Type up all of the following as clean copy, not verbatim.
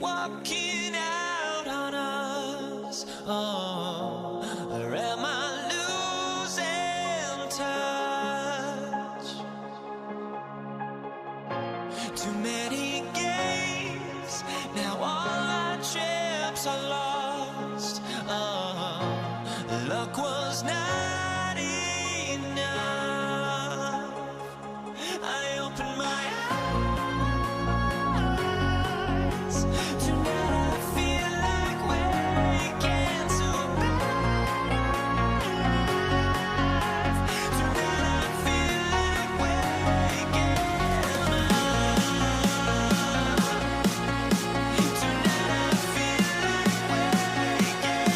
walking out on us? Oh, or am I losing touch? Too many games, now all our chips are lost. Oh, luck was not enough. I opened my eyes. Tonight I feel like waking to life. Tonight I feel like waking up. Tonight I feel like waking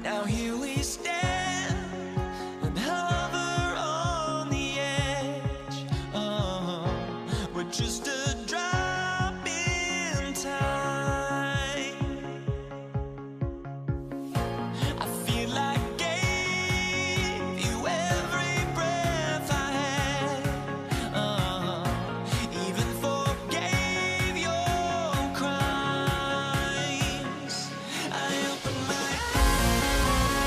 now here we stand and hover on the edge. Oh, we're just a drop in time. I feel like I gave you every breath I had. Oh, even forgave your crimes. I opened my eyes.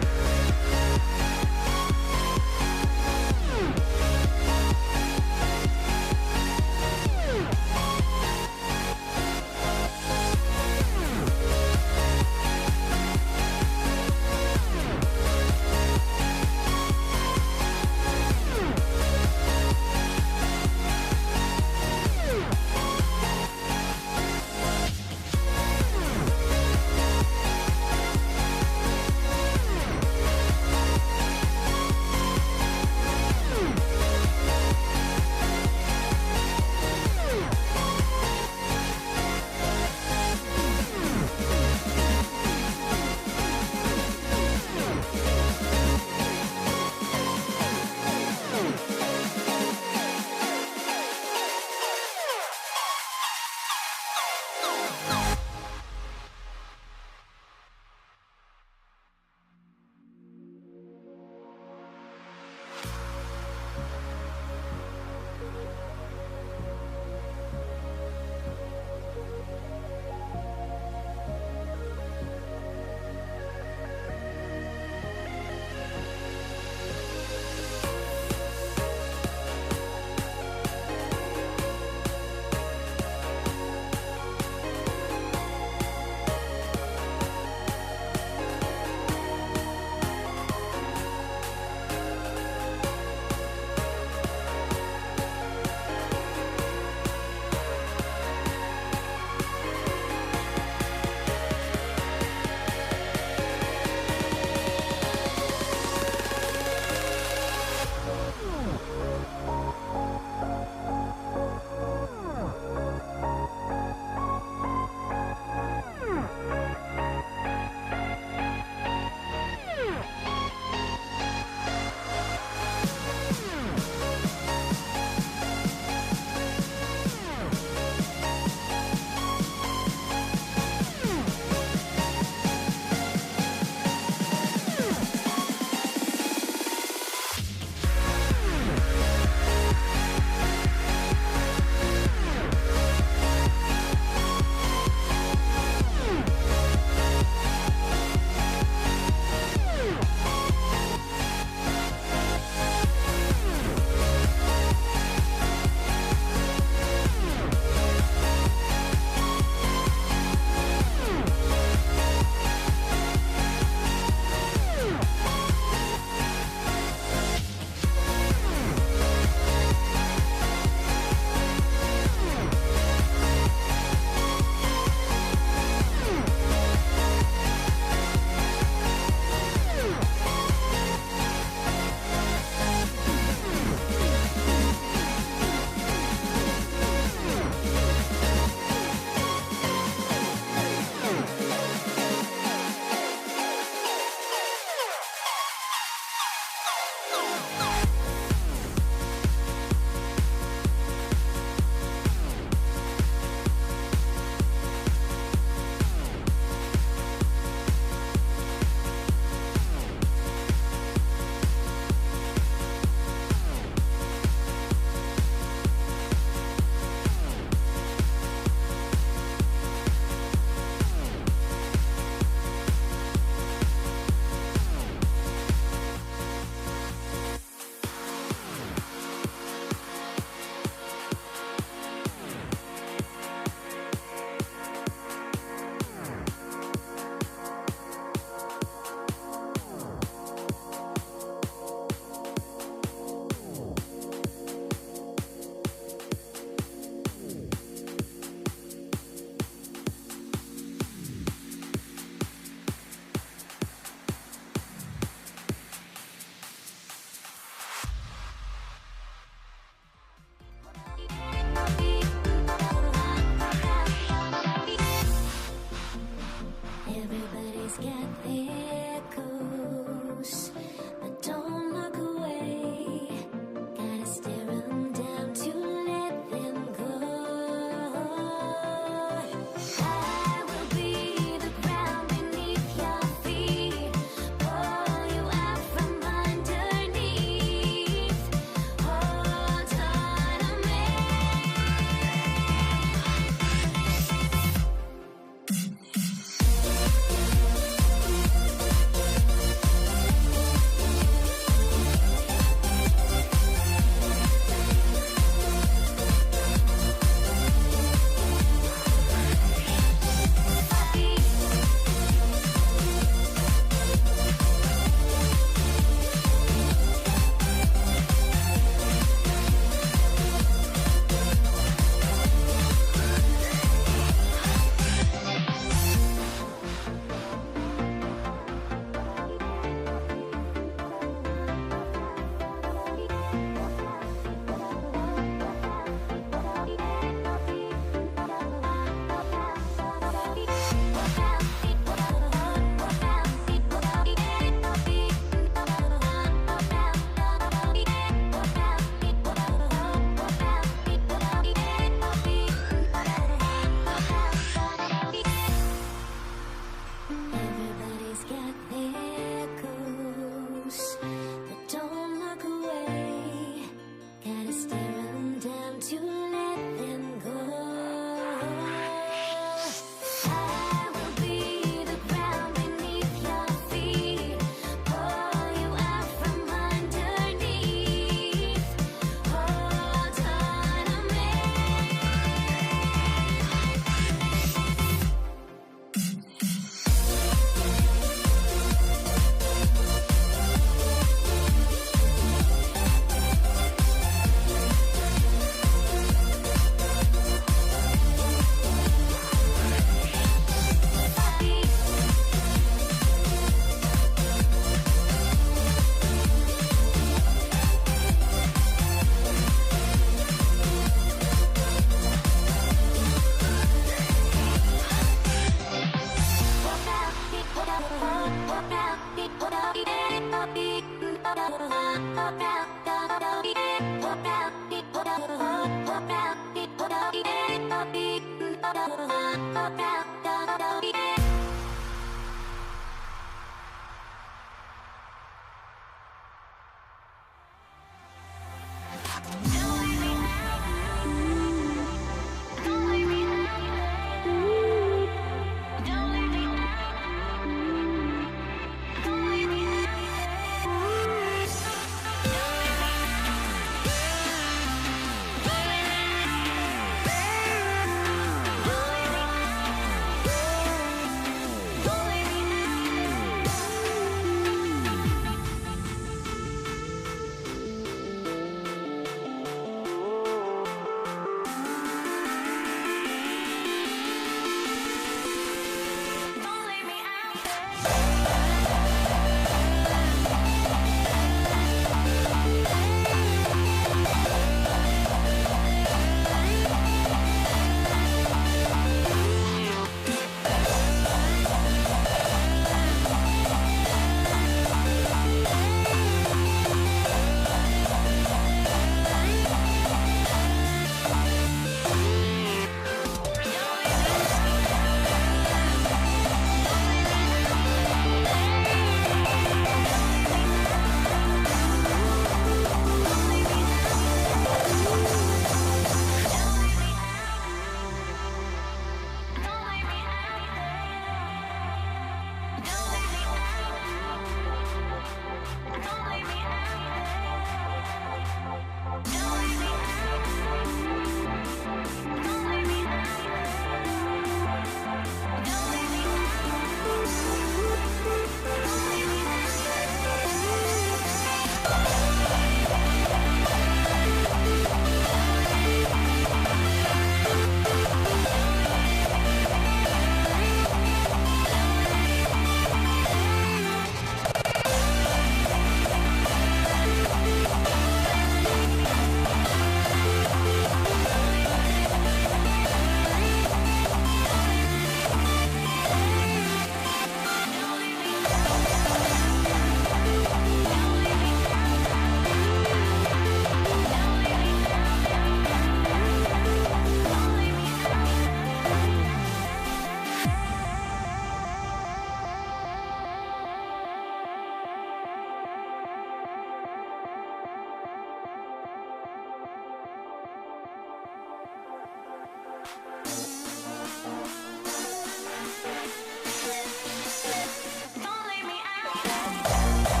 Don't leave me out.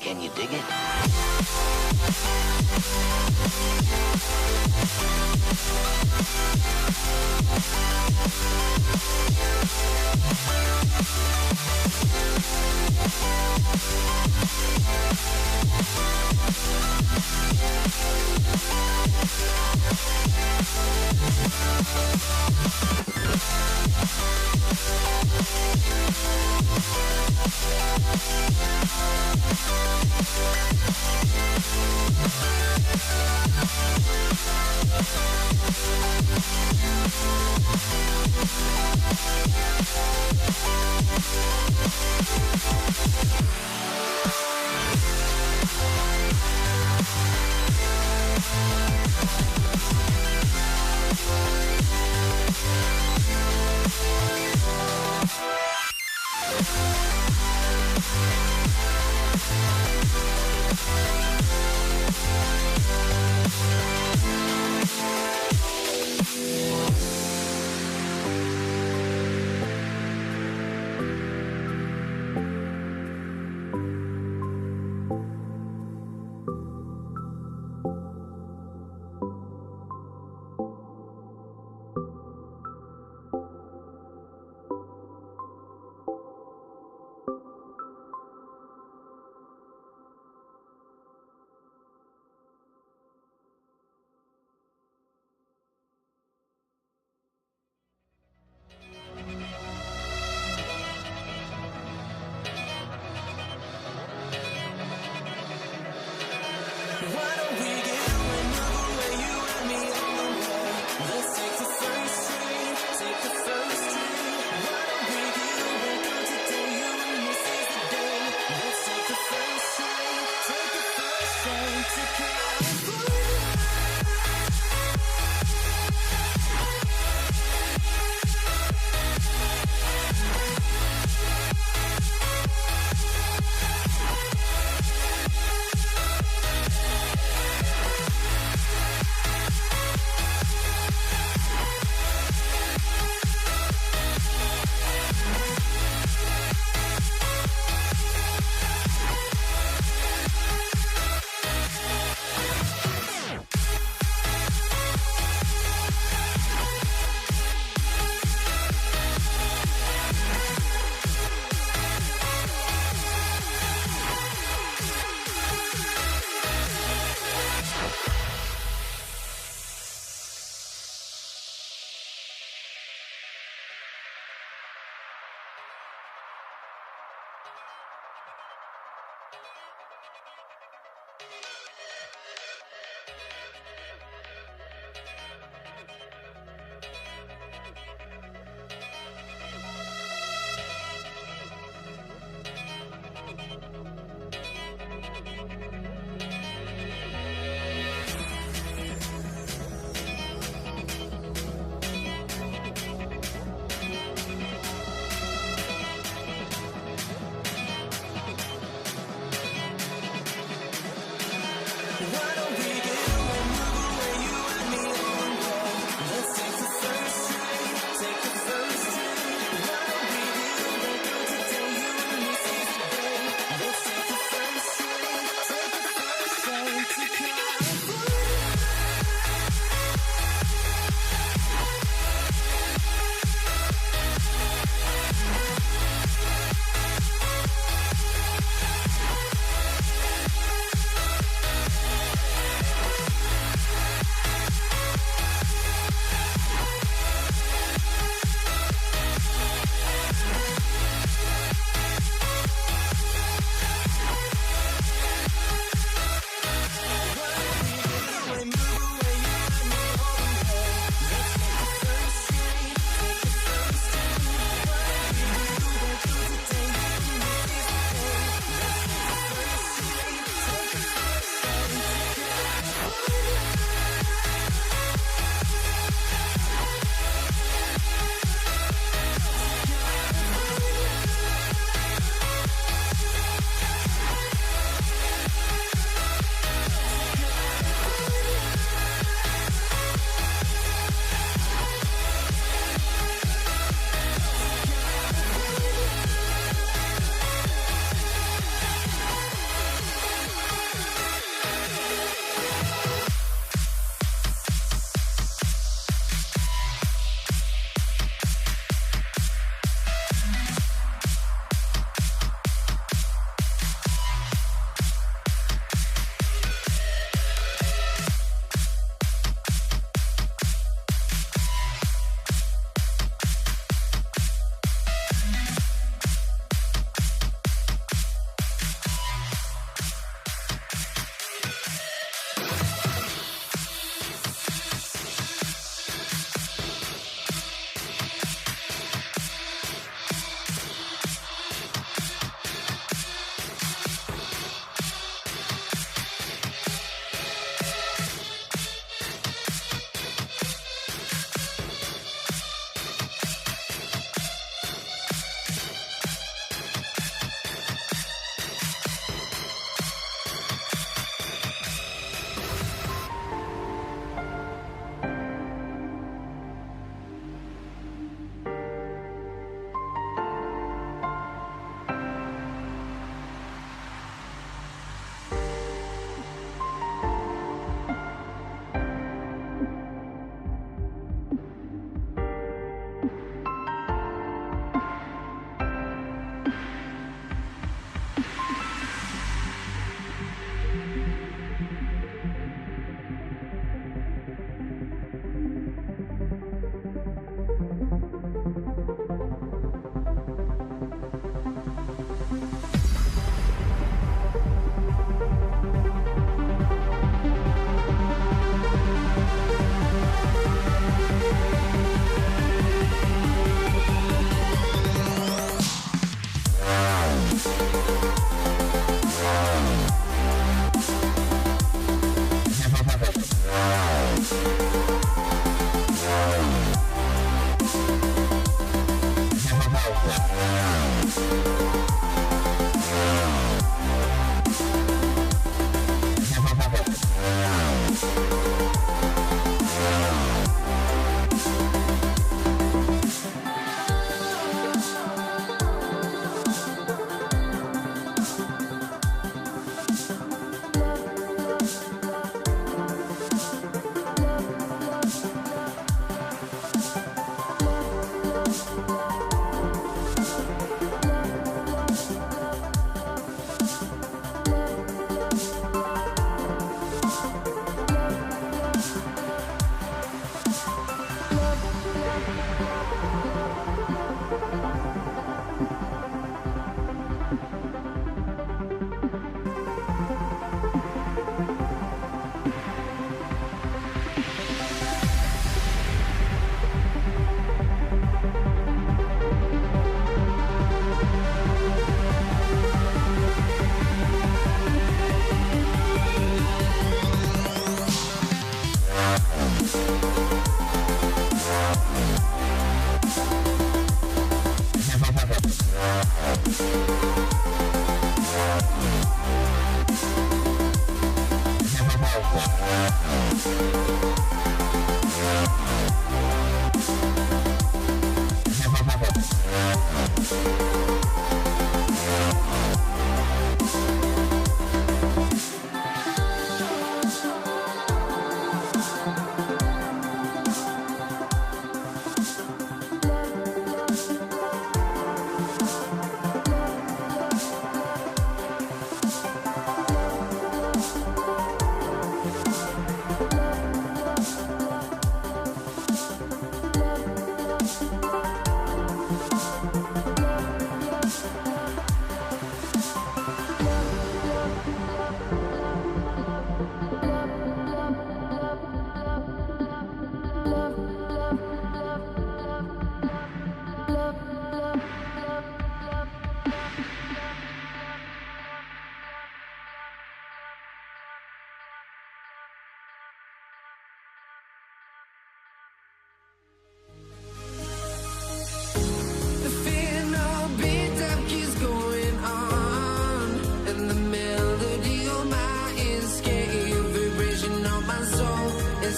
Can you dig it?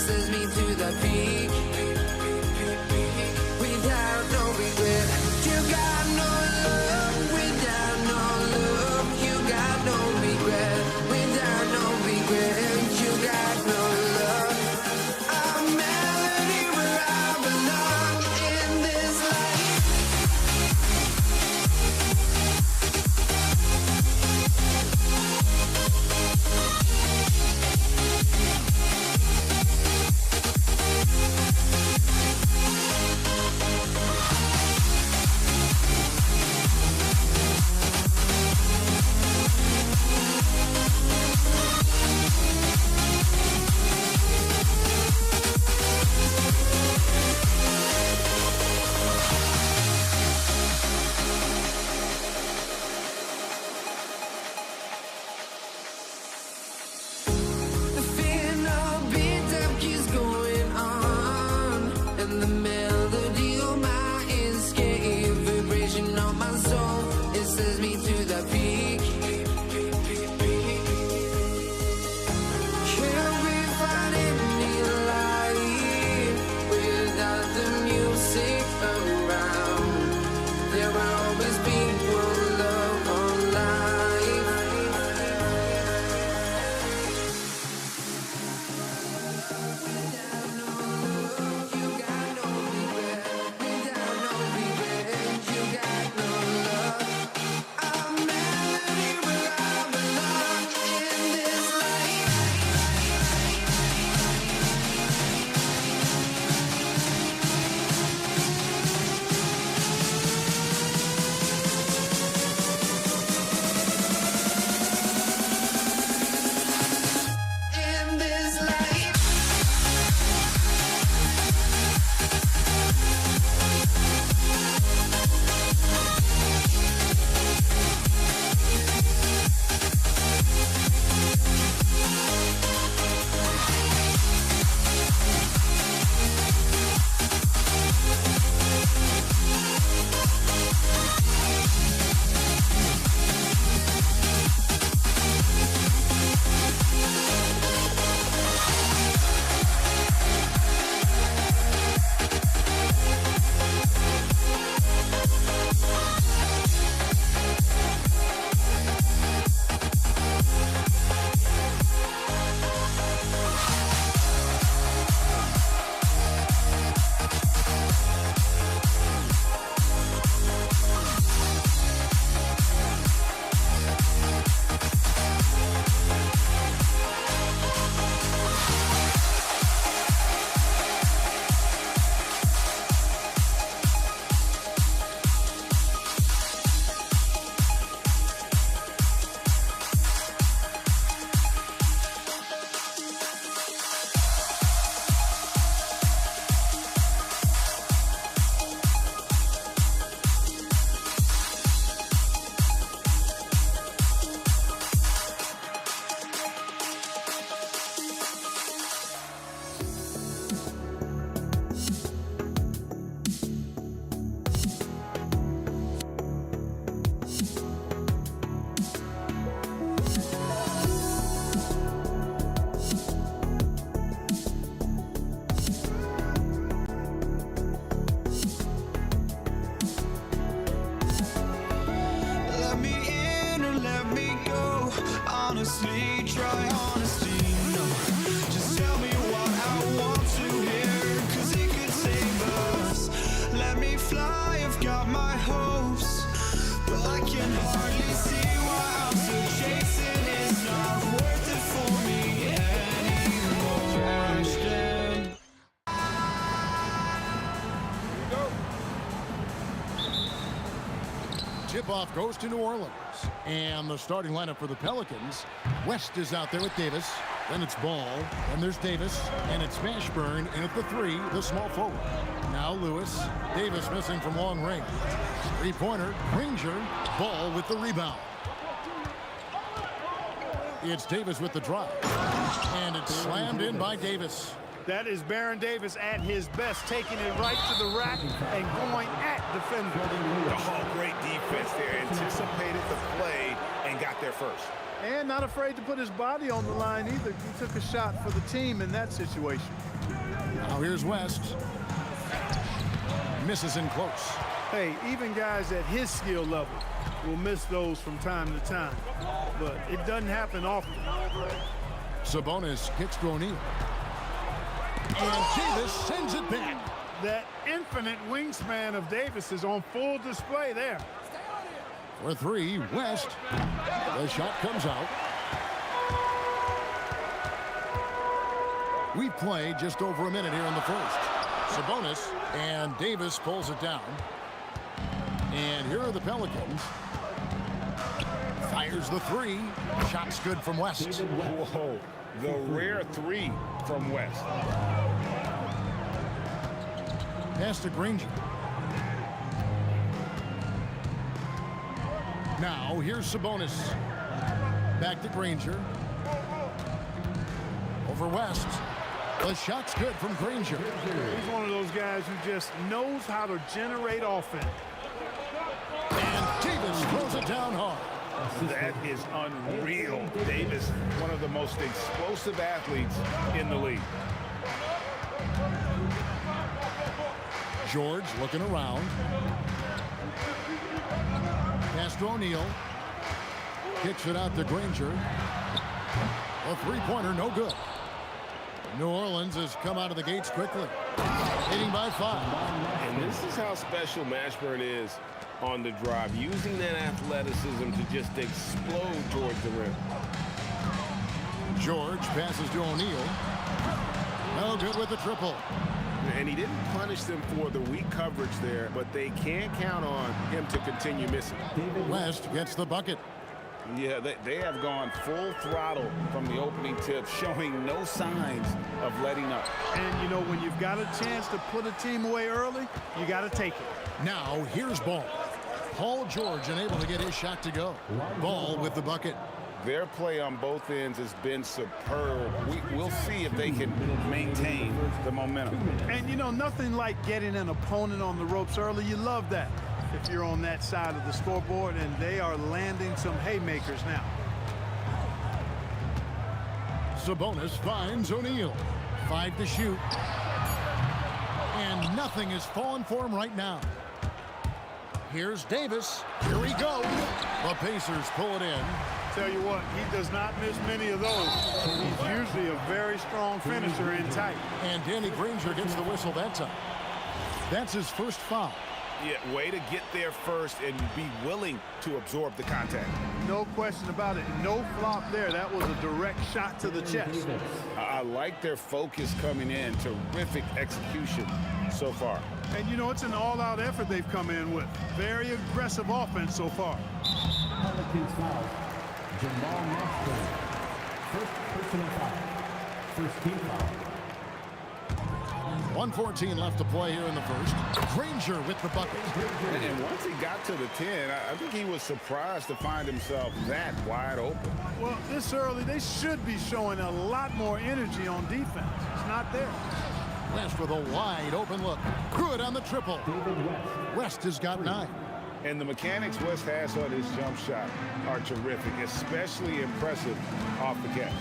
sends me to the peak. Without no regret, you got no love. Without no love, you got no regret. Without no regret, you got no love. A melody where I belong in this life. The final beat up keeps going on, and the melody of my escape, vibration of my soul, it sends me to the peak. Can we find any light without the music around? There will always be one love on life. Without no love, you got no regret. Without no regret, you got no love. A melody where I belong in this life. In this life. Let me in or let me go. Honestly, try honesty. No, just tell me what I want to hear, 'cause it could save us. Let me fly, I've got my hopes, but I can hardly see why I'm still chasing. It's not worth it for me anymore. Understand? Tip-off goes to New Orleans. And the starting lineup for the Pelicans. West is out there with Davis. Then it's Ball. Then there's Davis. And it's Mashburn. And at the 3, the small forward. Now Lewis. Davis missing from long range. Three-pointer. Granger. Ball with the rebound. It's Davis with the drive. And it's slammed in by Davis. That is Baron Davis at his best, taking it right to the rack and going at defender. Oh, great defense there. Anticipated the play and got there first. And not afraid to put his body on the line either. He took a shot for the team in that situation. Now here's West. Misses in close. Hey, even guys at his skill level will miss those from time to time. But it doesn't happen often. Sabonis kicks to O'Neal. And Davis sends it back. That infinite wingspan of Davis is on full display there. For three, West. The shot comes out. We've played just over a minute here in the first. Sabonis and Davis pulls it down. And here are the Pelicans. Fires the three. Shot's good from West. Whoa, the rare three from West. Pass to Granger. Now here's Sabonis. Back to Granger. Over West. The shot's good from Granger. He's one of those guys who just knows how to generate offense. And Davis throws it down hard. That is unreal. Davis, one of the most explosive athletes in the league. George looking around. Pass to O'Neal. Kicks it out to Granger. A three-pointer, no good. New Orleans has come out of the gates quickly. Leading by 5. And this is how special Mashburn is on the drive, using that athleticism to just explode towards the rim. George passes to O'Neal. No good with the triple. And he didn't punish them for the weak coverage there, but they can't count on him to continue missing. West gets the bucket. Yeah, they have gone full throttle from the opening tip, showing no signs of letting up. And, you know, when you've got a chance to put a team away early, you got to take it. Now here's Ball. Paul George unable to get his shot to go. Ball with the bucket. Their play on both ends has been superb. We'll see if they can maintain the momentum. And, you know, nothing like getting an opponent on the ropes early. You love that if you're on that side of the scoreboard, and they are landing some haymakers now. Sabonis finds O'Neal. 5 to shoot. And nothing is falling for him right now. Here's Davis. Here we go. The Pacers pull it in. Tell you what, he does not miss many of those. He's usually a very strong finisher in tight. And Danny Granger gets the whistle that time. That's his first foul. Yeah, way to get there first and be willing to absorb the contact. No question about it. No flop there. That was a direct shot to the chest. I like their focus coming in. Terrific execution so far. And, you know, it's an all-out effort they've come in with. Very aggressive offense so far. Pelicans foul. Jamal Mashburn. First personal foul. First team foul. 1:14 left to play here in the first. Granger with the bucket. And once he got to the 10, I think he was surprised to find himself that wide open. Well, this early, they should be showing a lot more energy on defense. It's not there. West with a wide open look. Good on the triple. West has got 9. And the mechanics West has on his jump shot are terrific, especially impressive off the catch.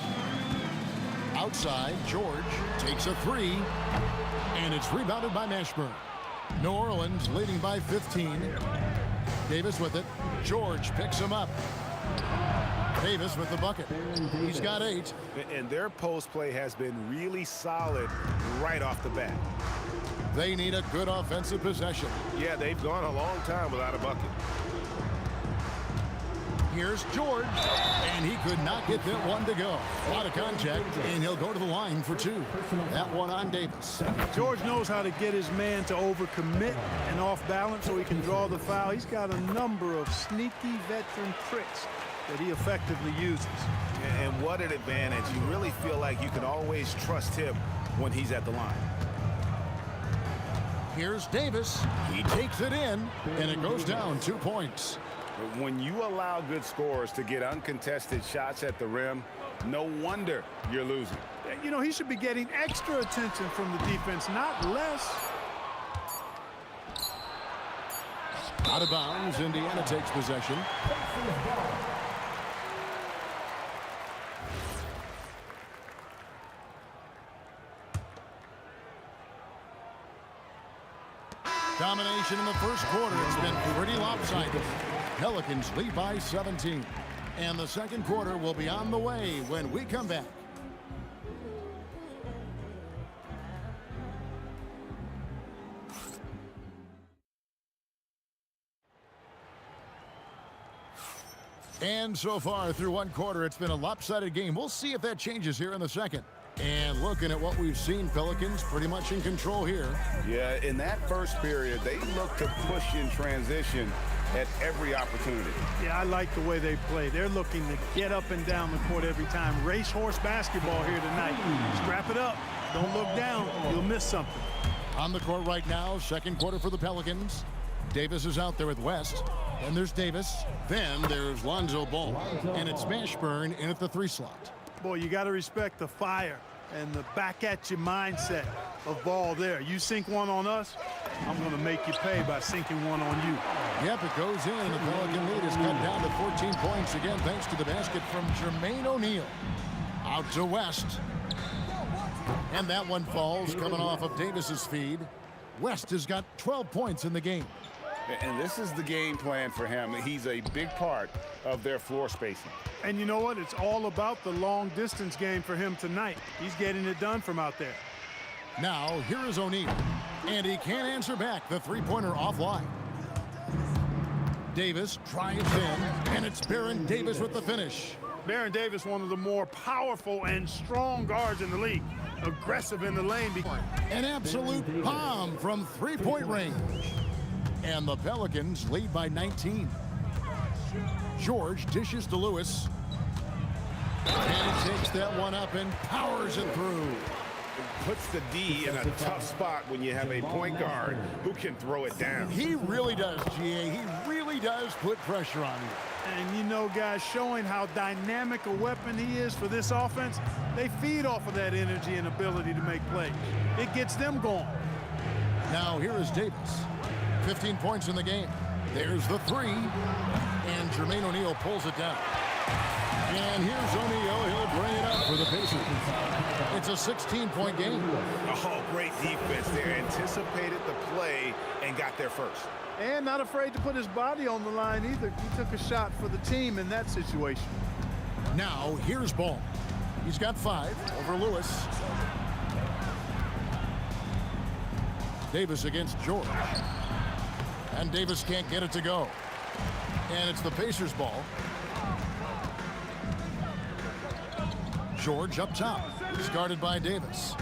Outside, George takes a 3, and it's rebounded by Mashburn. New Orleans leading by 15. Davis with it. George picks him up. Davis with the bucket. He's got 8. And their post play has been really solid right off the bat. They need a good offensive possession. Yeah, they've gone a long time without a bucket. Here's George, and he could not get that one to go. Out of contact, and he'll go to the line for 2. That one on Davis. George knows how to get his man to overcommit and off balance so he can draw the foul. He's got a number of sneaky veteran tricks that he effectively uses. And what an advantage. You really feel like you can always trust him when he's at the line. Here's Davis. He takes it in, and it goes down 2 points. When you allow good scorers to get uncontested shots at the rim, no wonder you're losing. You know, he should be getting extra attention from the defense, not less. Out of bounds, Indiana takes possession. Domination in the first quarter. It's been pretty lopsided. Pelicans lead by 17. And the second quarter will be on the way when we come back. And so far through one quarter, it's been a lopsided game. We'll see if that changes here in the second. And looking at what we've seen, Pelicans pretty much in control here. Yeah, in that first period, they look to push in transition at every opportunity. Yeah, I like the way they play. They're looking to get up and down the court every time. Racehorse basketball here tonight. Strap it up. Don't look down. You'll miss something. On the court right now, second quarter for the Pelicans. Davis is out there with West. Then there's Davis. Then there's Lonzo Ball. And it's Mashburn in at the 3 slot. Boy, you got to respect the fire and the back-at-you mindset of Ball there. You sink one on us, I'm going to make you pay by sinking one on you. Yep, it goes in, and the Pelican lead is cut down to 14 points again thanks to the basket from Jermaine O'Neal. Out to West. And that one falls coming off of Davis's feed. West has got 12 points in the game. And this is the game plan for him. He's a big part of their floor spacing. And you know what? It's all about the long-distance game for him tonight. He's getting it done from out there. Now, here is O'Neal. And he can't answer back. The three-pointer offline. Davis drives in, and it's Baron Davis with the finish. Baron Davis, one of the more powerful and strong guards in the league. Aggressive in the lane. An absolute bomb from three-point range. And the Pelicans lead by 19. George dishes to Lewis. And he takes that one up and powers it through. Puts the D in a tough spot when you have a point guard who can throw it down. He really does, GA. He really does put pressure on you. And you know, guys, showing how dynamic a weapon he is for this offense, they feed off of that energy and ability to make plays. It gets them going. Now here is Davis. 15 points in the game. There's the 3. And Jermaine O'Neal pulls it down. And here's O'Neal. He'll bring it up for the Pacers. It's a 16-point game. Oh, great defense there. Anticipated the play and got there first. And not afraid to put his body on the line either. He took a shot for the team in that situation. Now here's Ball. He's got 5 over Lewis. Davis against George. And Davis can't get it to go. And it's the Pacers' ball. George up top. He's guarded by Davis.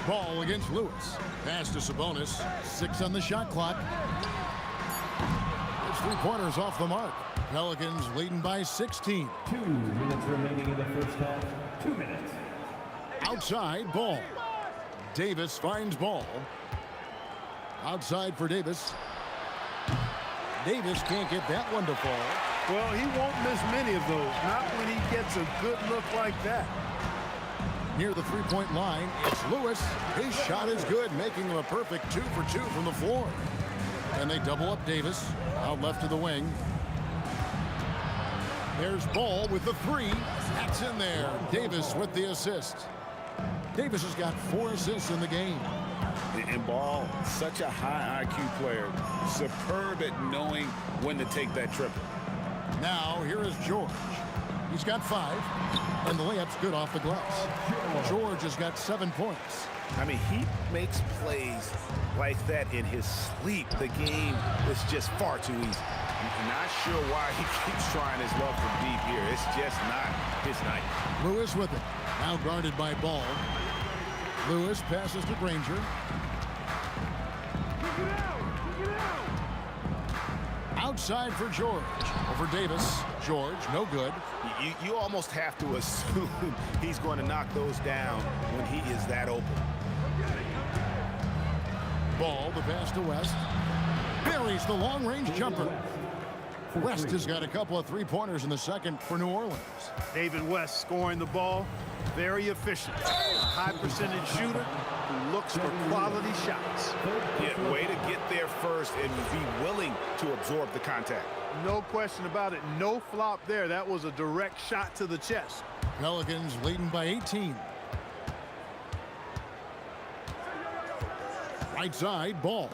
Ball against Lewis. Pass to Sabonis. 6 on the shot clock. It's 3-pointers off the mark. Pelicans leading by 16. 2 minutes remaining in the first half. 2 minutes. Outside, Ball. Davis finds Ball. Outside for Davis. Davis can't get that one to fall. Well, he won't miss many of those. Not when he gets a good look like that. Near the three-point line, it's Lewis. His shot is good, making him a perfect 2 for 2 from the floor. And they double up Davis, out left to the wing. There's Ball with the 3. That's in there. Davis with the assist. Davis has got 4 assists in the game. And Ball, such a high IQ player. Superb at knowing when to take that triple. Now, here is George. He's got 5, and the layup's good off the glass. George has got 7 points. I mean, he makes plays like that in his sleep. The game is just far too easy. I'm not sure why he keeps trying his luck from deep here. It's just not his night. Lewis with it. Now guarded by Ball. Lewis passes to Granger. Outside for George. Over Davis. George, no good. You almost have to assume he's going to knock those down when he is that open. Ball, the pass to West. Buries the long-range jumper. West has got a couple of 3-pointers in the second for New Orleans. David West scoring the ball. Very efficient. High percentage shooter who looks for quality shots. Yeah, way to get there first and be willing to absorb the contact. No question about it. No flop there. That was a direct shot to the chest. Pelicans leading by 18. Right side, ball.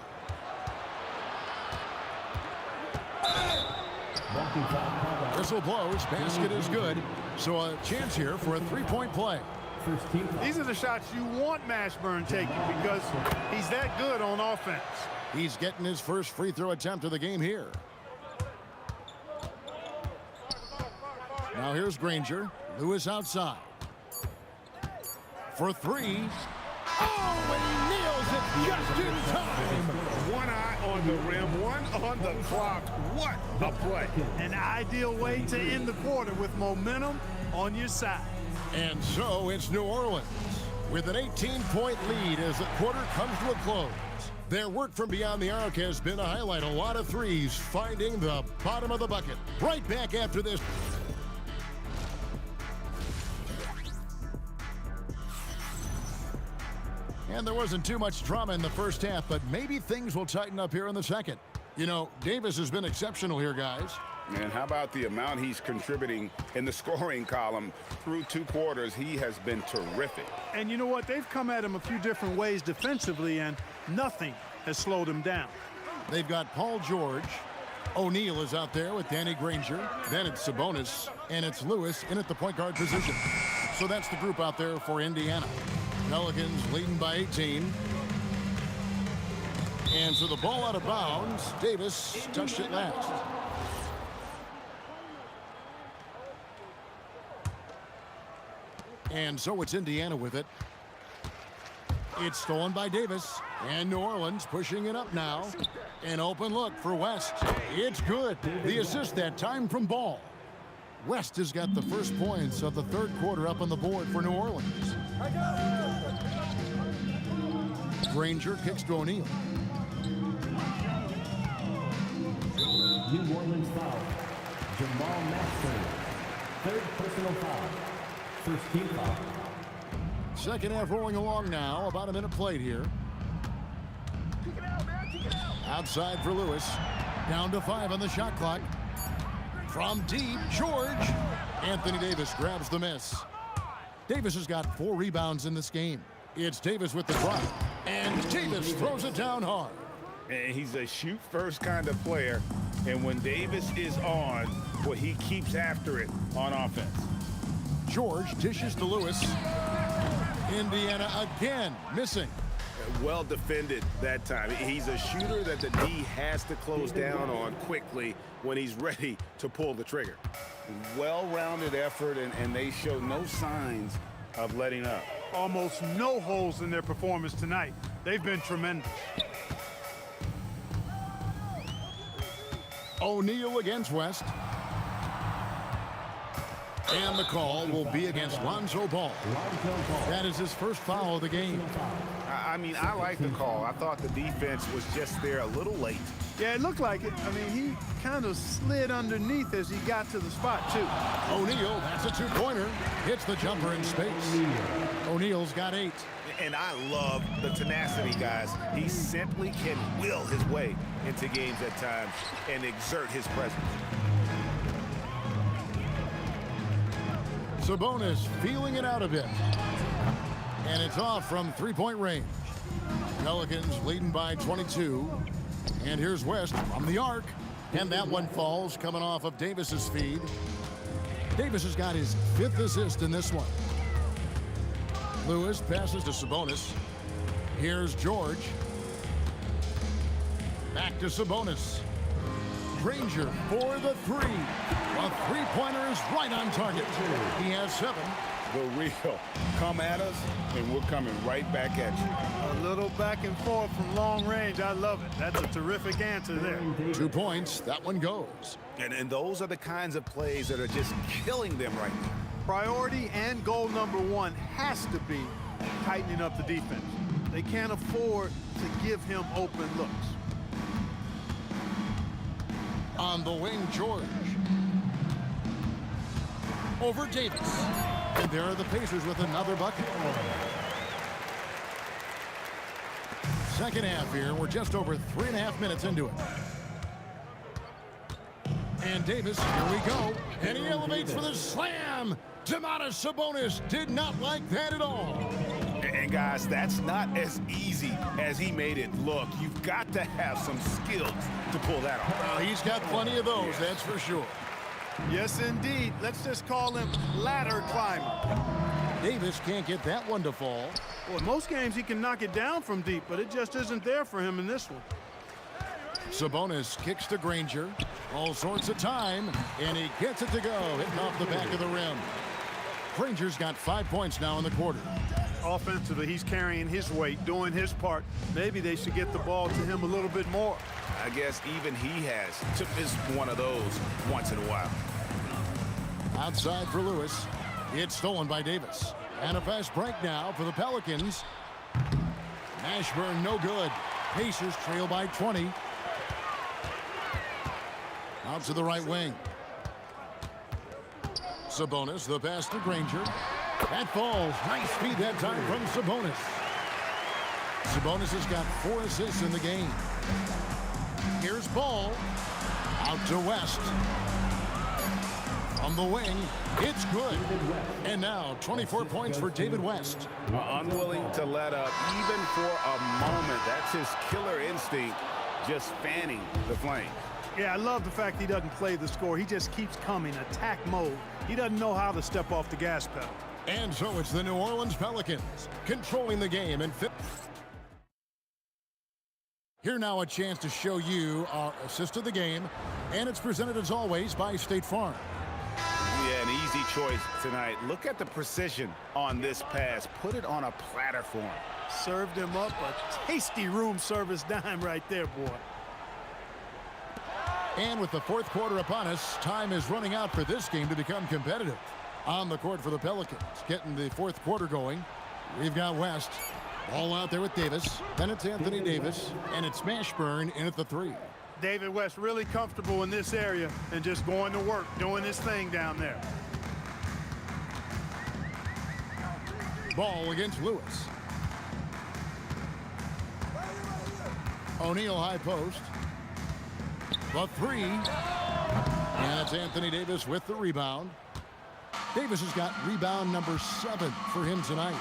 Whistle blows, basket is good. So a chance here for a three-point play. These are the shots you want Mashburn taking because he's that good on offense. He's getting his first free throw attempt of the game here. Now here's Granger. Lewis outside. For three. Oh, and he nails it just in time. One eye on the rim, one on the clock. What a play. An ideal way to end the quarter with momentum on your side. And so it's New Orleans with an 18-point lead as the quarter comes to a close. Their work from beyond the arc has been to highlight a lot of threes, finding the bottom of the bucket. Right back after this. And there wasn't too much drama in the first half, but maybe things will tighten up here in the second. You know, Davis has been exceptional here, guys. And how about the amount he's contributing in the scoring column through 2 quarters? He has been terrific. And you know what? They've come at him a few different ways defensively, and nothing has slowed him down. They've got Paul George. O'Neal is out there with Danny Granger. Then it's Sabonis, and it's Lewis in at the point guard position. So that's the group out there for Indiana. Pelicans leading by 18. And so the ball out of bounds. Davis touched it last. And so it's Indiana with it. It's stolen by Davis. And New Orleans pushing it up now. An open look for West. It's good. The assist that time from Ball. West has got the first points of the third quarter up on the board for New Orleans. Granger kicks to O'Neal. New Orleans foul. Jamal Mashburn. Third personal foul. First team foul. Second half rolling along now. About a minute played here. Outside for Lewis. Down to 5 on the shot clock. From deep, George. Anthony Davis grabs the miss. Davis has got 4 rebounds in this game. It's Davis with the drive. And Davis throws it down hard. And he's a shoot-first kind of player. And when Davis is on, well, he keeps after it on offense. George dishes to Lewis. Indiana again missing. Well defended that time. He's a shooter that the D has to close down on quickly when he's ready to pull the trigger. Well-rounded effort, and they show no signs of letting up. Almost no holes in their performance tonight. They've been tremendous. O'Neal against West. And the call will be against Lonzo Ball. That is his first foul of the game. I mean, I like the call. I thought the defense was just there a little late. Yeah, it looked like it. I mean, he kind of slid underneath as he got to the spot, too. O'Neal, that's a 2-pointer. Hits the jumper in space. O'Neal's got 8. And I love the tenacity, guys. He simply can will his way into games at times and exert his presence. Sabonis feeling it out a bit. And it's off from 3-point range. Pelicans leading by 22. And here's West from the arc. And that one falls coming off of Davis's feed. Davis has got his 5th assist in this one. Lewis passes to Sabonis. Here's George. Back to Sabonis. Granger for the 3. A 3-pointer is right on target. He has 7. The real. Come at us, and we're coming right back at you. A little back and forth from long range. I love it. That's a terrific answer there. 2 points. That one goes. And those are the kinds of plays that are just killing them right now. Priority and goal number 1 has to be tightening up the defense. They can't afford to give him open looks. On the wing, George. Over Davis. And there are the Pacers with another bucket. Second half here. We're just over 3.5 minutes into it. And Davis, here we go. And he elevates for the slam. Domantas Sabonis did not like that at all. And guys, that's not as easy as he made it look. You've got to have some skills to pull that off. Well, he's got plenty of those, that's for sure. Yes, indeed. Let's just call him ladder climber. Davis can't get that one to fall. Well, in most games he can knock it down from deep, but it just isn't there for him in this one. Sabonis kicks to Granger. All sorts of time, and he gets it to go, hitting off the back of the rim. Granger's got 5 points now in the quarter. Offensively, he's carrying his weight, doing his part. Maybe they should get the ball to him a little bit more. I guess even he has to miss one of those once in a while. Outside for Lewis. It's stolen by Davis. And a fast break now for the Pelicans. Mashburn no good. Pacers trail by 20. Out to the right wing. Sabonis, the pass to Granger. That falls. Nice speed that time from Sabonis. Sabonis has got 4 assists in the game. Here's Ball. Out to West. On the wing, it's good. And now 24 points for David West. Unwilling to let up even for a moment. That's his killer instinct, just fanning the flame. Yeah, I love the fact he doesn't play the score. He just keeps coming, attack mode. He doesn't know how to step off the gas pedal. And so it's the New Orleans Pelicans controlling the game and fit. Here now a chance to show you our assist of the game, and it's presented as always by State Farm. Yeah, an easy choice tonight. Look at the precision on this pass. Put it on a platter for him. Served him up a tasty room service dime right there, boy. And with the fourth quarter upon us, time is running out for this game to become competitive. On the court for the Pelicans, getting the fourth quarter going. We've got West. Ball out there with Davis. Then it's Anthony Davis. And it's Mashburn in at the 3. David West really comfortable in this area and just going to work, doing his thing down there. Ball against Lewis. O'Neal high post. The 3. And it's Anthony Davis with the rebound. Davis has got rebound number 7 for him tonight.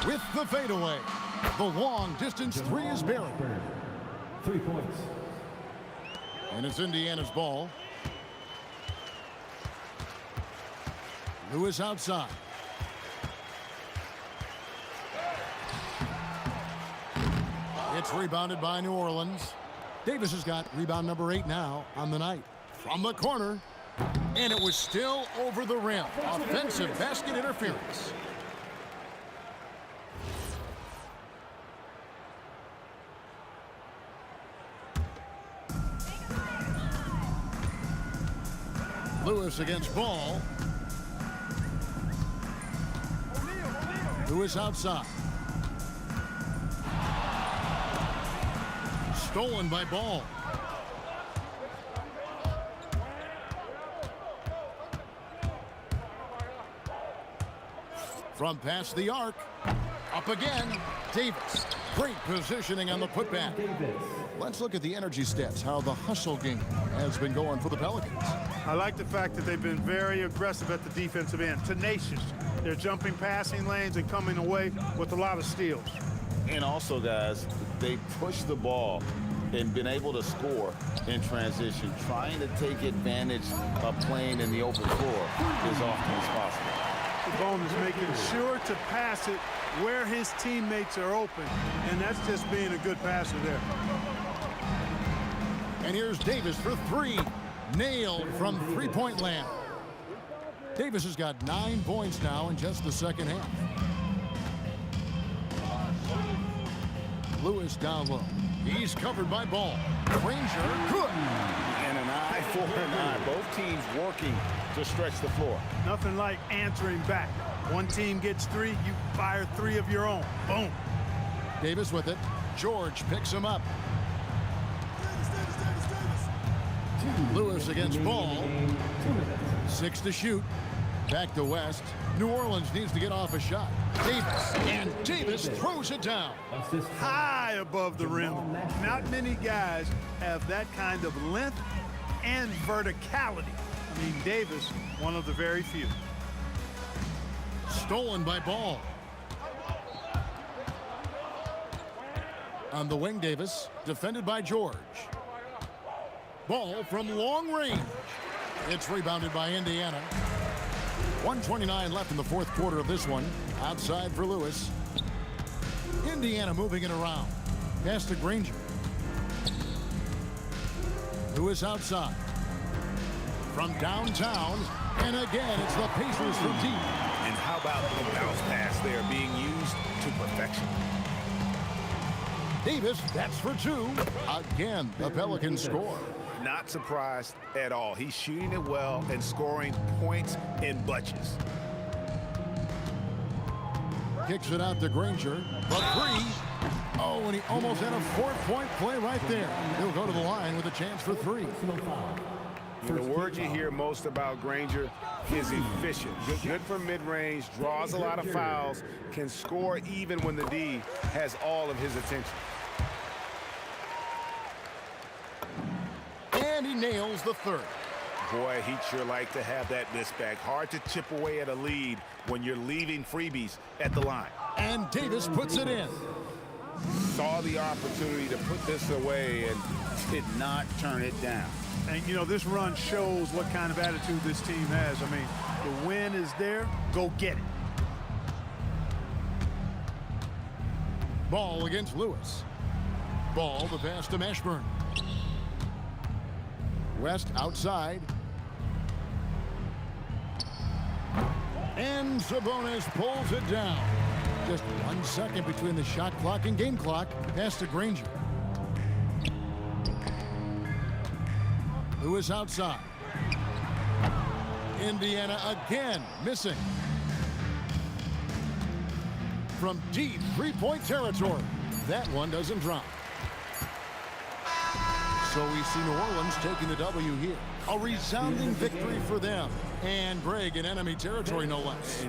With the fadeaway. The long distance 3 is buried. 3 points. And it's Indiana's ball. Lewis outside. It's rebounded by New Orleans. Davis has got rebound number 8 now on the night. From the corner. And it was still over the rim. Offensive basket interference. Lewis against Ball. Lewis outside. Stolen by Ball. From past the arc. Up again. Davis. Great positioning on the putback. Let's look at the energy stats, how the hustle game has been going for the Pelicans. I like the fact that they've been very aggressive at the defensive end, tenacious. They're jumping passing lanes and coming away with a lot of steals. And also, guys, they push the ball and been able to score in transition, trying to take advantage of playing in the open floor as often as possible. Bone is making sure to pass it where his teammates are open, and that's just being a good passer there. And here's Davis for 3. Nailed from three-point land. Davis has got 9 points now in just the second half. Lewis down low. He's covered by Ball. Granger, good. And an eye for an eye. Both teams working to stretch the floor. Nothing like answering back. One team gets 3, you fire 3 of your own. Boom. Davis with it. George picks him up. Lewis against Ball. 6 to shoot. Back to West. New Orleans needs to get off a shot. Davis. And Davis throws it down. High above the rim. Not many guys have that kind of length and verticality. I mean, Davis, one of the very few. Stolen by Ball. On the wing, Davis, defended by George. Ball from long range. It's rebounded by Indiana. 1:29 left in the fourth quarter of this one. Outside for Lewis. Indiana moving it around. Pass to Granger. Lewis outside. From downtown. And again, it's the Pacers for deep. And how about the bounce pass there being used to perfection? Davis, that's for two. Again, the Pelicans score. Not surprised at all. He's shooting it well and scoring points in bunches. Kicks it out to Granger. The three. Oh, and he almost had a four-point play right there. He'll go to the line with a chance for three. The word you hear most about Granger is efficient. Good from mid-range, draws a lot of fouls, can score even when the D has all of his attention. And he nails the third. Boy, he'd sure like to have that miss back. Hard to chip away at a lead when you're leaving freebies at the line. And Davis puts it in. Saw the opportunity to put this away and did not turn it down. And, you know, this run shows what kind of attitude this team has. I mean, the win is there. Go get it. Ball against Lewis. Ball, the pass to Mashburn. West outside. And Sabonis pulls it down. Just 1 second between the shot clock and game clock. Pass to Granger. Lewis outside. Indiana again missing. From deep three-point territory. That one doesn't drop. So we see New Orleans taking the W here. A resounding victory for them. And Greg in enemy territory, no less.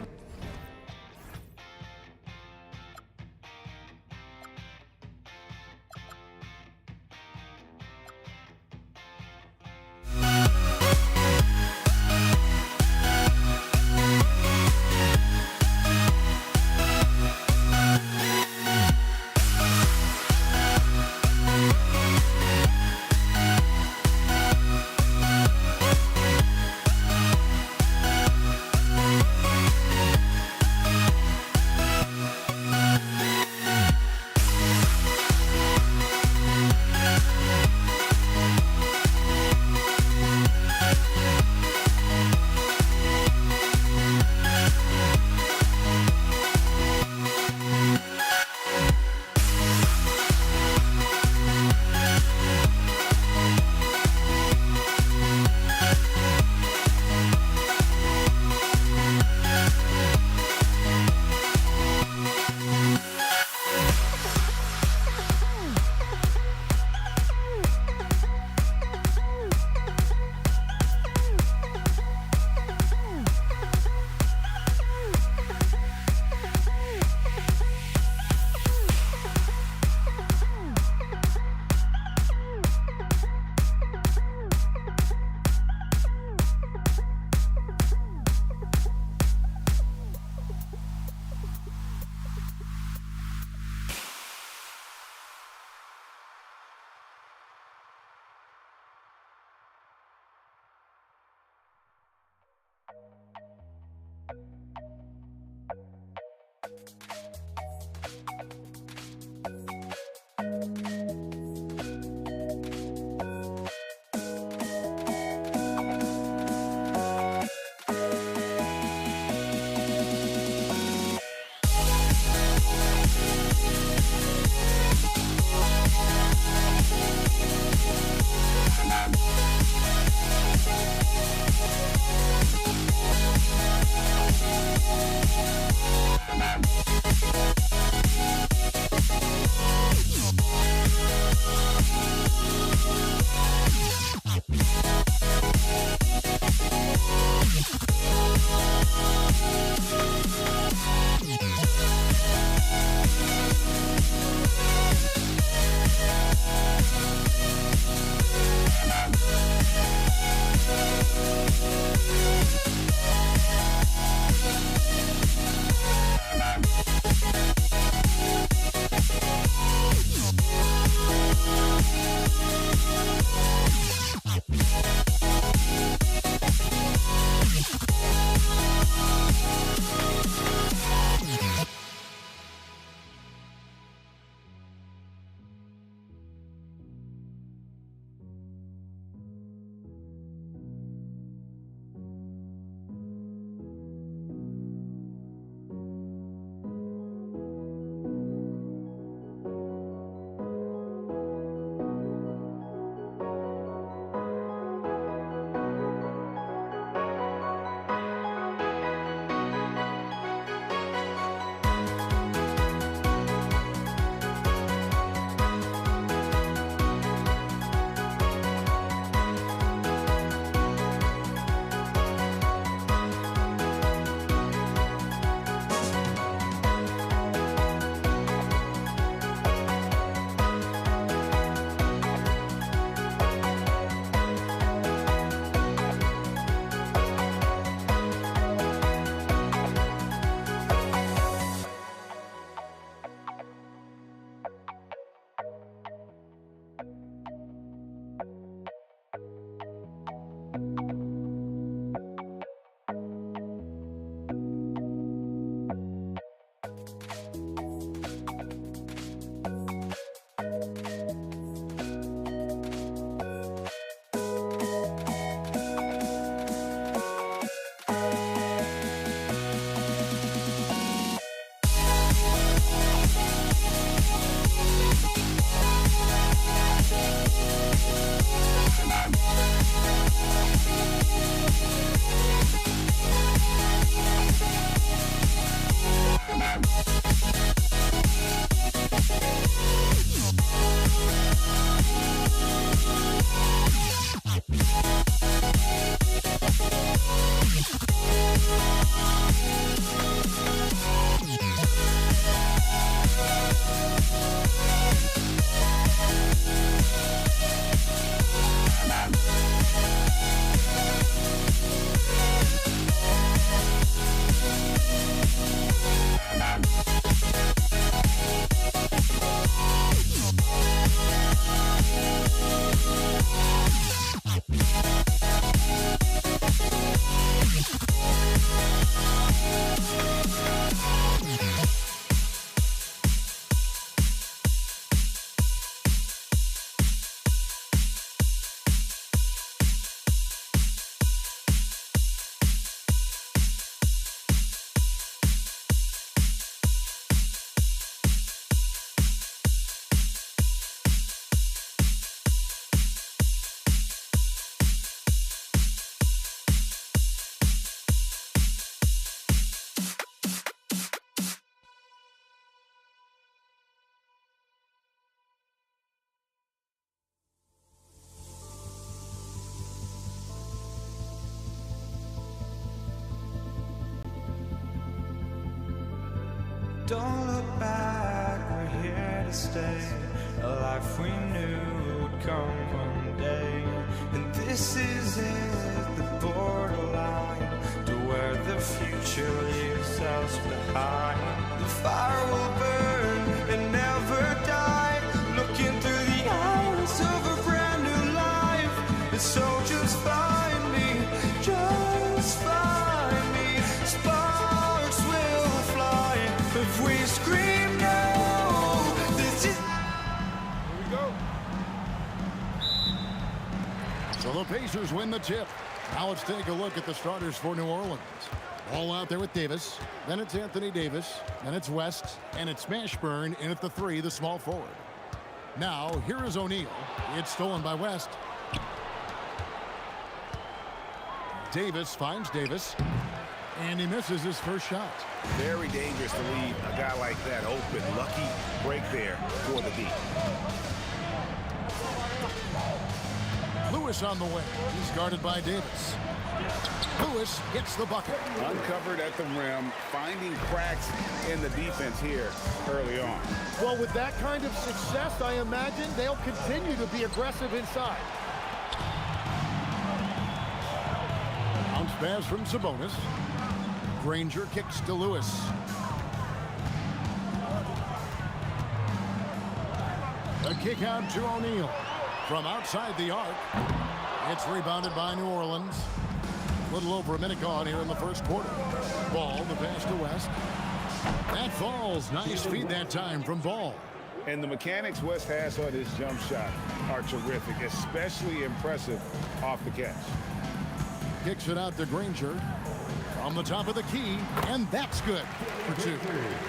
Don't look back, we're here to stay. A life we knew would come one day. And this is it, the borderline to where the future leaves us behind. The fire will burn and never die, looking through the eyes of a brand new life. And so just find me, just find me. Sparks will fly if we scream no. This is... Here we go. So the Pacers win the tip. Now let's take a look at the starters for New Orleans. All out there with Davis. Then it's Anthony Davis. Then it's West. And it's Mashburn in at the 3, the small forward. Now, here is O'Neal. It's stolen by West. Davis finds Davis. And he misses his first shot. Very dangerous to leave a guy like that open. Lucky break there for the D. Lewis on the way. He's guarded by Davis. Lewis gets the bucket. Uncovered at the rim, finding cracks in the defense here early on. Well, with that kind of success, I imagine they'll continue to be aggressive inside. Bounce pass from Sabonis. Granger kicks to Lewis. A kick out to O'Neal. From outside the arc. It's rebounded by New Orleans. A little over a minute gone here in the first quarter. Ball, the pass to West. That falls. Nice feed that time from Ball. And the mechanics West has on his jump shot are terrific, especially impressive off the catch. Kicks it out to Granger. From the top of the key. And that's good for 2.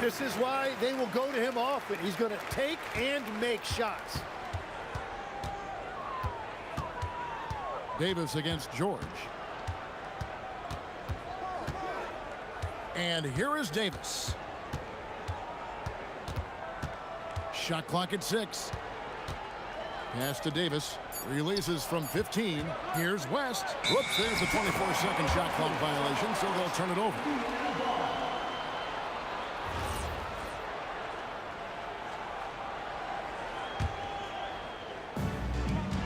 This is why they will go to him often. He's going to take and make shots. Davis against George. And here is Davis. Shot clock at 6. Pass to Davis. Releases from 15. Here's West. Whoops, there's a 24-second shot clock violation, so they'll turn it over.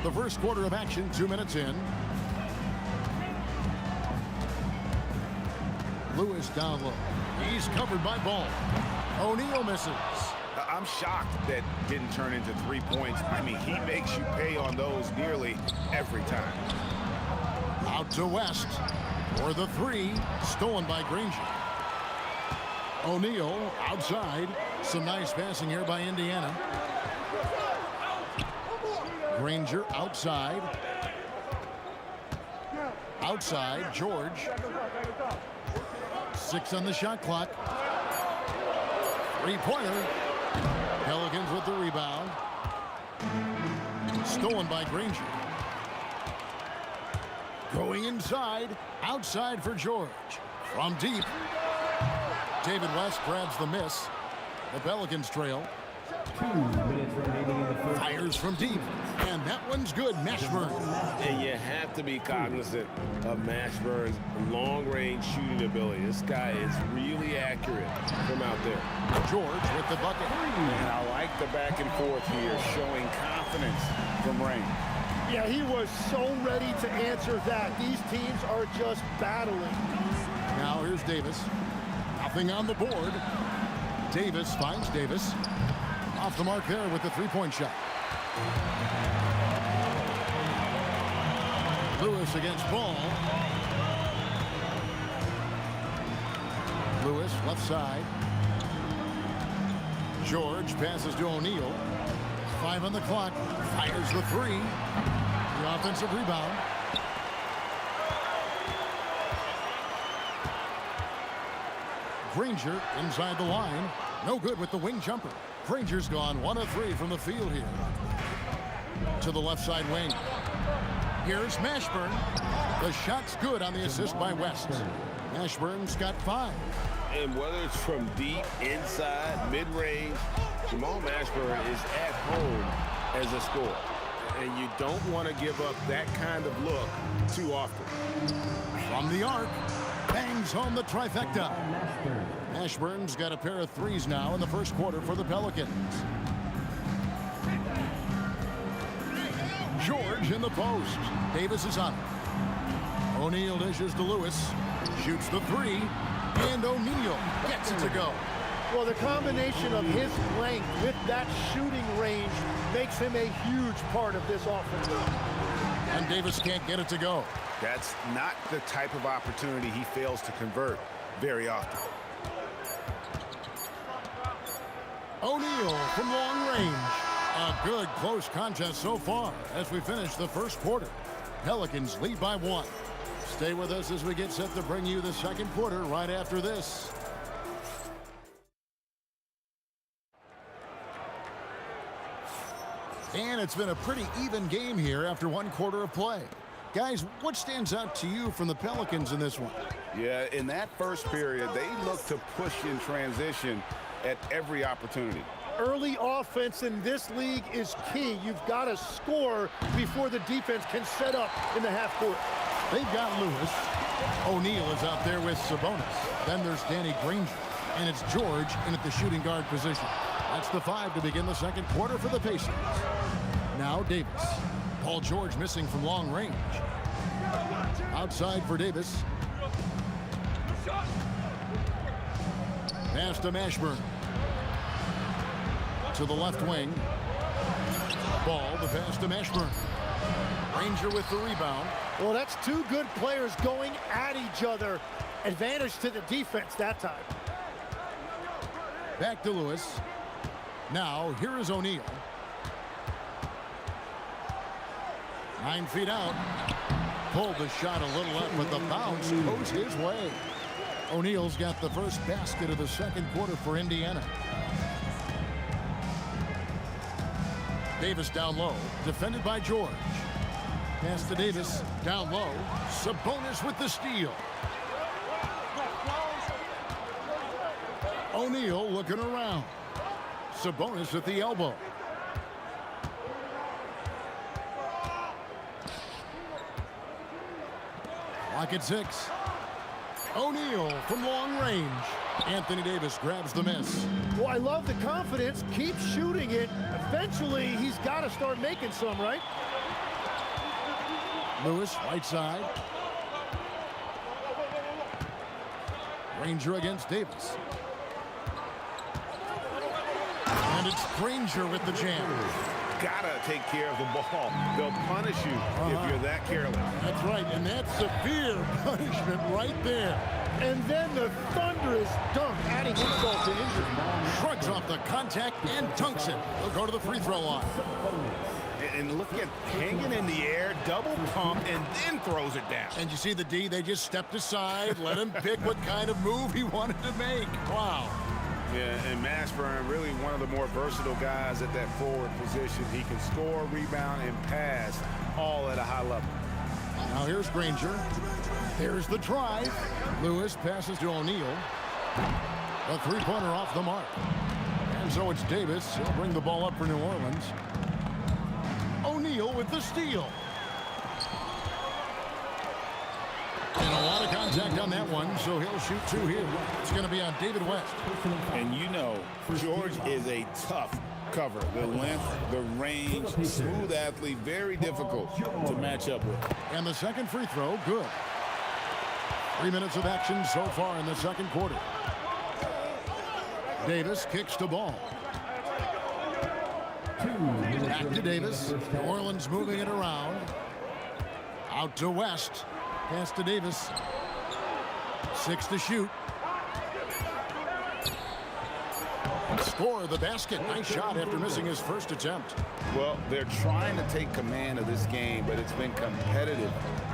The first quarter of action, 2 minutes in. Lewis down low. He's covered by Ball. O'Neal misses. I'm shocked that didn't turn into 3 points. I mean, he makes you pay on those nearly every time. Out to West for the 3, stolen by Granger. O'Neal outside. Some nice passing here by Indiana. Granger outside. Outside, George. 6 on the shot clock. 3-pointer. Pelicans with the rebound. Stolen by Granger. Going inside. Outside for George. From deep. David West grabs the miss. The Pelicans trail. 2 minutes remaining in the first. Fires from deep. And that one's good. Mashburn. And you have to be cognizant of Mashburn's long-range shooting ability. This guy is really accurate from out there. George with the bucket. And I like the back and forth here, showing confidence from Rain. Yeah, he was so ready to answer that. These teams are just battling. Now here's Davis. Nothing on the board. Davis finds Davis. Off the mark there with the 3-point shot. Lewis against Ball. Lewis left side. George passes to O'Neal. 5 on the clock. Fires the 3. The offensive rebound. Granger inside the line. No good with the wing jumper. Granger's gone 1 of 3 from the field here. To the left side wing. Here's Mashburn. The shot's good on the assist by West. Mashburn's got 5. And whether it's from deep, inside, mid-range, Jamal Mashburn is at home as a scorer. And you don't want to give up that kind of look too often. From the arc. Bangs home the trifecta. Ashburn's got a pair of threes now in the first quarter for the Pelicans. George in the post. Davis is on it. O'Neal dishes to Lewis. Shoots the three. And O'Neal gets it to go. Well, the combination of his length with that shooting range makes him a huge part of this offense. And Davis can't get it to go. That's not the type of opportunity he fails to convert very often. O'Neal from long range. A good close contest so far as we finish the first quarter. Pelicans lead by 1. Stay with us as we get set to bring you the second quarter right after this. And it's been a pretty even game here after one quarter of play. Guys, what stands out to you from the Pelicans in this one? Yeah, in that first period, they look to push in transition at every opportunity. Early offense in this league is key. You've got to score before the defense can set up in the half court. They've got Lewis. O'Neal is out there with Sabonis. Then there's Danny Granger. And it's George in at the shooting guard position. That's the 5 to begin the second quarter for the Pacers. Now Davis. Paul George missing from long range. Outside for Davis. Pass to Mashburn. To the left wing. Ball, the pass to Mashburn. Granger with the rebound. Well, that's two good players going at each other. Advantage to the defense that time. Back to Lewis. Now, here is O'Neal. 9 feet out. Pulled the shot a little up, but the bounce goes his way. O'Neal's got the first basket of the second quarter for Indiana. Davis down low, defended by George. Pass to Davis, down low. Sabonis with the steal. O'Neal looking around. Sabonis at the elbow. Clock at 6. O'Neal from long range. Anthony Davis grabs the miss. Well, I love the confidence. Keep shooting it. Eventually, he's got to start making some, right? Lewis, right side. Granger against Davis. And it's Granger with the jam. Gotta take care of the ball. They'll punish you if you're that careless. That's right, and that's severe punishment right there. And then the thunderous dunk, adding insult to injury. Shrugs off the contact and dunks it. He'll go to the free throw line. And look at hanging in the air, double pump, and then throws it down. And you see the D, they just stepped aside, let him pick what kind of move he wanted to make. Wow. Yeah, and Mashburn, really one of the more versatile guys at that forward position. He can score, rebound, and pass all at a high level. Now here's Granger. There's the drive. Lewis passes to O'Neal. A three-pointer off the mark. And so it's Davis. He'll bring the ball up for New Orleans. O'Neal with the steal. And a lot of contact on that one, so he'll shoot 2 here. It's going to be on David West. And you know, George is a tough cover. The length, the range, smooth athlete, very difficult to match up with. And the second free throw, good. 3 minutes of action so far in the second quarter. Davis kicks the ball. Back to Davis. New Orleans moving it around. Out to West. Pass to Davis. 6 to shoot. Score the basket. Nice shot after missing his first attempt. Well, they're trying to take command of this game, but it's been competitive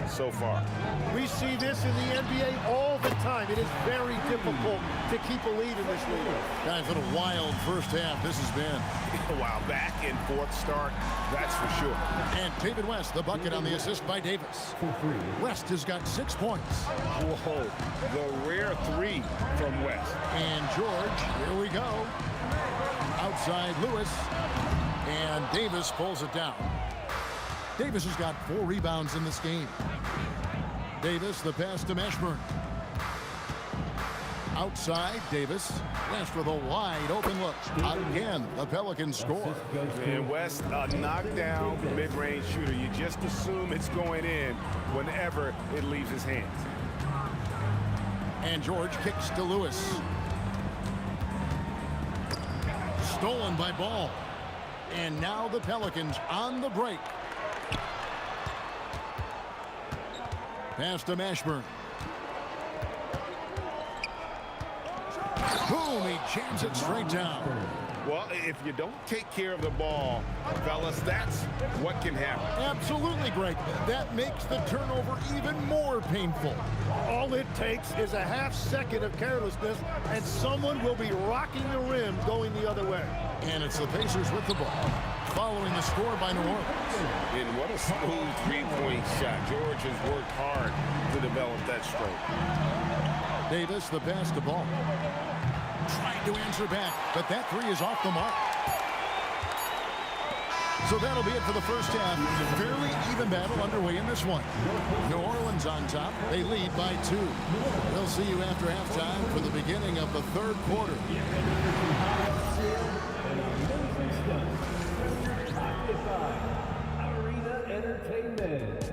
so far. We see this in the NBA all the time. It is very difficult to keep a lead in this league. Guys, what a wild first half this has been. Wow, back and forth start, that's for sure. And David West, the bucket on the assist by Davis. West has got 6 points. Whoa, the rare 3 from West. And George, here we go. Outside Lewis. And Davis pulls it down. Davis has got 4 rebounds in this game. Davis, the pass to Mashburn. outside, Davis. West with a wide open look. Again, the Pelicans score. And West, a knockdown mid-range shooter. You just assume it's going in whenever it leaves his hands. And George kicks to Lewis. Stolen by Ball. And now the Pelicans on the break. Pass to Mashburn. Boom, he jams it straight down. Well, if you don't take care of the ball, fellas, that's what can happen. Absolutely, Greg. That makes the turnover even more painful. All it takes is a half second of carelessness, and someone will be rocking the rim going the other way. And it's the Pacers with the ball, following the score by New Orleans. And what a smooth three-point shot. George has worked hard to develop that stroke. Davis, the pass to Ball. Tried to answer back, but that three is off the mark. So that'll be it for the first half. Fairly even battle underway in this one. New Orleans on top. They lead by 2. We'll see you after halftime for the beginning of the third quarter. Arena Entertainment.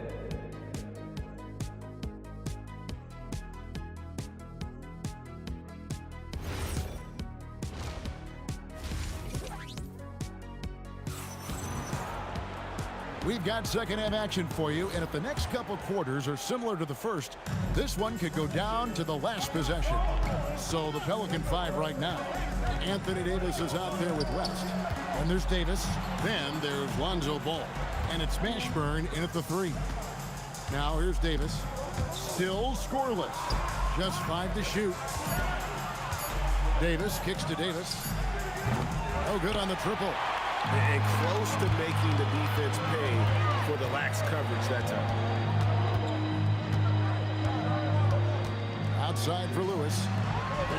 We've got second half action for you, and if the next couple quarters are similar to the first, this one could go down to the last possession. So the Pelican 5 right now. Anthony Davis is out there with West. And there's Davis. Then there's Lonzo Ball. And it's Mashburn in at the 3. Now here's Davis. Still scoreless. Just 5 to shoot. Davis kicks to Davis. Oh, good on the triple. And close to making the defense pay for the lax coverage that time. Outside for Lewis.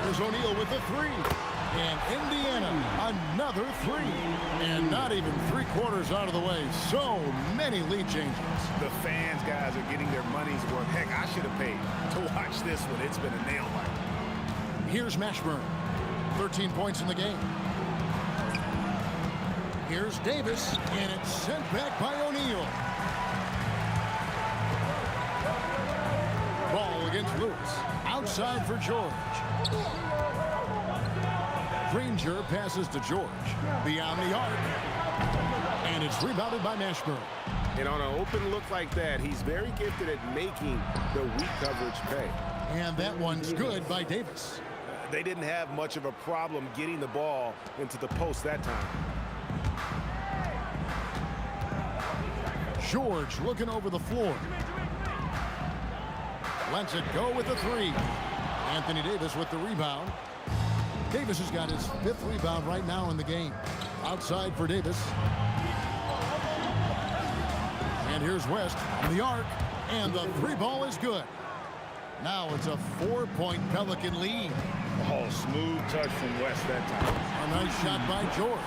There's O'Neal with the 3. And Indiana, another 3. And not even 3/4 out of the way. So many lead changes. The fans, guys, are getting their money's worth. Heck, I should have paid to watch this one. It's been a nail biter. Here's Mashburn. 13 points in the game. Here's Davis, and it's sent back by O'Neal. Ball against Lewis. Outside for George. Granger passes to George. Beyond the arc. And it's rebounded by Mashburn. And on an open look like that, he's very gifted at making the weak coverage pay. And that one's good by Davis. They didn't have much of a problem getting the ball into the post that time. George looking over the floor. Lets it go with the 3. Anthony Davis with the rebound. Davis has got his 5th rebound right now in the game. Outside for Davis. And here's West on the arc. And the 3 ball is good. Now it's a 4-point Pelican lead. Oh, smooth touch from West that time. A nice shot by George.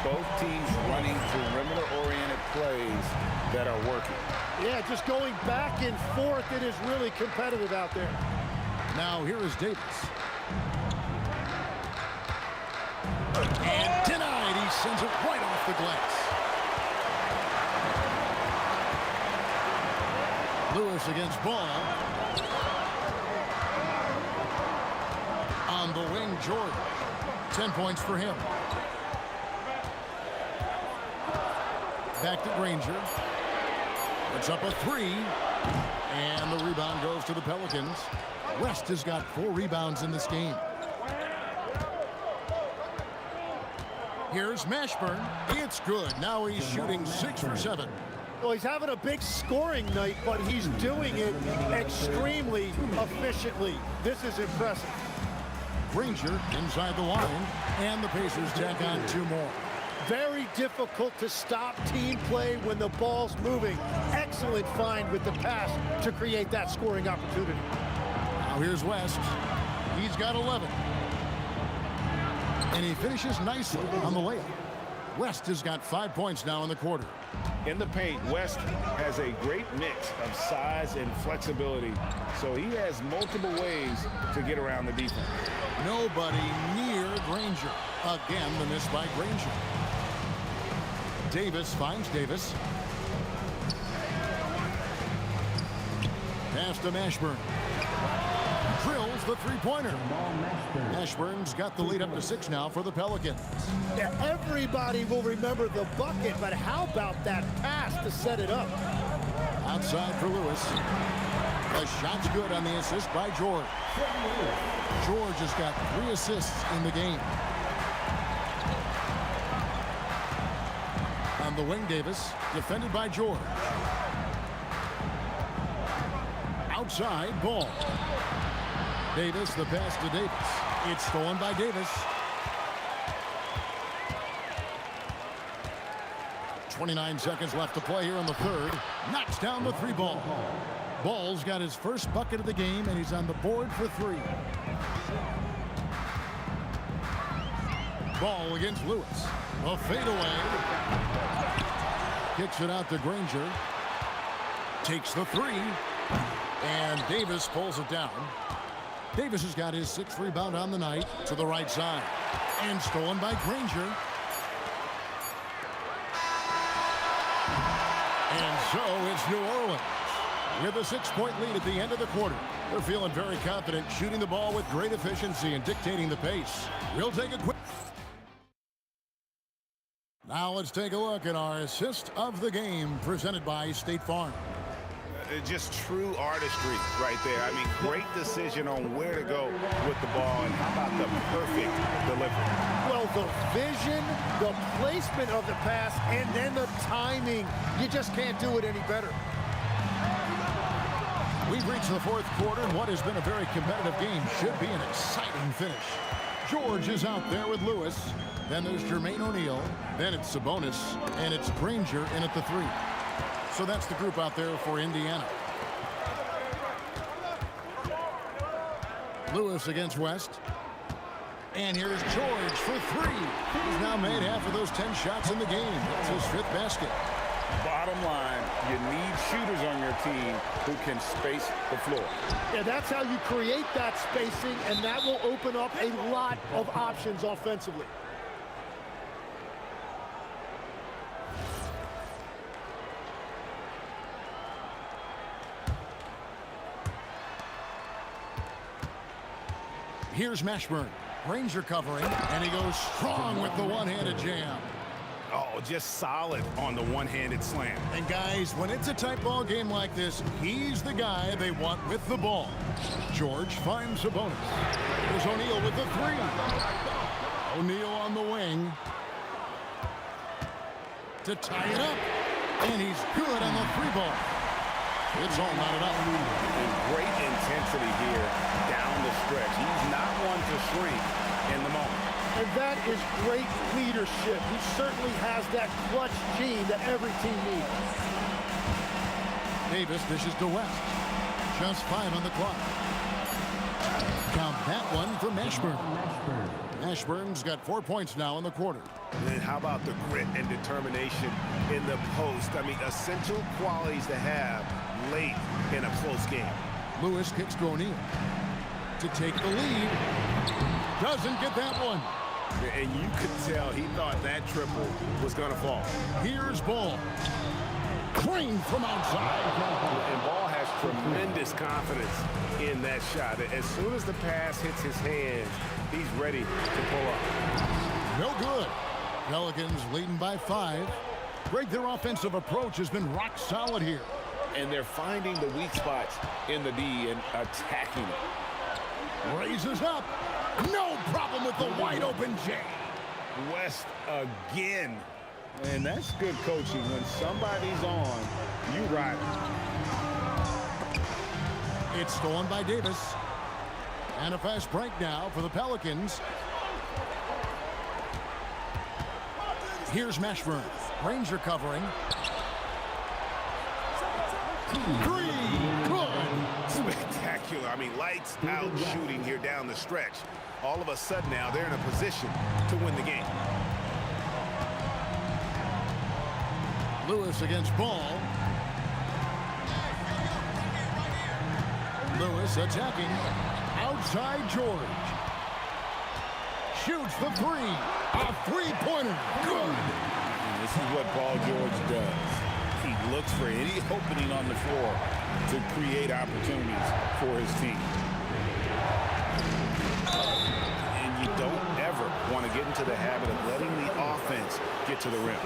Both teams running perimeter-oriented plays that are working. Yeah, just going back and forth. It is really competitive out there. Now here is Davis. And denied. He sends it right off the glass. Lewis against Ball. On the wing, George. 10 points for him. Back to Granger. It's up a 3. And the rebound goes to the Pelicans. West has got 4 rebounds in this game. Here's Mashburn. It's good. Now he's shooting 6 for 7. Well, he's having a big scoring night, but he's doing it extremely efficiently. This is impressive. Granger inside the line, and the Pacers tack on 2 more. Very difficult to stop team play when the ball's moving. Excellent find with the pass to create that scoring opportunity. Now here's West. He's got 11. And he finishes nicely on the layup. West has got 5 points now in the quarter. In the paint, West has a great mix of size and flexibility, so he has multiple ways to get around the defense. Nobody near Granger. Again, the miss by Granger. Davis finds Davis. Pass to Mashburn. Drills the three-pointer. Mashburn's got the lead up to 6 now for the Pelicans. Yeah, everybody will remember the bucket, but how about that pass to set it up? Outside for Lewis. The shot's good on the assist by George. George has got 3 assists in the game. On the wing, Davis, defended by George. Outside, Ball. Davis, the pass to Davis. It's stolen by Davis. 29 seconds left to play here in the third. Knocks down the 3 ball. Ball's got his first bucket of the game, and he's on the board for 3. Ball against Lewis. A fadeaway. Kicks it out to Granger. Takes the 3. And Davis pulls it down. Davis has got his 6th rebound on the night to the right side. And stolen by Granger. And so it's New Orleans with a 6-point lead at the end of the quarter. They're feeling very confident, shooting the ball with great efficiency and dictating the pace. We'll take a quick... Now let's take a look at our assist of the game presented by State Farm. Just true artistry right there. I mean, great decision on where to go with the ball, and how about the perfect delivery? Well, the vision, the placement of the pass, and then the timing. You just can't do it any better. We've reached the 4th quarter, and what has been a very competitive game should be an exciting finish. George is out there with Lewis. Then there's Jermaine O'Neal. Then it's Sabonis, and it's Granger in at the 3. So that's the group out there for Indiana. Lewis against West. And here's George for 3. He's now made half of those 10 shots in the game. That's his 5th basket. Bottom line, you need shooters on your team who can space the floor. Yeah, that's how you create that spacing, and that will open up a lot of options offensively. Here's Mashburn. Granger covering, and he goes strong with the one-handed jam. Oh, just solid on the one-handed slam. And guys, when it's a tight ball game like this, he's the guy they want with the ball. George finds Sabonis. There's O'Neal with the 3. O'Neal on the wing to tie it up. And he's good on the 3 ball. It's all knotted up. And great intensity here down the stretch. He's not one to shrink in the moment. And that is great leadership. He certainly has that clutch gene that every team needs. Davis dishes to West. Just 5 on the clock. Count that one for Mashburn. Mashburn's got 4 points now in the quarter. And how about the grit and determination in the post? I mean, essential qualities to have late in a close game. Lewis kicks to O'Neal to take the lead. Doesn't get that one. And you could tell he thought that triple was going to fall. Here's Ball. Clean from outside. And Ball has tremendous confidence in that shot. As soon as the pass hits his hands, he's ready to pull up. No good. Pelicans leading by 5. Greg, their offensive approach has been rock solid here. And they're finding the weak spots in the D and attacking it. Raises up. No problem with the wide open jam. West again. And that's good coaching. When somebody's on, you ride it. It's stolen by Davis. And a fast break now for the Pelicans. Here's Mashburn. Granger covering. 3. Good. Spectacular. I mean, lights out shooting here down the stretch. All of a sudden now they're in a position to win the game. Lewis against Ball. Lewis attacking. Outside George. Shoots the three. A three-pointer. Good. And this is what Paul George does. He looks for any opening on the floor to create opportunities for his team. And you don't ever want to get into the habit of letting the offense get to the rim.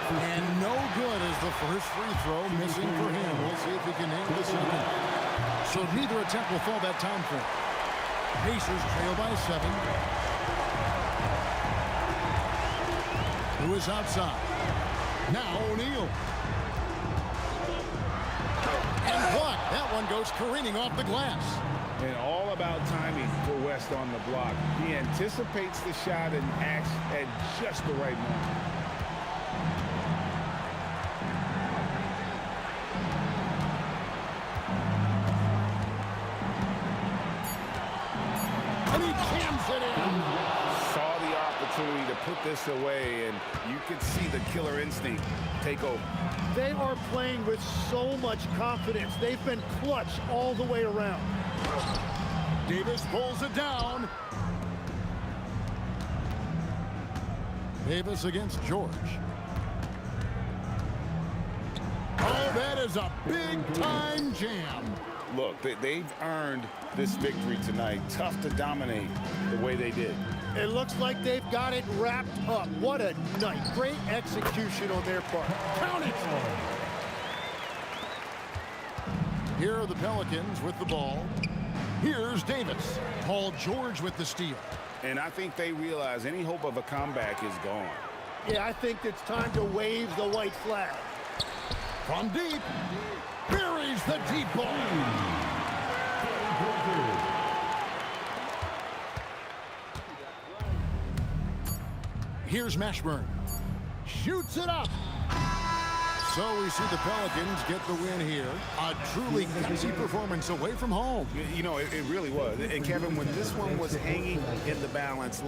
And no good as the first free throw missing for him. We'll see if he can nail the second. So neither attempt will fall that time frame. Pacers trail by 7. Who is outside? Now O'Neal. And what? That one goes careening off the glass. And all about timing for West on the block. He anticipates the shot and acts at just the right moment. And he jams it in. Saw the opportunity to put this away, and you could see the killer instinct take over. They are playing with so much confidence. They've been clutch all the way around. Davis pulls it down. Davis against George. Oh, that is a big-time jam. Look, they've earned this victory tonight. Tough to dominate the way they did. It looks like they've got it wrapped up. What a night. Great execution on their part. Count it! Here are the Pelicans with the ball. Here's Davis. Paul George with the steal. And I think they realize any hope of a comeback is gone. Yeah, I think it's time to wave the white flag. From deep, buries the deep ball. Here's Mashburn. Shoots it up. So we see the Pelicans get the win here. A truly gutsy performance away from home. You know, it really was. And Kevin, when this one was hanging in the balance,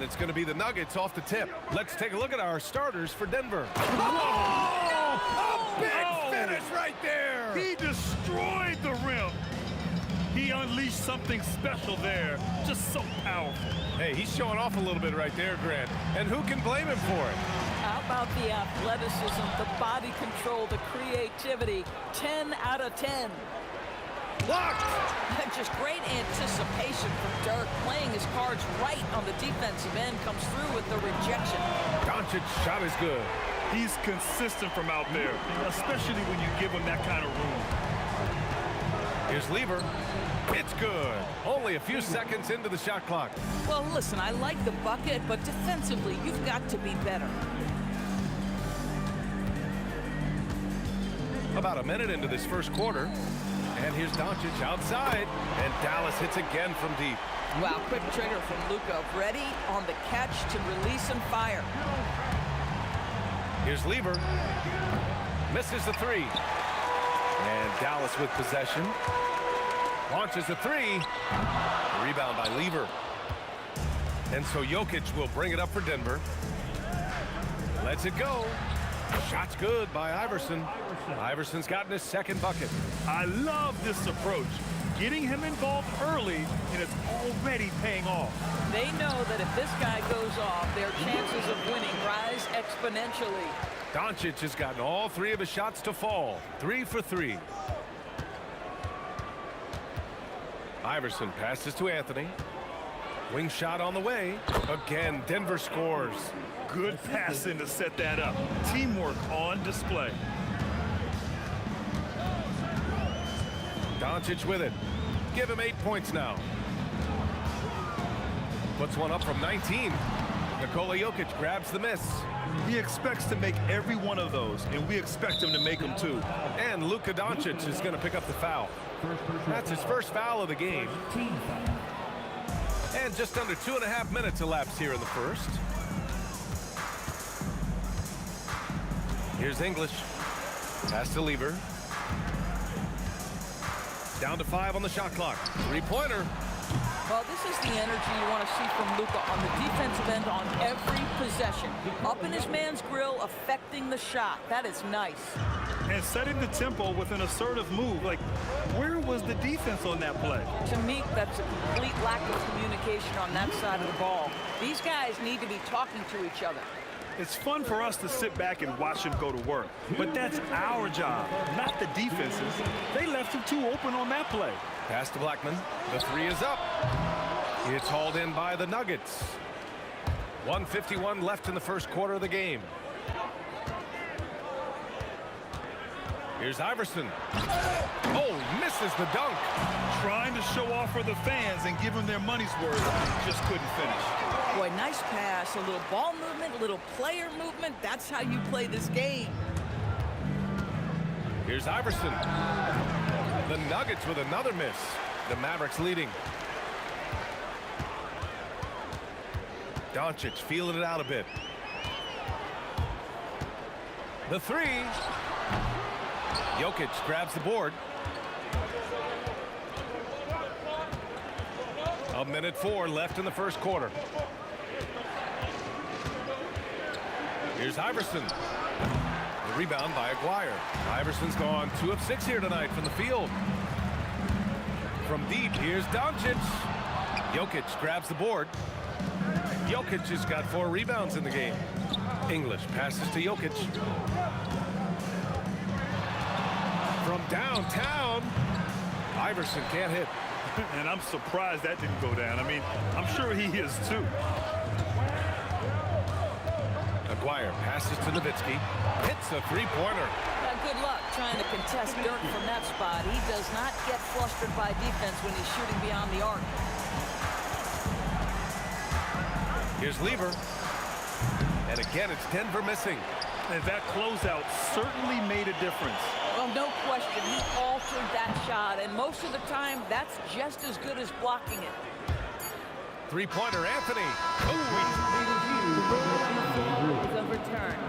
And it's going to be the Nuggets off the tip. Let's take a look at our starters for Denver. Oh! A big finish right there. He destroyed the rim. He unleashed something special there. Just so powerful. Hey, he's showing off a little bit right there, Grant. And who can blame him for it? How about the athleticism, the body control, the creativity? 10 out of 10. Blocked! Just great anticipation from Dirk, playing his cards right on the defensive end, comes through with the rejection. Doncic's shot is good. He's consistent from out there, especially when you give him that kind of room. Here's Lever. It's good. Only a few seconds into the shot clock. Well, listen, I like the bucket, but defensively, you've got to be better. About a minute into this first quarter. And here's Doncic outside. And Dallas hits again from deep. Wow, quick trigger from Luka. Ready on the catch to release and fire. Here's Lever. Misses the three. And Dallas with possession. Launches a three. Rebound by Lever. And so Jokic will bring it up for Denver. Lets it go. Shot's good by Iverson. Iverson's gotten his second bucket. I love this approach. Getting him involved early, and it's already paying off. They know that if this guy goes off, their chances of winning rise exponentially. Doncic has gotten all three of his shots to fall. 3 for 3. Iverson passes to Anthony. Wing shot on the way. Again, Denver scores. Good passing to set that up. Teamwork on display. Doncic with it. Give him 8 points now. Puts one up from 19. Nikola Jokic grabs the miss. He expects to make every one of those, and we expect him to make them too. And Luka Doncic is going to pick up the foul. That's his first foul of the game. And just under 2.5 minutes elapsed here in the first. Here's English. Pass to Lever. Down to 5 on the shot clock. Three-pointer. Well, this is the energy you want to see from Luka on the defensive end on every possession. Up in his man's grill, affecting the shot. That is nice. And setting the tempo with an assertive move. Like, where was the defense on that play? To me, that's a complete lack of communication on that side of the ball. These guys need to be talking to each other. It's fun for us to sit back and watch him go to work. But that's our job, not the defense's. They left him too open on that play. Pass to Blackman. The three is up. It's hauled in by the Nuggets. 1:51 left in the first quarter of the game. Here's Iverson. Oh, misses the dunk. Trying to show off for the fans and give them their money's worth. Just couldn't finish. Boy, nice pass. A little ball movement, a little player movement. That's how you play this game. Here's Iverson. The Nuggets with another miss. The Mavericks leading. Doncic feeling it out a bit. The three. Jokic grabs the board. 1:04 left in the first quarter. Here's Iverson. The rebound by Aguirre. Iverson's gone 2 of 6 here tonight from the field. From deep, here's Doncic. Jokic grabs the board. Jokic has got 4 rebounds in the game. English passes to Jokic. From downtown, Iverson can't hit. And I'm surprised that didn't go down. I mean, I'm sure he is too. Aguirre passes to Nowitzki. Hits a three-pointer. Good luck trying to contest Dirk from that spot. He does not get flustered by defense when he's shooting beyond the arc. Here's Lever. And again, it's Denver missing. And that closeout certainly made a difference. Well, no question. He altered that shot, and most of the time, that's just as good as blocking it. Three-pointer, Anthony.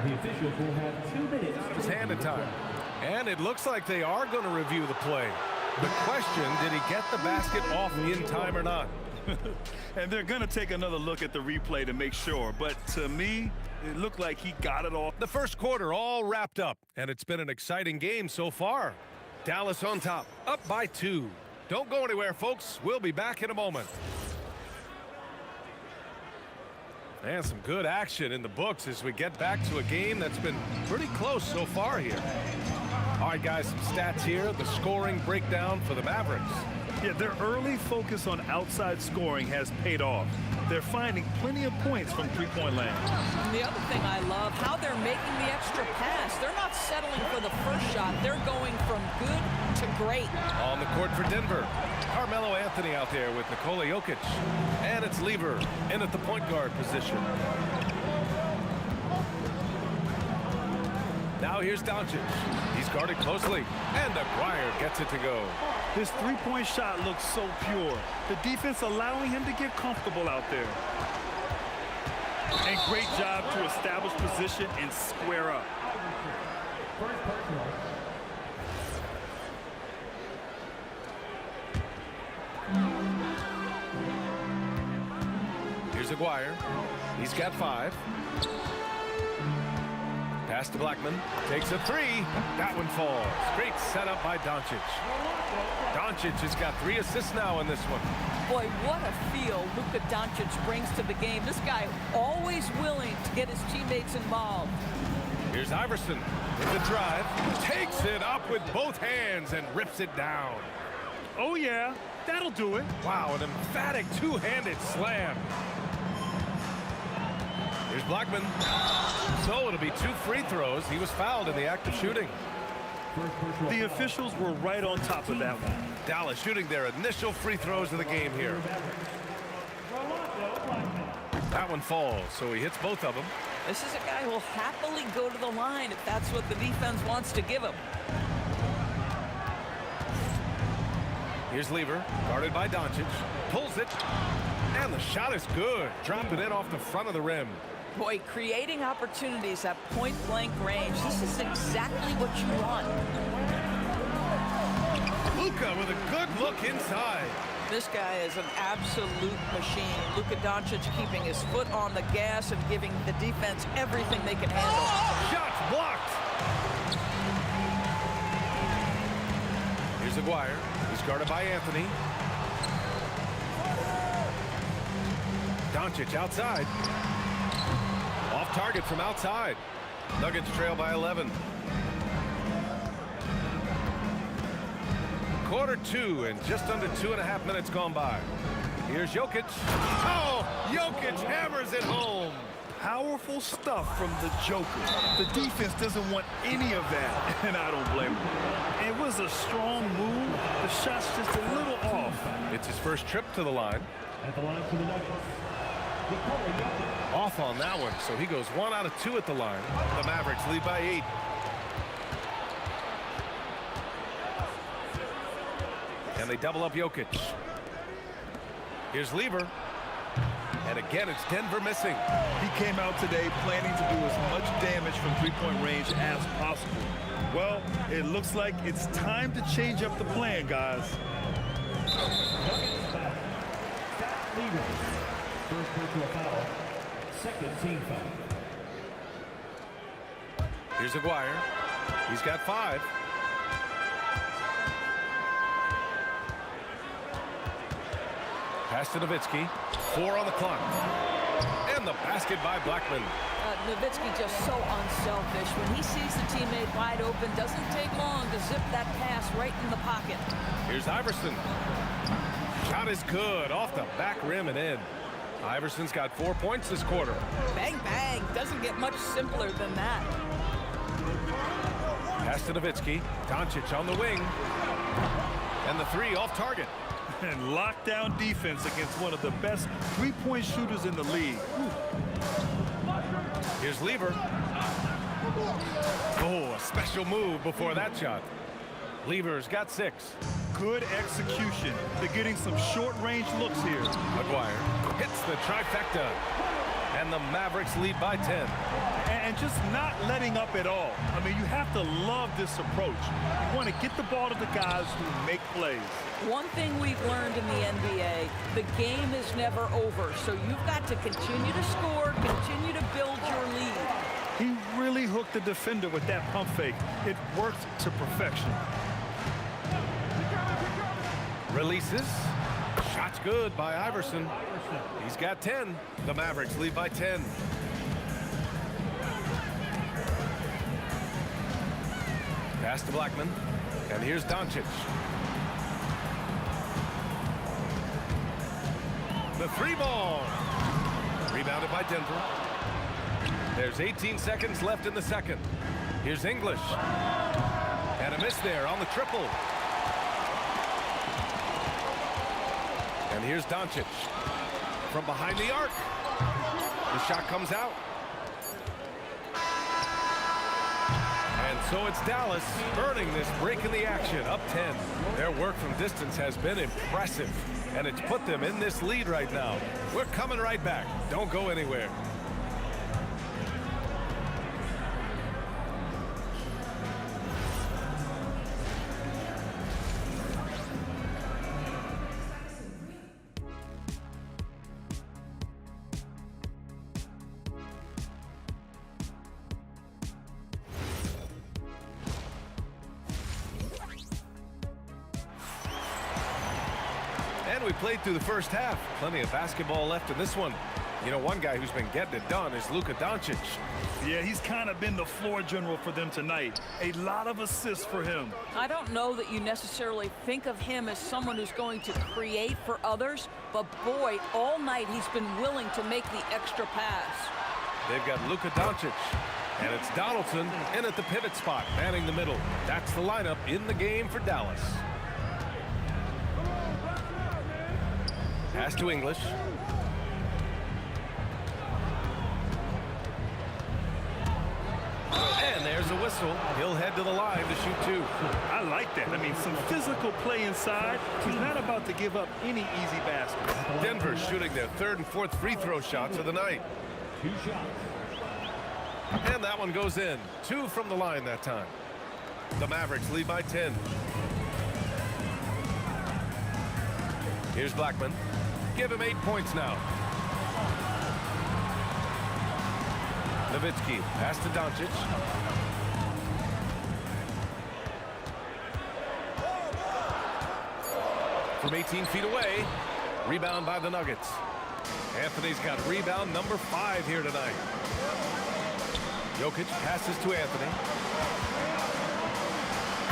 The officials will have 2 minutes. It's hand time. And it looks like they are going to review the play. The question, did he get the basket off in time or not? And they're going to take another look at the replay to make sure. But to me, it looked like he got it all. The first quarter all wrapped up, and it's been an exciting game so far. Dallas on top, up by 2. Don't go anywhere, folks. We'll be back in a moment. And some good action in the books as we get back to a game that's been pretty close so far here. All right, guys, some stats here. The scoring breakdown for the Mavericks. Yeah, their early focus on outside scoring has paid off. They're finding plenty of points from three-point land. And the other thing I love, how they're making the extra pass. They're not settling for the first shot. They're going from good to great. On the court for Denver, Carmelo Anthony out there with Nikola Jokic. And it's Lever in at the point guard position. Now here's Doncic. He's guarded closely, and Aguirre gets it to go. His three-point shot looks so pure. The defense allowing him to get comfortable out there. And great job to establish position and square up. Here's Aguirre. He's got 5. Pass to Blackman. Takes a 3. That one falls. Great setup by Doncic. Doncic has got 3 assists now in this one. Boy, what a feel Luka Doncic brings to the game. This guy always willing to get his teammates involved. Here's Iverson with the drive. Takes it up with both hands and rips it down. Oh, yeah. That'll do it. Wow, an emphatic two-handed slam. Here's Blackman. So it'll be 2 free throws. He was fouled in the act of shooting. The officials were right on top of that one. Dallas shooting their initial free throws of the game here. That one falls, so he hits both of them. This is a guy who will happily go to the line if that's what the defense wants to give him. Here's Lever, guarded by Doncic. Pulls it, and the shot is good. Dropped it in off the front of the rim. Boy, creating opportunities at point-blank range. This is exactly what you want. Luka with a good look inside. This guy is an absolute machine. Luka Doncic keeping his foot on the gas and giving the defense everything they can handle. Shots blocked. Here's Aguirre. He's guarded by Anthony. Doncic outside. Off target from outside. Nuggets trail by 11. Quarter 2 and just under 2.5 minutes gone by. Here's Jokic. Oh, Jokic hammers it home. Powerful stuff from the Joker. The defense doesn't want any of that, and I don't blame them. It was a strong move. The shot's just a little off. It's his first trip to the line. At the line for the Nuggets. Off on that one, so he goes 1 out of 2 at the line. The Mavericks lead by 8. And they double up Jokic. Here's Lever. And again, it's Denver missing. He came out today planning to do as much damage from three-point range as possible. Well, it looks like it's time to change up the plan, guys. First personal foul. Second team foul. Here's Aguirre. He's got 5. Pass to Nowitzki. 4 on the clock. And the basket by Blackman. Nowitzki just so unselfish. When he sees the teammate wide open, doesn't take long to zip that pass right in the pocket. Here's Iverson. Shot is good. Off the back rim and in. Iverson's got 4 points this quarter. Bang, bang. Doesn't get much simpler than that. Pass to Nowitzki. Doncic on the wing. And the 3 off target. And lockdown defense against one of the best three-point shooters in the league. Here's Lever. Oh, a special move before that shot. Lever's got 6. Good execution. They're getting some short-range looks here. Aguirre hits the trifecta. And the Mavericks lead by 10. and just not letting up at all. I mean, you have to love this approach. You want to get the ball to the guys who make plays. One thing we've learned in the NBA, the game is never over. So you've got to continue to score, continue to build your lead. He really hooked the defender with that pump fake. It worked to perfection. Releases. Shot's good by Iverson. He's got 10. The Mavericks lead by 10. Pass to Blackman. And here's Doncic. The three ball. Rebounded by Denver. There's 18 seconds left in the second. Here's English. And a miss there on the triple. And here's Doncic from behind the arc. The shot comes out. And so it's Dallas earning this break in the action, up 10. Their work from distance has been impressive, and it's put them in this lead right now. We're coming right back. Don't go anywhere. And we played through the first half. Plenty of basketball left in this one. You know, one guy who's been getting it done is Luka Doncic. Yeah, he's kind of been the floor general for them tonight. A lot of assists for him. I don't know that you necessarily think of him as someone who's going to create for others, but boy, all night he's been willing to make the extra pass. They've got Luka Doncic, and it's Donaldson in at the pivot spot, manning the middle. That's the lineup in the game for Dallas. Pass to English. And there's a whistle. He'll head to the line to shoot two. I like that. I mean, some physical play inside. He's not about to give up any easy baskets. Denver shooting their third and fourth free throw shots of the night. 2 shots. And that one goes in. 2 from the line that time. The Mavericks lead by 10. Here's Blackman. Give him 8 points now. Nowitzki, pass to Doncic. From 18 feet away, rebound by the Nuggets. Anthony's got rebound number 5 here tonight. Jokic passes to Anthony.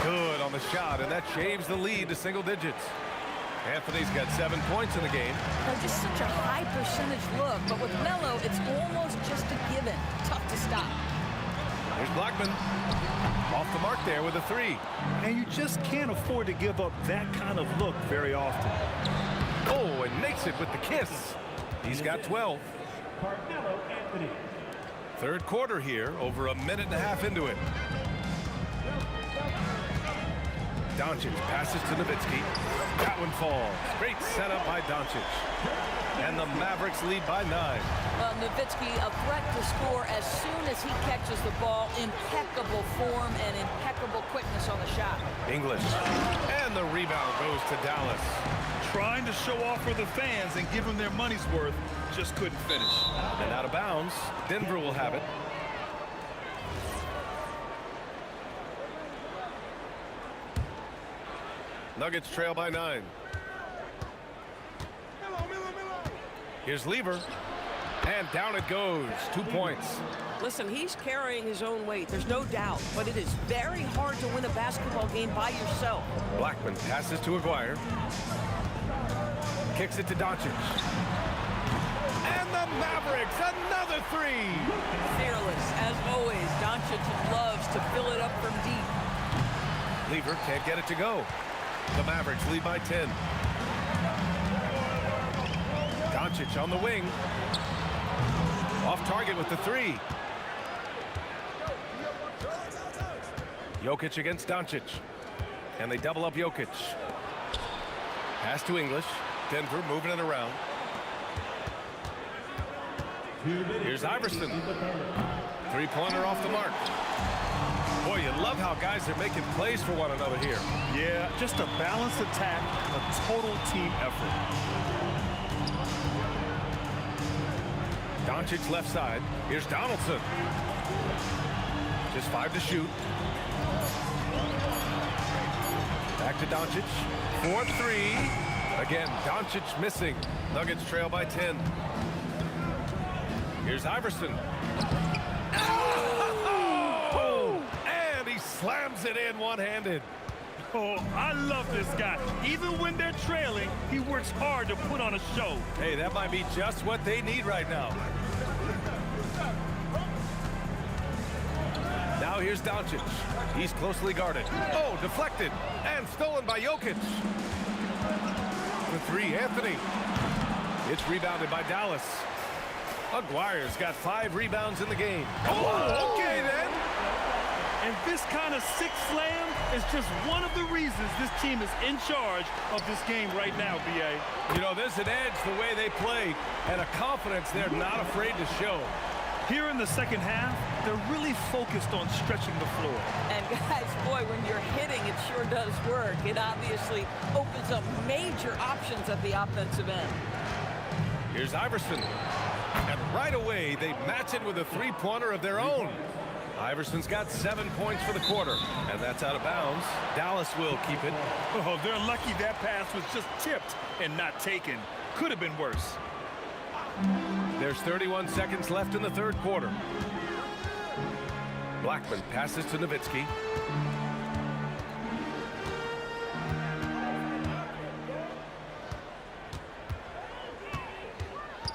Good on the shot, and that shaves the lead to single digits. Anthony's got 7 points in the game. Just such a high percentage look, but with Melo, it's almost just a given. Tough to stop. Here's Blackman. Off the mark there with a 3. And you just can't afford to give up that kind of look very often. Oh, and makes it with the kiss. He's got 12. Carmelo Anthony. Third quarter here, over a minute and a half into it. Doncic passes to Nowitzki. That one falls. Great setup by Doncic. And the Mavericks lead by 9. Well, Nowitzki, a threat to score as soon as he catches the ball. Impeccable form and impeccable quickness on the shot. English. And the rebound goes to Dallas. Trying to show off for the fans and give them their money's worth, just couldn't finish. And out of bounds, Denver will have it. Nuggets trail by 9. Here's Lever. And down it goes. 2 points. Listen, he's carrying his own weight. There's no doubt. But it is very hard to win a basketball game by yourself. Blackman passes to Aguirre. Kicks it to Doncic. And the Mavericks, another 3. Fearless, as always. Doncic loves to fill it up from deep. Lever can't get it to go. The Mavericks lead by 10. Doncic on the wing. Off target with the 3. Jokic against Doncic. And they double up Jokic. Pass to English. Denver moving it around. Here's Iverson. Three-pointer off the mark. Boy, you love how guys are making plays for one another here. Yeah, just a balanced attack, a total team effort. Doncic left side. Here's Donaldson. Just 5 to shoot. Back to Doncic. 4-3. Again, Doncic missing. Nuggets trail by 10. Here's Iverson. Oh! And he slams it in one-handed. Oh, I love this guy. Even when they're trailing, he works hard to put on a show. Hey, that might be just what they need right now. Now here's Doncic. He's closely guarded. Oh, deflected. And stolen by Jokic. For 3, Anthony. It's rebounded by Dallas. Aguirre's got 5 rebounds in the game. Oh, okay then. And this kind of sick slam is just one of the reasons this team is in charge of this game right now, B.A. You know, there's an edge the way they play and a confidence they're not afraid to show. Here in the second half, they're really focused on stretching the floor. And guys, boy, when you're hitting, it sure does work. It obviously opens up major options at the offensive end. Here's Iverson. And right away, they match it with a three-pointer of their own. Iverson's got 7 points for the quarter, and that's out of bounds. Dallas will keep it. Oh, they're lucky that pass was just tipped and not taken. Could have been worse. There's 31 seconds left in the third quarter. Blackman passes to Nowitzki.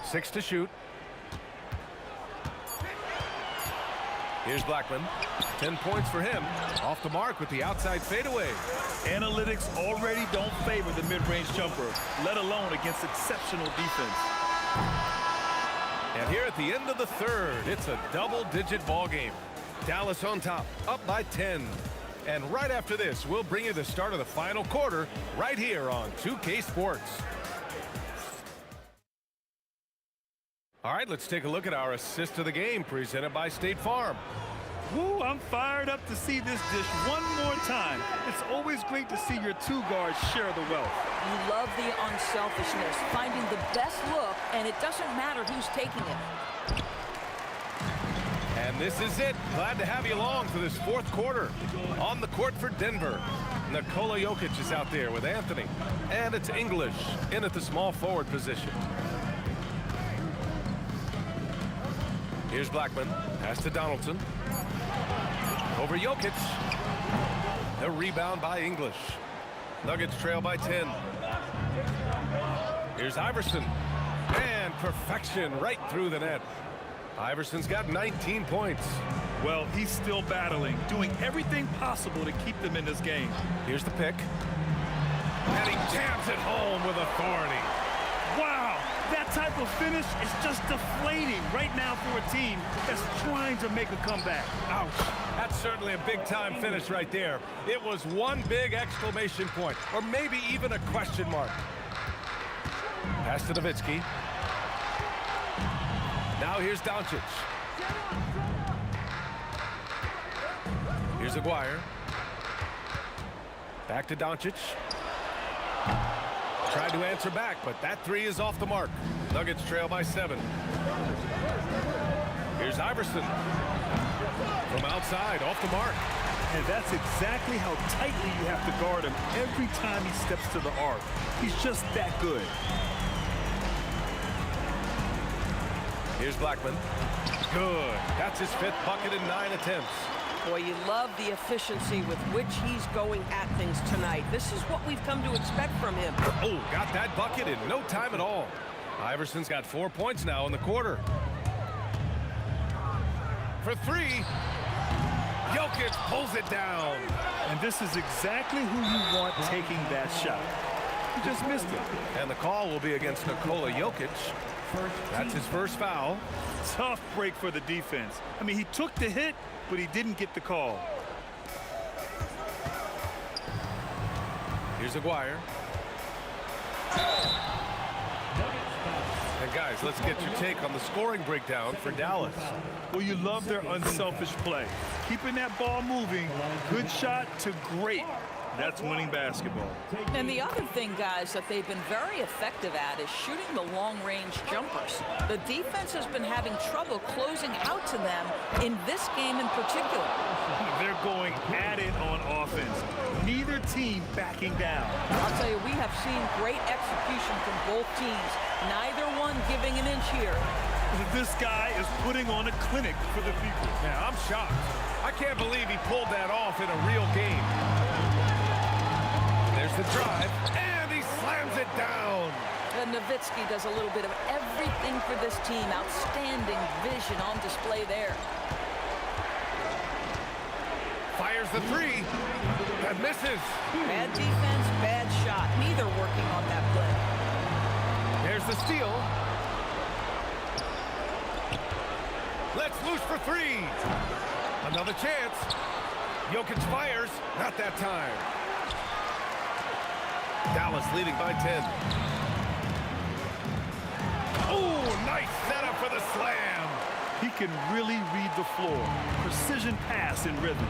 Six to shoot. Here's Blackman. 10 points for him. Off the mark with the outside fadeaway. Analytics already don't favor the mid-range jumper, let alone against exceptional defense. And here at the end of the third, it's a double-digit ball game. Dallas on top, up by 10. And right after this, we'll bring you the start of the final quarter right here on 2K Sports. All right, let's take a look at our assist of the game presented by State Farm. Woo, I'm fired up to see this dish one more time. It's always great to see your two guards share the wealth. You love the unselfishness, finding the best look, and it doesn't matter who's taking it. And this is it. Glad to have you along for this fourth quarter. On the court for Denver, Nikola Jokic is out there with Anthony. And it's English in at the small forward position. Here's Blackman. Pass to Donaldson. Over Jokic. The rebound by English. Nuggets trail by 10. Here's Iverson. And perfection right through the net. Iverson's got 19 points. Well, he's still battling, doing everything possible to keep them in this game. Here's the pick. And he jams it home with authority. Wow, that type of finish is just deflating right now for a team that's trying to make a comeback. Ouch. That's certainly a big-time finish right there. It was one big exclamation point, or maybe even a question mark. Pass to Nowitzki. Now here's Doncic. Here's Aguirre. Back to Doncic. Tried to answer back, but that three is off the mark. Nuggets trail by 7. Here's Iverson. From outside, off the mark. And that's exactly how tightly you have to guard him every time he steps to the arc. He's just that good. Here's Blackman. Good. That's his 5th bucket in 9 attempts. Boy, you love the efficiency with which he's going at things tonight. This is what we've come to expect from him. Oh, got that bucket in no time at all. Iverson's got 4 points now in the quarter. For 3. Jokic pulls it down. And this is exactly who you want taking that shot. He just missed it. And the call will be against Nikola Jokic. That's his first foul. Tough break for the defense. I mean, he took the hit, but he didn't get the call. Here's Aguirre. And Guys, let's get your take on the scoring breakdown for Dallas. Well, you love their unselfish play. Keeping that ball moving, good shot to great. That's winning basketball. And the other thing, guys, that they've been very effective at is shooting the long-range jumpers. The defense has been having trouble closing out to them in this game in particular. They're going at it on offense. Neither team backing down. I'll tell you, we have seen great execution from both teams. Neither one giving an inch here. This guy is putting on a clinic for the people. Yeah, I'm shocked. I can't believe he pulled that off in a real game. There's the drive, and he slams it down. And Nowitzki does a little bit of everything for this team. Outstanding vision on display there. Fires the three. That misses. Bad defense, bad shot. Neither working on that play. There's the steal. Let's loose for three. Another chance. Jokic fires. Not that time. Dallas leading by 10. Oh, nice setup for the slam. He can really read the floor. Precision pass in rhythm.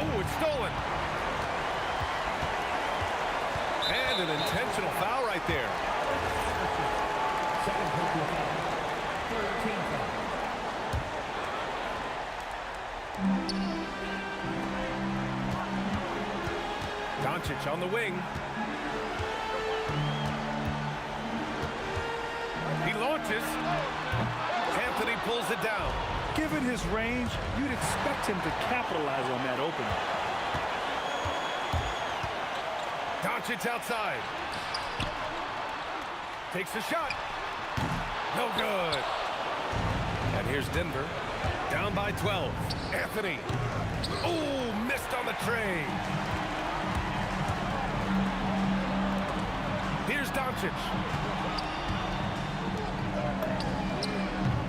Oh, it's stolen. And an intentional foul right there. Second personal foul. 13 foul. Doncic on the wing. He launches. Anthony pulls it down. Given his range, you'd expect him to capitalize on that opening. Doncic outside. Takes a shot. No good. And here's Denver. Down by 12. Anthony. Oh, missed on the tray. Here's Doncic.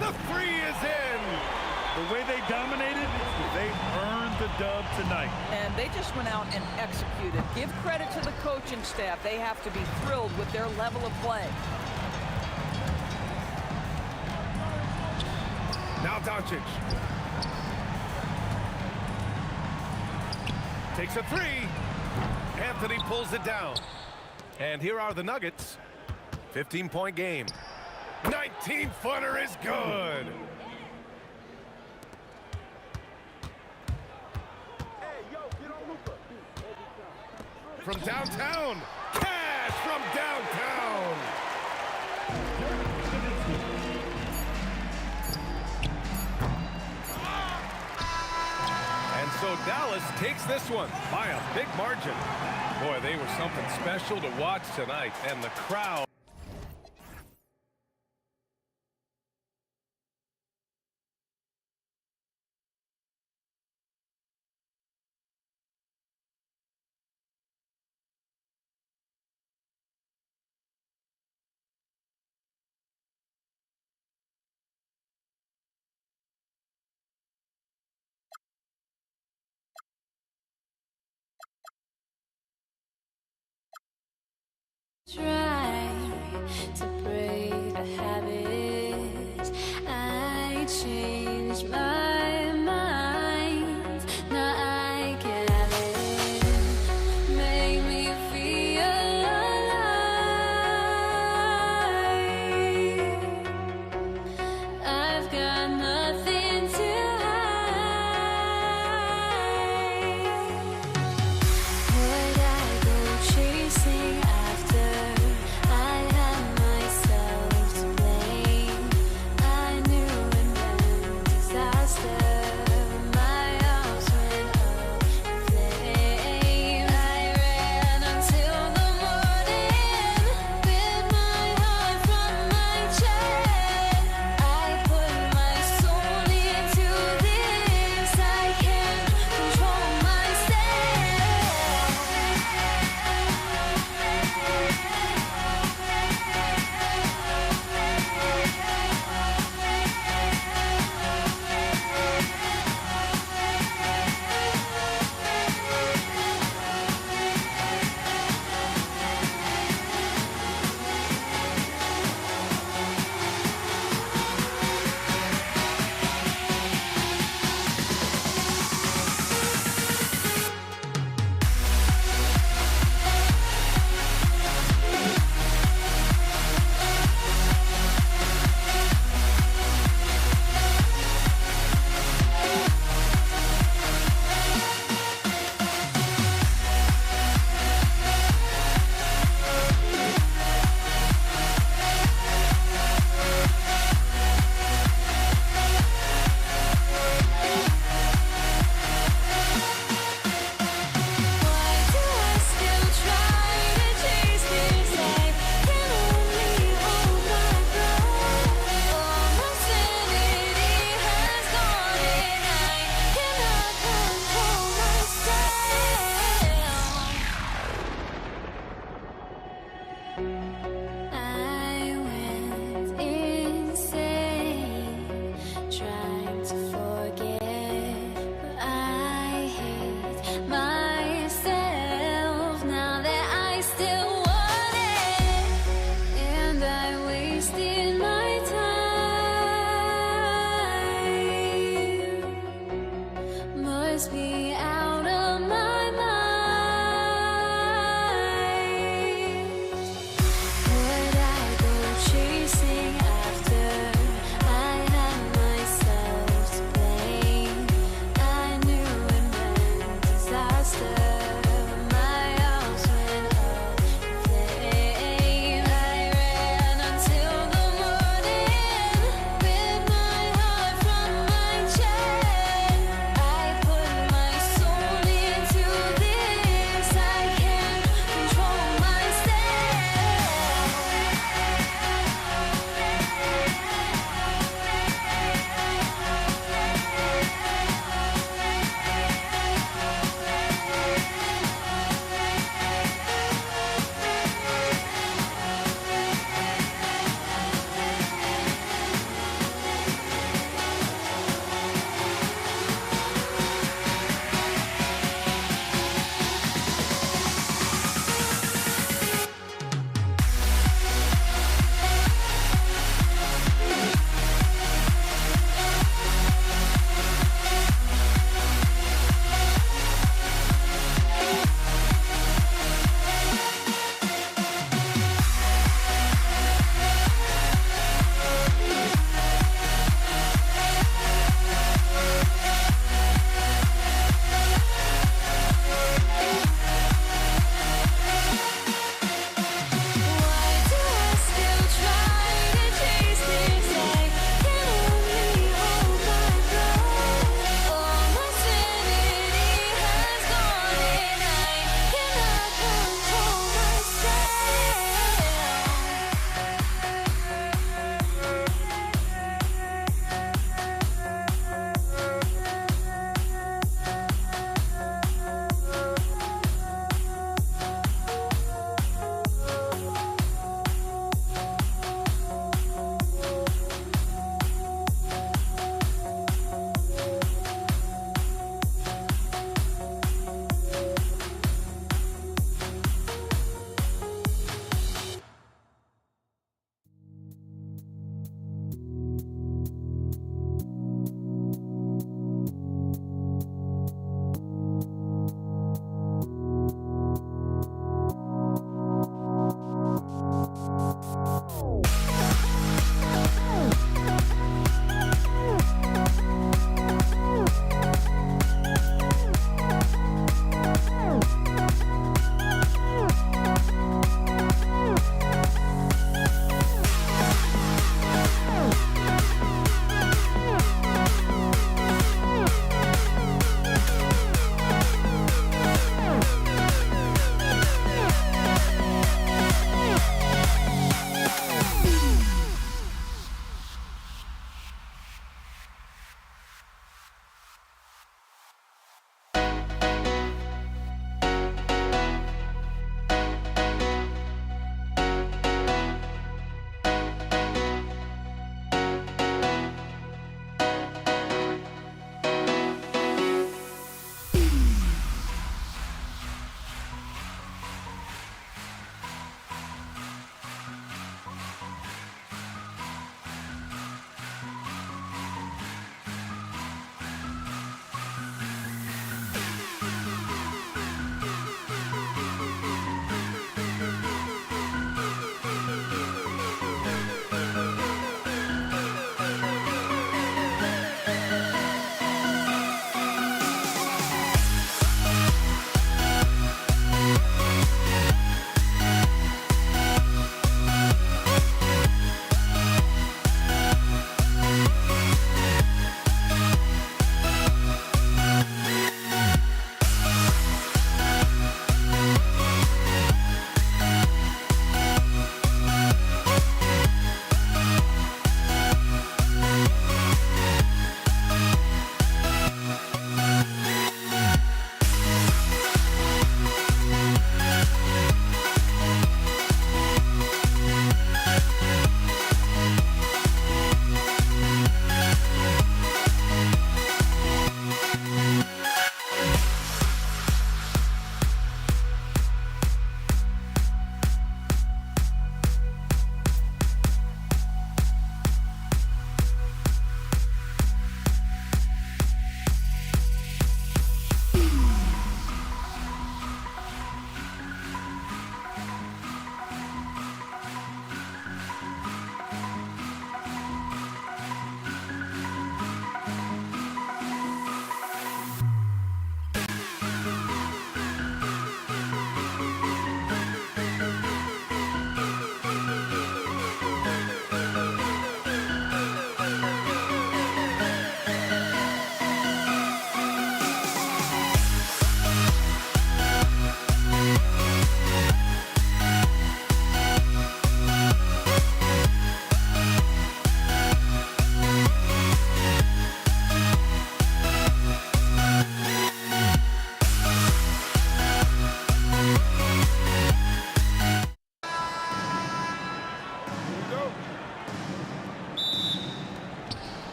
The three is in. The way they dominated, they earned the dub tonight. And they just went out and executed. Give credit to the coaching staff. They have to be thrilled with their level of play. Now Doncic. Takes a three. Anthony pulls it down. And here are the Nuggets. 15-point game. 19-footer is good. From downtown. Cash from downtown. And so Dallas takes this one by a big margin. Boy, they were something special to watch tonight, and the crowd. Try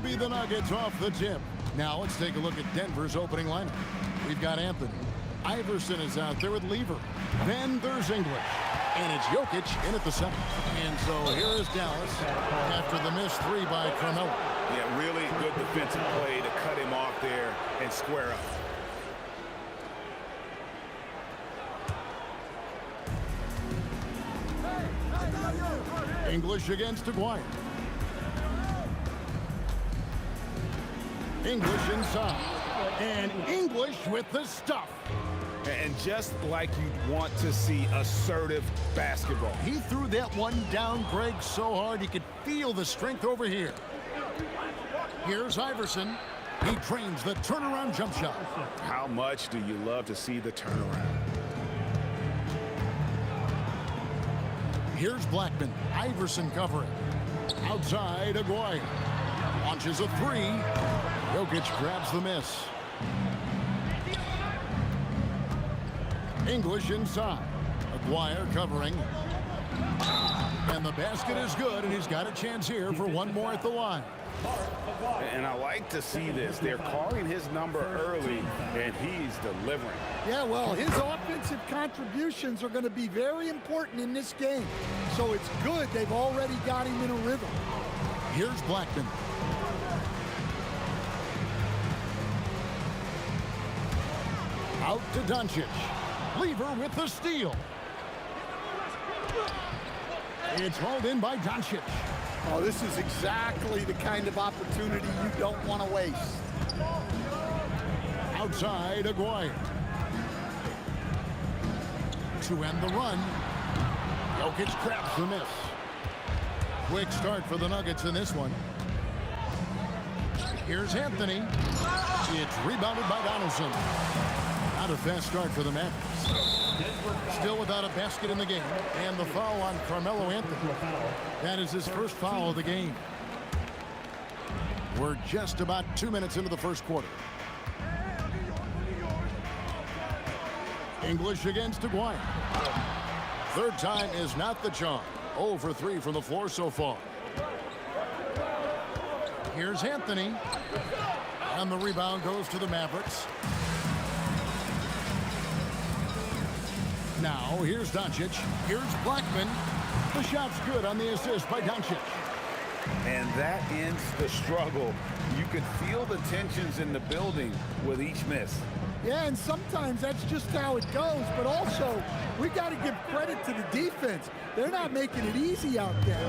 be the Nuggets off the tip. Now let's take a look at Denver's opening lineup. We've got Anthony. Iverson is out there with Lever. Then there's English. And it's Jokic in at the center. And so here is Dallas after the missed three by Carmelo. Yeah, really good defensive play to cut him off there and square up. English against Aguirre. English inside. And English with the stuff. And just like you'd want to see assertive basketball. He threw that one down, Greg, so hard he could feel the strength over here. Here's Iverson. He trains the turnaround jump shot. How much do you love to see the turnaround? Here's Blackman. Iverson covering. Outside, Aguirre. Launches a three. Jokic grabs the miss. English inside. Aguirre covering. And the basket is good, and he's got a chance here for one more at the line. And I like to see this. They're calling his number early, and he's delivering. Yeah, well, his offensive contributions are going to be very important in this game. So it's good they've already got him in a rhythm. Here's Blackman. Out to Doncic. Lever with the steal. It's hauled in by Doncic. Oh, this is exactly the kind of opportunity you don't want to waste. Outside, Aguirre. To end the run. Jokic grabs the miss. Quick start for the Nuggets in this one. Here's Anthony. It's rebounded by Donaldson. Not a fast start for the Mavericks. Still without a basket in the game. And the foul on Carmelo Anthony. That is his first foul of the game. We're just about 2 minutes into the first quarter. English against Aguirre. Third time is not the charm. 0 for 3 from the floor so far. Here's Anthony. And the rebound goes to the Mavericks. Now, here's Doncic. Here's Blackman. The shot's good on the assist by Doncic. And that ends the struggle. You can feel the tensions in the building with each miss. Yeah, and sometimes that's just how it goes. But also, we got to give credit to the defense. They're not making it easy out there.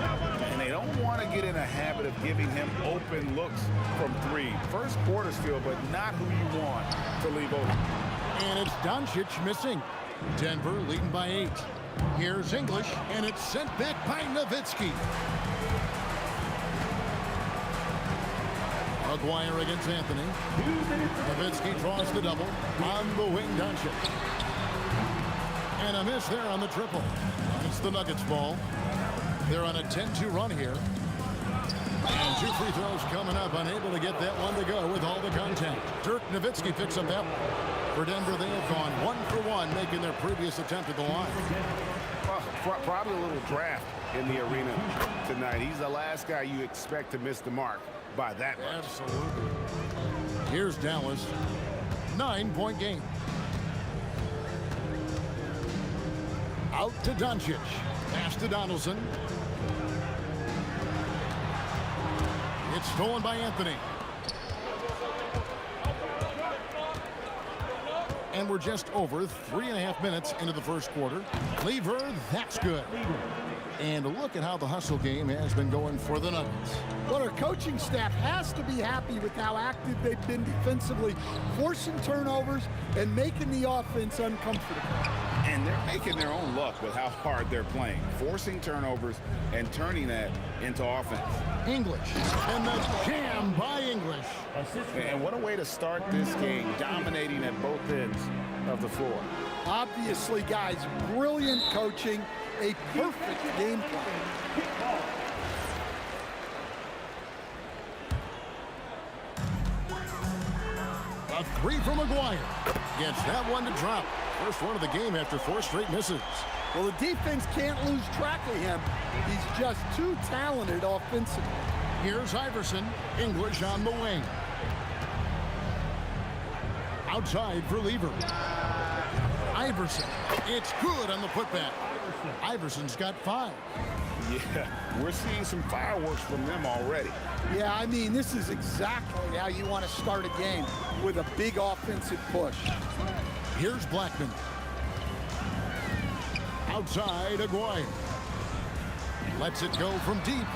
And they don't want to get in a habit of giving him open looks from three. First quarter's feel, but not who you want to leave open. And it's Doncic missing. Denver leading by 8. Here's English, and it's sent back by Nowitzki. Aguirre against Anthony. Nowitzki draws the double. On the wing, Doncic. And a miss there on the triple. It's the Nuggets ball. They're on a 10-2 run here. And 2 free throws coming up. Unable to get that one to go with all the contact. Dirk Nowitzki picks up that one. For Denver, they have gone 1 for 1, making their previous attempt at the line. Probably a little draft in the arena tonight. He's the last guy you expect to miss the mark by that much. Absolutely. Here's Dallas. 9-point game. Out to Doncic. Pass to Donaldson. It's stolen by Anthony. And we're just over 3.5 minutes into the first quarter. Lever, that's good. And look at how the hustle game has been going for the Nuggets. Well, our coaching staff has to be happy with how active they've been defensively, forcing turnovers and making the offense uncomfortable. And they're making their own luck with how hard they're playing, forcing turnovers and turning that into offense. English, and the jam by English. And what a way to start this game, dominating at both ends of the floor. Obviously, guys, brilliant coaching, a perfect game plan. A 3 from Aguirre. Gets that one to drop. First one of the game after 4 straight misses. Well, the defense can't lose track of him. He's just too talented offensively. Here's Iverson. English on the wing. Outside for Lever. Iverson. It's good on the putback. Iverson's got 5. Yeah, we're seeing some fireworks from them already. Yeah, I mean, this is exactly how you want to start a game, with a big offensive push. Here's Blackman. Outside, Aguirre. Lets it go from deep.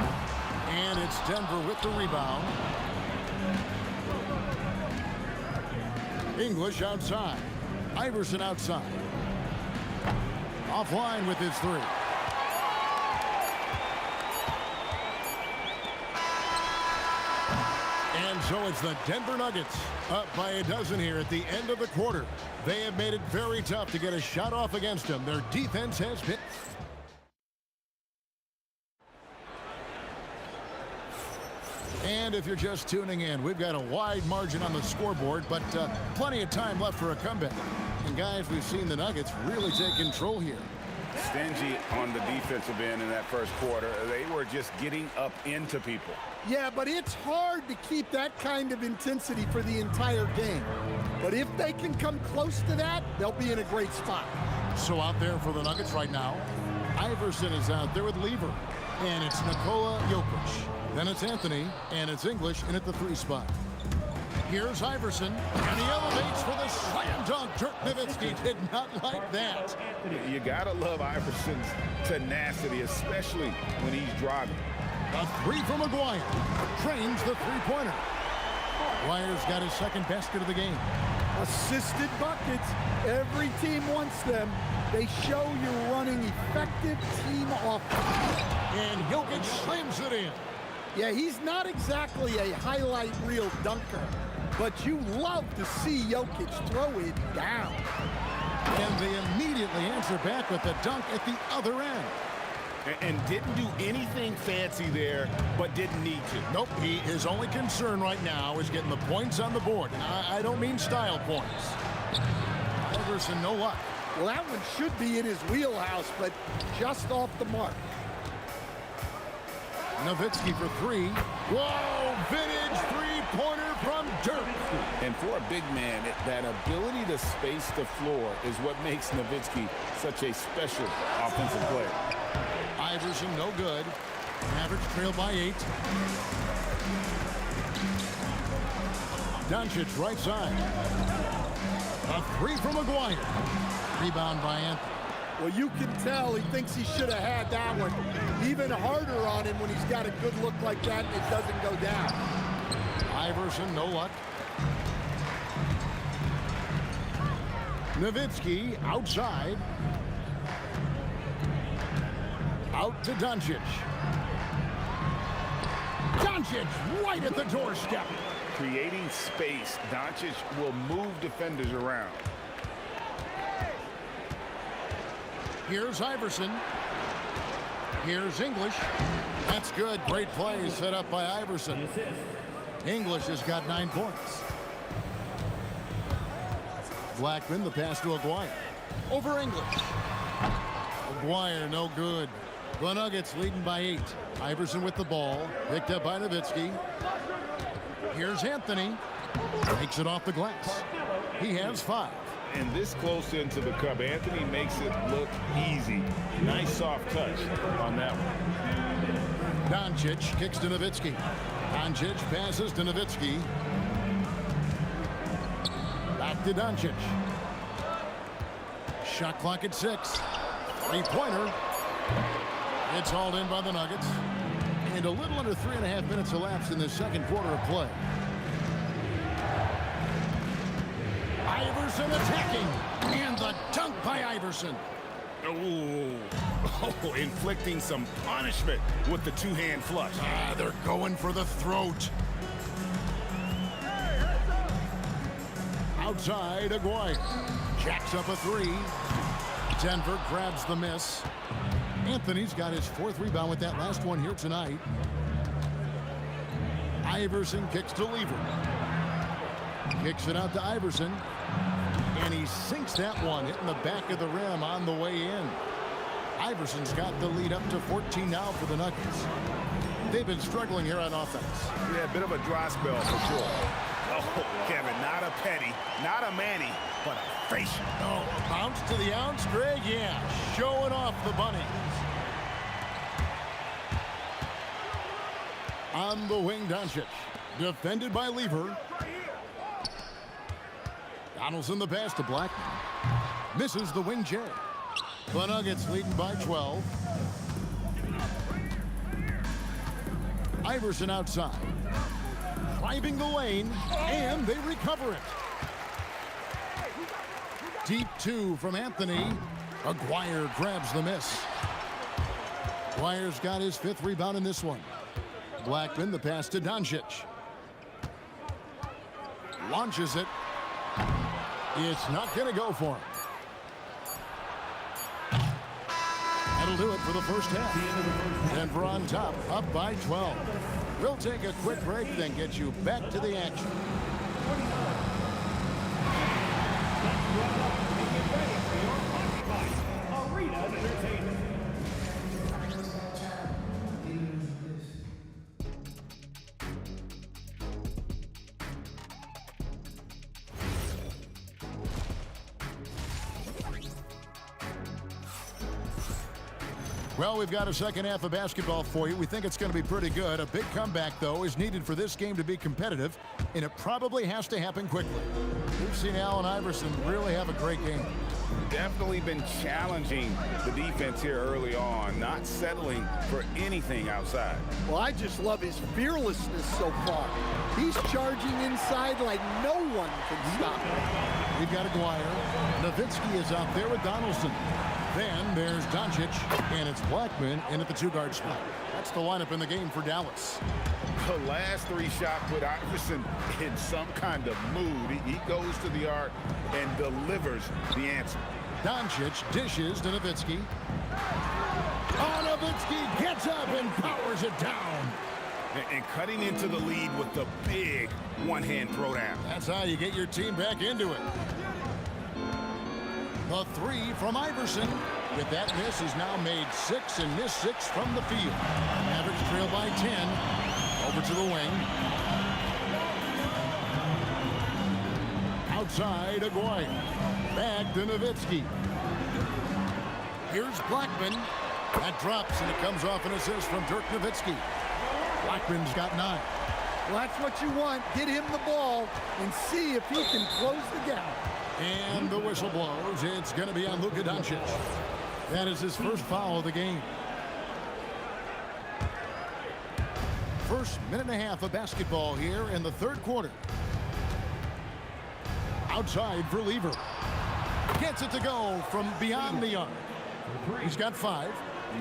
And it's Denver with the rebound. English outside. Iverson outside. Offline with his 3. And so it's the Denver Nuggets up by a dozen here at the end of the quarter. They have made it very tough to get a shot off against them. Their defense has been... And if you're just tuning in, we've got a wide margin on the scoreboard, but plenty of time left for a comeback. And guys, we've seen the Nuggets really take control here. Stingy on the defensive end in that first quarter. They were just getting up into people. Yeah, but it's hard to keep that kind of intensity for the entire game. But if they can come close to that, they'll be in a great spot. So out there for the Nuggets right now, Iverson is out there with Lever. And it's Nikola Jokic. Then it's Anthony, and it's English in at the 3 spot. Here's Iverson, and he elevates for the slam dunk. Dirk Nowitzki did not like that. You gotta love Iverson's tenacity, especially when he's driving. A 3 from Aguirre. Trains the 3-pointer. Aguirre's got his second basket of the game. Assisted buckets. Every team wants them. They show you're running effective team offense. And Jokic slams it in. Yeah, he's not exactly a highlight reel dunker, but you love to see Jokic throw it down. And they immediately answer back with a dunk at the other end. And didn't do anything fancy there, but didn't need to. Nope, his only concern right now is getting the points on the board. And I don't mean style points. Iverson, no luck. Well, that one should be in his wheelhouse, but just off the mark. Nowitzki for 3. Whoa, vintage 3-pointer from Dirk. And for a big man, that ability to space the floor is what makes Nowitzki such a special offensive player. Iverson, no good. Mavericks trail by 8. Doncic right side. A 3 from Aguirre. Rebound by Anthony. Well, you can tell he thinks he should have had that one. Even harder on him when he's got a good look like that and it doesn't go down. Iverson, no luck. Nowitzki outside. Out to Doncic. Doncic right at the doorstep. Creating space, Doncic will move defenders around. Here's Iverson. Here's English. That's good. Great play set up by Iverson. English has got 9 points. Blackman, the pass to Aguirre. Over English. Aguirre, no good. The Nuggets leading by 8. Iverson with the ball. Picked up by Nowitzki. Here's Anthony. Takes it off the glass. He has 5. And this close into the cup, Anthony makes it look easy. Nice soft touch on that one. Doncic kicks to Nowitzki. Doncic passes to Nowitzki. Back to Doncic. Shot clock at 6. 3-pointer. It's hauled in by the Nuggets. And a little under 3.5 minutes elapsed in the second quarter of play. Iverson attacking. And the dunk by Iverson. Oh, inflicting some punishment with the 2-hand flush. They're going for the throat. Outside, Aguirre. Jacks up a 3. Denver grabs the miss. Anthony's got his 4th rebound with that last one here tonight. Iverson kicks to Lever. Kicks it out to Iverson. And he sinks that one, hitting the back of the rim on the way in. Iverson's got the lead up to 14 now for the Nuggets. They've been struggling here on offense. Yeah, a bit of a dry spell for sure. Oh, Kevin, not a petty, not a Manny, but a facial. Oh, bounce to the ounce, Greg. Yeah, showing off the bunnies. On the wing, Doncic. Defended by Lever. Donaldson the pass to Blackman. Misses the wing J. The Nuggets leading by 12. Iverson outside. Driving the lane, and they recover it. Deep two from Anthony. Aguirre grabs the miss. Aguirre's got his 5th rebound in this one. Blackman, the pass to Doncic. Launches it. It's not going to go for him. That'll do it for the first half. Denver on top, up by 12. We'll take a quick break, then get you back to the action. Well, we've got a second half of basketball for you. We think it's going to be pretty good. A big comeback, though, is needed for this game to be competitive, and it probably has to happen quickly. We've seen Allen Iverson really have a great game. Definitely been challenging the defense here early on, not settling for anything outside. Well, I just love his fearlessness so far. He's charging inside like no one can stop him. We've got Aguirre. Nowitzki is out there with Donaldson. Then there's Doncic, and it's Blackman in at the 2-guard spot. That's the lineup in the game for Dallas. The last 3 shot put Iverson in some kind of mood. He goes to the arc and delivers the answer. Doncic dishes to Nowitzki. Oh, Nowitzki gets up and powers it down. And cutting into the lead with the big one-hand throwdown. That's how you get your team back into it. The 3 from Iverson. With that miss, he's now made 6 and missed 6 from the field. Mavericks trail by 10. Over to the wing. Outside, Aguirre. Back to Nowitzki. Here's Blackman. That drops, and it comes off an assist from Dirk Nowitzki. Blackman's got 9. Well, that's what you want. Get him the ball and see if he can close the gap. And the whistle blows. It's going to be on Luka Doncic. That is his first foul of the game. First minute and a half of basketball here in the 3rd quarter. Outside for Lever. Gets it to go from beyond the arc. He's got 5.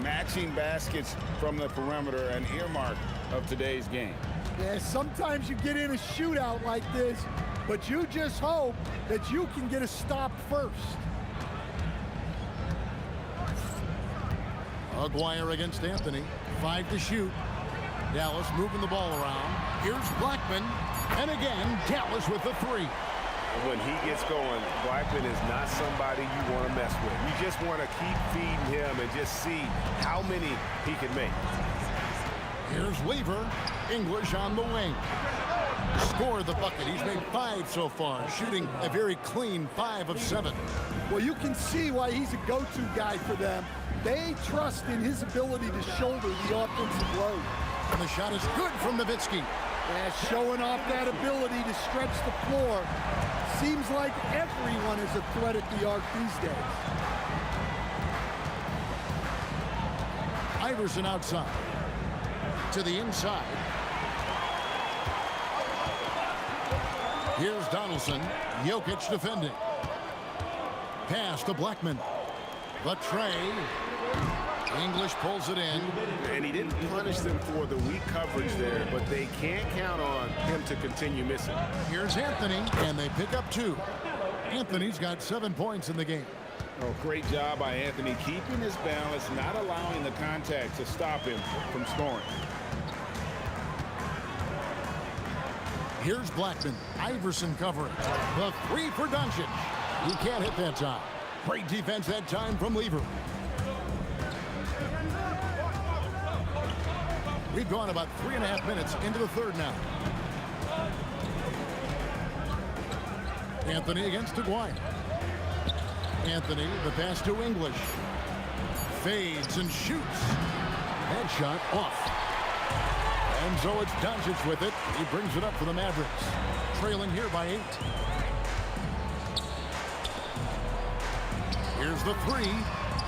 Matching baskets from the perimeter, an earmark of today's game. Yeah, sometimes you get in a shootout like this, but you just hope that you can get a stop first. Aguirre against Anthony. 5 to shoot. Dallas moving the ball around. Here's Blackman. And again, Dallas with the 3. When he gets going, Blackman is not somebody you want to mess with. You just want to keep feeding him and just see how many he can make. Here's Lever. English on the wing. Score the bucket. He's made 5 so far, shooting a very clean 5 of 7. Well, you can see why he's a go-to guy for them. They trust in his ability to shoulder the offensive load. And the shot is good from Nowitzki. Yeah, showing off that ability to stretch the floor. Seems like everyone is a threat at the arc these days. Iverson outside. To the inside. Here's Donaldson. Jokic defending. Pass to Blackman. The tray. English pulls it in. And he didn't punish them for the weak coverage there, but they can't count on him to continue missing. Here's Anthony, and they pick up 2. Anthony's got 7 points in the game. Oh, great job by Anthony, keeping his balance, not allowing the contact to stop him from scoring. Here's Blackman. Iverson covering. The 3 for Doncic. He can't hit that time. Great defense that time from Lever. We've gone about 3.5 minutes into the third now. Anthony against Aguirre. Anthony, the pass to English. Fades and shoots. Headshot off. And so it's Doncic with it. He brings it up for the Mavericks. Trailing here by 8. Here's the three.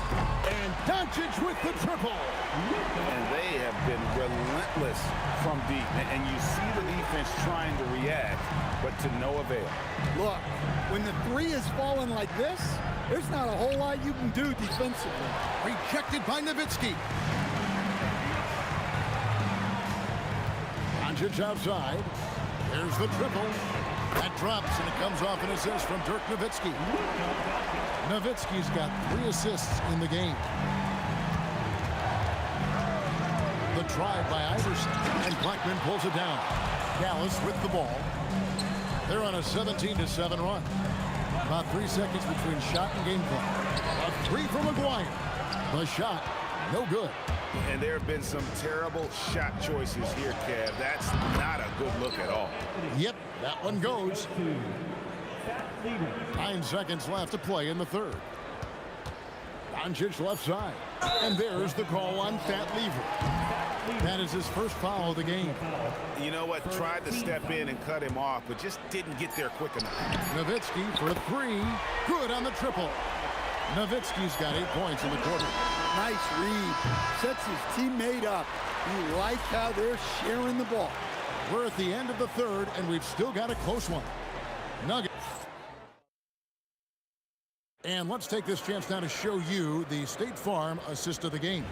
And Doncic with the triple. And they have been relentless from deep. And you see the defense trying to react, but to no avail. Look, when the three is falling like this, there's not a whole lot you can do defensively. Rejected by Nowitzki. Doncic outside. There's the triple. That drops, and it comes off an assist from Dirk Nowitzki. Nowitzki's got 3 assists in the game. The drive by Iverson, and Blackman pulls it down. Dallas with the ball. They're on a 17-7 run. About 3 seconds between shot and game clock. A 3 from Aguirre. The shot, no good. And there have been some terrible shot choices here, Kev. That's not a good look at all. Yep, that one goes. 9 seconds left to play in the third. Doncic left side. And there's the call on Fat Lever. That is his first foul of the game. You know what? Tried to step in and cut him off, but just didn't get there quick enough. Nowitzki for 3. Good on the triple. Nowitzki's got 8 points in the quarter. Nice read. Sets his teammate up. You like how they're sharing the ball. We're at the end of the third, and we've still got a close one. Nuggets. And let's take this chance now to show you the State Farm assist of the game.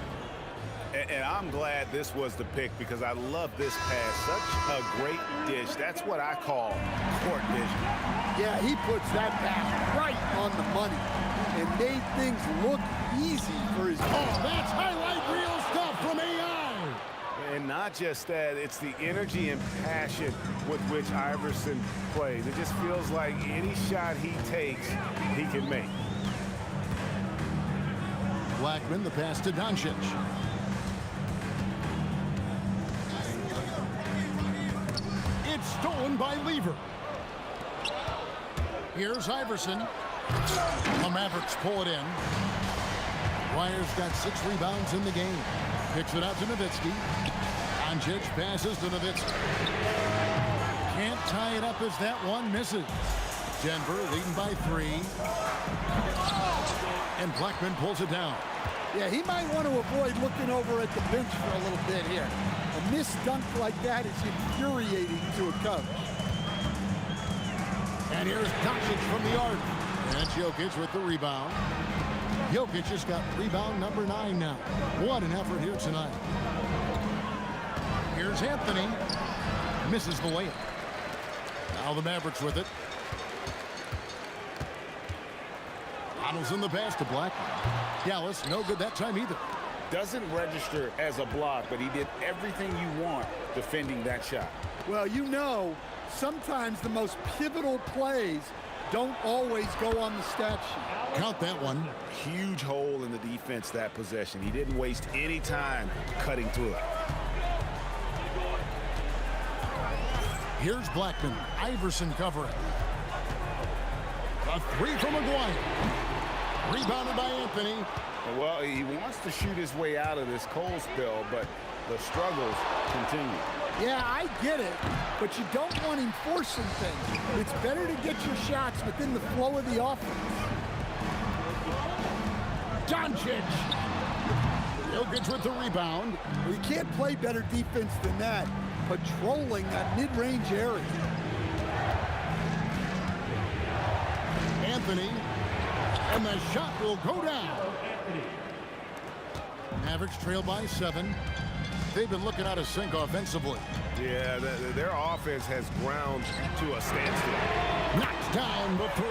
And I'm glad this was the pick because I love this pass. Such a great dish. That's what I call court vision. Yeah, he puts that pass right on the money and made things look easy for his team. Oh, that's highlight reel stuff from AI. And not just that, it's the energy and passion with which Iverson plays. It just feels like any shot he takes, he can make. Blackman, the pass to Doncic. It's stolen by Lever. Here's Iverson. The Mavericks pull it in. Wires got 6 rebounds in the game. Picks it out to Nowitzki. Doncic passes to Nowitzki. Can't tie it up as that one misses. Denver leading by 3. And Blackman pulls it down. Yeah, he might want to avoid looking over at the bench for a little bit here. A missed dunk like that is infuriating to a coach. And here's Doncic from the arc. And Jokic with the rebound. Jokic has got rebound number 9 now. What an effort here tonight. Here's Anthony. Misses the layup. Now the Mavericks with it. Donald's in the pass to Blackman. Dallas, no good that time either. Doesn't register as a block, but he did everything you want defending that shot. Well, you know, sometimes the most pivotal plays don't always go on the stat sheet. Count that one. Huge hole in the defense that possession. He didn't waste any time cutting through it. Here's Blackman. Iverson covering. A 3 from Aguirre. Rebounded by Anthony. Well, he wants to shoot his way out of this cold spell, but the struggles continue. Yeah, I get it, but you don't want him forcing things. It's better to get your shots within the flow of the offense. Doncic. Jokic with the rebound. Well, you can't play better defense than that, patrolling that mid-range area. Anthony. And the shot will go down. Mavericks trail by 7. They've been looking out of sync offensively. Yeah, their offense has ground to a standstill. Knocks down the 3.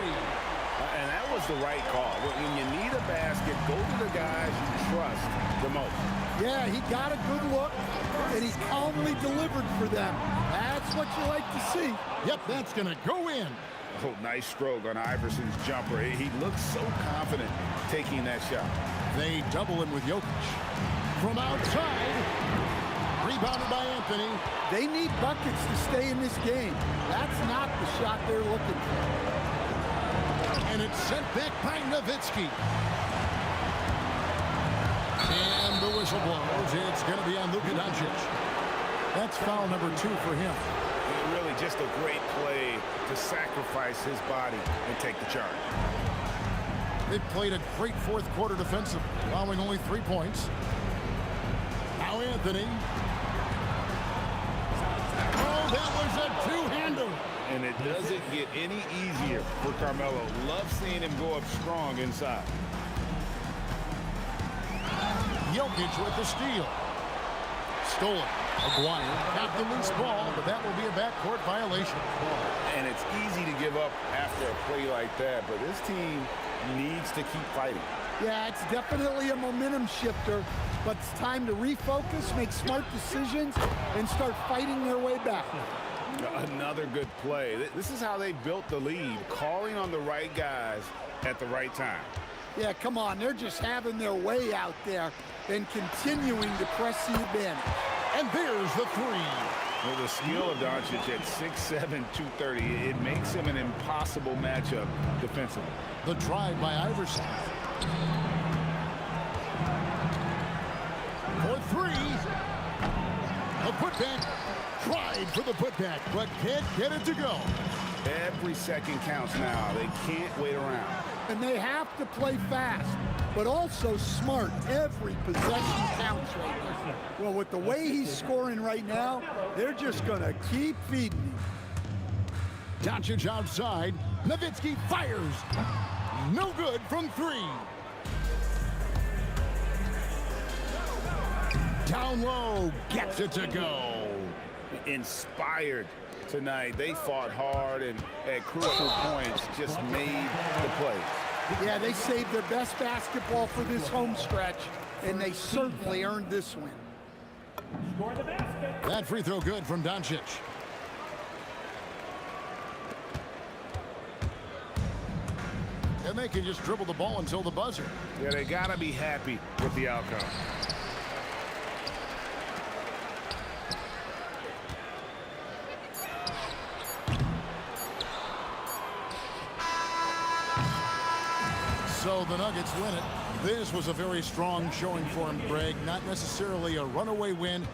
And that was the right call. When you need a basket, go to the guys you trust the most. Yeah, he got a good look, and he calmly delivered for them. That's what you like to see. Yep, that's going to go in. Oh, nice stroke on Iverson's jumper. He looks so confident taking that shot. They double him with Jokic. From outside, Rebounded by Anthony. They need buckets to stay in this game. That's not the shot they're looking for. And it's sent back by Nowitzki. And the whistle blows. It's going to be on Luka Doncic. That's foul number 2 for him. Really just a great play to sacrifice his body and take the charge. They've played a great fourth quarter defensive, allowing only 3 points. Now Anthony. Oh, that was a two-hander. And it doesn't get any easier for Carmelo. Love seeing him go up strong inside. Jokic with the steal. Stolen. Aguirre got the loose ball, but that will be a backcourt violation. And it's easy to give up after a play like that, but this team needs to keep fighting. Yeah, it's definitely a momentum shifter, but it's time to refocus, make smart decisions, and start fighting their way back. Another good play. This is how they built the lead, calling on the right guys at the right time. Yeah, come on, they're just having their way out there and continuing to press the advantage. And there's the 3. With the skill of Doncic at 6'7", 230, it makes him an impossible matchup defensively. The drive by Iverson. For 3. A putback. Tried for the putback, but can't get it to go. Every second counts now. They can't wait around. And they have to play fast, but also smart. Every possession counts right now. Well, with the way he's scoring right now, they're just going to keep feeding him. Doncic outside. Nowitzki fires. No good from 3. Down low. Gets it to go. Inspired tonight. They fought hard and at crucial points just made the plays. Yeah, they saved their best basketball for this home stretch, and they certainly earned this win. That free throw good from Doncic. And they can just dribble the ball until the buzzer. Yeah, they got to be happy with the outcome. So the Nuggets win it. This was a very strong showing for him, Greg. Not necessarily a runaway win.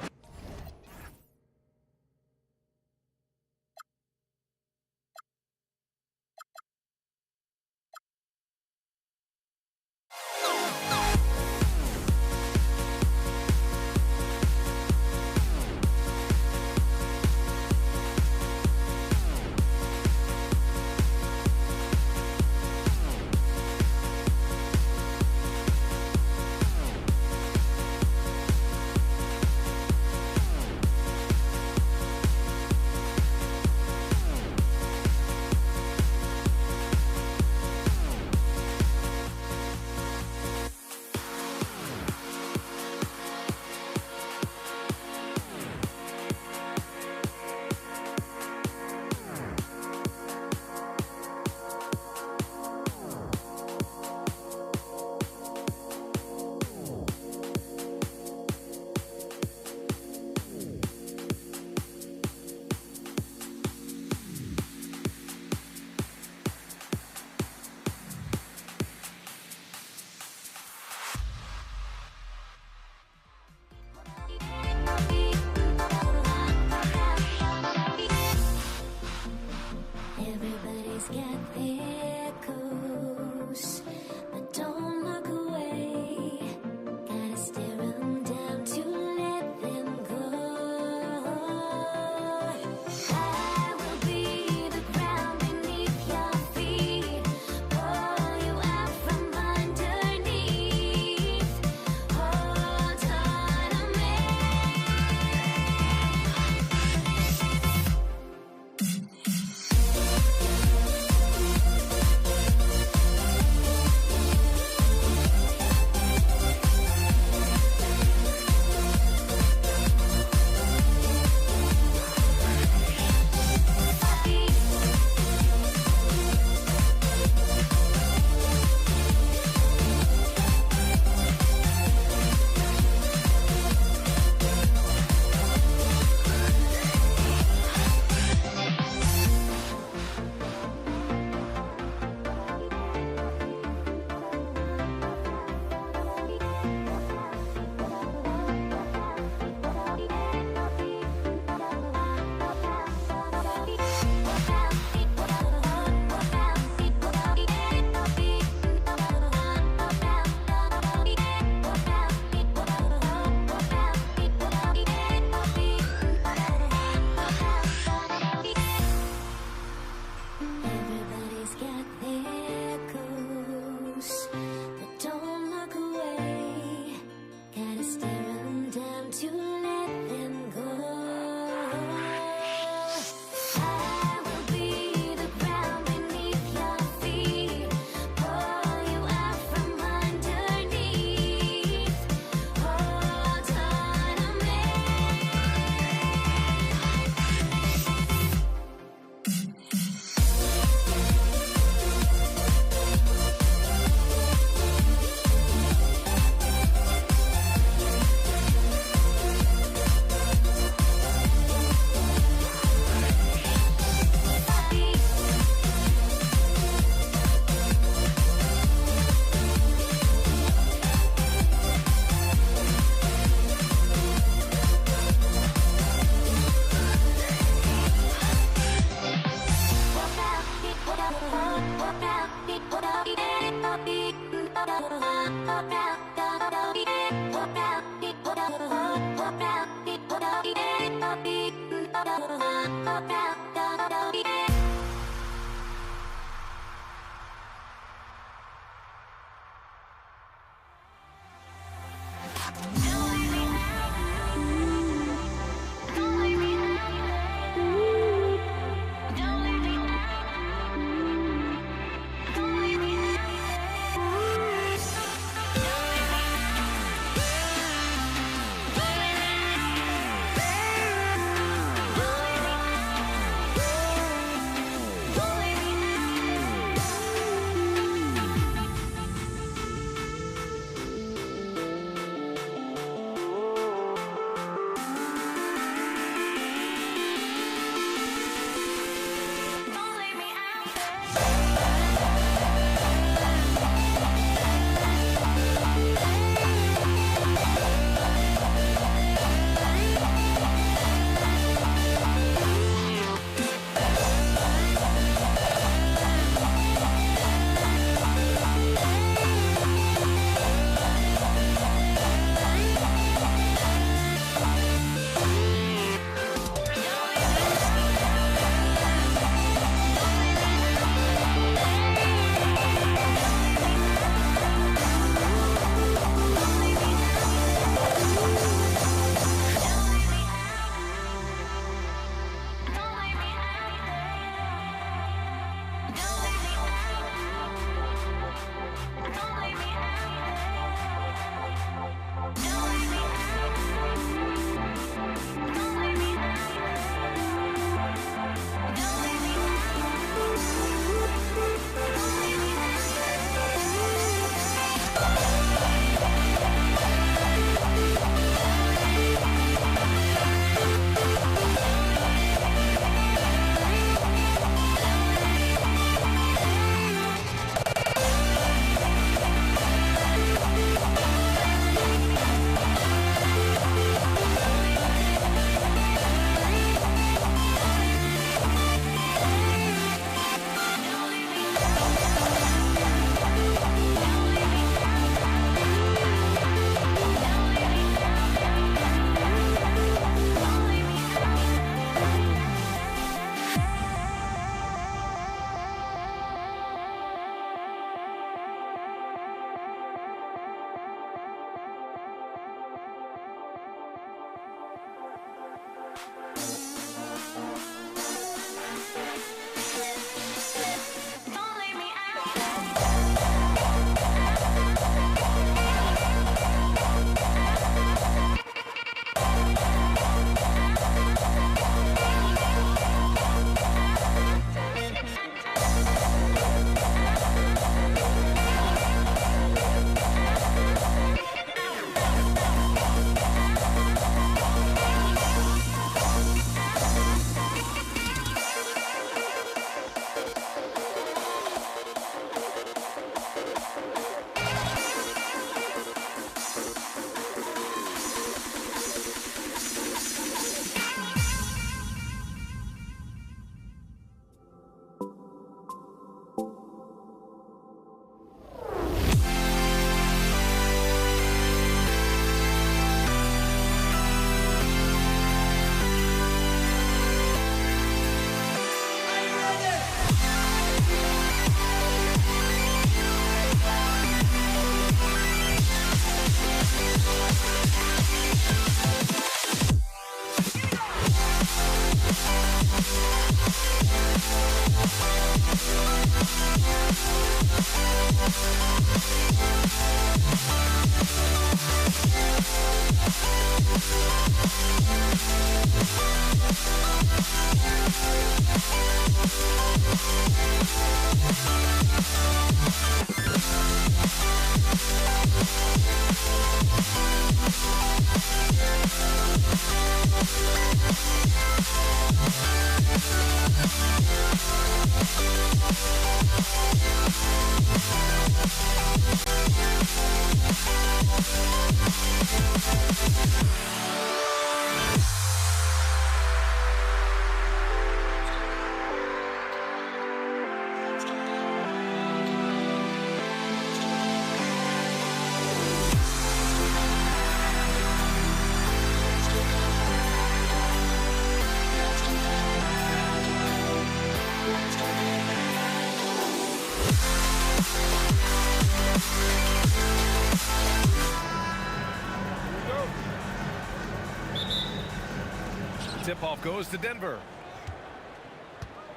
Tip-off goes to Denver.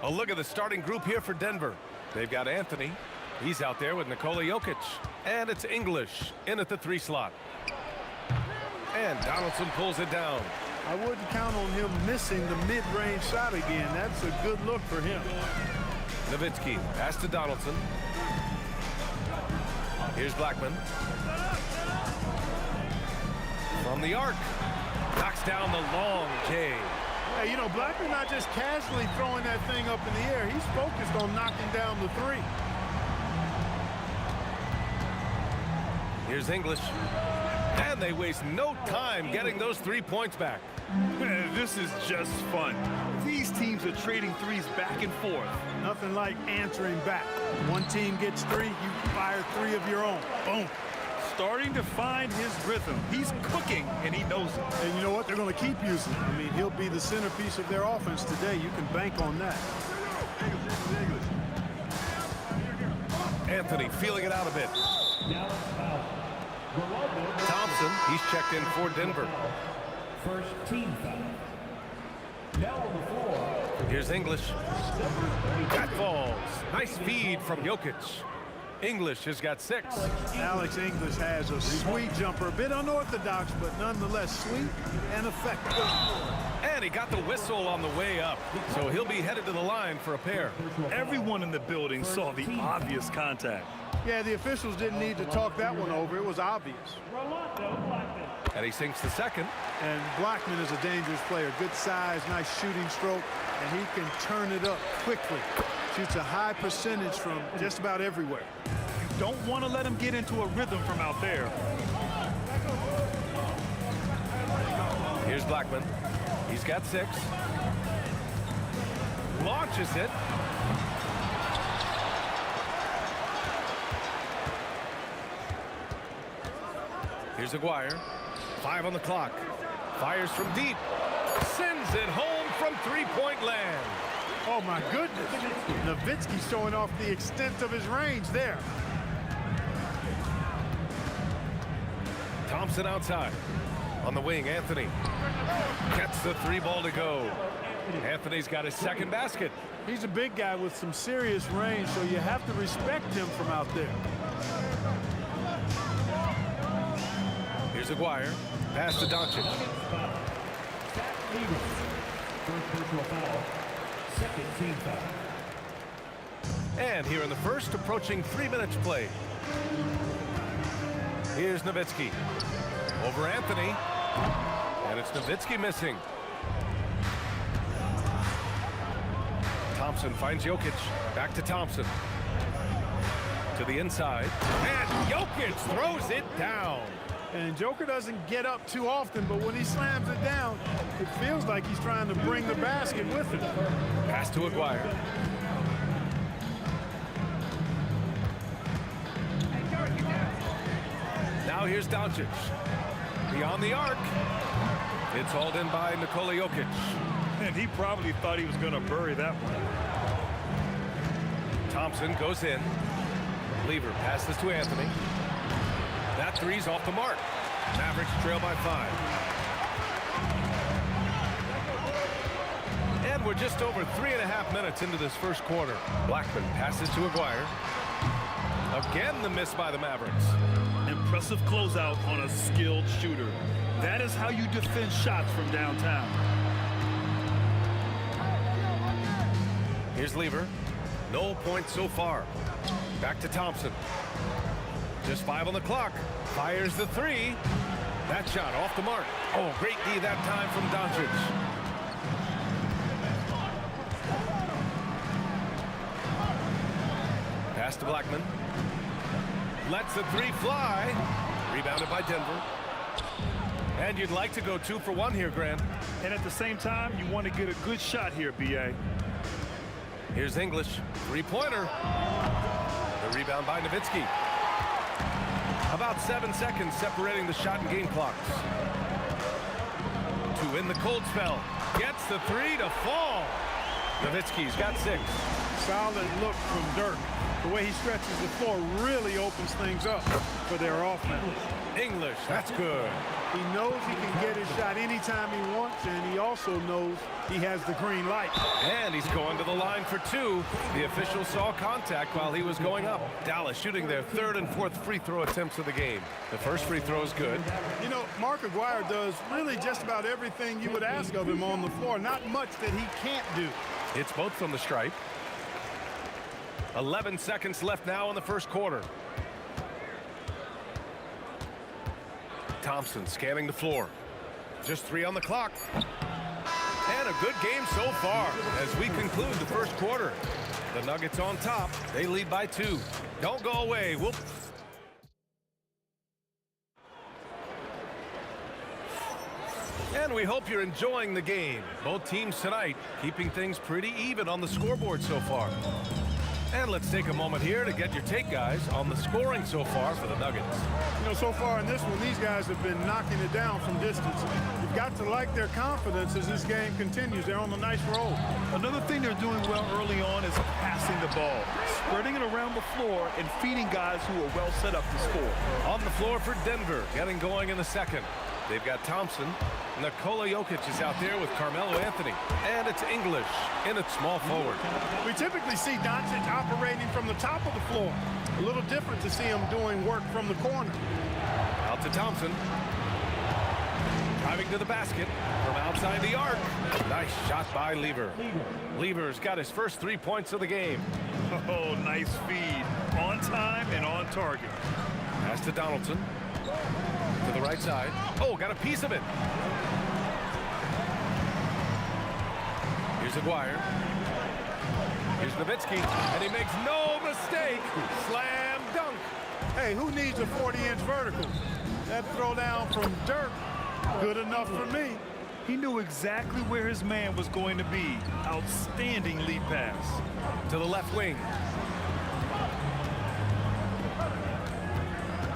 A look at the starting group here for Denver. They've got Anthony. He's out there with Nikola Jokic. And it's English in at the 3 slot. And Donaldson pulls it down. I wouldn't count on him missing the mid-range shot again. That's a good look for him. Nowitzki, pass to Donaldson. Here's Blackman. From the arc. Knocks down the long J. Hey, you know, Blackman not just casually throwing that thing up in the air. He's focused on knocking down the 3. Here's English. And they waste no time getting those 3 points back. This is just fun. These teams are trading threes back and forth. Nothing like answering back. One team gets 3, you fire 3 of your own. Boom. Starting to find his rhythm. He's cooking, and he knows it. And you know what? They're going to keep using it. I mean, he'll be the centerpiece of their offense today. You can bank on that. Anthony feeling it out a bit. Thompson, he's checked in for Denver. First team foul. Now on the floor. Here's English. That falls. Nice feed from Jokic. English has got 6. Alex English has a sweet jumper. A bit unorthodox, but nonetheless sweet and effective. And he got the whistle on the way up. So he'll be headed to the line for a pair. Everyone in the building saw the obvious contact. Yeah, the officials didn't need to talk that one over. It was obvious. And he sinks the second. And Blackman is a dangerous player. Good size, nice shooting stroke, and he can turn it up quickly. Shoots a high percentage from just about everywhere. You don't want to let him get into a rhythm from out there. Here's Blackman. He's got 6. Launches it. Here's Aguirre. 5 on the clock. Fires from deep. Sends it home from 3-point land. Oh, my goodness. Nowitzki showing off the extent of his range there. Thompson outside. On the wing, Anthony. Gets the 3 ball to go. Anthony's got his second basket. He's a big guy with some serious range, so you have to respect him from out there. Here's Aguirre. Pass to Doncic. First personal foul. Second team foul. And here in the first, approaching 3 minutes played. Here's Nowitzki. Over Anthony. And it's Nowitzki missing. Thompson finds Jokic. Back to Thompson. To the inside. And Jokic throws it down. And Joker doesn't get up too often, but when he slams it down, it feels like he's trying to bring the basket with him. Pass to Aguirre. Now here's Doncic. Beyond the arc. It's hauled in by Nikola Jokic. And he probably thought he was going to bury that one. Thompson goes in. Lever passes to Anthony. That 3's off the mark. Mavericks trail by 5. And we're just over 3.5 minutes into this first quarter. Blackman passes to Aguirre. Again, the miss by the Mavericks. Impressive closeout on a skilled shooter. That is how you defend shots from downtown. Here's Lever. No points so far. Back to Thompson. Just 5 on the clock. Fires the 3. That shot off the mark. Oh, great D that time from Doncic. Pass to Blackman. Lets the 3 fly. Rebounded by Denver. And you'd like to go 2 for 1 here, Grant. And at the same time, you want to get a good shot here, B.A. Here's English. 3-pointer. The rebound by Nowitzki. About 7 seconds separating the shot and game clocks. To win the cold spell. Gets the 3 to fall. Nowitzki's got 6. Solid look from Dirk. The way he stretches the floor really opens things up for their offense. English, that's good. He knows he can get his shot anytime he wants, and he also knows he has the green light. And he's going to the line for two. The official saw contact while he was going up. Dallas shooting their third and fourth free throw attempts of the game. The first free throw is good. You know, Mark Aguirre does really just about everything you would ask of him on the floor. Not much that he can't do. It's both from the stripe. 11 seconds left now in the first quarter. Thompson scanning the floor. Just 3 on the clock. And a good game so far as we conclude the first quarter. The Nuggets on top. They lead by 2. Don't go away. And we hope you're enjoying the game. Both teams tonight keeping things pretty even on the scoreboard so far. And let's take a moment here to get your take, guys, on the scoring so far for the Nuggets. You know, so far in this one, these guys have been knocking it down from distance. You've got to like their confidence as this game continues. They're on a nice roll. Another thing they're doing well early on is passing the ball, spreading it around the floor and feeding guys who are well set up to score. On the floor for Denver, getting going in the second. They've got Thompson. Nikola Jokic is out there with Carmelo Anthony. And it's English in at small forward. We typically see Doncic operating from the top of the floor. A little different to see him doing work from the corner. Out to Thompson. Driving to the basket from outside the arc. Nice shot by Lever. Lever's got his first 3 points of the game. Oh, nice feed. On time and on target. Pass to Donaldson. To the right side. Oh, got a piece of it. Here's Aguirre. Here's Nowitzki, and he makes no mistake. Slam dunk. Hey, who needs a 40-inch vertical? That throwdown from Dirk, good enough for me. He knew exactly where his man was going to be. Outstanding lead pass. To the left wing.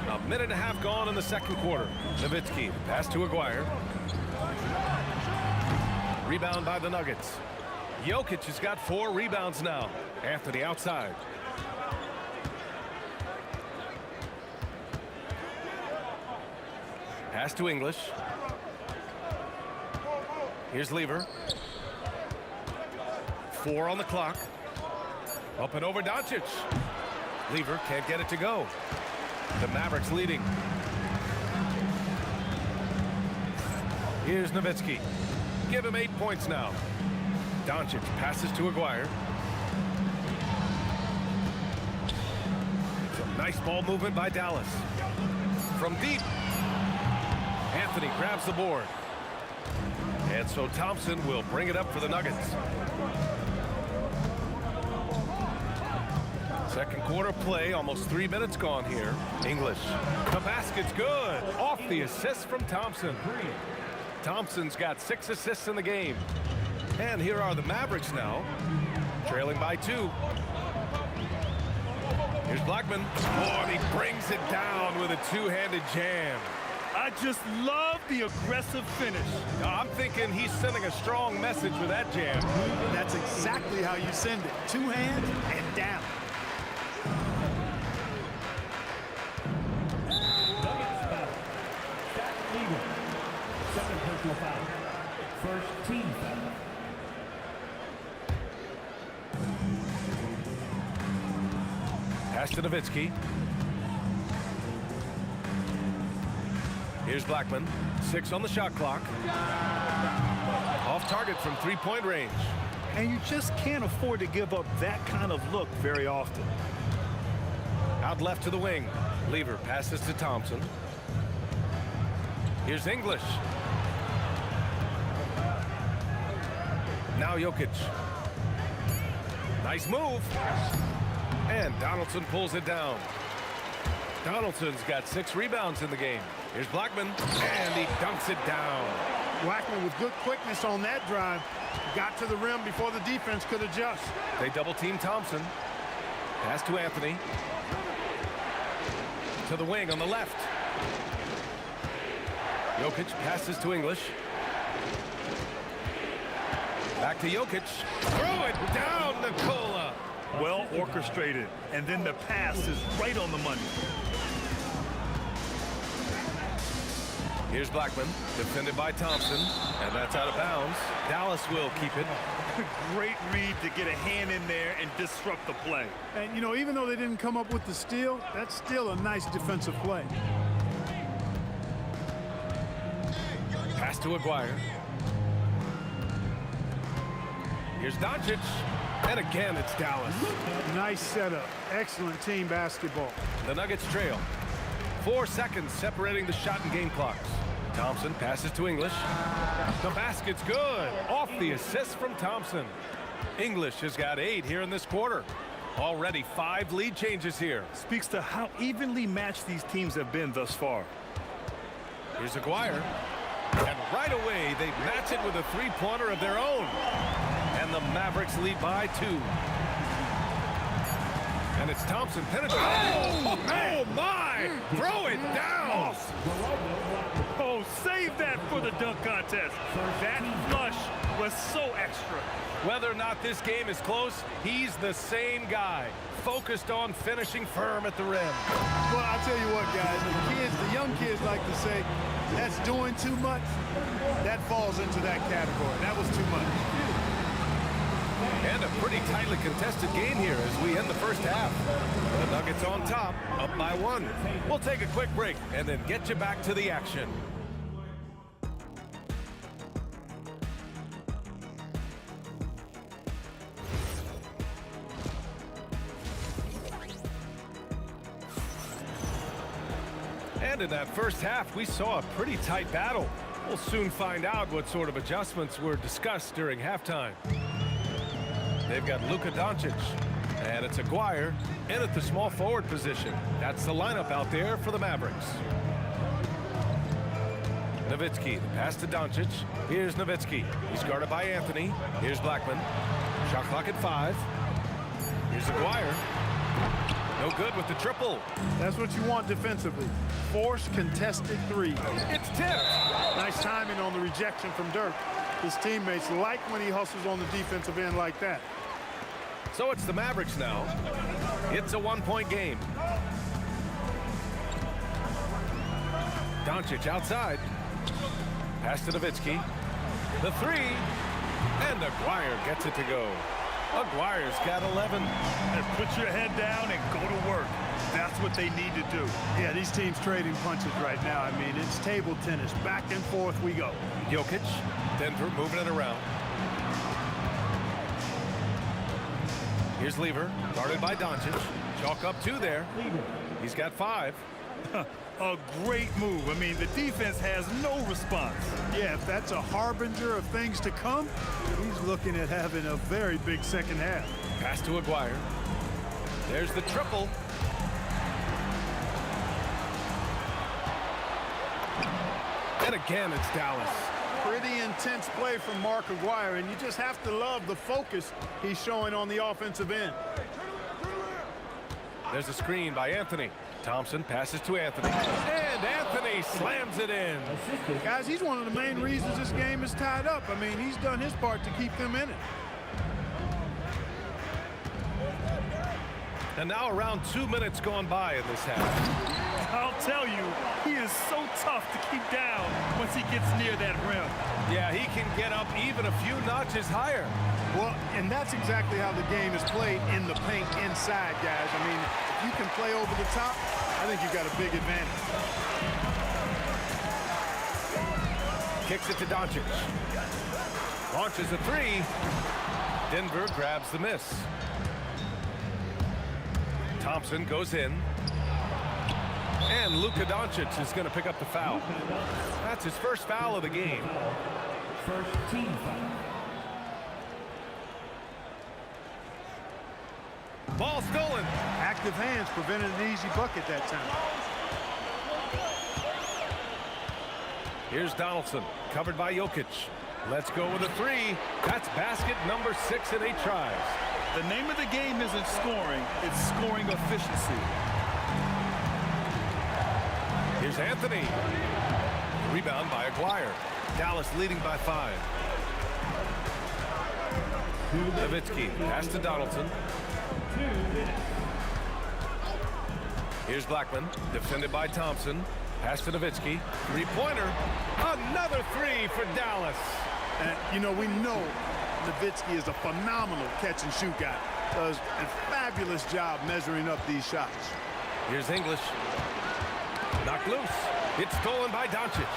A minute and a half gone in the second quarter. Nowitzki, pass to Aguirre. Rebound by the Nuggets. Jokic has got 4 rebounds now. Anthony outside. Pass to English. Here's Lever. 4 on the clock. Up and over Doncic. Lever can't get it to go. The Mavericks leading. Here's Nowitzki. Give him 8 points now. Doncic passes to Aguirre. Some nice ball movement by Dallas. From deep. Anthony grabs the board. And so Thompson will bring it up for the Nuggets. Second quarter play, almost 3 minutes gone here. English. The basket's good. Off the assist from Thompson. Thompson's got 6 assists in the game. And here are the Mavericks now, trailing by 2. Here's Blackman. Oh, and he brings it down with a 2-handed jam. I just love the aggressive finish. I'm thinking he's sending a strong message with that jam. That's exactly how you send it. 2 hands and down. Second personal foul. First team foul. Pass to Nowitzki. Here's Blackman. 6 on the shot clock. Off target from 3-point range. And you just can't afford to give up that kind of look very often. Out left to the wing. Lever passes to Thompson. Here's English. Now Jokic. Nice move. And Donaldson pulls it down. Donaldson's got 6 rebounds in the game. Here's Blackman, and he dunks it down. Blackman with good quickness on that drive. Got to the rim before the defense could adjust. They double-team Thompson. Pass to Anthony. To the wing on the left. Jokic passes to English. Back to Jokic. Throw it down, Nikola. Well orchestrated, and then the pass is right on the money. Here's Blackman, defended by Thompson, and that's out of bounds. Dallas will keep it. Great read to get a hand in there and disrupt the play. And, you know, even though they didn't come up with the steal, that's still a nice defensive play. Pass to Aguirre. Here's Doncic. And again, it's Dallas. Nice setup. Excellent team basketball. The Nuggets trail. 4 seconds separating the shot and game clocks. Thompson passes to English. The basket's good. Off the assist from Thompson. English has got 8 here in this quarter. Already 5 lead changes here. Speaks to how evenly matched these teams have been thus far. Here's Aguirre. And right away, they match it with a three-pointer of their own. And the Mavericks lead by 2. And it's Thompson penetrating. Oh my! Throw it down! Oh, save that for the dunk contest. That flush was so extra. Whether or not this game is close, he's the same guy, focused on finishing firm at the rim. Well, I'll tell you what, guys, the young kids like to say, that's doing too much. That falls into that category. That was too much. And a pretty tightly contested game here as we end the first half. The Nuggets on top, up by 1. We'll take a quick break and then get you back to the action. And in that first half, we saw a pretty tight battle. We'll soon find out what sort of adjustments were discussed during halftime. They've got Luka Doncic, and it's Aguirre in at the small forward position. That's the lineup out there for the Mavericks. Nowitzki, the pass to Doncic. Here's Nowitzki. He's guarded by Anthony. Here's Blackman. Shot clock at 5. Here's Aguirre. No good with the triple. That's what you want defensively. Force contested 3. It's tipped. Nice timing on the rejection from Dirk. His teammates like when he hustles on the defensive end like that. So it's the Mavericks now. It's a 1-point game. Doncic outside. Pass to Nowitzki. The 3. And Aguirre gets it to go. Aguirre's got 11. And put your head down and go to work. That's what they need to do. Yeah, these teams trading punches right now. I mean, it's table tennis. Back and forth we go. Jokic, Denver moving it around. Here's Lever, guarded by Doncic. Chalk up 2 there. He's got 5. A great move. I mean, the defense has no response. Yeah, if that's a harbinger of things to come, he's looking at having a very big second half. Pass to Aguirre. There's the triple. And again, it's Dallas. Pretty intense play from Mark Aguirre, and you just have to love the focus he's showing on the offensive end. There's a screen by Anthony. Thompson passes to Anthony. And Anthony slams it in. Guys, he's one of the main reasons this game is tied up. I mean, he's done his part to keep them in it. And now around 2 minutes gone by in this half. I'll tell you, he is so tough to keep down once he gets near that rim. Yeah, he can get up even a few notches higher. Well, and that's exactly how the game is played in the paint inside, guys. I mean, if you can play over the top, I think you've got a big advantage. Kicks it to Doncic. Launches a 3. Denver grabs the miss. Thompson goes in. And Luka Doncic is going to pick up the foul. That's his first foul of the game. First team foul. Ball stolen. Active hands prevented an easy bucket that time. Here's Donaldson, covered by Jokic. Let's go with a 3. That's basket number 6 in 8 tries. The name of the game isn't scoring, it's scoring efficiency. Here's Anthony. Rebound by Aguirre. Dallas leading by 5. Nowitzki, pass to Donaldson. Here's Blackman, defended by Thompson. Pass to Nowitzki. Three-pointer. Another three for Dallas. And, you know, we know Nowitzki is a phenomenal catch-and-shoot guy. Does a fabulous job measuring up these shots. Here's English. Knocked loose. It's stolen by Doncic.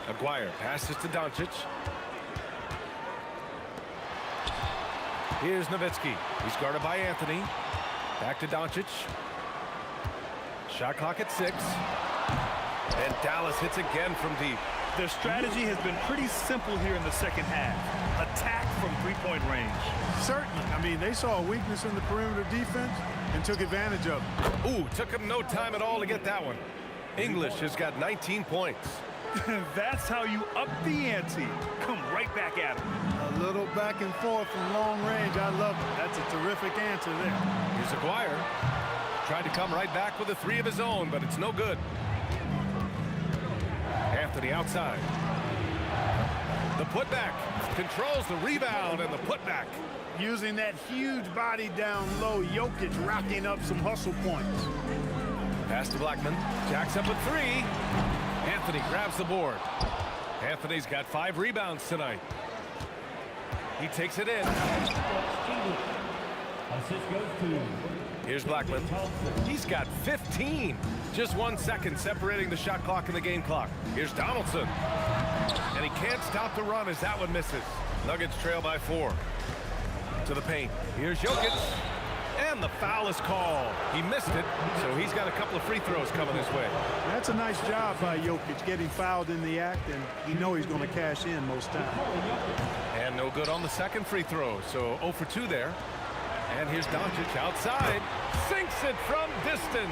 Aguirre passes to Doncic. Here's Nowitzki. He's guarded by Anthony. Back to Doncic. Shot clock at 6. And Dallas hits again from deep. Their strategy has been pretty simple here in the second half. Attack from three-point range. Certainly. I mean, they saw a weakness in the perimeter defense and took advantage of it. Ooh, took him no time at all to get that one. English has got 19 points. That's how you up the ante. Come right back at him. A little back and forth from long range. I love it. That's a terrific answer there. Here's Aguirre. Tried to come right back with a three of his own, but it's no good. Anthony outside. The putback. Controls the rebound and the putback. Using that huge body down low, Jokic racking up some hustle points. Pass to Blackman. Jacks up a three. Anthony grabs the board. Anthony's got 5 rebounds tonight. He takes it in. Assist goes to Here's Blackman. He's got 15. Just 1 second separating the shot clock and the game clock. Here's Donaldson. And he can't stop the run as that one misses. Nuggets trail by 4. To the paint. Here's Jokic. And the foul is called. He missed it, so he's got a couple of free throws coming his way. That's a nice job by Jokic, getting fouled in the act, and you know he's going to cash in most times. And no good on the second free throw, so 0 for 2 there. And here's Doncic outside. Sinks it from distance.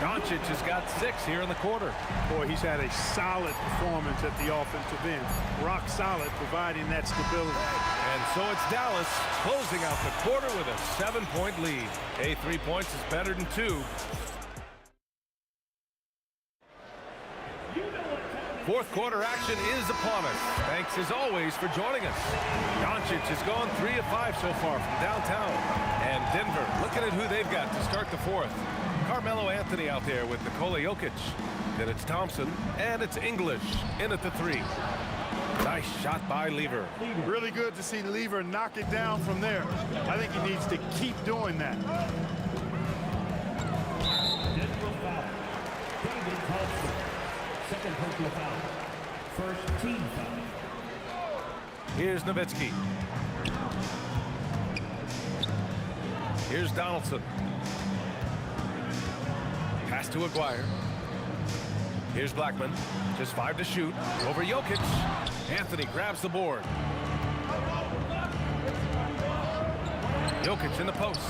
Doncic has got 6 here in the quarter. Boy, he's had a solid performance at the offensive end. Rock solid, providing that stability. And so it's Dallas closing out the quarter with a 7-point lead. 3 points is better than 2. Fourth quarter action is upon us. Thanks as always for joining us. Doncic has gone 3 of 5 so far from downtown. And Denver looking at who they've got to start the fourth. Carmelo Anthony out there with Nikola Jokic. Then it's Thompson and it's English in at the 3. Nice shot by Lever. Really good to see Lever knock it down from there. I think he needs to keep doing that. David Thompson. Second personal foul. First team foul. Here's Nowitzki. Here's Donaldson. Pass to Aguirre. Here's Blackman. Just 5 to shoot. Over Jokic. Anthony grabs the board. Jokic in the post.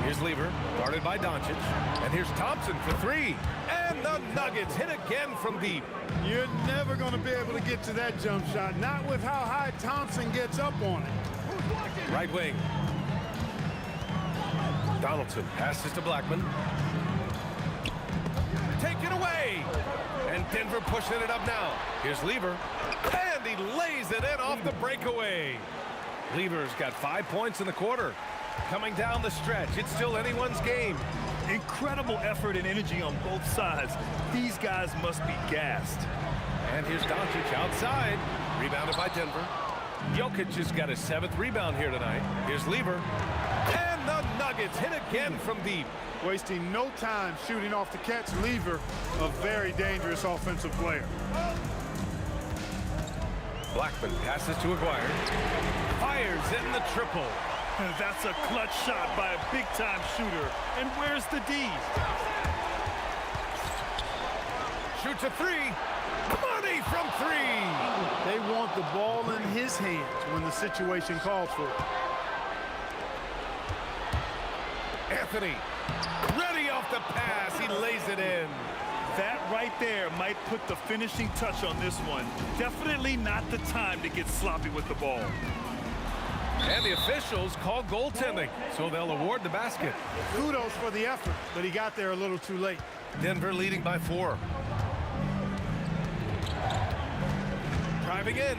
Here's Lever, guarded by Doncic. And here's Thompson for 3. And the Nuggets hit again from deep. You're never going to be able to get to that jump shot, not with how high Thompson gets up on it. Right wing. Donaldson passes to Blackman. Taken away. And Denver pushing it up now. Here's Lever. And he lays it in off the breakaway. Lever's got 5 points in the quarter. Coming down the stretch. It's still anyone's game. Incredible effort and energy on both sides. These guys must be gassed. And here's Doncic outside. Rebounded by Denver. Jokic has got his 7th rebound here tonight. Here's Lever. And the Nuggets hit again from deep. Wasting no time shooting off the catch. Lever, a very dangerous offensive player. Blackman passes to Aguirre. Fires in the triple. That's a clutch shot by a big-time shooter. And where's the D? Shoots a 3. Money from 3. They want the ball in his hands when the situation calls for it. Anthony, ready off the pass. He lays it in. That right there might put the finishing touch on this one. Definitely not the time to get sloppy with the ball. And the officials call goaltending, so they'll award the basket. Kudos for the effort, but he got there a little too late. Denver leading by 4. Try Driving in.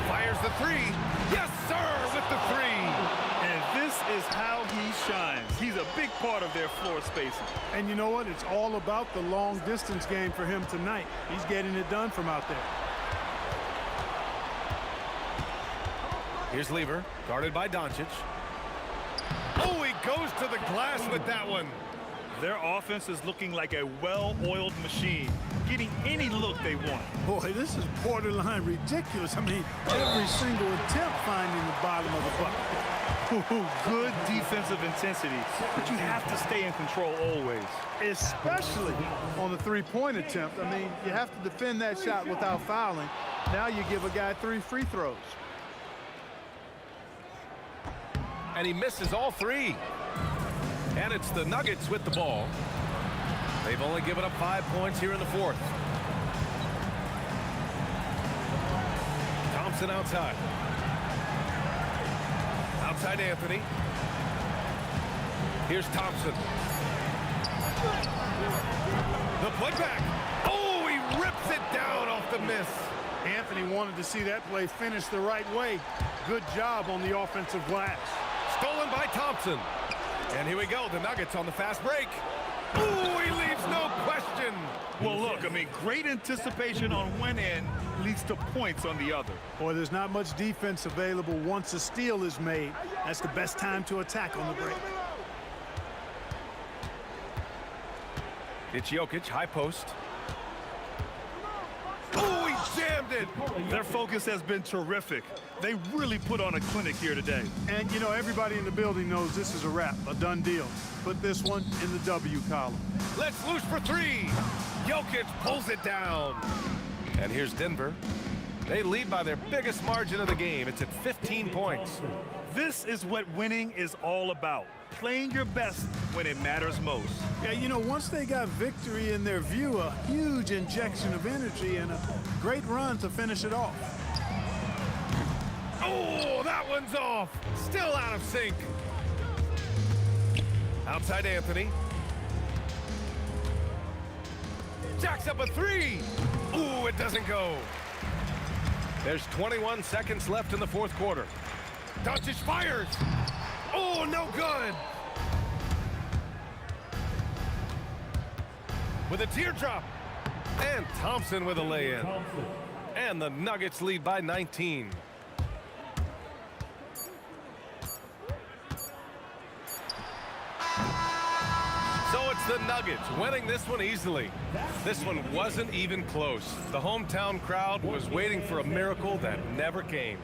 Fires the three. Yes, sir, with the three. And this is how he shines. He's a big part of their floor spacing. And you know what? It's all about the long distance game for him tonight. He's getting it done from out there. Here's Lever, guarded by Doncic. Oh, he goes to the glass with that one. Their offense is looking like a well-oiled machine, getting any look they want. Boy, this is borderline ridiculous. I mean, every single attempt finding the bottom of the bucket. Good defensive intensity, but you have to stay in control always. Especially on the three-point attempt. I mean, you have to defend that shot without fouling. Now you give a guy 3 free throws. And he misses all three. And it's the Nuggets with the ball. They've only given up 5 points here in the fourth. Thompson outside. Outside Anthony. Here's Thompson. The putback. Oh, he rips it down off the miss. Anthony wanted to see that play finish the right way. Good job on the offensive glass. Stolen by Thompson. And here we go, the Nuggets on the fast break. Ooh, he leaves no question. Well, look, I mean, great anticipation on one end leads to points on the other. Boy, there's not much defense available once a steal is made. That's the best time to attack on the break. It's Jokic, high post. Oh, he jammed it. Their focus has been terrific. They really put on a clinic here today. And, you know, everybody in the building knows this is a wrap, a done deal. Put this one in the W column. Let's loose for three. Jokic pulls it down. And here's Denver. They lead by their biggest margin of the game. It's at 15 points. This is what winning is all about. Playing your best when it matters most. Yeah, you know, once they got victory in their view, a huge injection of energy and a great run to finish it off. Oh, that one's off. Still out of sync. Outside Anthony. Jacks up a three. Ooh, it doesn't go. There's 21 seconds left in the fourth quarter. Doncic fires. Oh, no good. With a teardrop. And Thompson with a lay-in. And the Nuggets lead by 19. So it's the Nuggets winning this one easily. This one wasn't even close. The hometown crowd was waiting for a miracle that never came.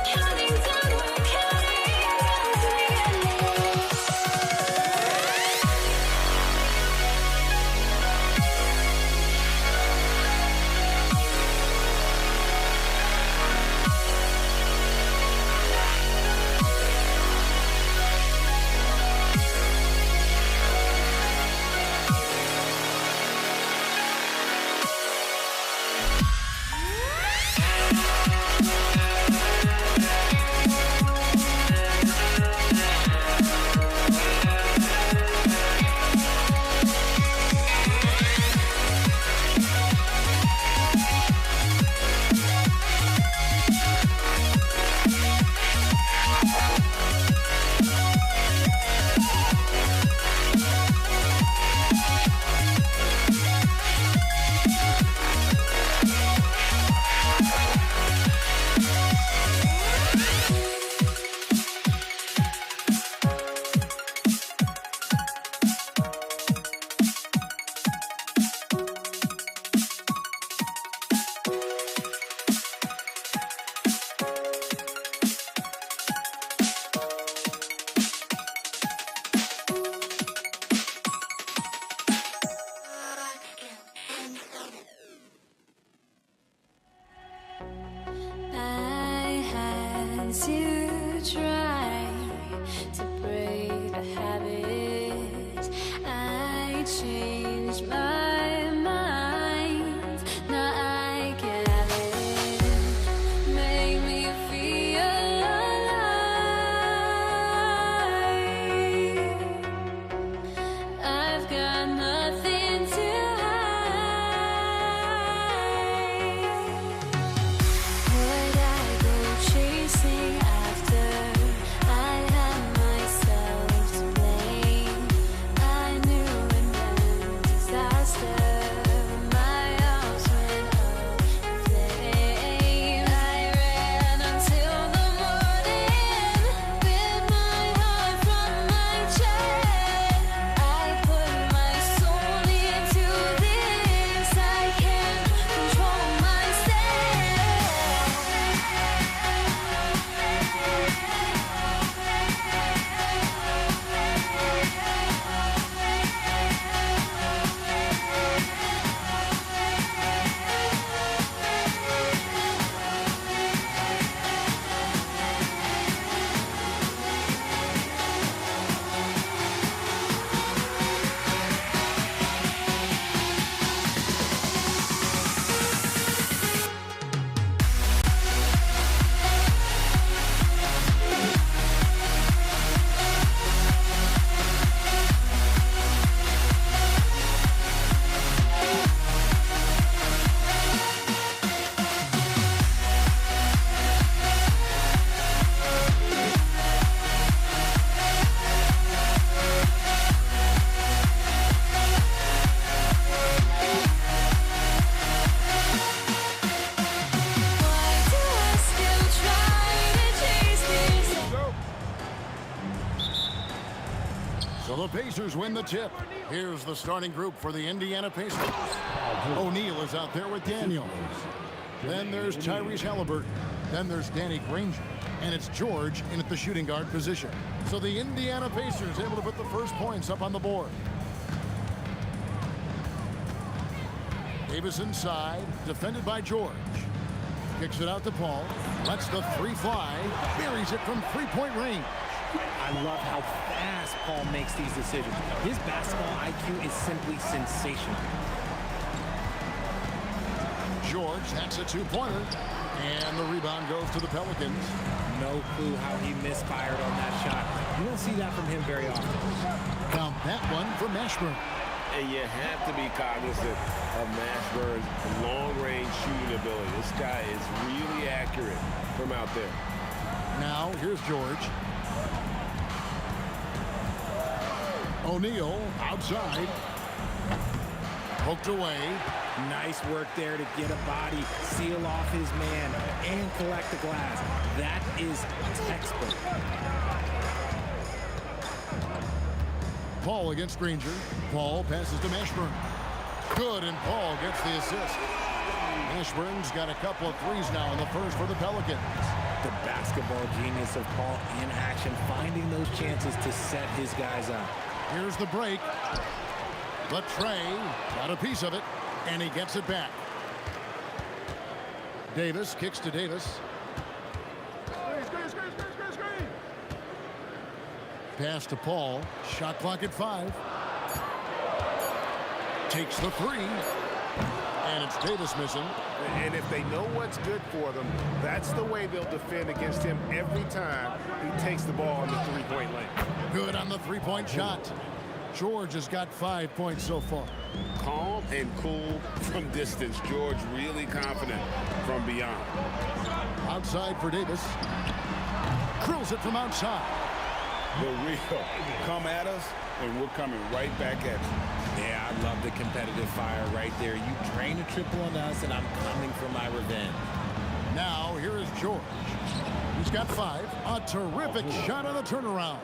Counting down, we're counting. So the Pacers win the tip. Here's the starting group for the Indiana Pacers. O'Neal is out there with Daniels. Then there's Tyrese Halliburton. Then there's Danny Granger. And it's George in at the shooting guard position. So the Indiana Pacers able to put the first points up on the board. Davis inside, defended by George. Kicks it out to Paul. Lets the three fly. Buries it from three-point range. I love how fast Paul makes these decisions. His basketball IQ is simply sensational. George, that's a two-pointer. And the rebound goes to the Pelicans. No clue how he misfired on that shot. You don't see that from him very often. Count that one for Mashburn. And you have to be cognizant of Mashburn's long-range shooting ability. This guy is really accurate from out there. Now, here's George. O'Neal outside. Poked away. Nice work there to get a body, seal off his man, and collect the glass. That is textbook. Paul against Granger. Paul passes to Mashburn. Good, and Paul gets the assist. Mashburn's got a couple of threes now in the first for the Pelicans. The basketball genius of Paul in action, finding those chances to set his guys up. Here's the break. But Trey got a piece of it, and he gets it back. Davis kicks to Davis. Pass to Paul. Shot clock at 5. Takes the three. And it's Davis missing. And if they know what's good for them, that's the way they'll defend against him every time he takes the ball in the three-point lane. Good on the three-point shot. George has got 5 points so far. Calm and cool from distance. George really confident from beyond. Outside for Davis. Drills it from outside. The real come at us, and we're coming right back at you. Yeah, I love the competitive fire right there. You drain a triple on us, and I'm coming for my revenge. Now, here is George. He's got 5. A terrific shot on the turnaround.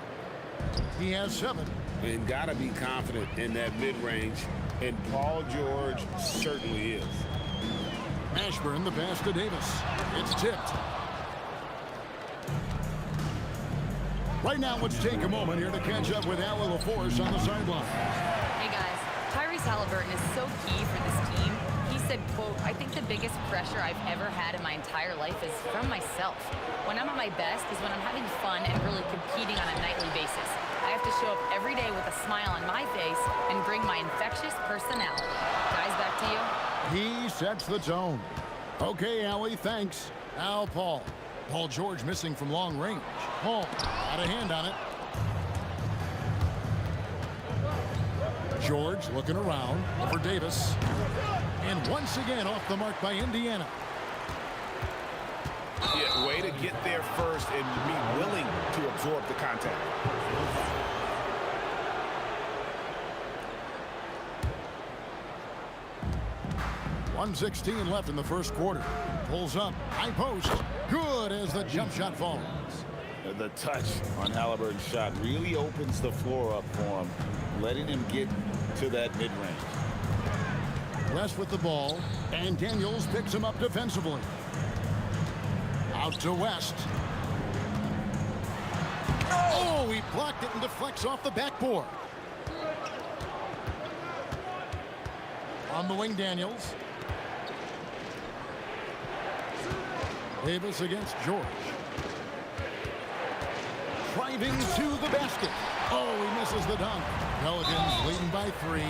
He has 7. And got to be confident in that mid-range, and Paul George certainly is. Mashburn, the pass to Davis. It's tipped. Right now, let's take a moment here to catch up with Al LaForce on the sideline. Hey guys, Tyrese Halliburton is so key for this team. He said, quote, "I think the biggest pressure I've ever had in my entire life is from myself. When I'm at my best is when I'm having fun and really competing on a nightly basis. I have to show up every day with a smile on my face and bring my infectious personality." Guys, back to you. He sets the tone. Okay, Allie, thanks. Now Paul. Paul George missing from long range. Paul got a hand on it. George looking around over Davis. And once again off the mark by Indiana. Yeah, way to get there first and be willing to absorb the contact. .116 left in the first quarter. Pulls up, high post. Good as the jump shot falls. The touch on Halliburton's shot really opens the floor up for him, letting him get to that mid-range. West with the ball, and Daniels picks him up defensively. Out to West. Oh, he blocked it and deflects off the backboard. On the wing, Daniels. Davis against George. Driving to the basket. Oh, he misses the dunk. Pelicans leading by 3.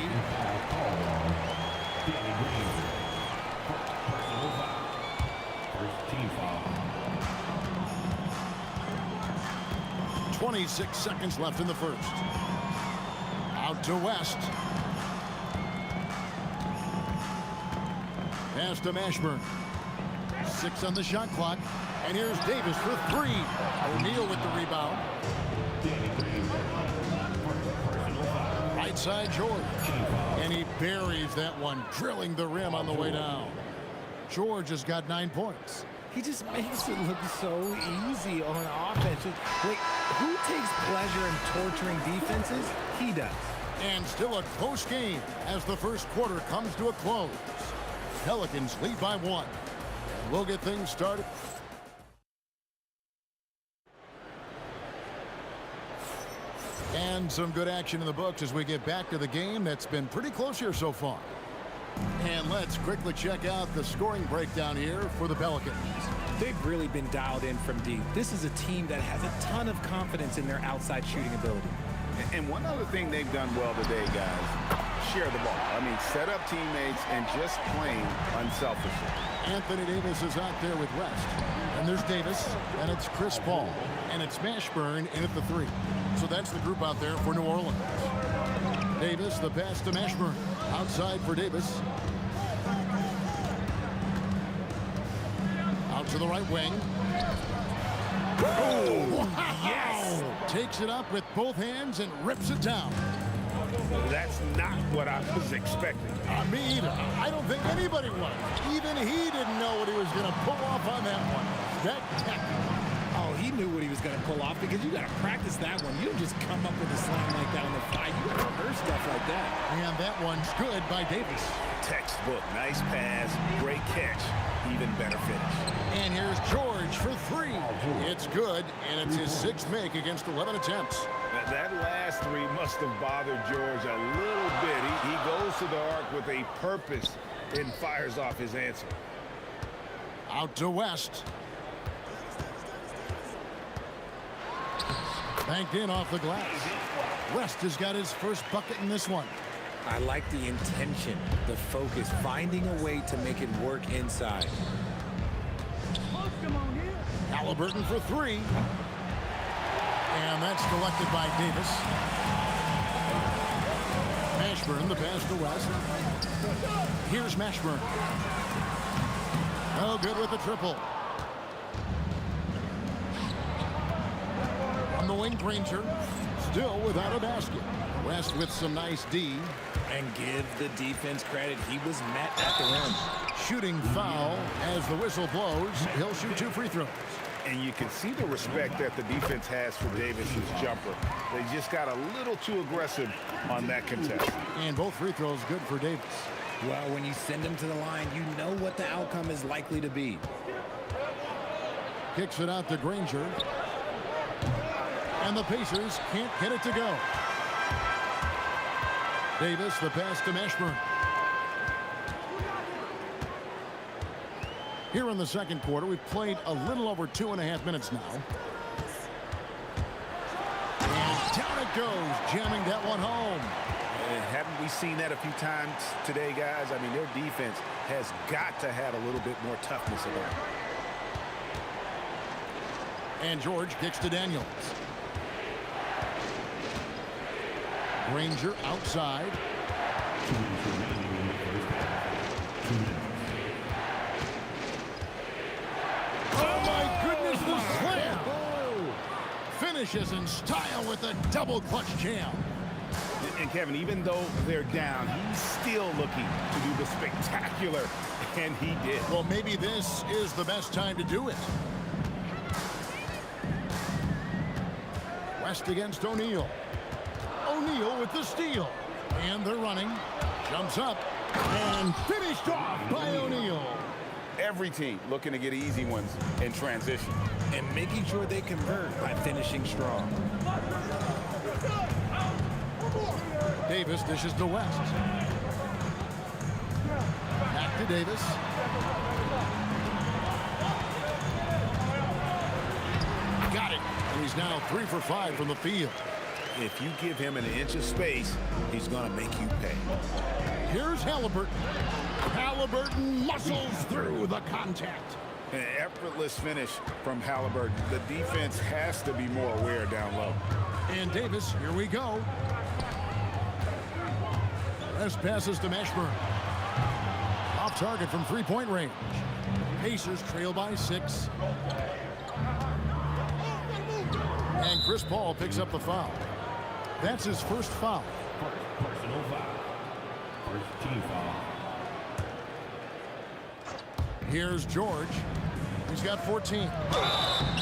26 seconds left in the first. Out to West. Pass to Mashburn. 6 on the shot clock. And here's Davis for 3. O'Neal with the rebound. Right side George. And he buries that one, drilling the rim on the way down. George has got 9 points. He just makes it look so easy on offense. Wait, who takes pleasure in torturing defenses? He does. And still a close game as the first quarter comes to a close. Pelicans lead by 1. And we'll get things started. And some good action in the books as we get back to the game that's been pretty close here so far. And let's quickly check out the scoring breakdown here for the Pelicans. They've really been dialed in from deep. This is a team that has a ton of confidence in their outside shooting ability. And one other thing they've done well today, guys, share the ball. I mean, set up teammates and just playing unselfishly. Anthony Davis is out there with West. And there's Davis, and it's Chris Paul. And it's Mashburn in at the 3. So that's the group out there for New Orleans. Davis, the pass to Mashburn. Outside for Davis. Out to the right wing. Oh, yes! Takes it up with both hands and rips it down. That's not what I was expecting. Me either. I don't think anybody was. Even he didn't know what he was going to pull off on that one. Spectacular. Oh, he knew what he was going to pull off because you got to practice that one. You don't just come up with a slam like that on the fly. You got to rehearse stuff like that. And that one's good by Davis. Textbook. Nice pass. Great catch. Even better finish. And here's George for 3. It's good, and it's his 6th make against 11 attempts. That last 3 must have bothered George a little bit. He goes to the arc with a purpose and fires off his answer. Out to West. Banked in off the glass. West has got his first bucket in this one. I like the intention, the focus, finding a way to make it work inside. Halliburton for 3. And that's collected by Davis. Mashburn, the pass to West. Here's Mashburn. Oh, good with the triple. On the wing, Granger, still without a basket. West with some nice D. And give the defense credit. He was met at the rim. Shooting foul as the whistle blows. He'll shoot 2 free throws. And you can see the respect that the defense has for Davis's jumper. They just got a little too aggressive on that contest. And both free throws good for Davis. Well, when you send him to the line, you know what the outcome is likely to be. Kicks it out to Granger. And the Pacers can't get it to go. Davis, the pass to Mashburn. Here in the second quarter, we've played a little over 2.5 minutes now. And down it goes, jamming that one home. And haven't we seen that a few times today, guys? I mean, their defense has got to have a little bit more toughness about it. And George kicks to Daniels. Granger outside. Oh my goodness, the slam! Finishes in style with a double clutch jam. And Kevin, even though they're down, he's still looking to do the spectacular, and he did. Well, maybe this is the best time to do it. West against O'Neal. O'Neal with the steal. And they're running. Jumps up. And finished off by O'Neal. Every team looking to get easy ones in transition. And making sure they convert by finishing strong. Davis dishes to West. Back to Davis. Got it. And he's now 3 for 5 from the field. If you give him an inch of space, he's going to make you pay. Here's Halliburton. Halliburton muscles through the contact. An effortless finish from Halliburton. The defense has to be more aware down low. And Davis, here we go. West passes to Mashburn. Off target from three-point range. Pacers trail by 6. And Chris Paul picks up the foul. That's his first foul. Personal foul. First team foul. Here's George. He's got 14.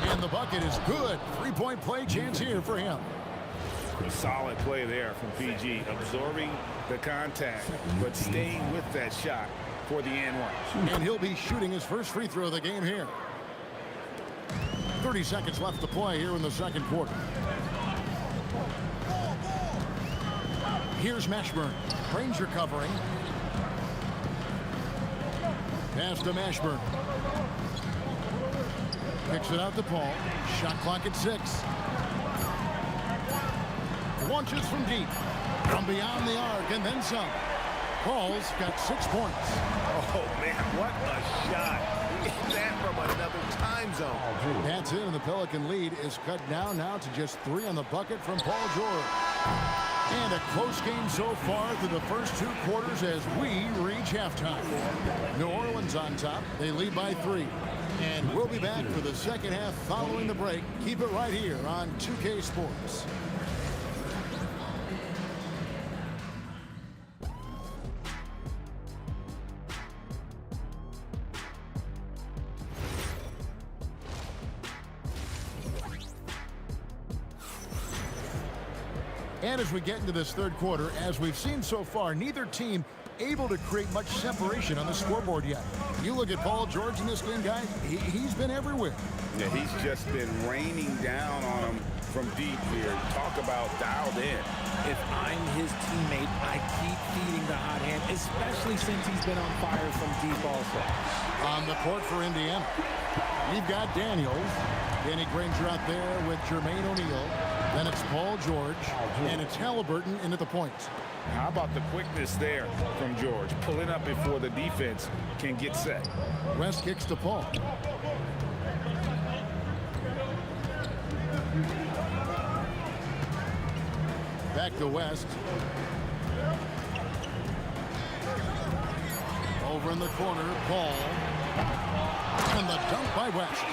And the bucket is good. Three-point play chance here for him. Solid play there from PG, absorbing the contact, but staying with that shot for the and one. And he'll be shooting his first free throw of the game here. 30 seconds left to play here in the second quarter. Here's Mashburn. Granger covering. Pass to Mashburn. Kicks it out to Paul. Shot clock at 6. Launches from deep. From beyond the arc and then some. Paul's got 6 points. Oh, man, what a shot. That from another time zone. That's it, and the Pelican lead is cut down now to just 3 on the bucket from Paul George. And a close game so far through the first 2 quarters as we reach halftime. New Orleans on top. They lead by 3. And we'll be back for the second half following the break. Keep it right here on 2K Sports. And as we get into this third quarter, as we've seen so far, neither team able to create much separation on the scoreboard yet. You look at Paul George in this game, guys, he's been everywhere. Yeah, he's just been raining down on him from deep here. Talk about dialed in. If I'm his teammate, I keep feeding the hot hand, especially since he's been on fire from deep also. On the court for Indiana, we've got Daniels. Danny Granger out there with Jermaine O'Neal. Then it's Paul George, and it's Halliburton into the point. How about the quickness there from George, pulling up before the defense can get set. West kicks to Paul. Back to West. Over in the corner, Paul. And the dunk by West.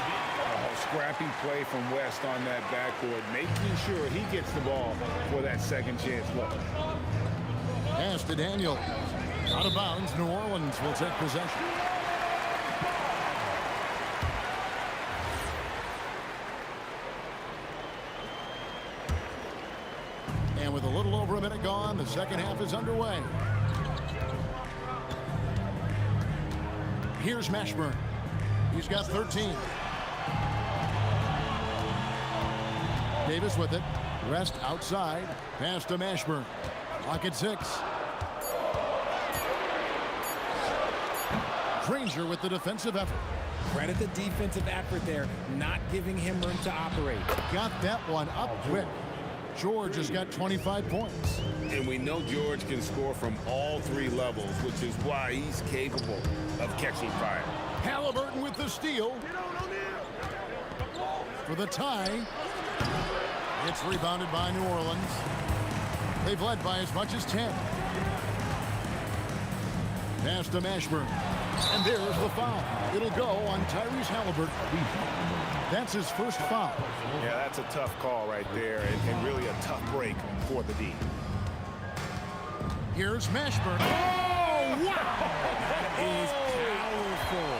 Scrappy play from West on that backboard, making sure he gets the ball for that second chance look. Pass to Daniel. Out of bounds, New Orleans will take possession. And with a little over a minute gone, the second half is underway. Here's Mashburn. He's got 13. Davis with it. West outside. Pass to Mashburn. Clock at 6. Granger with the defensive effort. Credit the defensive effort there, not giving him room to operate. Got that one up quick. George has got 25 points. And we know George can score from all 3 levels, which is why he's capable of catching fire. Halliburton with the steal. For the tie. It's rebounded by New Orleans. They've led by as much as 10. Pass to Mashburn. And there's the foul. It'll go on Tyrese Halliburton. That's his first foul. Yeah, that's a tough call right there, and really a tough break for the D. Here's Mashburn. Oh, wow! That is powerful.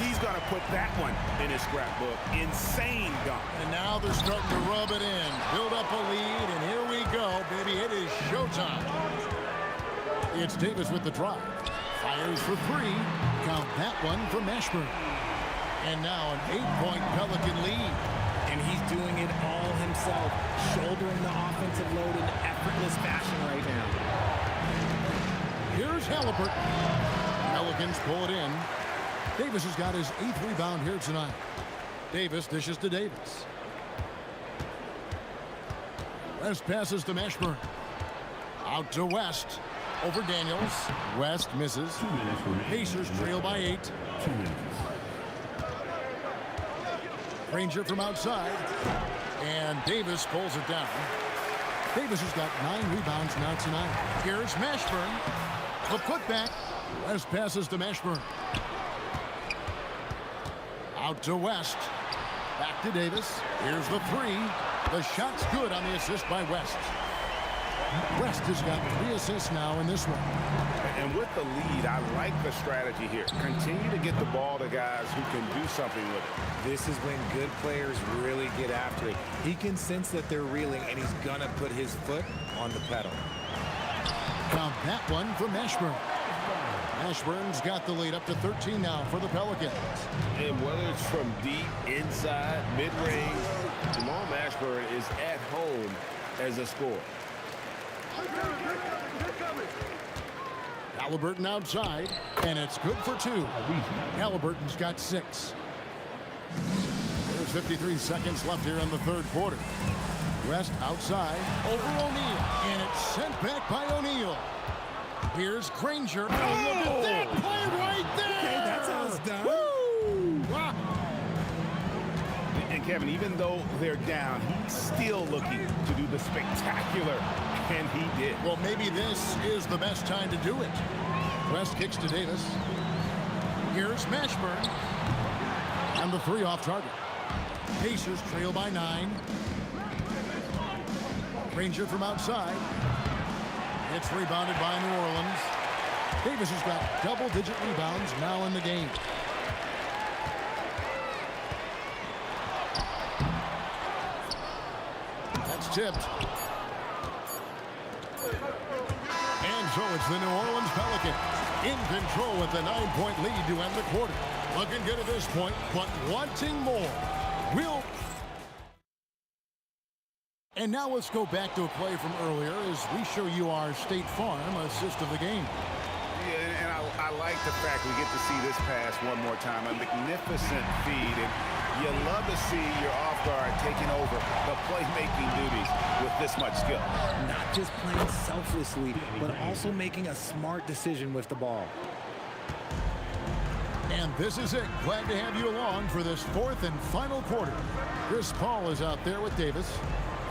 He's going to put that one in his scrapbook. Insane dunk. And now they're starting to rub it in. Build up a lead, and here we go, baby. It is showtime. It's Davis with the drive. Fires for 3. Count that one for Mashburn. And now an 8-point Pelican lead. And he's doing it all himself, shouldering the offensive load in effortless fashion right now. Here's Halliburton. Pelicans pull it in. Davis has got his 8th rebound here tonight. Davis dishes to Davis. West passes to Mashburn. Out to West. Over Daniels. West misses. Pacers trail by 8. Granger from outside. And Davis pulls it down. Davis has got 9 rebounds now tonight. Here's Mashburn. The putback. West passes to Mashburn. Out to West. Back to Davis. Here's the 3. The shot's good on the assist by West. West has got 3 assists now in this one. And with the lead, I like the strategy here. Continue to get the ball to guys who can do something with it. This is when good players really get after it. He can sense that they're reeling, and he's going to put his foot on the pedal. Count that one for Mashburn. Mashburn's got the lead up to 13 now for the Pelicans. And whether it's from deep, inside, mid-range, Jamal Mashburn is at home as a scorer. Halliburton outside, and it's good for 2. Halliburton's got 6. There's 53 seconds left here in the third quarter. West outside, over O'Neal, and it's sent back by O'Neal. Here's Granger. Oh, look at that play right there! Okay, that's how it's done. Woo! Wow. And Kevin, even though they're down, he's still looking to do the spectacular, and he did. Well, maybe this is the best time to do it. West kicks to Davis. Here's Mashburn. And the 3 off target. Pacers trail by 9. Granger from outside. It's rebounded by New Orleans. Davis has got double-digit rebounds now in the game. That's tipped. And so it's the New Orleans Pelicans in control with the 9-point lead to end the quarter. Looking good at this point, but wanting more. And now let's go back to a play from earlier as we show you our State Farm assist of the game. Yeah, and I like the fact we get to see this pass one more time. A magnificent feed, and you love to see your off guard taking over the playmaking duties with this much skill. Not just playing selflessly, but also making a smart decision with the ball. And this is it. Glad to have you along for this 4th and final quarter. Chris Paul is out there with Davis.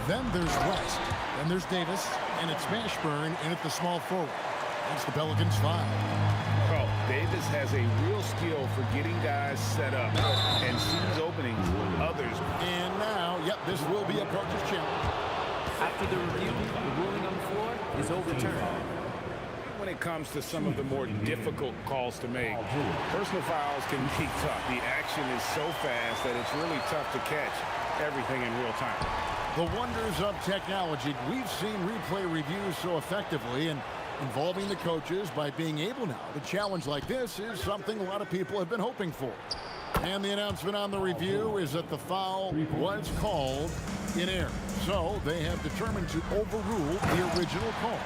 Then there's West. Then there's Davis. And it's Mashburn in at the small forward. That's the Pelicans 5. Oh, Davis has a real skill for getting guys set up and sees openings when others. And now, yep, this will be a Parker's challenge. After the review, the ruling on the floor is overturned. When it comes to some of the more difficult calls to make, personal fouls can be tough. The action is so fast that it's really tough to catch everything in real time. The wonders of technology. We've seen replay reviews so effectively, and involving the coaches by being able now to challenge like this is something a lot of people have been hoping for. And the announcement on the review is that the foul was called in error. So they have determined to overrule the original call.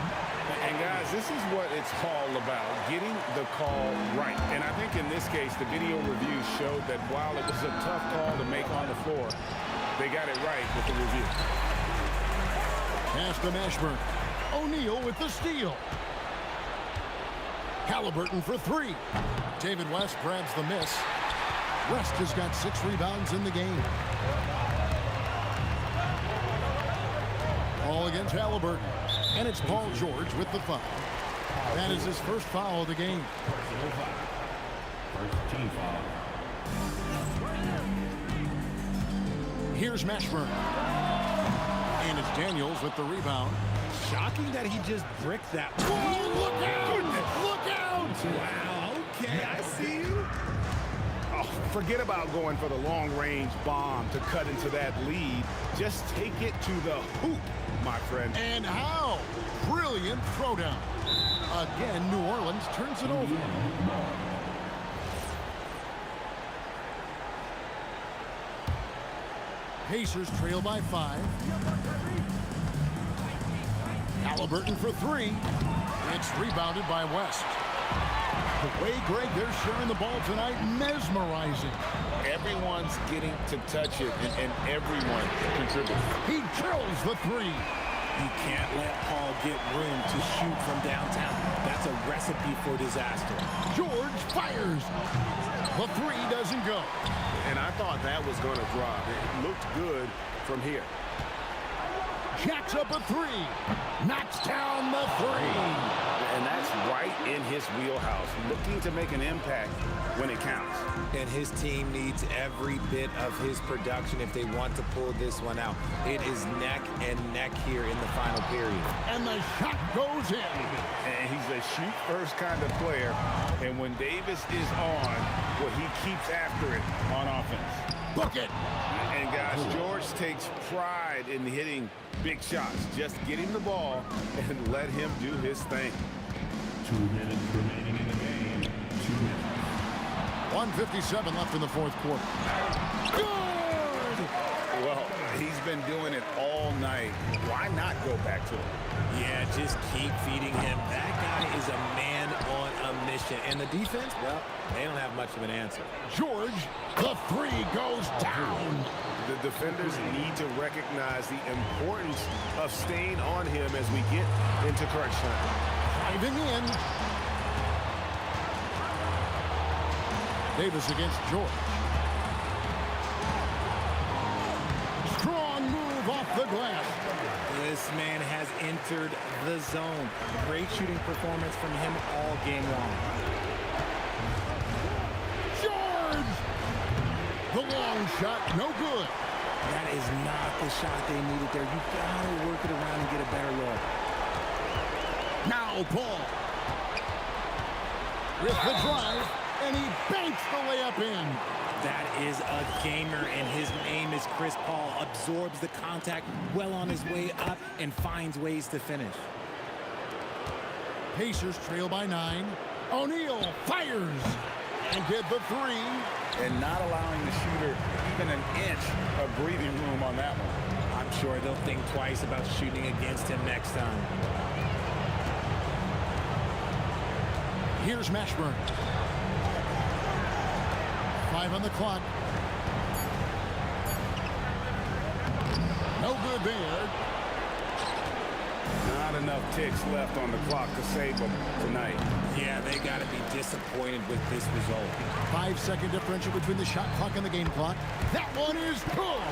And guys, this is what it's all about, getting the call right. And I think in this case, the video review showed that while it was a tough call to make on the floor, they got it right with the review. Pass to Mashburn. O'Neal with the steal. Halliburton for 3. David West grabs the miss. West has got 6 rebounds in the game. All against Halliburton. And it's Paul George with the foul. That is his first foul of the game. First team foul. Here's Mashburn. And it's Daniels with the rebound. Shocking that he just bricked that. Whoa, look out! Look out! Wow, okay, I see you. Oh, forget about going for the long-range bomb to cut into that lead. Just take it to the hoop, my friend. And how? Brilliant throwdown. Again, New Orleans turns it over. Pacers trail by 5. Halliburton for 3. It's rebounded by West. The way, Greg, they're sharing the ball tonight, mesmerizing. Everyone's getting to touch it, and everyone contributes. He drills the 3. You can't let Paul get room to shoot from downtown. That's a recipe for disaster. George fires. The 3 doesn't go. And I thought that was going to drop. It looked good from here. Jacks up a 3. Knocks down the 3. And that's right in his wheelhouse, looking to make an impact when it counts. And his team needs every bit of his production if they want to pull this one out. It is neck and neck here in the final period. And the shot goes in. And he's a shoot-first kind of player. And when Davis is on, well, he keeps after it on offense. Book it. And guys, George takes pride in hitting big shots. Just get him the ball and let him do his thing. 2 minutes remaining in the game. 2 minutes. 1:57 left in the fourth quarter. Good! Well, he's been doing it all night. Why not go back to him? Yeah, just keep feeding him. That guy is a man on a mission. And the defense, well, they don't have much of an answer. George, the three goes down. The defenders need to recognize the importance of staying on him as we get into crunch time. Driving in. Davis against George. Strong move off the glass. This man has entered the zone. Great shooting performance from him all game long. George! The long shot, no good. That is not the shot they needed there. You gotta work it around and get a better look. Now Paul. With the drive, and he banks the layup in. That is a gamer, and his name is Chris Paul. Absorbs the contact well on his way up and finds ways to finish. Pacers trail by 9. O'Neal fires and get the three. And not allowing the shooter even an inch of breathing room on that one. I'm sure they'll think twice about shooting against him next time. Here's Mashburn. 5 on the clock. No good there. Not enough ticks left on the clock to save them tonight. Yeah, they got to be disappointed with this result. 5-second differential between the shot clock and the game clock. That one is good.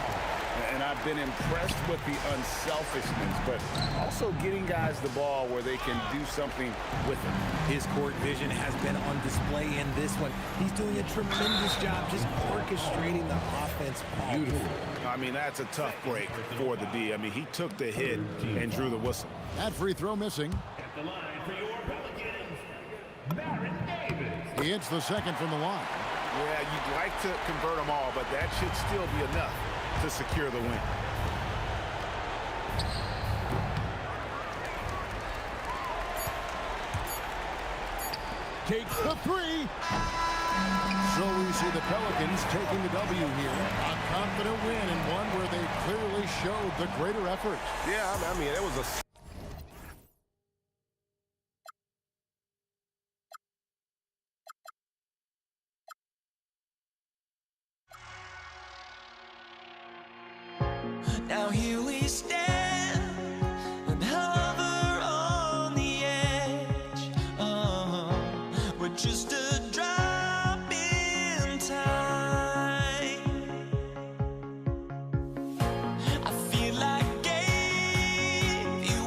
And I've been impressed with the unselfishness, but also getting guys the ball where they can do something with it. His court vision has been on display in this one. He's doing a tremendous job just orchestrating the offense. Beautiful. I mean, that's a tough break for the D. I mean, he took the hit and drew the whistle. That free throw missing. At the line for your Pelicans, Baron Davis. He hits the second from the line. Yeah, you'd like to convert them all, but that should still be enough to secure the win. Takes the three. So we see the Pelicans taking the W here. A confident win and one where they clearly showed the greater effort. Yeah, I mean, it was a... Now here we stand and hover on the edge. We're just a drop in time. I feel like gave you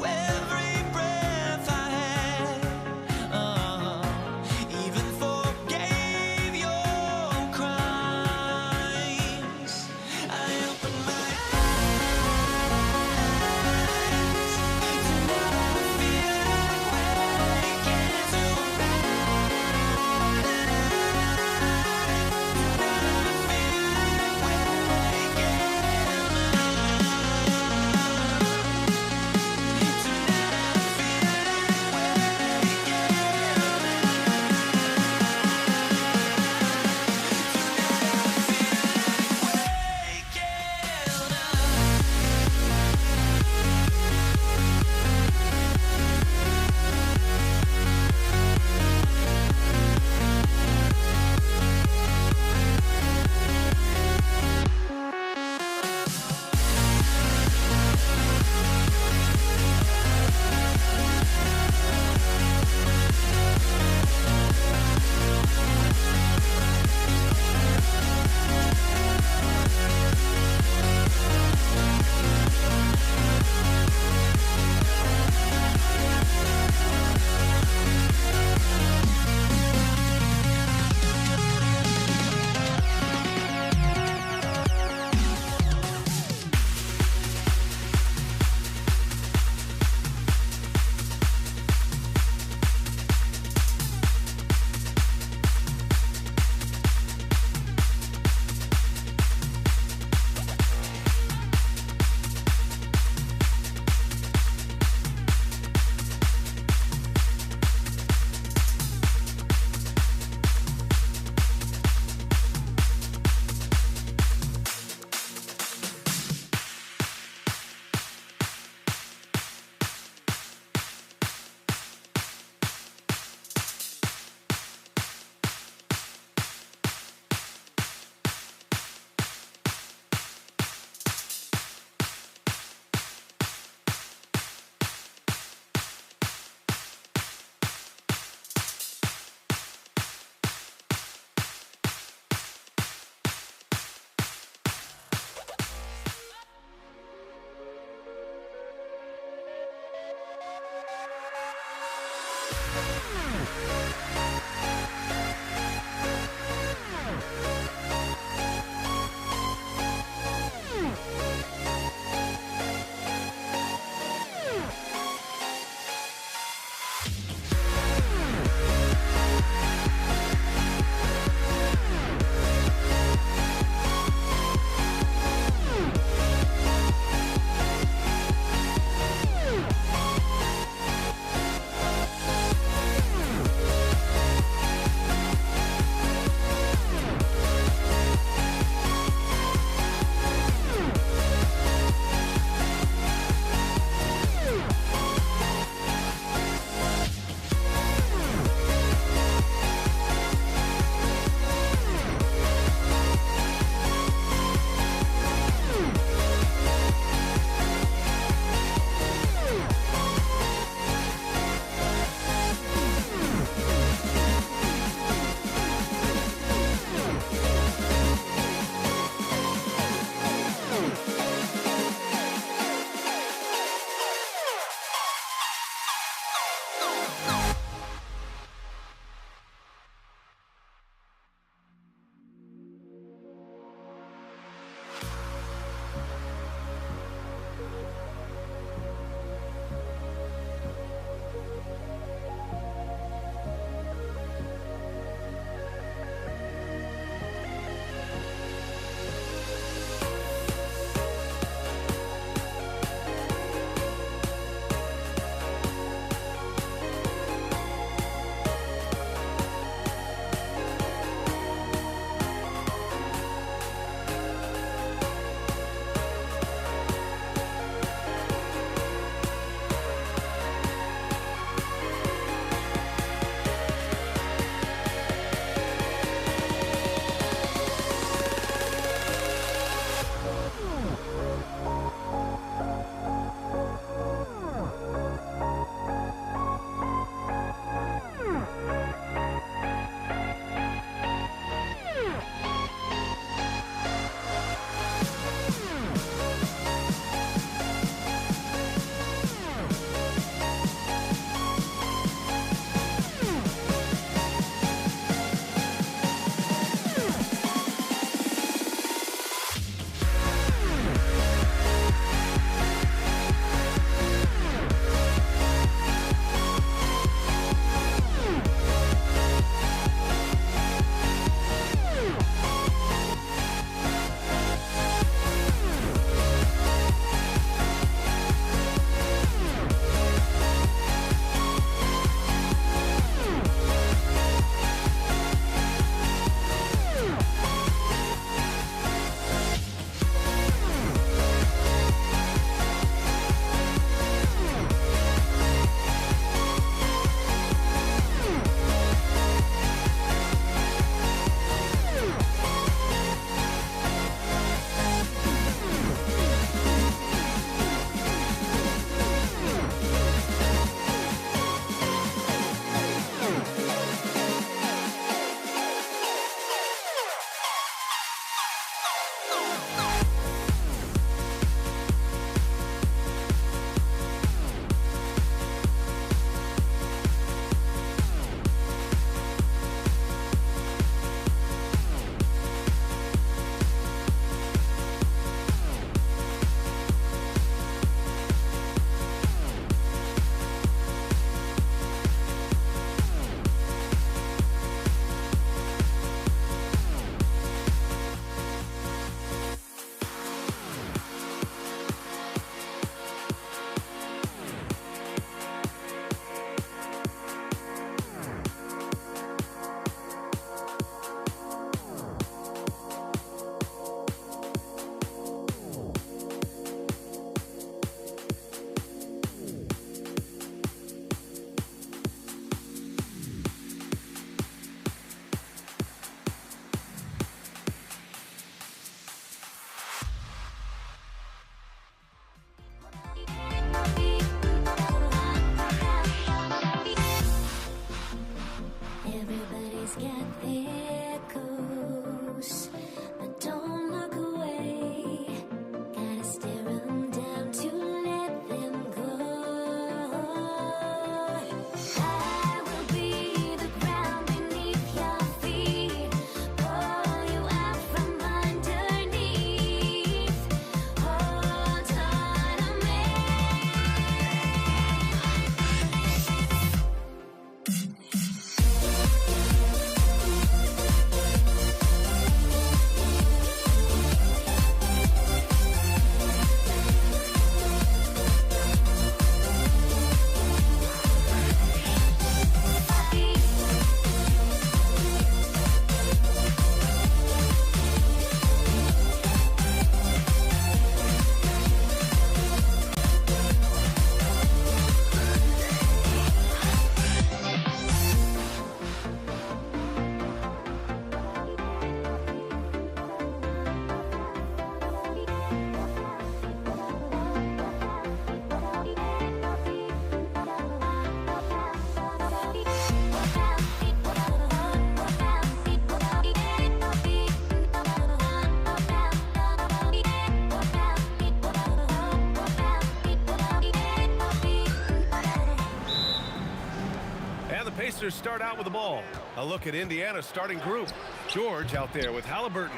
Pacers start out with the ball. A look at Indiana's starting group. George out there with Halliburton.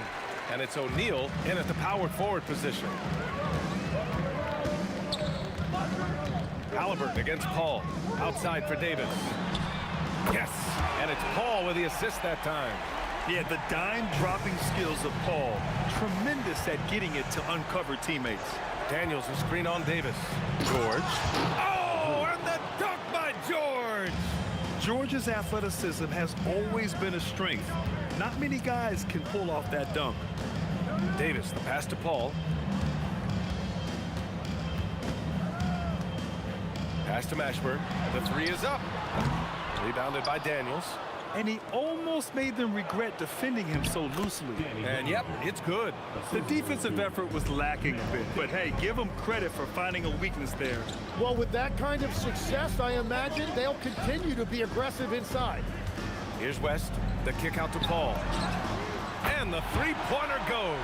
And it's O'Neal in at the power forward position. Halliburton against Paul. Outside for Davis. Yes, and it's Paul with the assist that time. Yeah, the dime-dropping skills of Paul. Tremendous at getting it to uncover teammates. Daniels will screen on Davis. George. Oh, and the dunk by George! George's athleticism has always been a strength. Not many guys can pull off that dunk. Davis, the pass to Paul. Pass to Mashburn. The three is up. Rebounded by Daniels. And he almost made them regret defending him so loosely. And yep, it's good. The defensive effort was lacking a bit, but hey, give them credit for finding a weakness there. Well, with that kind of success, I imagine they'll continue to be aggressive inside. Here's West. The kick out to Paul. And the three-pointer goes.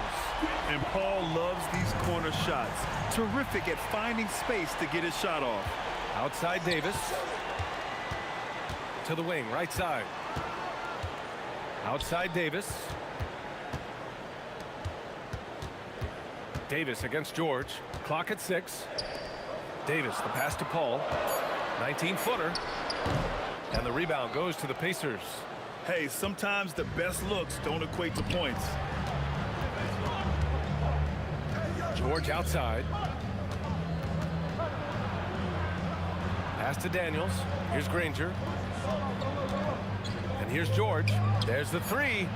And Paul loves these corner shots. Terrific at finding space to get his shot off. Outside Davis. To the wing, right side. Outside Davis. Davis against George. Clock at 6. Davis, the pass to Paul. 19-footer. And the rebound goes to the Pacers. Hey, sometimes the best looks don't equate to points. George outside. Pass to Daniels. Here's Granger. And here's George. There's the three.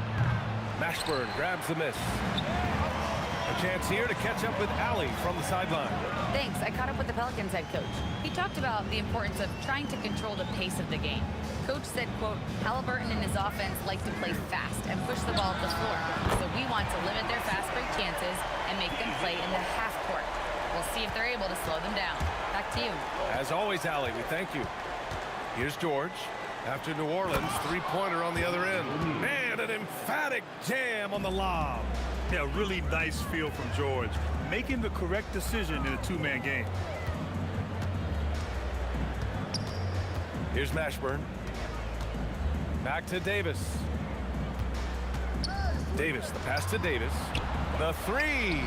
Mashburn grabs the miss. A chance here to catch up with Allie from the sideline. Thanks. I caught up with the Pelicans head coach. He talked about the importance of trying to control the pace of the game. Coach said, quote, Halliburton and his offense like to play fast and push the ball up the floor. So we want to limit their fast break chances and make them play in the half court. We'll see if they're able to slow them down. Back to you. As always, Allie, we thank you. Here's George. After New Orleans, three-pointer on the other end. Man, an emphatic jam on the lob. Yeah, really nice feel from George. Making the correct decision in a two-man game. Here's Mashburn. Back to Davis. Davis, the pass to Davis. The three.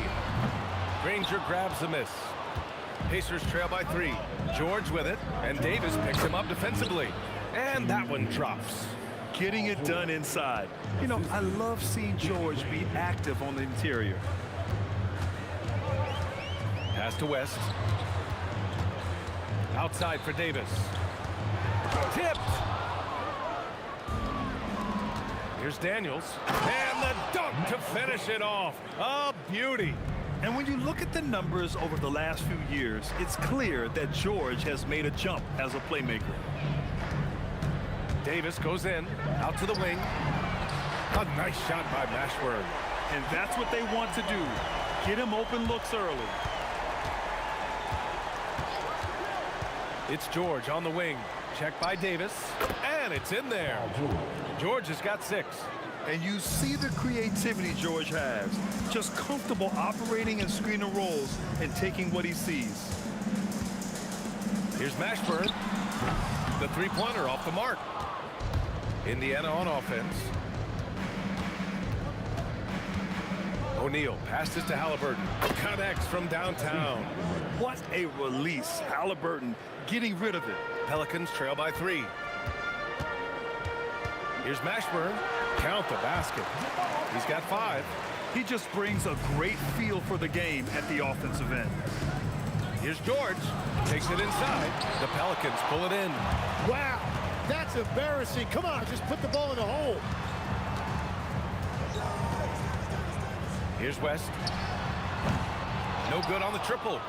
Granger grabs the miss. Pacers trail by 3. George with it, and Davis picks him up defensively. And that one drops. Getting it done inside. You know, I love seeing George be active on the interior. Pass to West. Outside for Davis. Tipped. Here's Daniels. And the dunk to finish it off. A beauty. And when you look at the numbers over the last few years, it's clear that George has made a jump as a playmaker. Davis goes in, out to the wing. A nice shot by Mashburn. And that's what they want to do. Get him open looks early. It's George on the wing. Checked by Davis. And it's in there. George has got 6. And you see the creativity George has. Just comfortable operating in screen and rolls and taking what he sees. Here's Mashburn. The three-pointer off the mark. Indiana on offense. O'Neal passes to Halliburton. Connects from downtown. What a release. Halliburton getting rid of it. Pelicans trail by 3. Here's Mashburn. Count the basket. He's got 5. He just brings a great feel for the game at the offensive end. Here's George. Takes it inside. The Pelicans pull it in. Wow, that's embarrassing. Come on, just put the ball in the hole. Here's West. No good on the triple.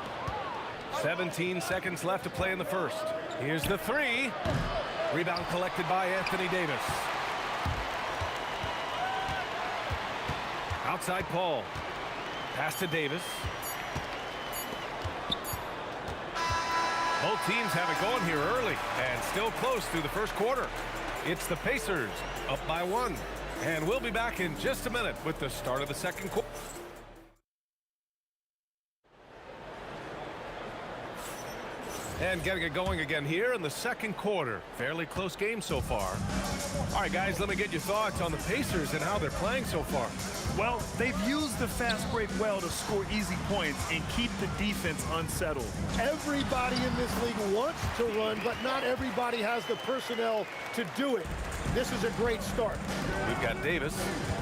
17 seconds left to play in the first. Here's the 3. Rebound collected by Anthony Davis. Outside Paul. Pass to Davis. Both teams have it going here early and still close through the first quarter. It's the Pacers up by 1. And we'll be back in just a minute with the start of the second quarter. And getting it going again here in the second quarter. Fairly close game so far. All right, guys, let me get your thoughts on the Pacers and how they're playing so far. Well, they've used the fast break well to score easy points and keep the defense unsettled. Everybody in this league wants to run, but not everybody has the personnel to do it. This is a great start. We've got Davis.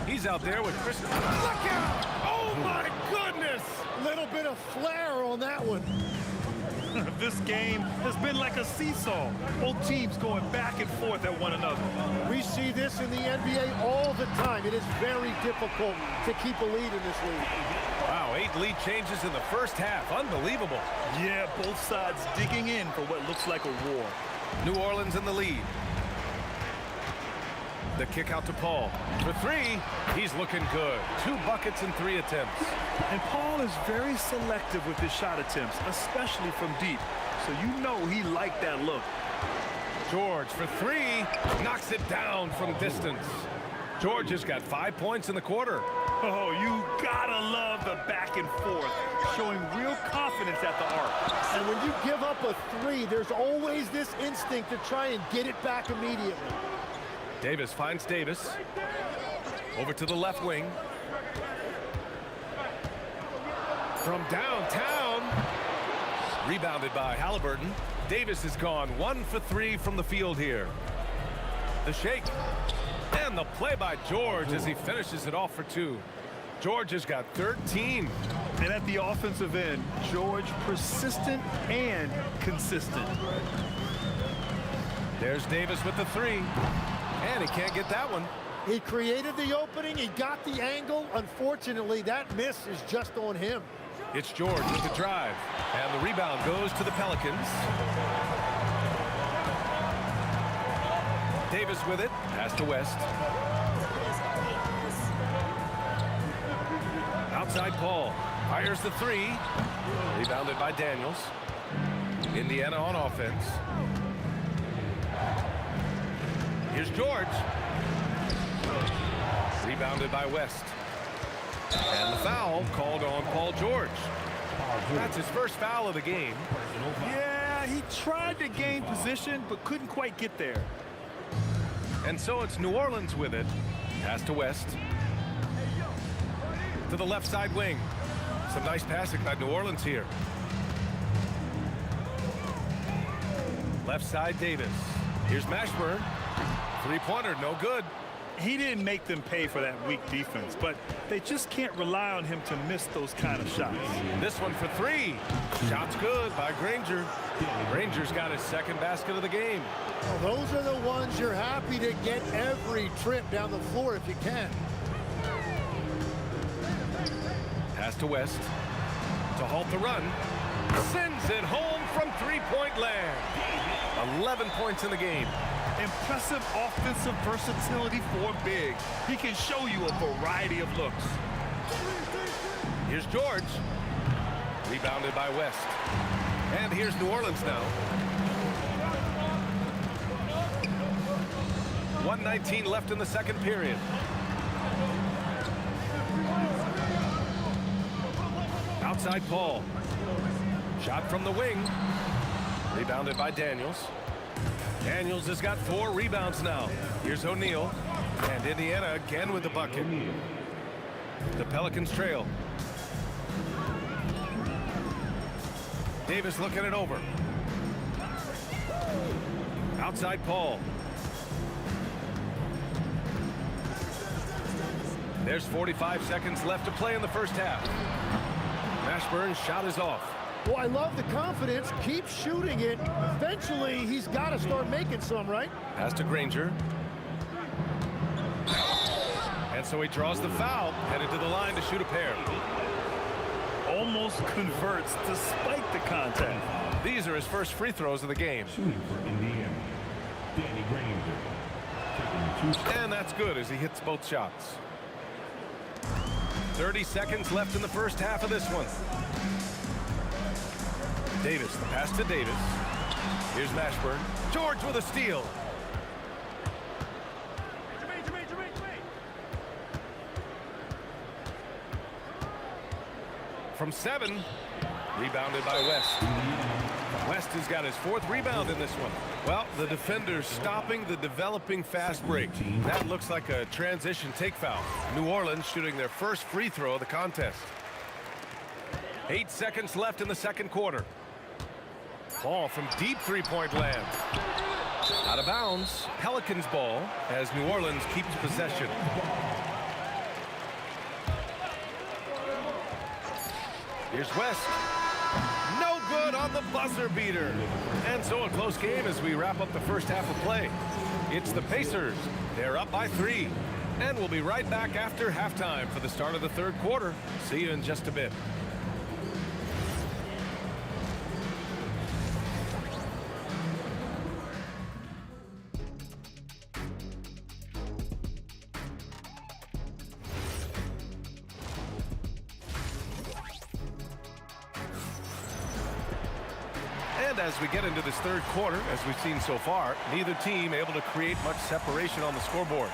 He's out there with Chris. Look out! Oh, my goodness! Little bit of flair on that one. This game has been like a seesaw. Both teams going back and forth at one another. We see this in the NBA all the time. It is very difficult to keep a lead in this league. Wow, 8 lead changes in the first half. Unbelievable. Yeah, both sides digging in for what looks like a war. New Orleans in the lead. The kick out to Paul. For 3, he's looking good. 2 buckets in 3 attempts. And Paul is very selective with his shot attempts, especially from deep. So you know he liked that look. George for 3, knocks it down from distance. George has got 5 points in the quarter. Oh, you gotta love the back and forth, showing real confidence at the arc. And when you give up a 3, there's always this instinct to try and get it back immediately. Davis finds Davis. Over to the left wing. From downtown. Rebounded by Halliburton. Davis has gone 1 for 3 from the field here. The shake. And the play by George as he finishes it off for 2. George has got 13. And at the offensive end, George persistent and consistent. There's Davis with the 3. And he can't get that one. He created the opening. He got the angle. Unfortunately, that miss is just on him. It's George with the drive. And the rebound goes to the Pelicans. Davis with it. Pass to West. Outside Paul. Fires the 3. Rebounded by Daniels. Indiana on offense. Here's George. Rebounded by West. And the foul called on Paul George. That's his first foul of the game. Yeah, he tried to gain position, but couldn't quite get there. And so it's New Orleans with it. Pass to West. To the left side wing. Some nice passing by New Orleans here. Left side Davis. Here's Mashburn. 3-pointer, no good. He didn't make them pay for that weak defense, but they just can't rely on him to miss those kind of shots. This one for 3. Shot's good by Granger. Granger's got his second basket of the game. Well, those are the ones you're happy to get every trip down the floor if you can. Pass to West. To halt the run. Sends it home from 3-point land. 11 points in the game. Impressive offensive versatility for a big. He can show you a variety of looks. Here's George. Rebounded by West. And here's New Orleans now. 1:19 left in the second period. Outside Paul. Shot from the wing. Rebounded by Daniels. Daniels has got 4 rebounds now. Here's O'Neal. And Indiana again with the bucket. The Pelicans trail. Davis looking it over. Outside Paul. There's 45 seconds left to play in the first half. Mashburn's shot is off. Well, I love the confidence. Keep shooting it. Eventually, he's got to start making some, right? Pass to Granger. And so he draws the foul, headed to the line to shoot a pair. Almost converts despite the contact. These are his first free throws of the game. And that's good as he hits both shots. 30 seconds left in the first half of this one. Davis, the pass to Davis. Here's Mashburn. George with a steal. From 7, rebounded by West. West has got his 4th rebound in this one. Well, the defender's stopping the developing fast break. That looks like a transition take foul. New Orleans shooting their first free throw of the contest. 8 seconds left in the second quarter. Ball from deep three-point land. Out of bounds. Pelicans ball as New Orleans keeps possession. Here's West. No good on the buzzer beater. And so a close game as we wrap up the first half of play. It's the Pacers. They're up by 3. And we'll be right back after halftime for the start of the third quarter. See you in just a bit. And as we get into this third quarter, as we've seen so far, neither team able to create much separation on the scoreboard.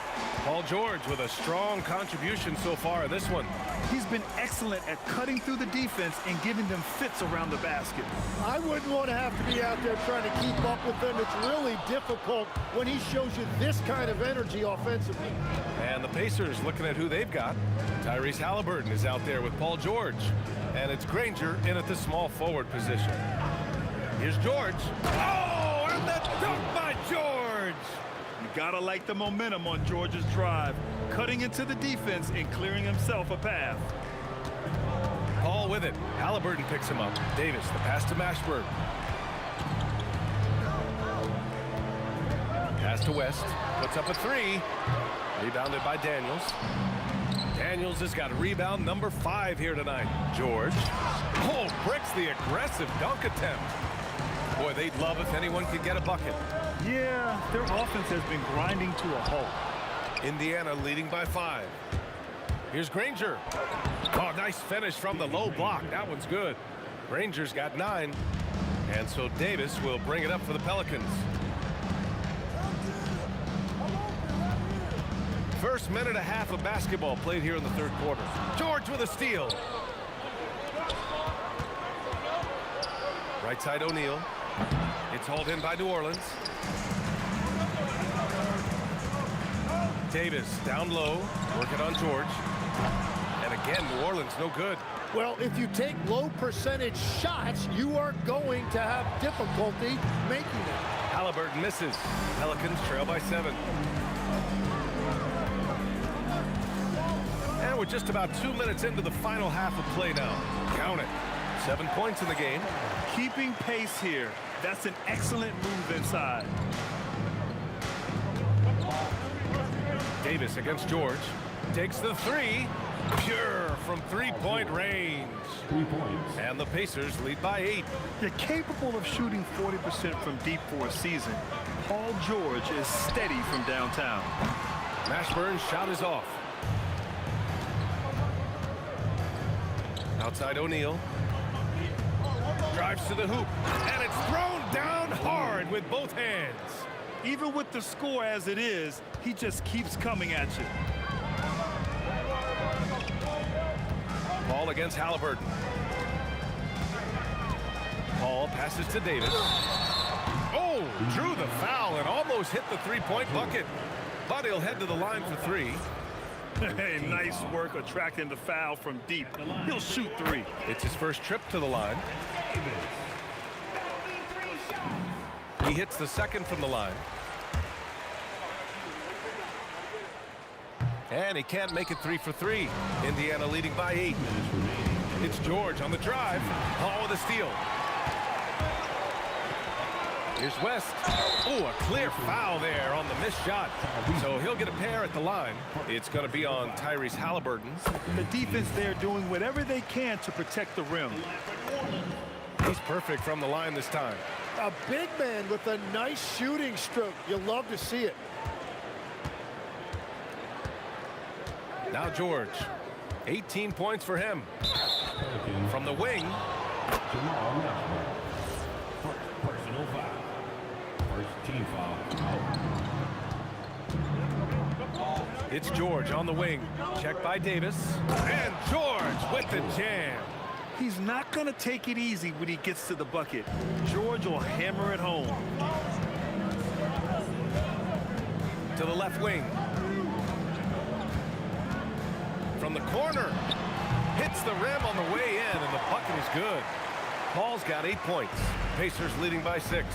Paul George with a strong contribution so far in this one. He's been excellent at cutting through the defense and giving them fits around the basket. I wouldn't want to have to be out there trying to keep up with them. It's really difficult when he shows you this kind of energy offensively. And the Pacers looking at who they've got. Tyrese Halliburton is out there with Paul George. And it's Granger in at the small forward position. Here's George. Oh, and the dunk by George! You gotta like the momentum on George's drive, cutting into the defense and clearing himself a path. Paul with it. Halliburton picks him up. Davis, the pass to Mashburn. Pass to West. Puts up a 3. Rebounded by Daniels. Daniels has got rebound number 5 here tonight. George. Oh, breaks the aggressive dunk attempt. Boy, they'd love if anyone could get a bucket. Yeah, their offense has been grinding to a halt. Indiana leading by 5. Here's Granger. Oh, nice finish from the low block. That one's good. Granger's got 9. And so Davis will bring it up for the Pelicans. First minute and a half of basketball played here in the third quarter. George with a steal. Right side O'Neal. It's hauled in by New Orleans. Davis down low, working on George. And again, New Orleans no good. Well, if you take low percentage shots, you are going to have difficulty making them. Halliburton misses. Pelicans trail by 7. And we're just about 2 minutes into the final half of play now. Count it. 7 points in the game. Keeping pace here. That's an excellent move inside. Davis against George. Takes the 3. Pure from three-point range. 3 points. And the Pacers lead by 8. You're capable of shooting 40% from deep for a season. Paul George is steady from downtown. Mashburn's shot is off. Outside O'Neal. Drives to the hoop. And it's thrown down hard with both hands. Even with the score as it is, he just keeps coming at you. Ball against Halliburton. Paul passes to Davis. Oh, drew the foul and almost hit the three-point bucket. But he'll head to the line for 3. Hey, nice work attracting the foul from deep. He'll shoot 3. It's his first trip to the line. He hits the second from the line. And he can't make it 3 for 3. Indiana leading by 8. It's George on the drive. Paul with a steal. Here's West. Oh, a clear foul there on the missed shot. So he'll get a pair at the line. It's going to be on Tyrese Halliburton. The defense there doing whatever they can to protect the rim. He's perfect from the line this time. A big man with a nice shooting stroke. You'll love to see it. Now George. 18 points for him. From the wing. Personal foul. First team foul. It's George on the wing. Checked by Davis. And George with the jam. He's not going to take it easy when he gets to the bucket. George will hammer it home. To the left wing. From the corner. Hits the rim on the way in, and the bucket is good. Paul's got 8 points. Pacers leading by 6.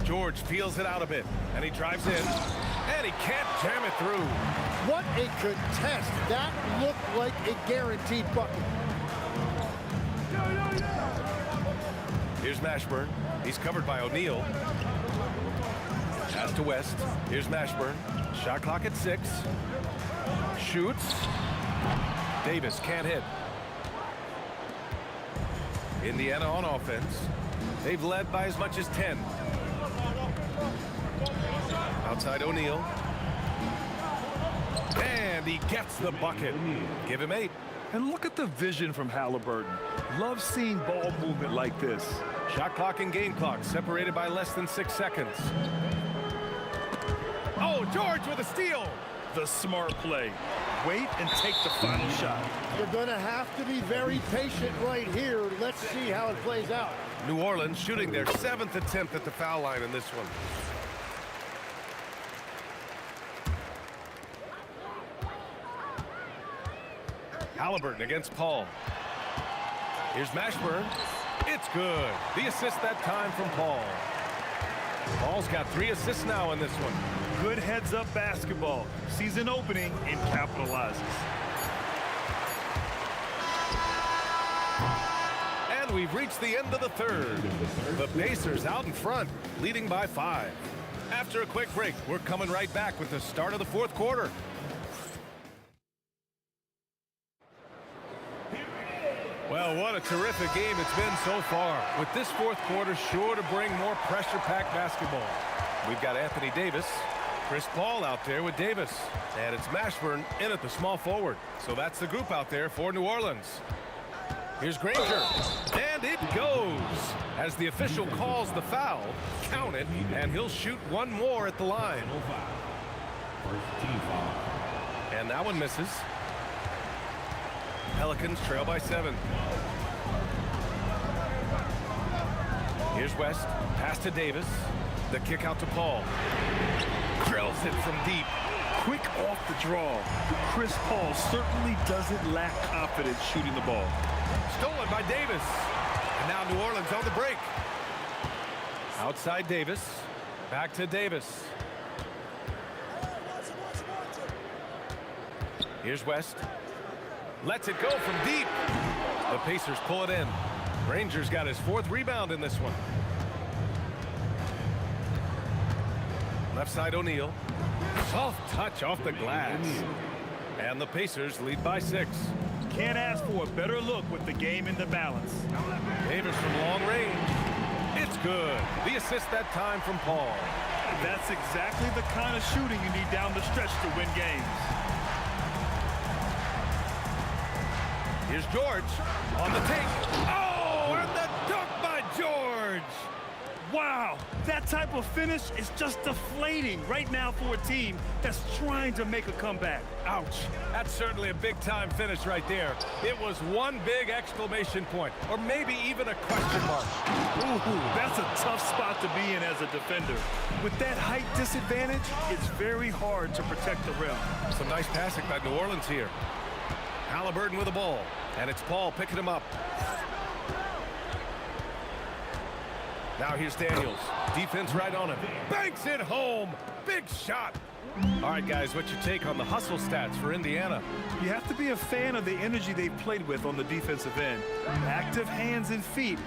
George feels it out a bit, and he drives in, and he can't jam it through. What a contest. That looked like a guaranteed bucket. Here's Mashburn. He's covered by O'Neal. Pass to West. Here's Mashburn. Shot clock at 6. Shoots. Davis can't hit. Indiana on offense. They've led by as much as 10. Outside O'Neal. And he gets the bucket. Give him 8. And look at the vision from Halliburton. Love seeing ball movement like this. Shot clock and game clock separated by less than 6 seconds. Oh, George with a steal. The smart play. Wait and take the final shot. You're going to have to be very patient right here. Let's see how it plays out. New Orleans shooting their 7th attempt at the foul line in this one. Halliburton against Paul. Here's Mashburn. It's good. The assist that time from Paul. Paul's got 3 assists now in this one. Good heads-up basketball. Sees an opening and capitalizes. And we've reached the end of the third. The Pacers out in front, leading by 5. After a quick break, we're coming right back with the start of the 4th quarter. Well, what a terrific game it's been so far. With this 4th quarter sure to bring more pressure-packed basketball. We've got Anthony Davis, Chris Paul out there with Davis, and it's Mashburn in at the small forward. So that's the group out there for New Orleans. Here's Granger, and it goes. As the official calls the foul, count it, and he'll shoot one more at the line. And that one misses. Pelicans trail by 7. Here's West, pass to Davis. The kick out to Paul. Drills it from deep. Quick off the draw. Chris Paul certainly doesn't lack confidence shooting the ball. Stolen by Davis. And now New Orleans on the break. Outside Davis. Back to Davis. Here's West. Lets it go from deep. The Pacers pull it in. Rangers got his 4th rebound in this one. Left side O'Neal. Soft touch off the glass. And the Pacers lead by 6. Can't ask for a better look with the game in the balance. Davis from long range. It's good. The assist that time from Paul. That's exactly the kind of shooting you need down the stretch to win games. Here's George on the take. Oh, and the dunk by George. Wow, that type of finish is just deflating right now for a team that's trying to make a comeback. Ouch. That's certainly a big-time finish right there. It was one big exclamation point, or maybe even a question mark. Ooh, that's a tough spot to be in as a defender. With that height disadvantage, it's very hard to protect the rim. Some nice passing by New Orleans here. Halliburton with the ball, and it's Paul picking him up. Now here's Daniels. Defense right on him. Banks it home. Big shot. All right, guys, what's your take on the hustle stats for Indiana? You have to be a fan of the energy they've played with on the defensive end. Active hands and feet,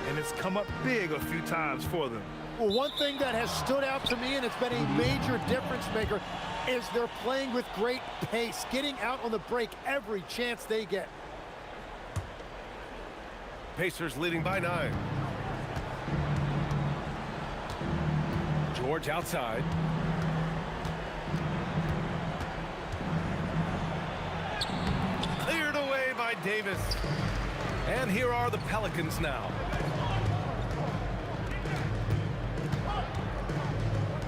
and it's come up big a few times for them. Well, one thing that has stood out to me, and it's been a major difference maker, is they're playing with great pace, getting out on the break every chance they get. Pacers leading by 9. George outside. Cleared away by Davis. And here are the Pelicans now.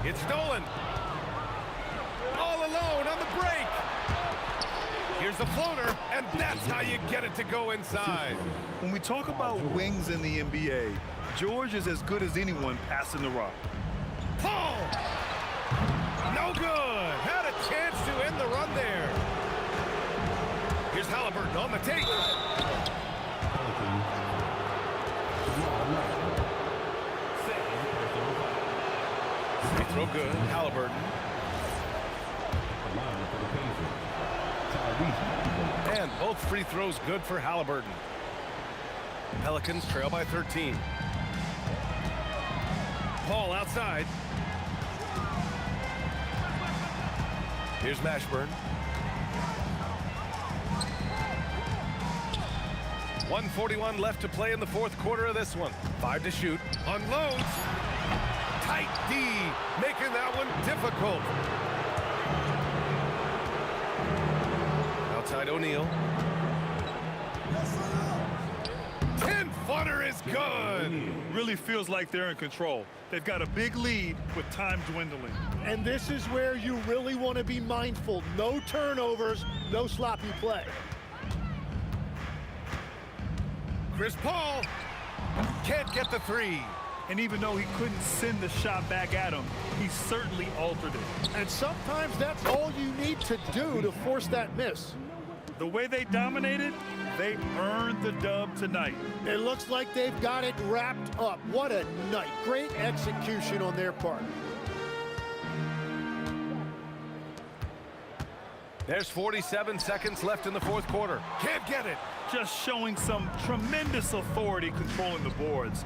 It's stolen. All alone on the break. Here's the floater, and that's how you get it to go inside. When we talk about wings in the NBA, George is as good as anyone passing the rock. Paul! No good. Had a chance to end the run there. Here's Halliburton on the take. Free throw good. Halliburton. And both free throws good for Halliburton. Pelicans trail by 13. Paul outside. Here's Mashburn. 1:41 left to play in the fourth quarter of this one. 5 to shoot. Unloads. Tight D, making that one difficult. Outside O'Neal. 10-footer is good. Really feels like they're in control. They've got a big lead with time dwindling. And this is where you really want to be mindful. No turnovers, no sloppy play. Chris Paul can't get the three. And even though he couldn't send the shot back at him, he certainly altered it. And sometimes that's all you need to do to force that miss. The way they dominated, they earned the dub tonight. It looks like they've got it wrapped up. What a night. Great execution on their part. There's 47 seconds left in the fourth quarter. Can't get it. Just showing some tremendous authority controlling the boards.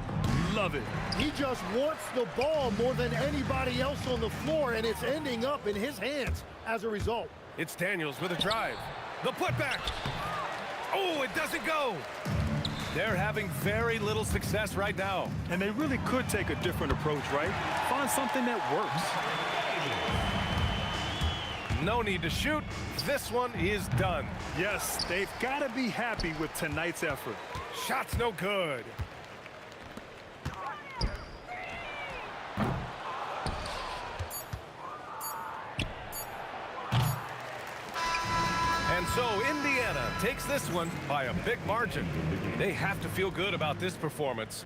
Love it. He just wants the ball more than anybody else on the floor, and it's ending up in his hands as a result. It's Daniels with a drive. The putback. Oh, it doesn't go. They're having very little success right now. And they really could take a different approach, right? Find something that works. No need to shoot. This one is done. Yes, they've got to be happy with tonight's effort. Shot's no good. And so Indiana takes this one by a big margin. They have to feel good about this performance.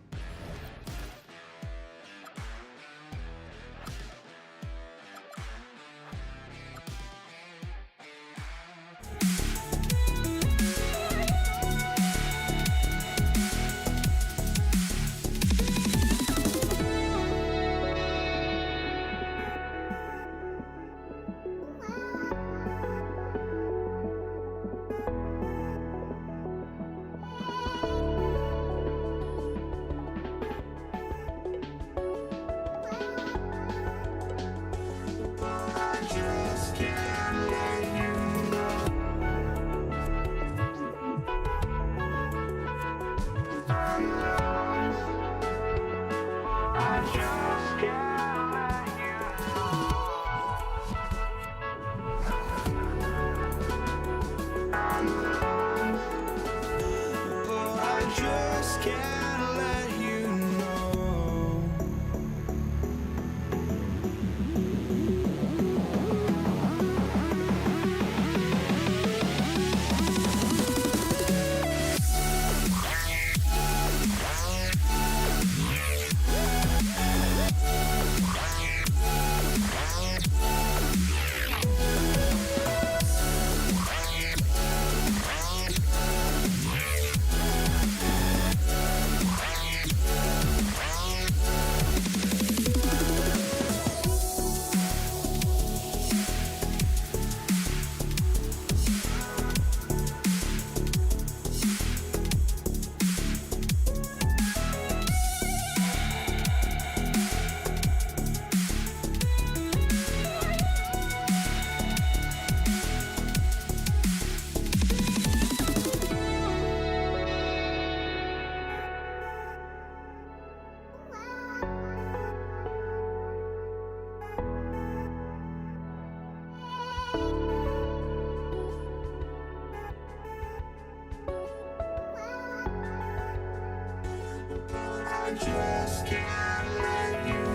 just can't let you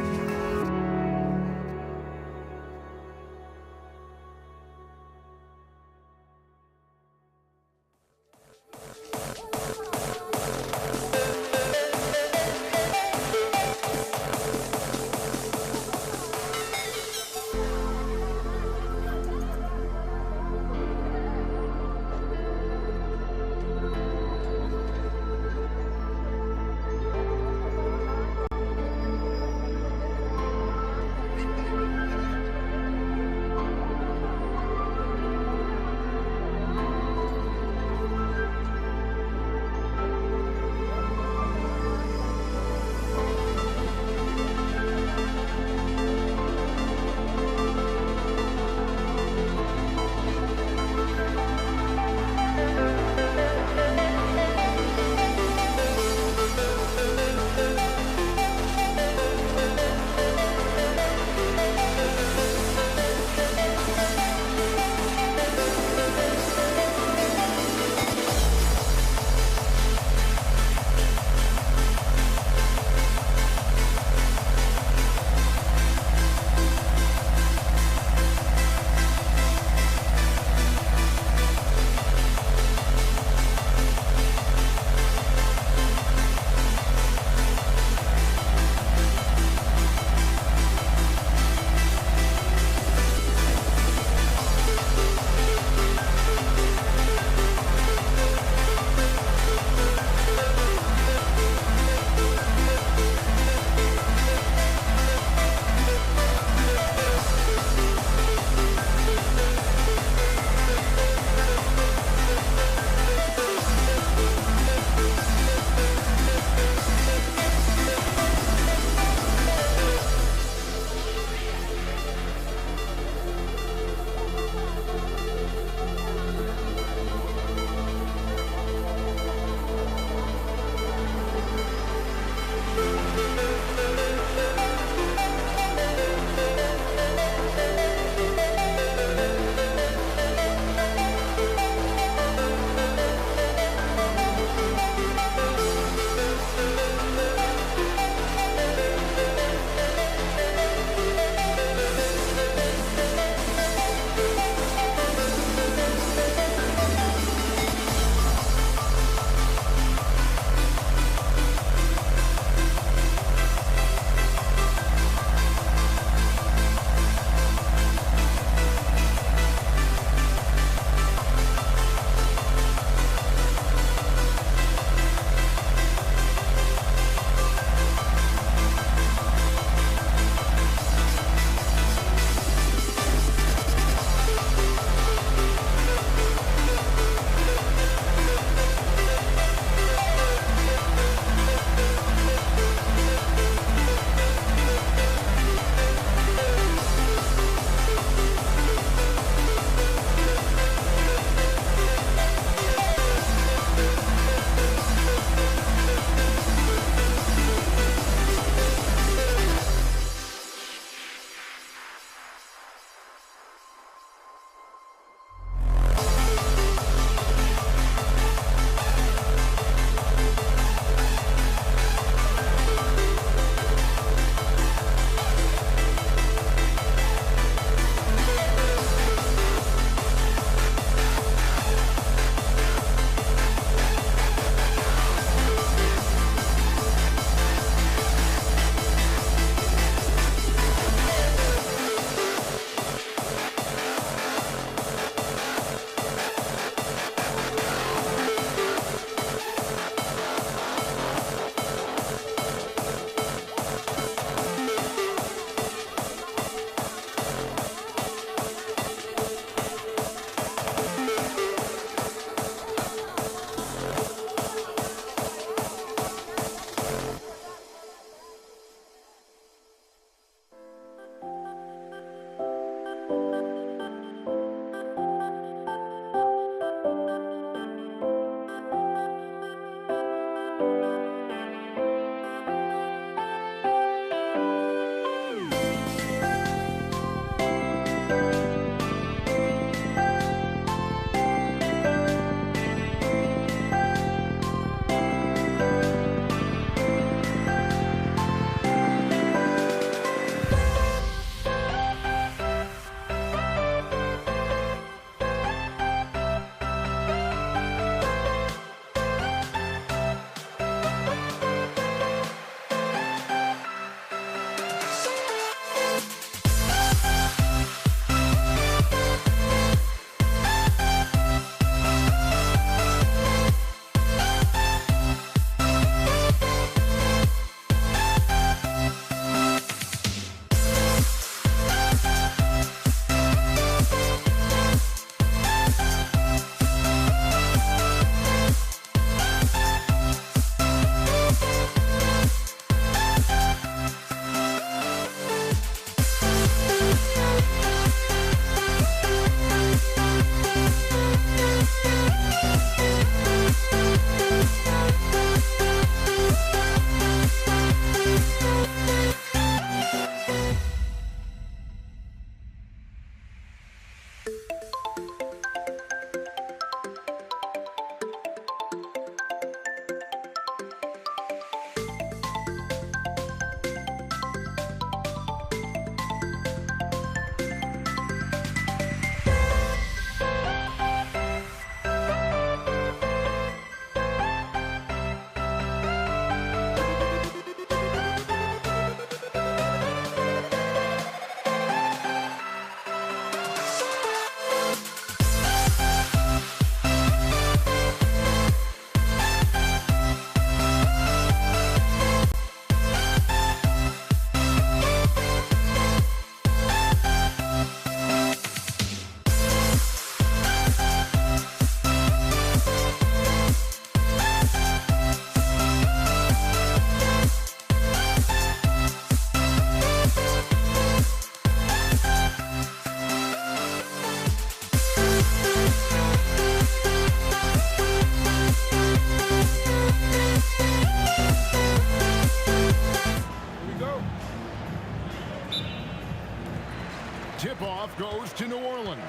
tip-off goes to New Orleans.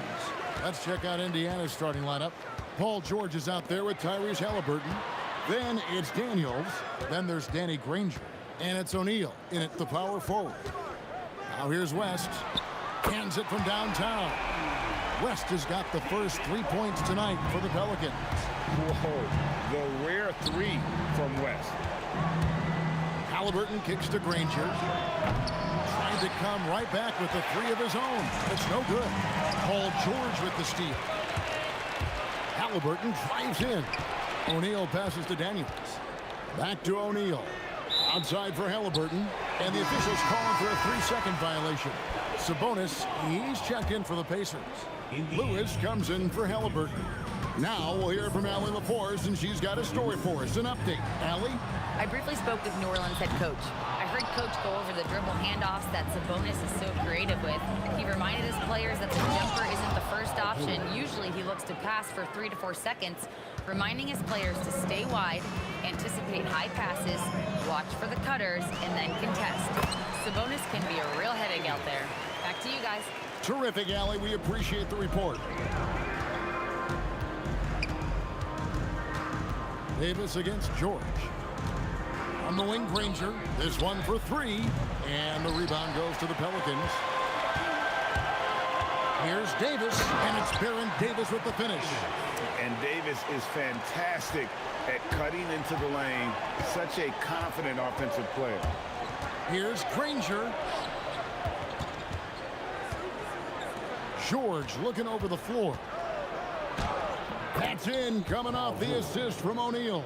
Let's check out Indiana's starting lineup. Paul George is out there with Tyrese Halliburton. Then it's Daniels. Then there's Danny Granger. And it's O'Neal in at the power forward. Now here's West. Hands it from downtown. West has got the first 3 points tonight for the Pelicans. Whoa, the rare three from West. Halliburton kicks to Granger. Trying to come right back with the three of his own. It's no good. Paul George with the steal. Halliburton drives in. O'Neal passes to Daniels. Back to O'Neal. Outside for Halliburton. And the officials calling for a 3-second violation. Sabonis, he's checked in for the Pacers. Lewis comes in for Halliburton. Now we'll hear from Allie LaForce, and she's got a story for us. An update. Allie? I briefly spoke with New Orleans head coach. I heard Coach go over the dribble handoffs that Sabonis is so creative with. He reminded his players that the jumper isn't the first option. Usually he looks to pass for 3 to 4 seconds, reminding his players to stay wide, anticipate high passes, watch for the cutters, and then contest. Sabonis can be a real headache out there. Back to you guys. Terrific, Allie. We appreciate the report. Davis against George. On the wing, Granger. This one for 3. And the rebound goes to the Pelicans. Here's Davis, and it's Baron Davis with the finish. And Davis is fantastic at cutting into the lane. Such a confident offensive player. Here's Granger. George looking over the floor. That's in, coming off the assist from O'Neal.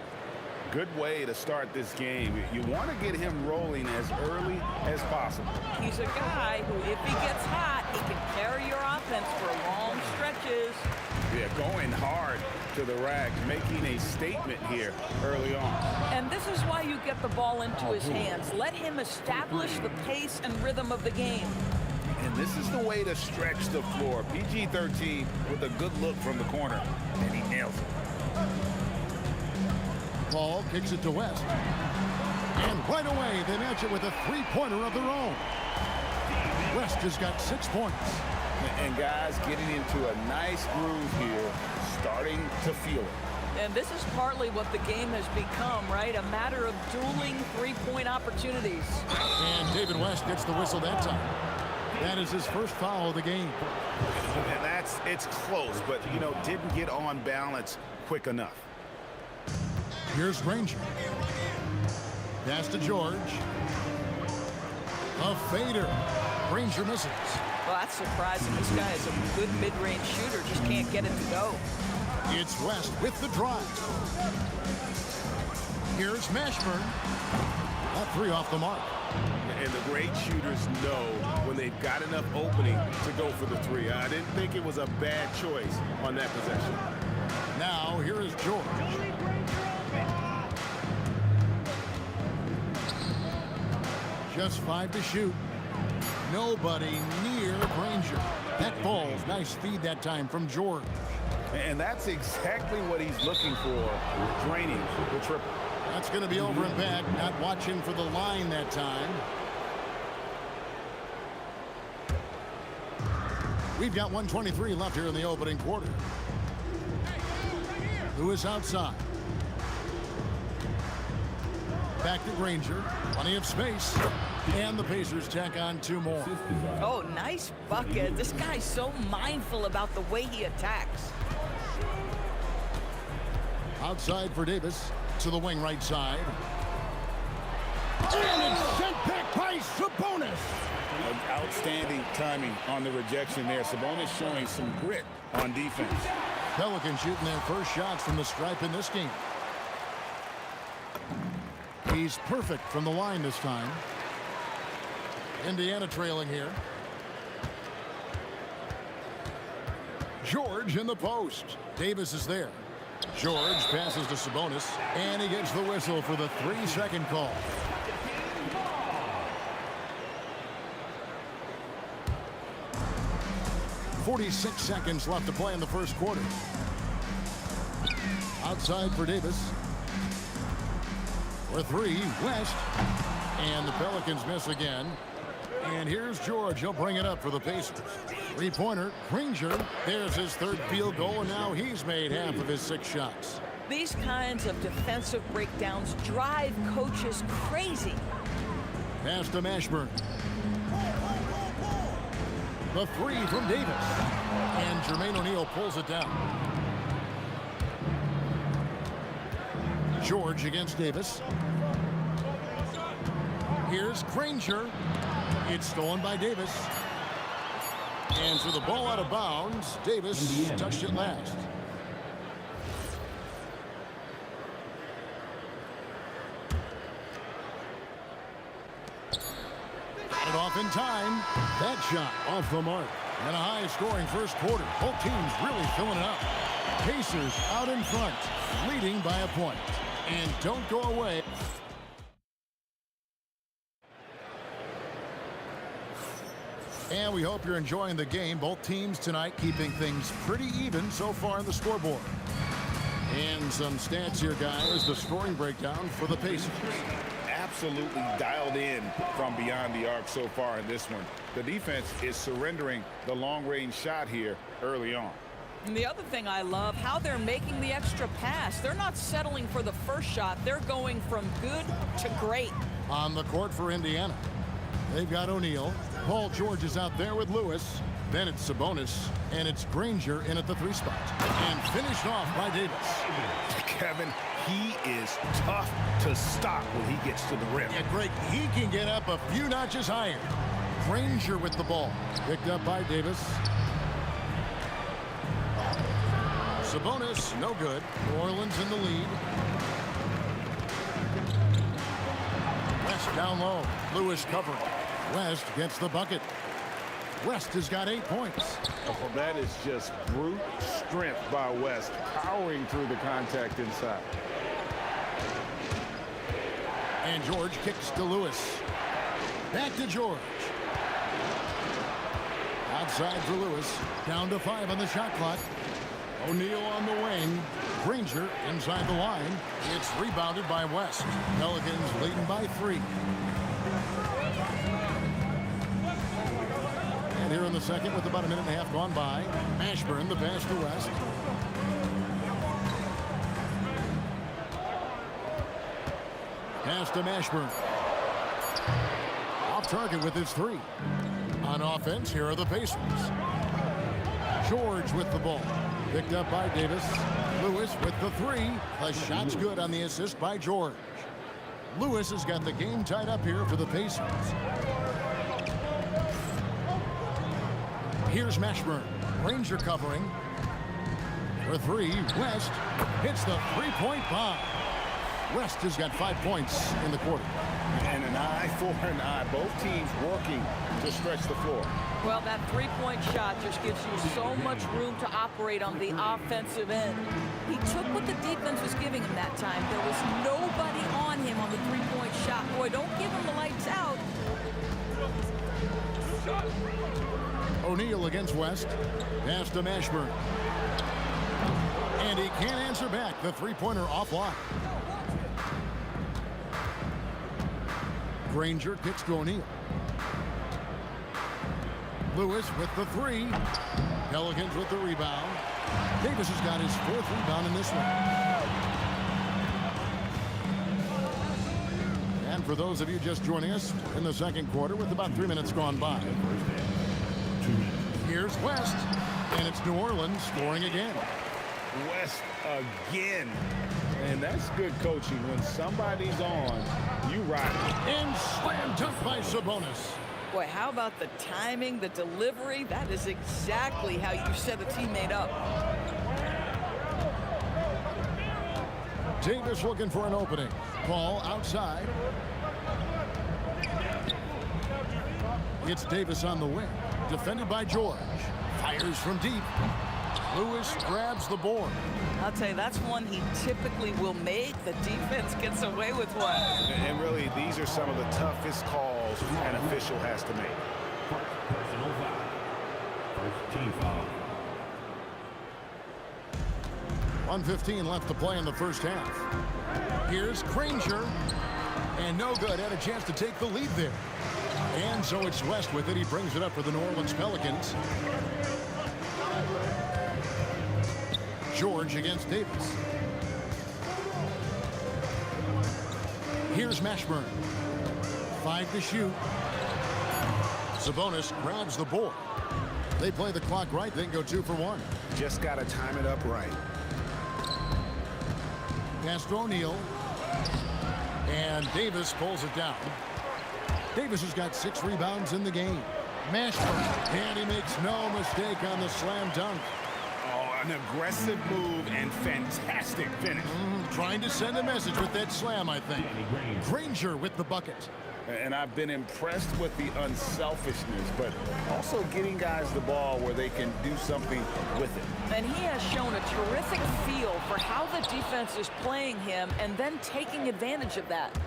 Good way to start this game. You want to get him rolling as early as possible. He's a guy who, if he gets hot, he can carry your offense for long stretches. Yeah, going hard to the rack, making a statement here early on. And this is why you get the ball into his hands. Let him establish the pace and rhythm of the game. And this is the way to stretch the floor. PG-13 with a good look from the corner, and he nails it. Paul kicks it to West. And right away, they match it with a three-pointer of their own. West has got 6 points. And guys getting into a nice groove here, starting to feel it. And this is partly what the game has become, right? A matter of dueling three-point opportunities. And David West gets the whistle that time. That is his first foul of the game. And it's close, but, you know, didn't get on balance quick enough. Here's Granger. Pass to George. A fader. Granger misses. Well, that's surprising. This guy is a good mid-range shooter, just can't get it to go. It's West with the drive. Here's Mashburn. That 3 off the mark. And the great shooters know when they've got enough opening to go for the 3. I didn't think it was a bad choice on that possession. Now, here is George. Just 5 to shoot. Nobody near Granger. That ball's nice feed that time from George. And that's exactly what he's looking for, draining the triple. That's going to be over and back, not watching for the line that time. We've got 1:23 left here in the opening quarter. Lewis outside. Back to Granger. Plenty of space. And the Pacers tack on 2 more. Oh, nice bucket. This guy's so mindful about the way he attacks. Outside for Davis. To the wing right side. And it's sent back by Sabonis. Outstanding timing on the rejection there. Sabonis showing some grit on defense. Pelicans shooting their first shots from the stripe in this game. He's perfect from the line this time. Indiana trailing here. George in the post. Davis is there. George passes to Sabonis, and he gets the whistle for the 3-second call. .46 seconds left to play in the first quarter. Outside for Davis. For 3, West. And the Pelicans miss again. And here's George. He'll bring it up for the Pacers. Three-pointer, Granger. There's his third field goal, and now he's made half of his 6 shots. These kinds of defensive breakdowns drive coaches crazy. Pass to Mashburn. The 3 from Davis. And Jermaine O'Neal pulls it down. George against Davis. Here's Granger. It's stolen by Davis. And so the ball out of bounds. Davis touched it last. Got it off in time. That shot off the mark. And a high-scoring first quarter. Both teams really filling it up. Pacers out in front, leading by a point. And don't go away. And we hope you're enjoying the game. Both teams tonight keeping things pretty even so far on the scoreboard. And some stats here, guys. The scoring breakdown for the Pacers. Absolutely dialed in from beyond the arc so far in this one. The defense is surrendering the long-range shot here early on. And the other thing I love, how they're making the extra pass. They're not settling for the first shot. They're going from good to great. On the court for Indiana, they've got O'Neal. Paul George is out there with Lewis. Then it's Sabonis, and it's Granger in at the 3 spot. And finished off by Davis. Kevin, he is tough to stop when he gets to the rim. Yeah, Greg, he can get up a few notches higher. Granger with the ball. Picked up by Davis. Sabonis, no good. New Orleans in the lead. West down low. Lewis covering. West gets the bucket. West has got 8 points. Well, that is just brute strength by West, powering through the contact inside. And George kicks to Lewis. Back to George. Outside for Lewis. Down to 5 on the shot clock. O'Neal on the wing. Granger inside the line. It's rebounded by West. Pelicans leading by 3. And here in the second with about a minute and a half gone by. Mashburn, the pass to West. Pass to Mashburn. Off target with his 3. On offense, here are the Pacers. George with the ball. Picked up by Davis. Lewis with the 3. The shot's good on the assist by George. Lewis has got the game tied up here for the Pacers. Here's Mashburn. Granger covering. For 3, West hits the 3-point bomb. West has got 5 points in the quarter. And an eye for an eye. Both teams working to stretch the floor. Well, that 3-point shot just gives you so much room to operate on the offensive end. He took what the defense was giving him that time. There was nobody on him on the 3-point shot. Boy, don't give him the lights out. O'Neal against West. Pass to Mashburn. And he can't answer back. The 3-pointer offline. Granger kicks to O'Neal. Lewis with the 3. Pelicans with the rebound. Davis has got his 4th rebound in this one. And for those of you just joining us in the second quarter with about 3 minutes gone by. Here's West. And it's New Orleans scoring again. West again. And that's good coaching. When somebody's on, you rock. And slam dunk by Sabonis. Boy, how about the timing, the delivery? That is exactly how you set a teammate up. Davis looking for an opening. Ball outside. It's Davis on the wing. Defended by George. Fires from deep. Lewis grabs the board. I'll tell you, that's one he typically will make. The defense gets away with one. And really, these are some of the toughest calls an official has to make. Personal foul. First team foul. 1:15 left to play in the first half. Here's Granger. And no good. Had a chance to take the lead there. And so it's West with it. He brings it up for the New Orleans Pelicans. George against Davis. Here's Mashburn. 5 to shoot. Sabonis grabs the board. They play the clock right, then go 2 for 1. Just got to time it up right. Pass to O'Neal. And Davis pulls it down. Davis has got 6 rebounds in the game. Mashburn, and he makes no mistake on the slam dunk. Oh, an aggressive move and fantastic finish. Trying to send a message with that slam, I think. Granger with the bucket. And I've been impressed with the unselfishness, but also getting guys the ball where they can do something with it. And he has shown a terrific feel for how the defense is playing him and then taking advantage of that.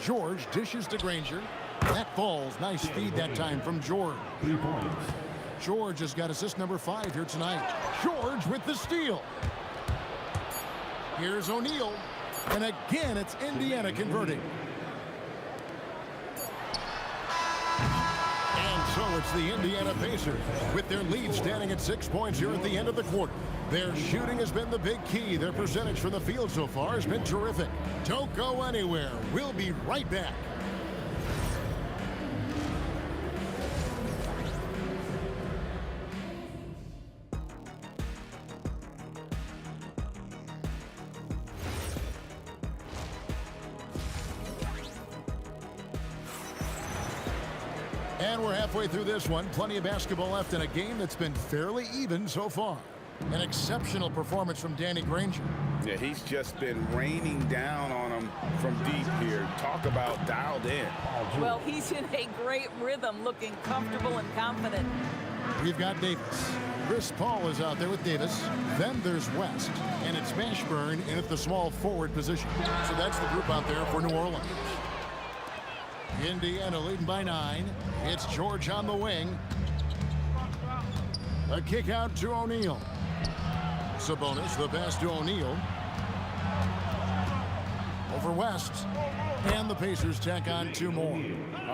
George dishes to Granger. That falls. Nice feed that time from George. 3 points. George has got assist number 5 here tonight. George with the steal. Here's O'Neal. And again, it's Indiana converting. So it's the Indiana Pacers with their lead standing at 6 points here at the end of the quarter. Their shooting has been the big key. Their percentage from the field so far has been terrific. Don't go anywhere. We'll be right back. And we're halfway through this one. Plenty of basketball left in a game that's been fairly even so far. An exceptional performance from Danny Granger. Yeah, he's just been raining down on him from deep here. Talk about dialed in. Well, he's in a great rhythm, looking comfortable and confident. We've got Davis. Chris Paul is out there with Davis. Then there's West. And it's Mashburn in at the small forward position. So that's the group out there for New Orleans. Indiana leading by 9. It's George on the wing. A kick out to O'Neal. Sabonis, the pass to O'Neal. Over West. And the Pacers tack on 2 more.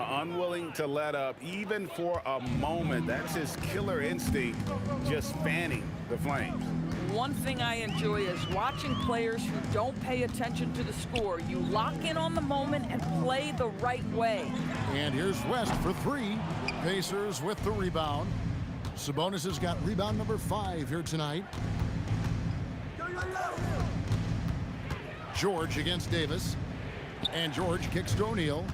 Unwilling to let up even for a moment. That's his killer instinct, just fanning the flames. One thing I enjoy is watching players who don't pay attention to the score. You lock in on the moment and play the right way. And here's West for 3. Pacers with the rebound. Sabonis has got rebound number 5 here tonight. George against Davis. And George kicks to O'Neal.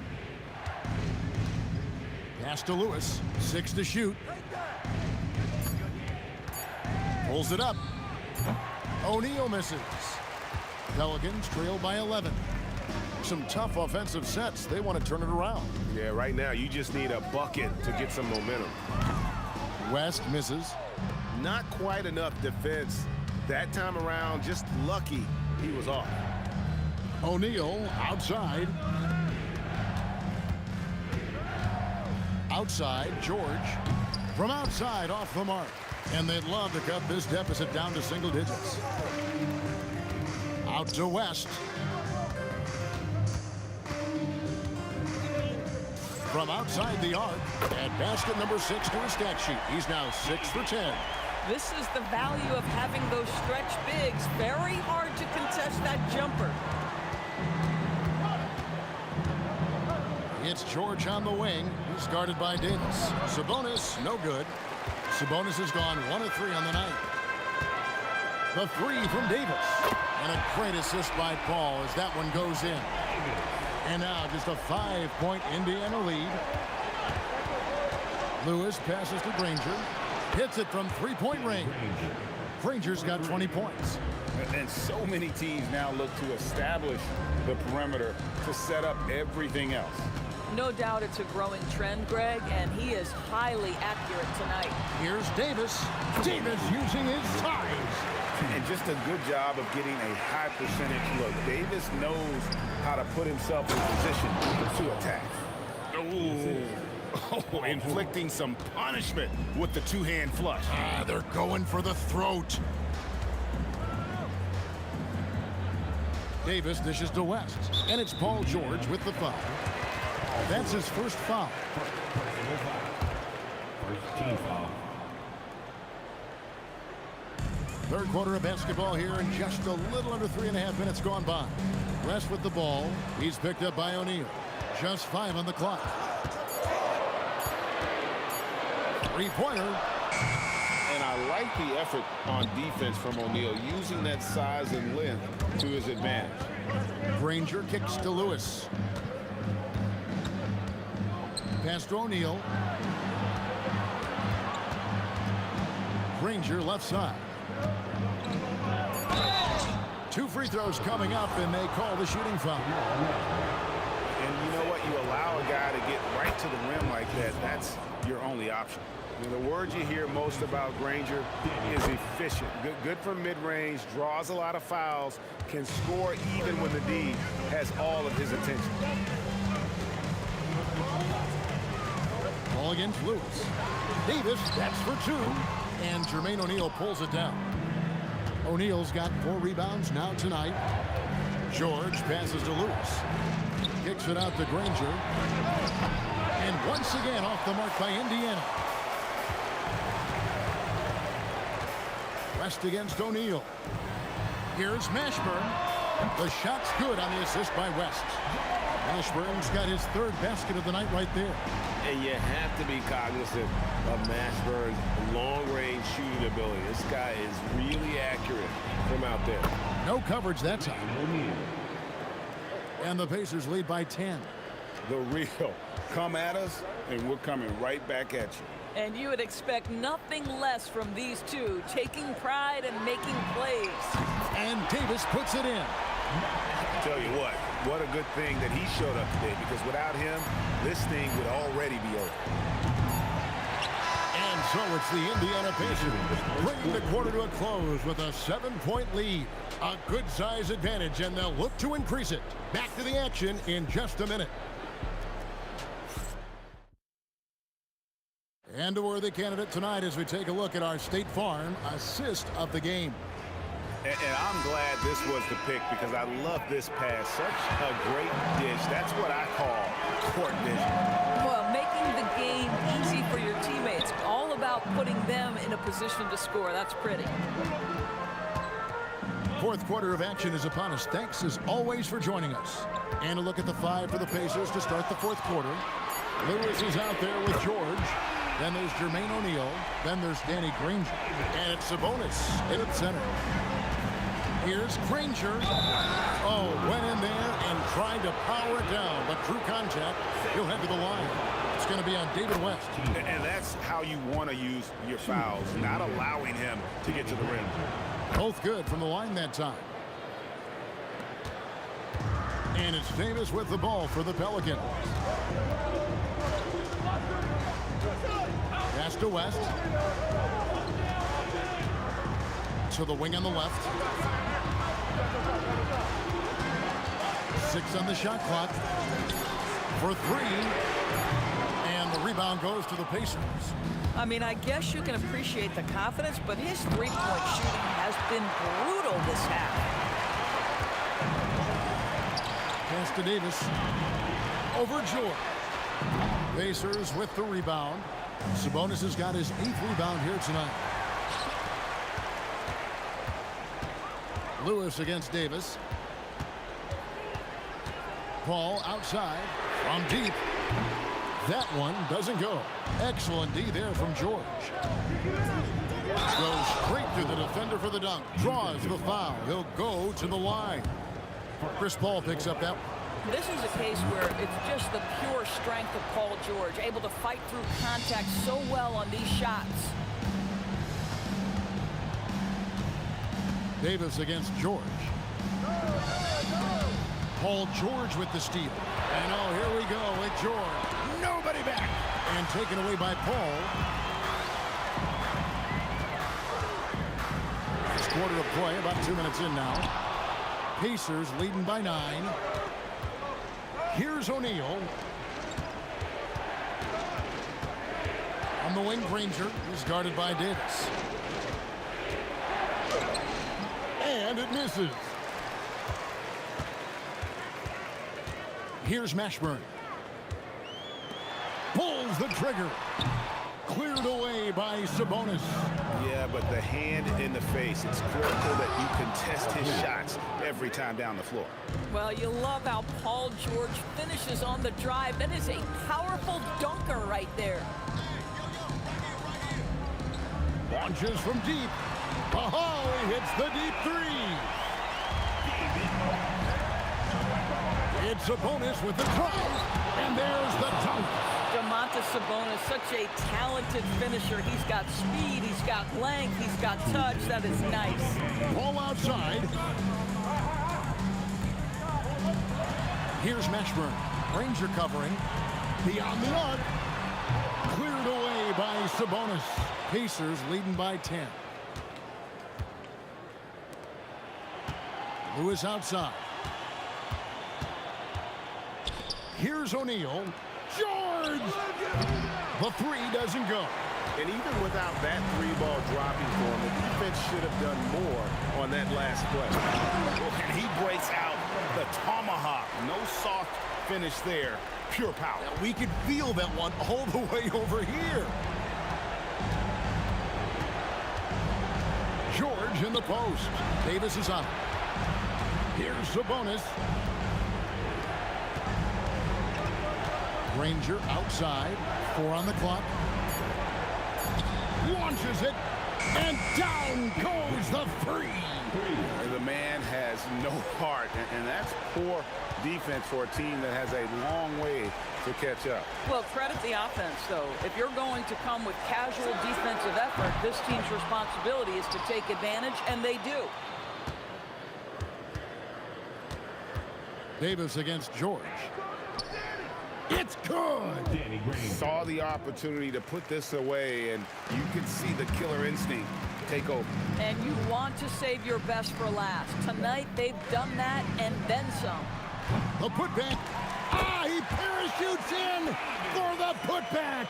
Pass to Lewis. 6 to shoot. Pulls it up. O'Neal misses. Pelicans trail by 11. Some tough offensive sets. They want to turn it around. Yeah, right now you just need a bucket to get some momentum. West misses. Not quite enough defense. That time around, just lucky he was off. O'Neal outside. Outside, George. From outside, off the mark. And they'd love to cut this deficit down to single digits. Out to West. From outside the arc, and basket number 6 to his stat sheet. He's now 6 for 10. This is the value of having those stretch bigs. Very hard to contest that jumper. It's George on the wing. He's guarded by Davis. Sabonis, no good. Sabonis has gone 1 of 3 on the night. The 3 from Davis. And a great assist by Paul as that one goes in. And now just a 5-point Indiana lead. Lewis passes to Granger. Hits it from 3-point range. Granger's got 20 points. And so many teams now look to establish the perimeter to set up everything else. No doubt it's a growing trend, Greg, and he is highly accurate tonight. Here's Davis. Davis using his size. And just a good job of getting a high percentage look. Davis knows how to put himself in position to attack. Oh, inflicting some punishment with the 2-hand flush. They're going for the throat. Davis dishes to West. And it's Paul George with the foul. That's his first foul. First team foul. Third quarter of basketball here, and just a little under 3.5 minutes gone by. West with the ball. He's picked up by O'Neal. Just 5 on the clock. Three-pointer. And I like the effort on defense from O'Neal, using that size and length to his advantage. Granger kicks to Lewis. Pass to O'Neal. Granger left side. 2 free throws coming up, and they call the shooting foul. And you know what? You allow a guy to get right to the rim like that. That's your only option. You know, the word you hear most about Granger is efficient. Good from mid-range, draws a lot of fouls, can score even when the D has all of his attention. Ball against Lewis. Davis, that's for 2. And Jermaine O'Neal pulls it down. O'Neal's got 4 rebounds now tonight. George passes to Lewis. Kicks it out to Granger. And once again off the mark by Indiana. West against O'Neal. Here's Mashburn. The shot's good on the assist by West. Mashburn's got his 3rd basket of the night right there. And you have to be cognizant of Mashburn's long-range shooting ability. This guy is really accurate from out there. No coverage that time. And the Pacers lead by 10. The real come at us, and we're coming right back at you. And you would expect nothing less from these two, taking pride and making plays. And Davis puts it in. I tell you what a good thing that he showed up today, because without him, this thing would already be over. And so it's the Indiana Pacers bringing the quarter to a close with a 7-point lead. A good size advantage, and they'll look to increase it. Back to the action in just a minute. And a worthy candidate tonight as we take a look at our State Farm assist of the game. And I'm glad this was the pick, because I love this pass. Such a great dish. That's what I call court vision. Well, making the game easy for your teammates. All about putting them in a position to score. That's pretty. Fourth quarter of action is upon us. Thanks as always for joining us. And a look at the 5 for the Pacers to start the fourth quarter. Lewis is out there with George. Then there's Jermaine O'Neal. Then there's Danny Granger. And it's Sabonis in the center. Here's Granger. Oh, went in there and tried to power it down, but through contact, he'll head to the line. It's going to be on David West. And that's how you want to use your fouls, not allowing him to get to the rim. Both good from the line that time. And it's Davis with the ball for the Pelicans. Pass to West. To the wing on the left. 6 on the shot clock. For 3. And the rebound goes to the Pacers. I mean, I guess you can appreciate the confidence, but his three-point shooting has been brutal this half. Pass to Davis. Over George. Pacers with the rebound. Sabonis has got his 8th rebound here tonight. Lewis against Davis. Paul outside from deep. That one doesn't go. Excellent D there from George. Goes straight to the defender for the dunk. Draws the foul. He'll go to the line. Chris Paul picks up that one. This is a case where it's just the pure strength of Paul George, able to fight through contact so well on these shots. Davis against George. Paul George with the steal. And oh, here we go with George. Nobody back. And taken away by Paul. First quarter of play, about 2 minutes in now. Pacers leading by 9. Here's O'Neal. On the wing, Granger is guarded by Davis. And it misses. Here's Mashburn. the trigger. Cleared away by Sabonis. Yeah, but the hand in the face, it's critical that you contest his shots every time down the floor. Well, you love how Paul George finishes on the drive. That is a powerful dunker right there. Launches from deep. Oh, he hits the deep three. It's Sabonis with the drive, and there's the dunk. Domantas Sabonis, such a talented finisher. He's got speed, he's got length, he's got touch. That is nice. Ball outside. Here's Mashburn. Ranger covering. Beyond the arc. Cleared away by Sabonis. Pacers leading by 10. Lewis outside. Here's O'Neal. George! The three doesn't go. And even without that three ball dropping for him, the defense should have done more on that last play. And he breaks out the tomahawk. No soft finish there. Pure power. Now we could feel that one all the way over here. George in the post. Davis is on. Here's Sabonis. Ranger outside. 4 on the clock. Launches it. And down goes the three. The man has no heart, and that's poor defense for a team that has a long way to catch up. Well, credit the offense, though. If you're going to come with casual defensive effort, this team's responsibility is to take advantage, and they do. Davis against George. It's good. Saw the opportunity to put this away, and you could see the killer instinct take over. And you want to save your best for last. Tonight, they've done that and then some. The putback. He parachutes in for the putback.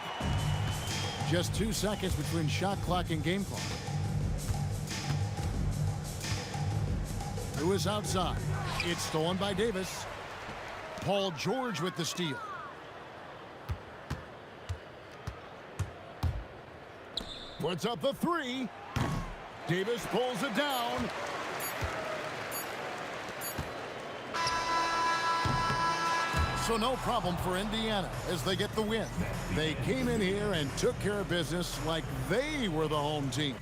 Just 2 seconds between shot clock and game clock. Lewis outside. It's stolen by Davis. Paul George with the steal. Puts up the three. Davis pulls it down. So no problem for Indiana as they get the win. They came in here and took care of business like they were the home team.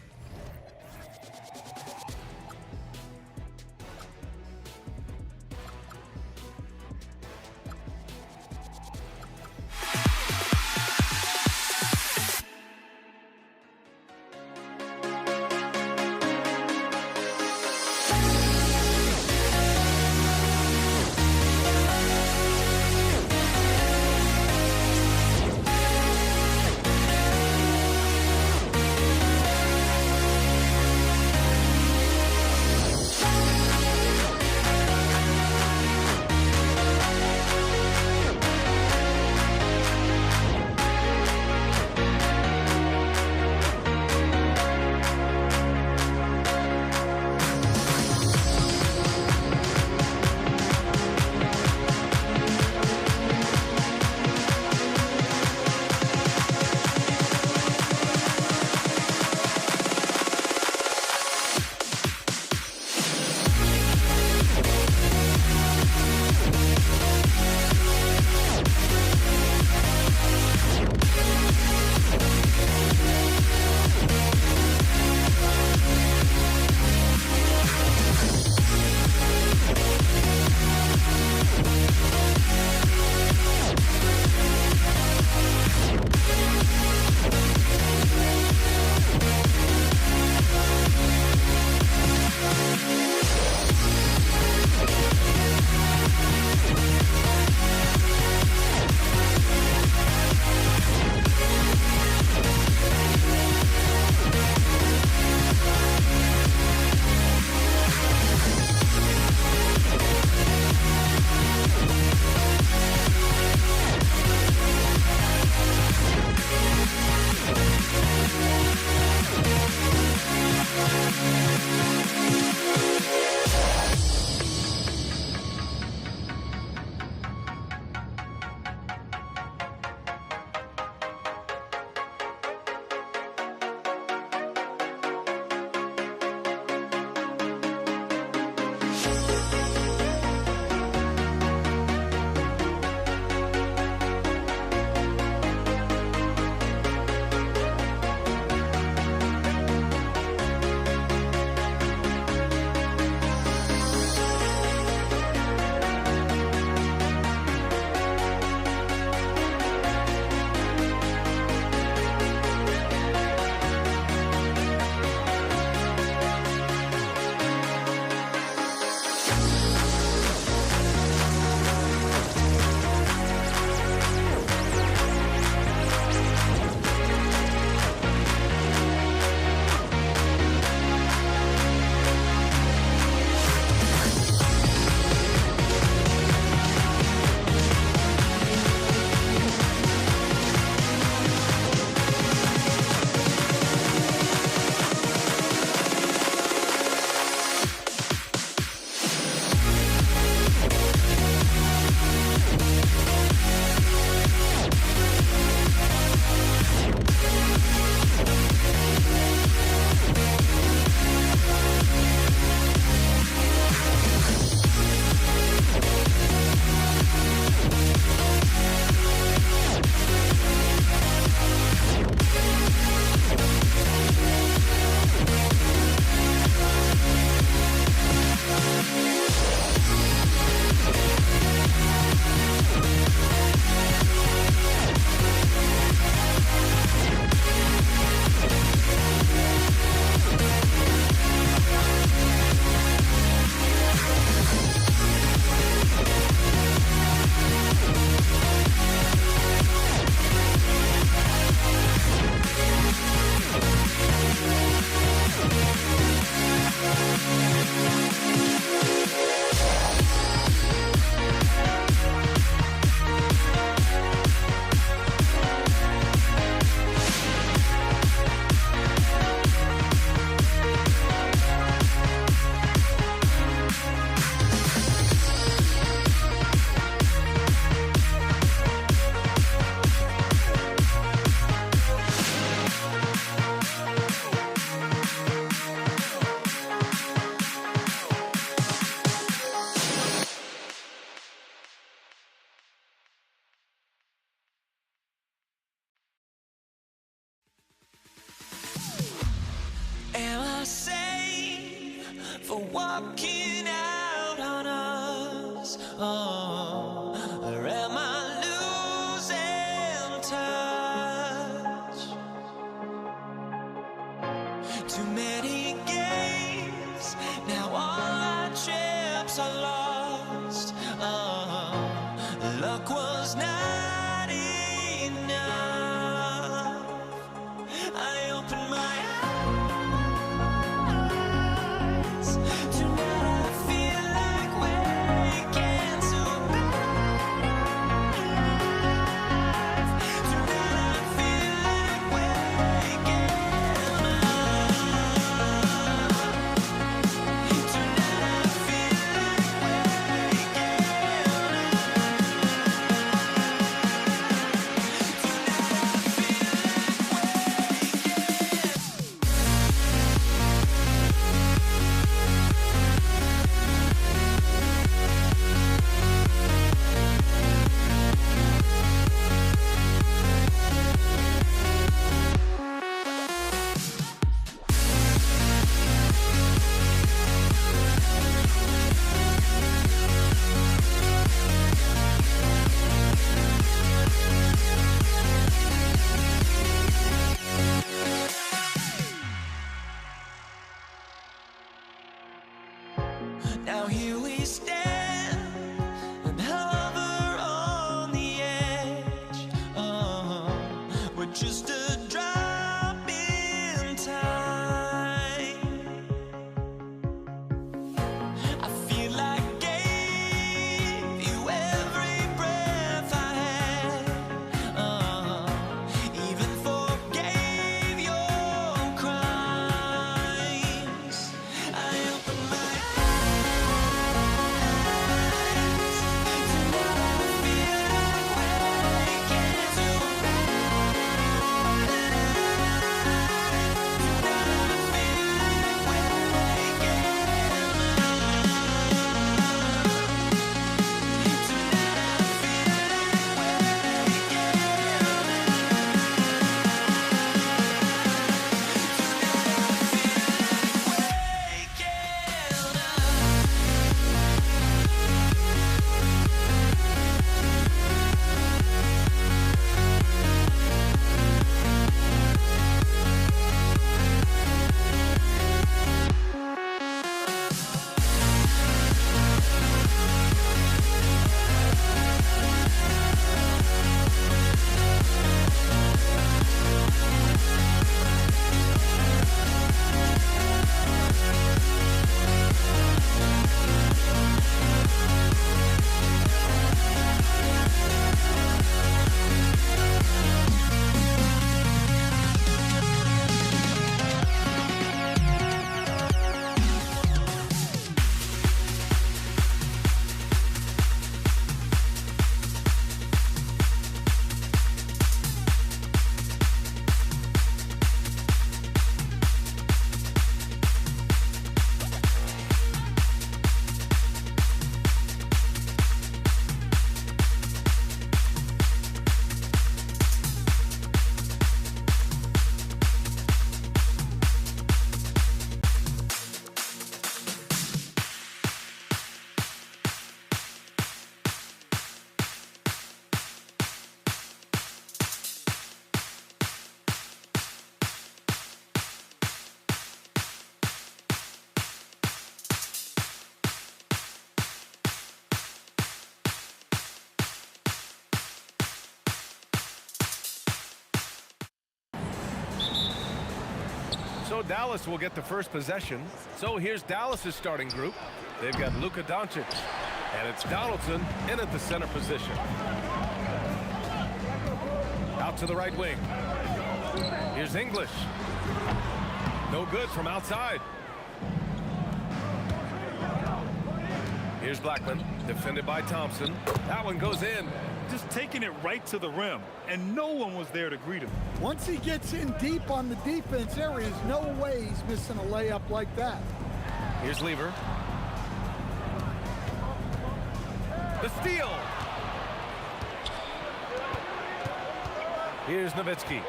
walking out on us. Oh, or am I losing touch? Too many games, now all our chips are lost. Oh, luck was not enough. I opened my eyes. Tonight I feel like waking to life. Tonight I feel like waking up. Tonight I feel like waking Now here we stand and hover on the edge. Oh, we're just a drop in time. I feel like I gave you every breath I had. Oh, even forgave your crimes. I opened my So Dallas will get the first possession. So here's Dallas's starting group. They've got Luka Doncic, and it's Donaldson in at the center position. Out to the right wing. Here's English. No good from outside. Here's Blackman, defended by Thompson. That one goes in. Just taking it right to the rim, and no one was there to greet him. Once he gets in deep on the defense, there is no way he's missing a layup like that. Here's Lever. The steal. Here's Nowitzki.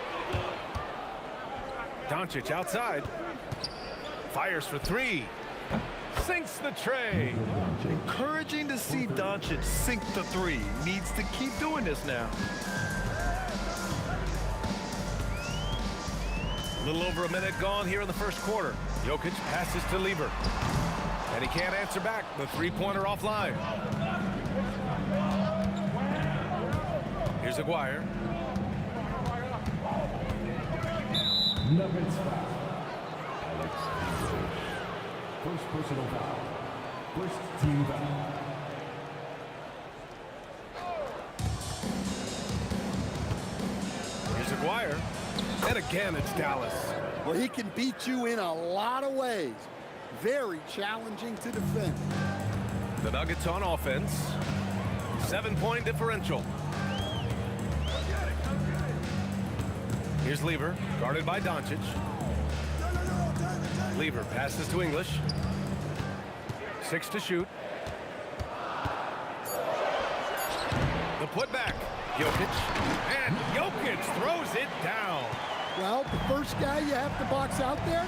Doncic outside. Fires for three. sinks the tray. Encouraging to see Doncic sink the three. Needs to keep doing this now. A little over a minute gone here in the first quarter. Jokic passes to Lever. And he can't answer back. The three-pointer offline. Here's Aguirre. Nuggets foul. First personal foul. First team foul. Here's Aguirre. And again, it's Dallas. Well, he can beat you in a lot of ways. Very challenging to defend. The Nuggets on offense. 7-point differential. Here's Lever, guarded by Doncic. Lever passes to English. 6 to shoot. The putback. Jokic. And Jokic throws it down. Well, the first guy you have to box out there,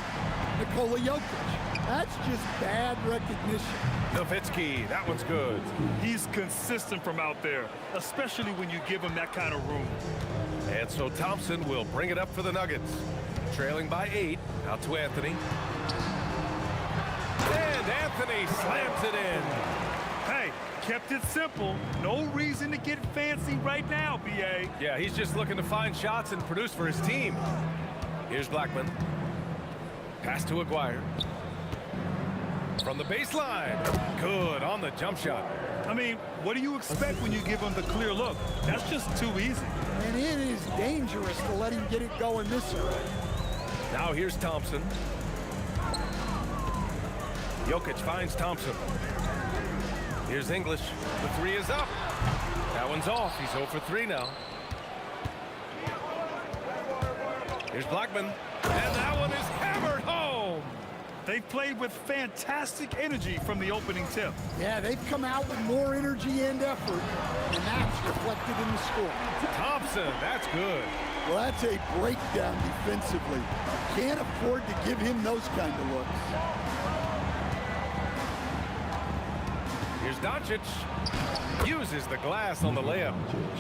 Nikola Jokic. That's just bad recognition. Nowitzki, that one's good. He's consistent from out there, especially when you give him that kind of room. And so Thompson will bring it up for the Nuggets. Trailing by 8, out to Anthony. And Anthony slams it in. Hey, kept it simple. No reason to get fancy right now, B.A. Yeah, he's just looking to find shots and produce for his team. Here's Blackman. Pass to Aguirre. From the baseline. Good on the jump shot. I mean, what do you expect when you give him the clear look? That's just too easy. And it is dangerous to let him get it going this early. Now here's Thompson. Jokic finds Thompson. Here's English. The three is up. That one's off. He's 0 for 3 now. Here's Blackman. And that one is hammered home. They've played with fantastic energy from the opening tip. Yeah, they've come out with more energy and effort, and that's reflected in the score. Thompson, that's good. Well, that's a breakdown defensively. Can't afford to give him those kind of looks. Here's Doncic. Uses the glass on the layup.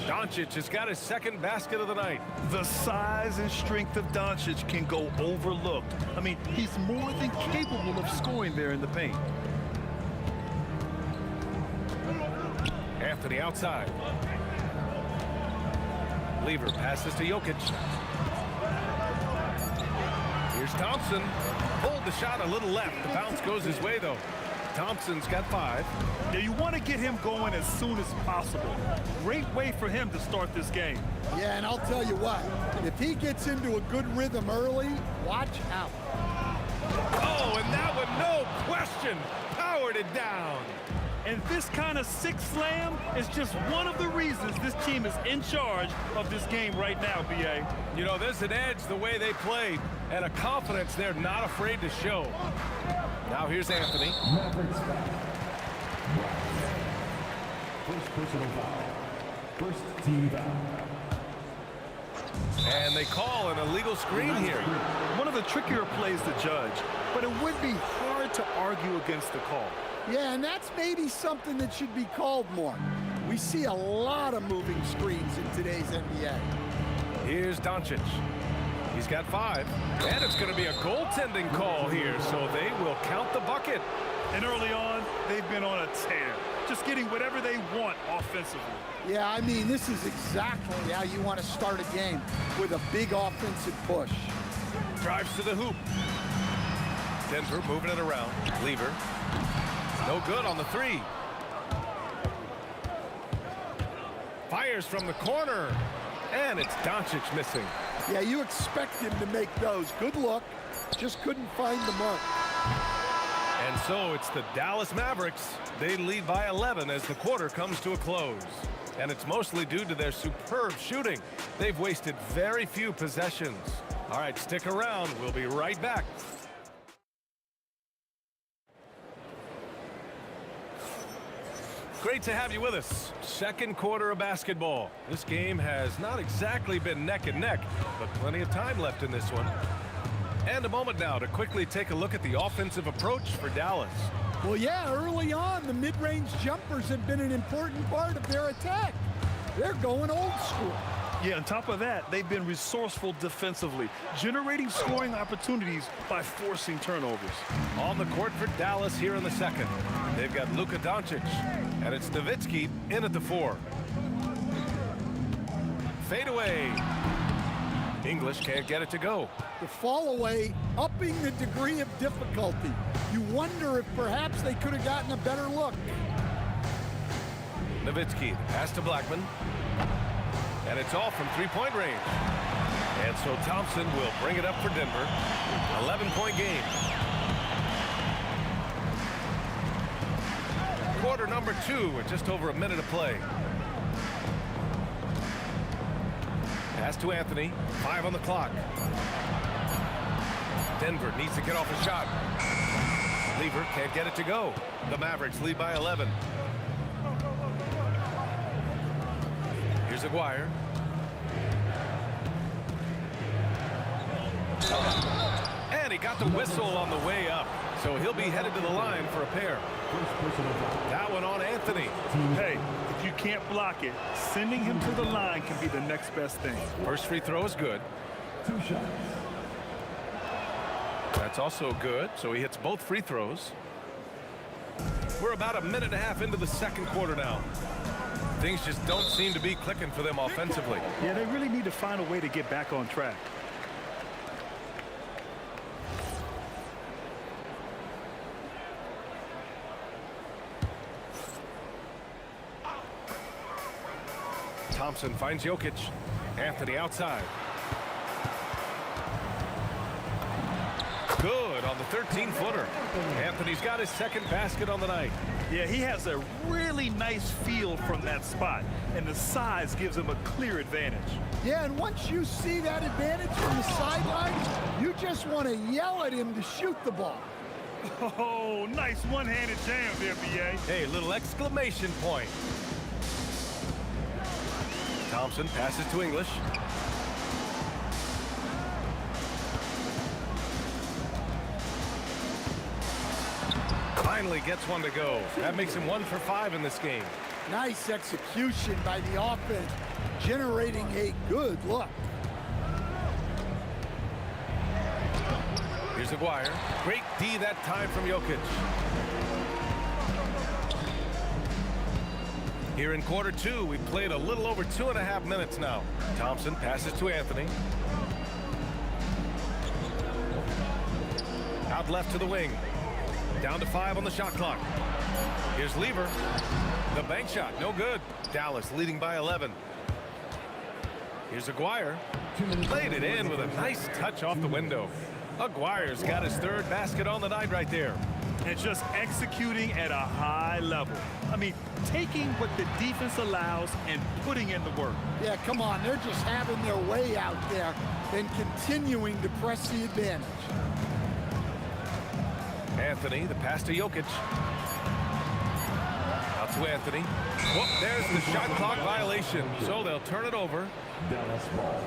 Doncic has got his second basket of the night. The size and strength of Doncic can go overlooked. I mean, he's more than capable of scoring there in the paint. Anthony outside. Lever passes to Jokic. Here's Thompson. Pulled the shot a little left. The bounce goes his way, though. Thompson's got 5. Yeah, you want to get him going as soon as possible. Great way for him to start this game. Yeah, and I'll tell you what, if he gets into a good rhythm early, watch out. Oh, and that one, no question, powered it down. And this kind of six slam is just one of the reasons this team is in charge of this game right now, B.A. You know, there's an edge the way they played and a confidence they're not afraid to show. Now here's Anthony. First personal foul. First team foul. And they call an illegal screen here. One of the trickier plays to judge, but it would be hard to argue against the call. Yeah, and that's maybe something that should be called more. We see a lot of moving screens in today's NBA. Here's Doncic. He's got 5. And it's going to be a goaltending call here, so they will count the bucket. And early on, they've been on a tear, just getting whatever they want offensively. Yeah, I mean, this is exactly how you want to start a game, with a big offensive push. Drives to the hoop. Denver moving it around. Lever. No good on the 3. Fires from the corner. And it's Doncic missing. Yeah, you expect him to make those. Good look. Just couldn't find the mark. And so it's the Dallas Mavericks. They lead by 11 as the quarter comes to a close. And it's mostly due to their superb shooting. They've wasted very few possessions. All right, stick around. We'll be right back. Great to have you with us. Second quarter of basketball. This game has not exactly been neck and neck, but plenty of time left in this one. And a moment now to quickly take a look at the offensive approach for Dallas. Well, yeah, early on, the mid-range jumpers have been an important part of their attack. They're going old school. Yeah, on top of that, they've been resourceful defensively, generating scoring opportunities by forcing turnovers. On the court for Dallas here in the second. They've got Luka Doncic, and it's Nowitzki in at the 4. Fade away. English can't get it to go. The fall away, upping the degree of difficulty. You wonder if perhaps they could have gotten a better look. Nowitzki, pass to Blackman. And it's all from three-point range. And so Thompson will bring it up for Denver. 11-point game. Quarter number 2 with just over a minute to play. Pass to Anthony. 5 on the clock. Denver needs to get off a shot. Lever can't get it to go. The Mavericks lead by 11. Here's Aguirre. And he got the whistle on the way up. So he'll be headed to the line for a pair. That one on Anthony. Hey, if you can't block it, sending him to the line can be the next best thing. First free throw is good. 2 shots. That's also good. So he hits both free throws. We're about a minute and a half into the second quarter now. Things just don't seem to be clicking for them offensively. Yeah, they really need to find a way to get back on track. Thompson finds Jokic. Anthony outside. Good on the 13-footer. Anthony's got his second basket on the night. Yeah, he has a really nice feel from that spot, and the size gives him a clear advantage. Yeah, and once you see that advantage from the sidelines, you just want to yell at him to shoot the ball. Oh, nice one-handed jam there, B.A. Hey, little exclamation point. Thompson passes to English. Finally gets one to go. That makes him 1 for 5 in this game. Nice execution by the offense, generating a good look. Here's Aguirre. Great D that time from Jokic. Here in quarter 2, we played a little over 2.5 minutes now. Thompson passes to Anthony. Out left to the wing. Down to 5 on the shot clock. Here's Lever. The bank shot, no good. Dallas leading by 11. Here's Aguirre. Played it in with a nice touch off the window. Aguirre's got his 3rd basket on the night right there. And just executing at a high level. I mean, taking what the defense allows and putting in the work. Yeah, come on, they're just having their way out there and continuing to press the advantage. Anthony, the pass to Jokic. Out to Anthony. Whoop, there's the shot clock violation. So they'll turn it over. Dallas ball.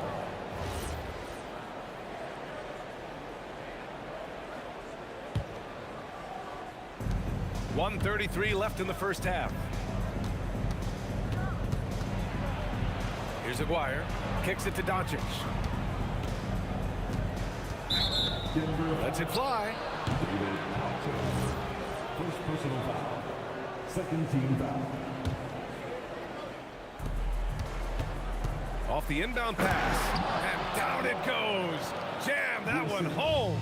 .133 left in the first half. Here's Aguirre. Kicks it to Doncic. Lets it fly. First personal foul. Second team foul. Off the inbound pass. And down it goes. Jam that one home.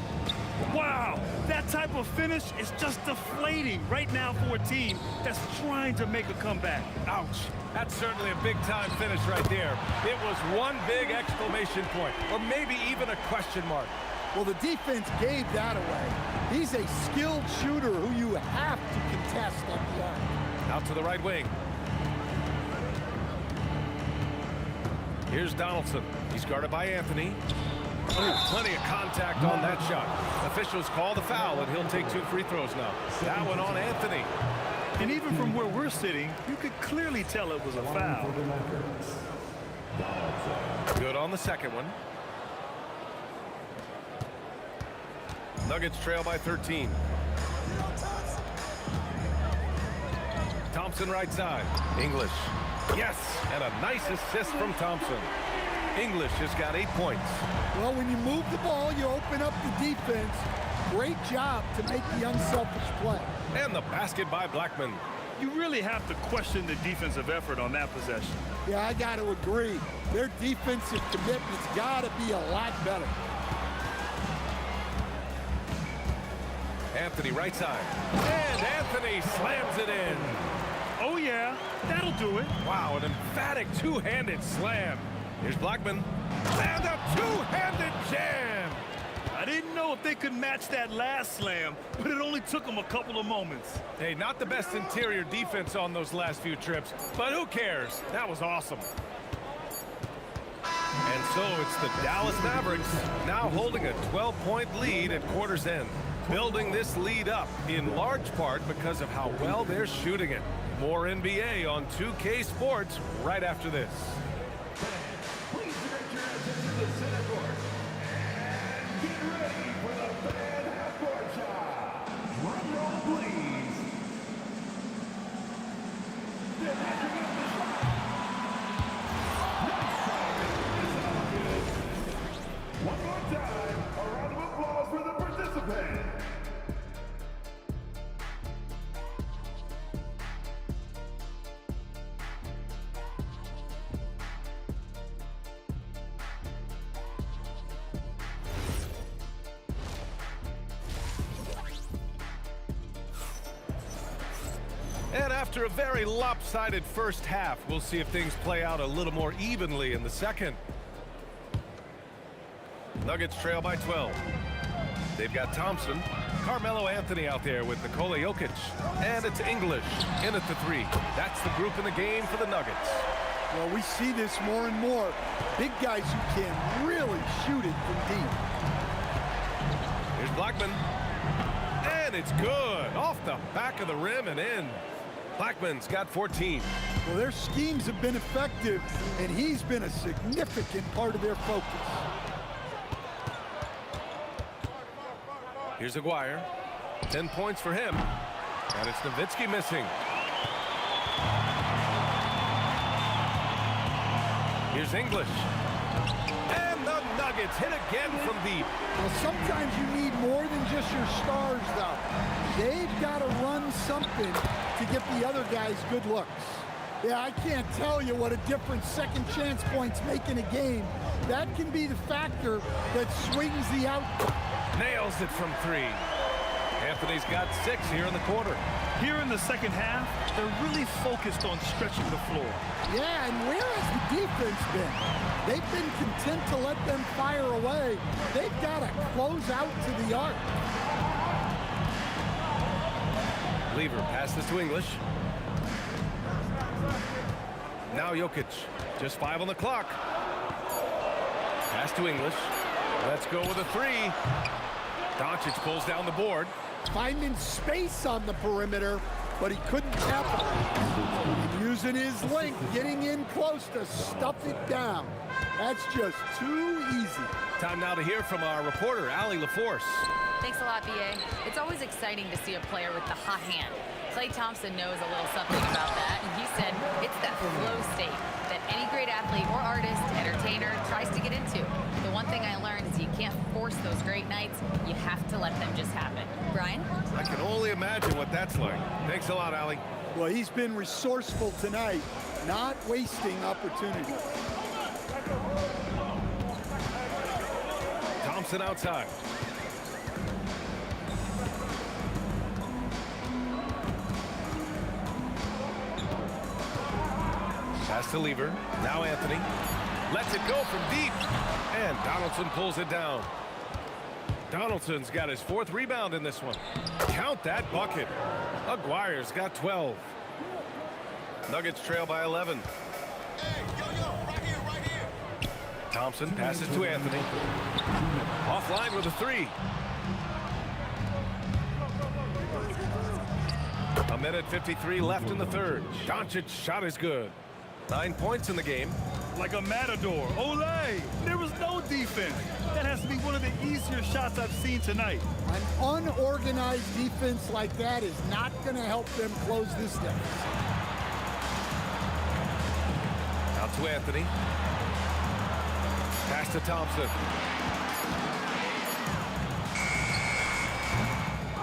Wow, that type of finish is just deflating right now for a team that's trying to make a comeback. Ouch. That's certainly a big-time finish right there. It was one big exclamation point, or maybe even a question mark. Well, the defense gave that away. He's a skilled shooter who you have to contest at the arc. Out to the right wing. Here's Donaldson. He's guarded by Anthony. Oh, plenty of contact on that shot. Officials call the foul, and he'll take 2 free throws now. That one on Anthony. And even from where we're sitting, you could clearly tell it was a foul. Good on the second one. Nuggets trail by 13. Thompson right side. English. Yes, and a nice assist from Thompson. English has got 8 points. Well, when you move the ball, you open up the defense. Great job to make the unselfish play. And the basket by Blackman. You really have to question the defensive effort on that possession. Yeah, I got to agree. Their defensive commitment's got to be a lot better. Anthony right side. And Anthony slams it in. Oh, yeah, that'll do it. Wow, an emphatic two-handed slam. Here's Blackman. And a two-handed jam. I didn't know if they could match that last slam, but it only took them a couple of moments. Hey, not the best interior defense on those last few trips, but who cares? That was awesome. And so it's the Dallas Mavericks now holding a 12-point lead at quarter's end. Building this lead up in large part because of how well they're shooting it. More NBA on 2K Sports right after this. Please direct your attention to the center court. And get ready for the bad half-court shot. Drum roll, please. The matching of the shot. Nice fire. One more time, a round of applause for the participant. And after a very lopsided first half, we'll see if things play out a little more evenly in the second. Nuggets trail by 12. They've got Thompson, Carmelo Anthony out there with Nikola Jokic, and it's English in at the 3. That's the group in the game for the Nuggets. Well, we see this more and more. Big guys who can really shoot it from deep. Here's Blackman. And it's good. Off the back of the rim and in. Blackman's got 14. Well, their schemes have been effective, and he's been a significant part of their focus. Here's Aguirre. 10 points for him. And it's Nowitzki missing. Here's English. And the Nuggets hit again from deep. Well, sometimes you need more than just your stars, though. They've got to run something to get the other guys good looks. Yeah, I can't tell you what a difference second chance points make in a game. That can be the factor that swings the outcome. Nails it from 3. Anthony's got 6 here in the quarter. Here in the second half, they're really focused on stretching the floor. Yeah, and where has the defense been? They've been content to let them fire away. They've got to close out to the arc. Lever passes to English. Now Jokic. Just 5 on the clock. Pass to English. Let's go with a 3. Doncic pulls down the board. Finding space on the perimeter, but he couldn't capitalize. Using his length, getting in close to stuff it down. That's just too easy. Time now to hear from our reporter, Allie LaForce. Thanks a lot, B.A. It's always exciting to see a player with the hot hand. Klay Thompson knows a little something about that, and he said it's that flow state that any great athlete or artist, entertainer, tries to get into. The one thing I learned is you can't force those great nights. You have to let them just happen. Brian? I can only imagine what that's like. Thanks a lot, Allie. Well, he's been resourceful tonight, not wasting opportunity. Thompson outside. Pass to Lever. Now Anthony. Lets it go from deep. And Donaldson pulls it down. Donaldson's got his 4th rebound in this one. Count that bucket. Aguirre's got 12. Nuggets trail by 11. Hey, right here. Thompson passes to Anthony. Offline with a 3. A minute 53 left in the third. Doncic's shot is good. 9 points in the game. Like a matador. Olay! There was no defense. That has to be one of the easier shots I've seen tonight. An unorganized defense like that is not going to help them close this deficit. to Anthony. Pass to Thompson.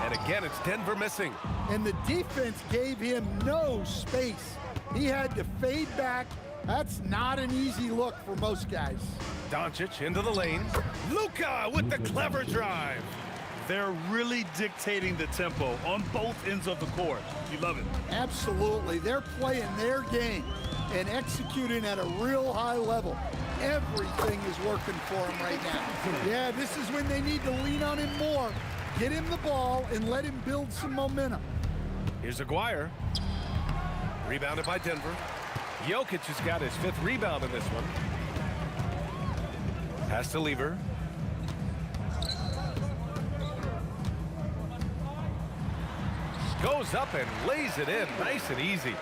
And again, it's Denver missing. And the defense gave him no space. He had to fade back. That's not an easy look for most guys. Doncic into the lane. Luka with the clever drive. They're really dictating the tempo on both ends of the court. You love it. Absolutely. They're playing their game and executing at a real high level. Everything is working for him right now. Yeah, this is when they need to lean on him more. Get him the ball and let him build some momentum. Here's Aguirre. Rebounded by Denver. Jokic has got his 5th rebound in this one. Pass to Lever. Goes up and lays it in nice and easy.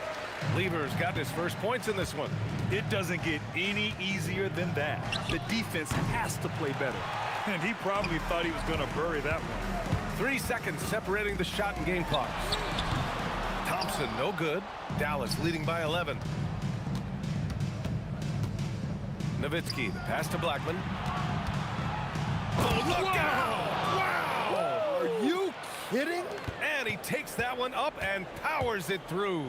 Lever's got his first points in this one. It doesn't get any easier than that. The defense has to play better. And he probably thought he was going to bury that one. 3 seconds separating the shot and game clocks. Thompson, no good. Dallas leading by 11. Nowitzki, the pass to Blackman. Oh, look out! Wow! Are you kidding? And he takes that one up and powers it through.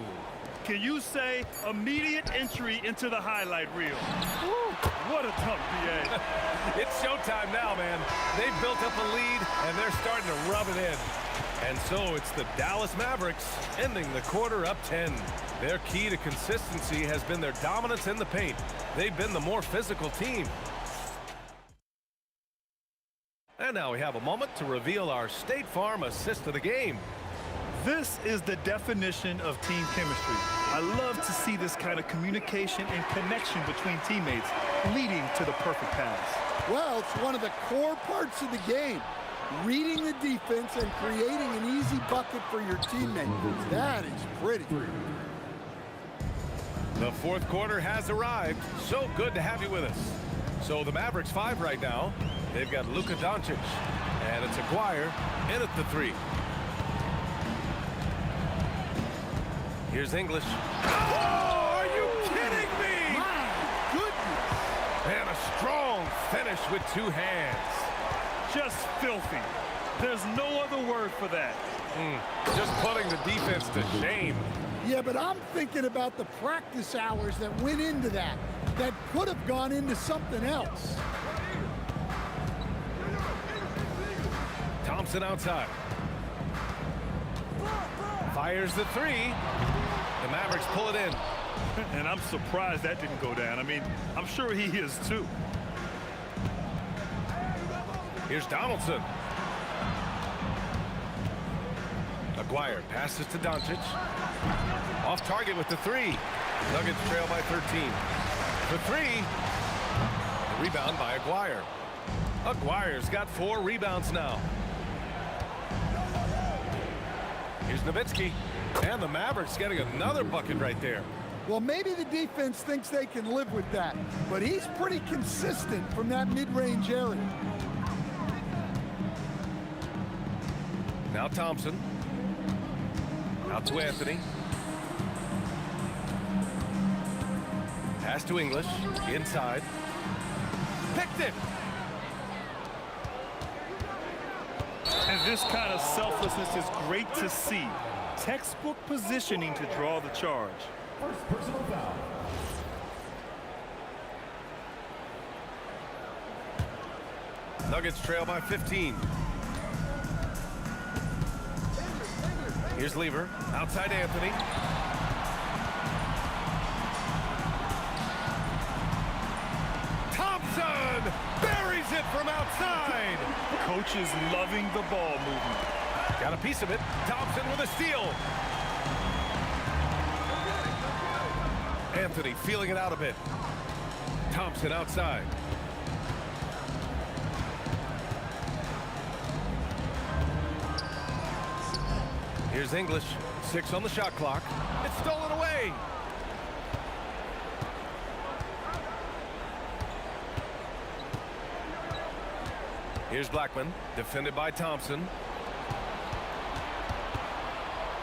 Can you say immediate entry into the highlight reel? Woo, what a tough BA. It's showtime now, man. They've built up a lead, and they're starting to rub it in. And so it's the Dallas Mavericks ending the quarter up 10. Their key to consistency has been their dominance in the paint. They've been the more physical team. And now we have a moment to reveal our State Farm assist of the game. This is the definition of team chemistry. I love to see this kind of communication and connection between teammates leading to the perfect pass. Well, it's one of the core parts of the game. Reading the defense and creating an easy bucket for your teammate. That is pretty. The 4th quarter has arrived. So good to have you with us. So the Mavericks 5 right now. They've got Luka Doncic. And it's Aguirre in at the 3. Here's English. Oh, are you kidding me? My goodness. And a strong finish with 2 hands. Just filthy. There's no other word for that. Just putting the defense to shame. Yeah, but I'm thinking about the practice hours that went into that could have gone into something else. Thompson outside. Fires the 3. The Mavericks pull it in. And I'm surprised that didn't go down. I mean, I'm sure he is too. Here's Donaldson. Aguirre passes to Doncic. Off target with the 3. Nuggets trail by 13. The 3. The rebound by Aguirre. Aguirre's got 4 rebounds now. Here's Nowitzki. And the Mavericks getting another bucket right there. Well, maybe the defense thinks they can live with that, but he's pretty consistent from that mid-range area. Now Thompson. Out to Anthony. Pass to English. Inside. Picked it. And this kind of selflessness is great to see. Textbook positioning to draw the charge. First personal foul. Nuggets trail by 15. Here's Lever. Outside Anthony. Thompson buries it from outside. Coach is loving the ball movement. Got a piece of it. Thompson with a steal. Anthony feeling it out a bit. Thompson outside. Here's English. 6 on the shot clock. It's stolen away. Here's Blackman, defended by Thompson.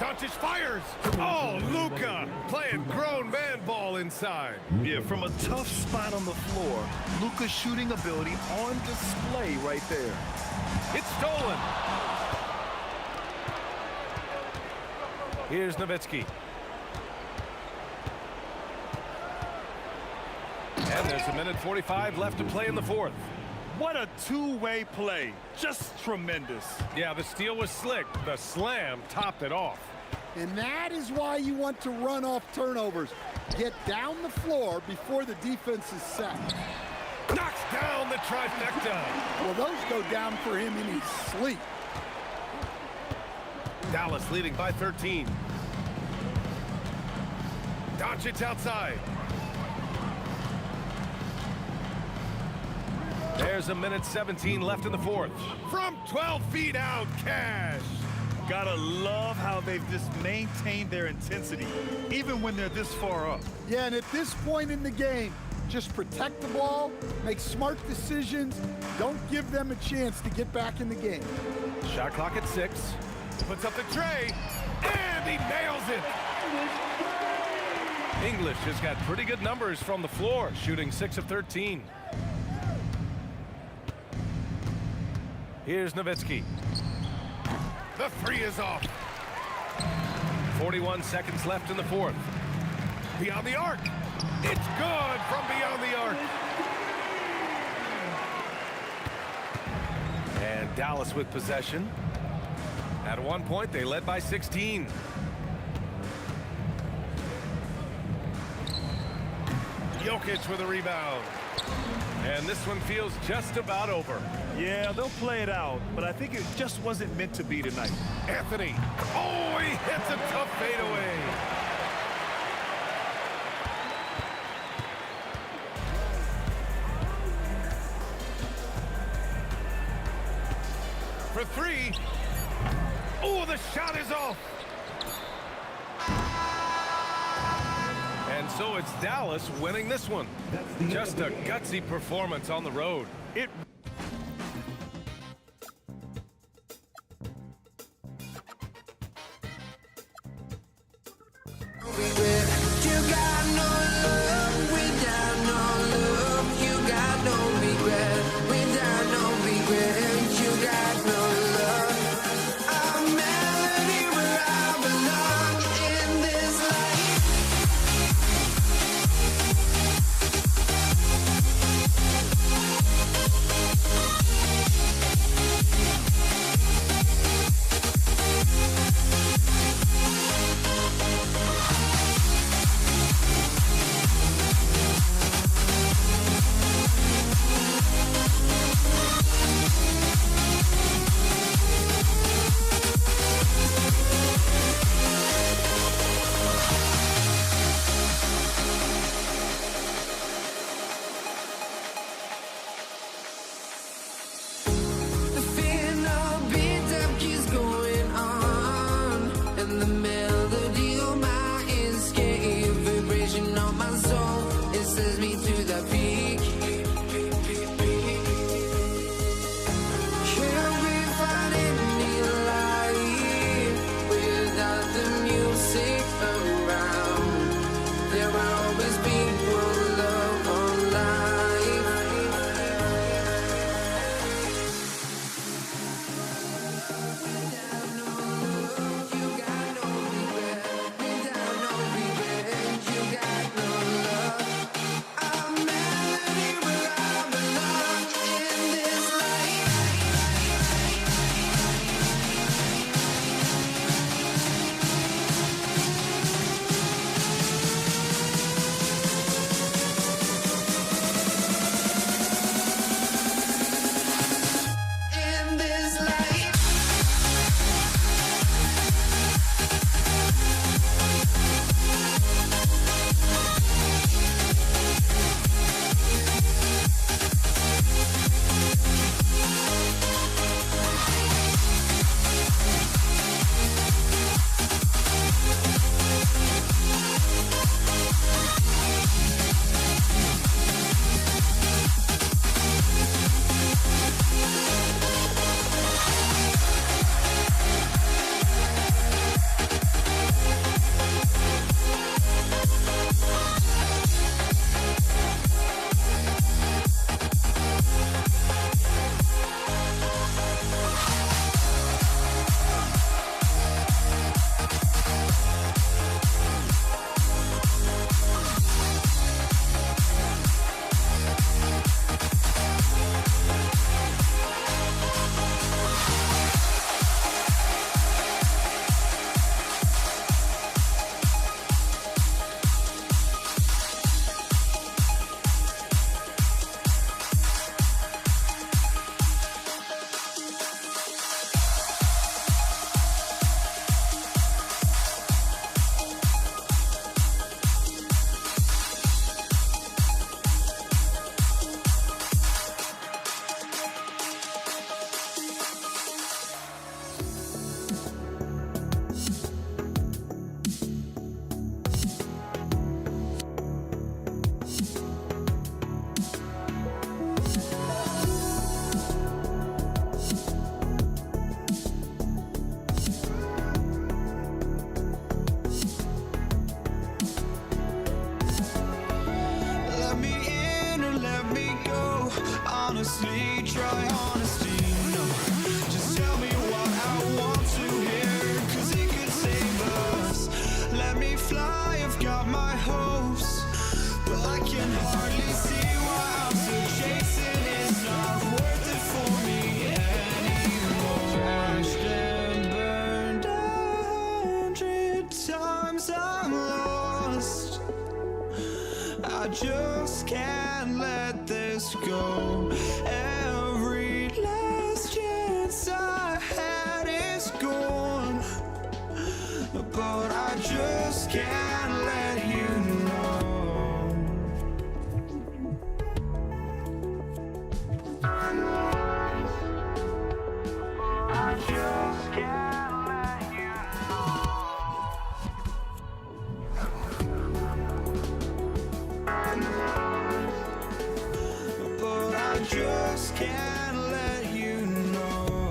Doncic fires. Oh, Luka playing grown man ball inside. Yeah, from a tough spot on the floor, Luka's shooting ability on display right there. It's stolen. Here's Nowitzki. And there's a minute 45 left to play in the fourth. What a two-way play. Just tremendous. Yeah, the steal was slick. The slam topped it off. And that is why you want to run off turnovers. Get down the floor before the defense is set. Knocks down the trifecta. Well, those go down for him in his sleep. Dallas leading by 13. Doncic outside. There's a minute 17 left in the fourth. From 12 feet out, Cash. Gotta love how they've just maintained their intensity, even when they're this far up. Yeah, and at this point in the game, just protect the ball, make smart decisions, don't give them a chance to get back in the game. Shot clock at 6. Puts up the tray, and he nails it. English has got pretty good numbers from the floor, shooting 6 of 13. Here's Nowitzki. The three is off. 41 seconds left in the fourth. Beyond the arc. It's good from beyond the arc. And Dallas with possession. At one point, they led by 16. Jokic with a rebound. And this one feels just about over. Yeah, they'll play it out, but I think it just wasn't meant to be tonight. Anthony. Oh, he hits a tough fadeaway. For three. Oh, the shot is off. And so it's Dallas winning this one. Just a gutsy performance on the road. It honestly, try honesty. No, just tell me what I want to hear, 'cause it could save us. Let me fly, I've got my hopes, but I can hardly see why I'm still chasing. It's not worth it for me anymore. Crashed and burned 100 times, I'm lost. I just can't let this go. Every last chance I had is gone, but I just can't let you know. I just can't let you know. But I just can't let you know.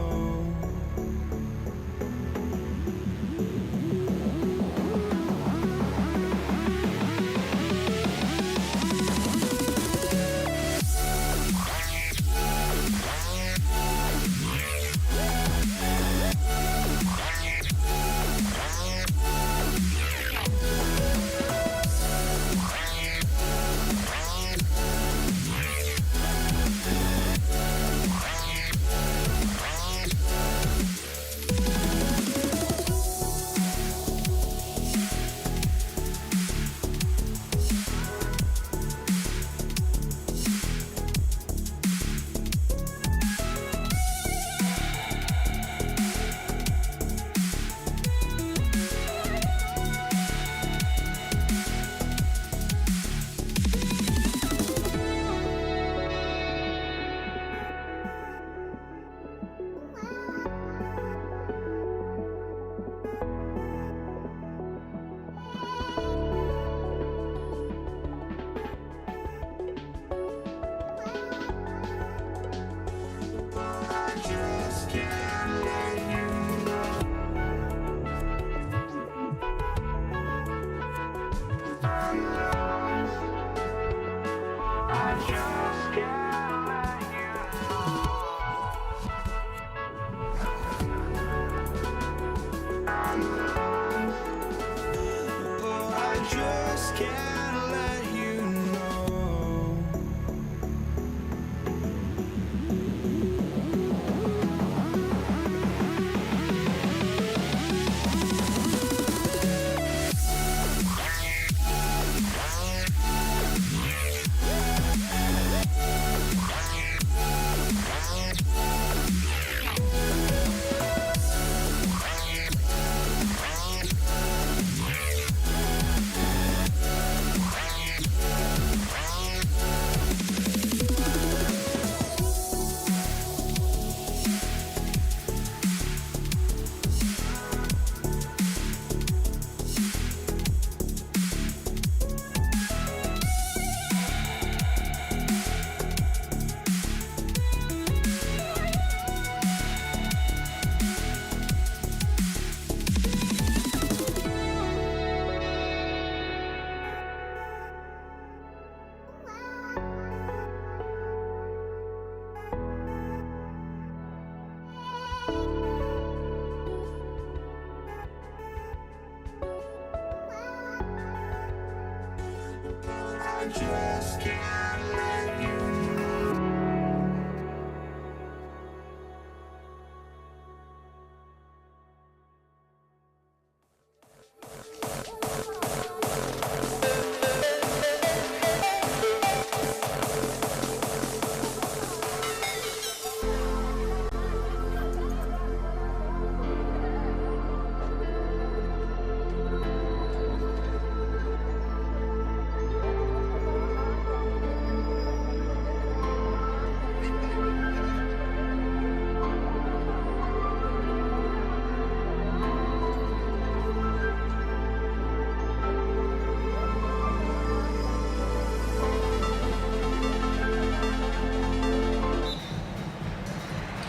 just can't let you know.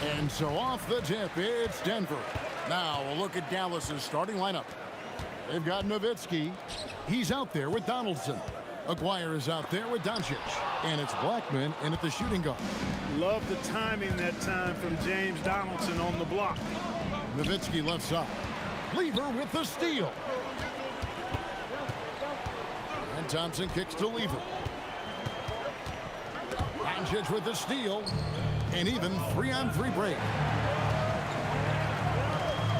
And so off the tip, it's Denver. Now a look at Dallas's starting lineup. They've got Nowitzki. He's out there with Donaldson. Aguirre is out there with Doncic. And it's Blackman in at the shooting guard. Love the timing that time from James Donaldson on the block. Nowitzki left side. Lever with the steal. And Thompson kicks to Lever. Doncic with the steal. And even 3-on-3 break.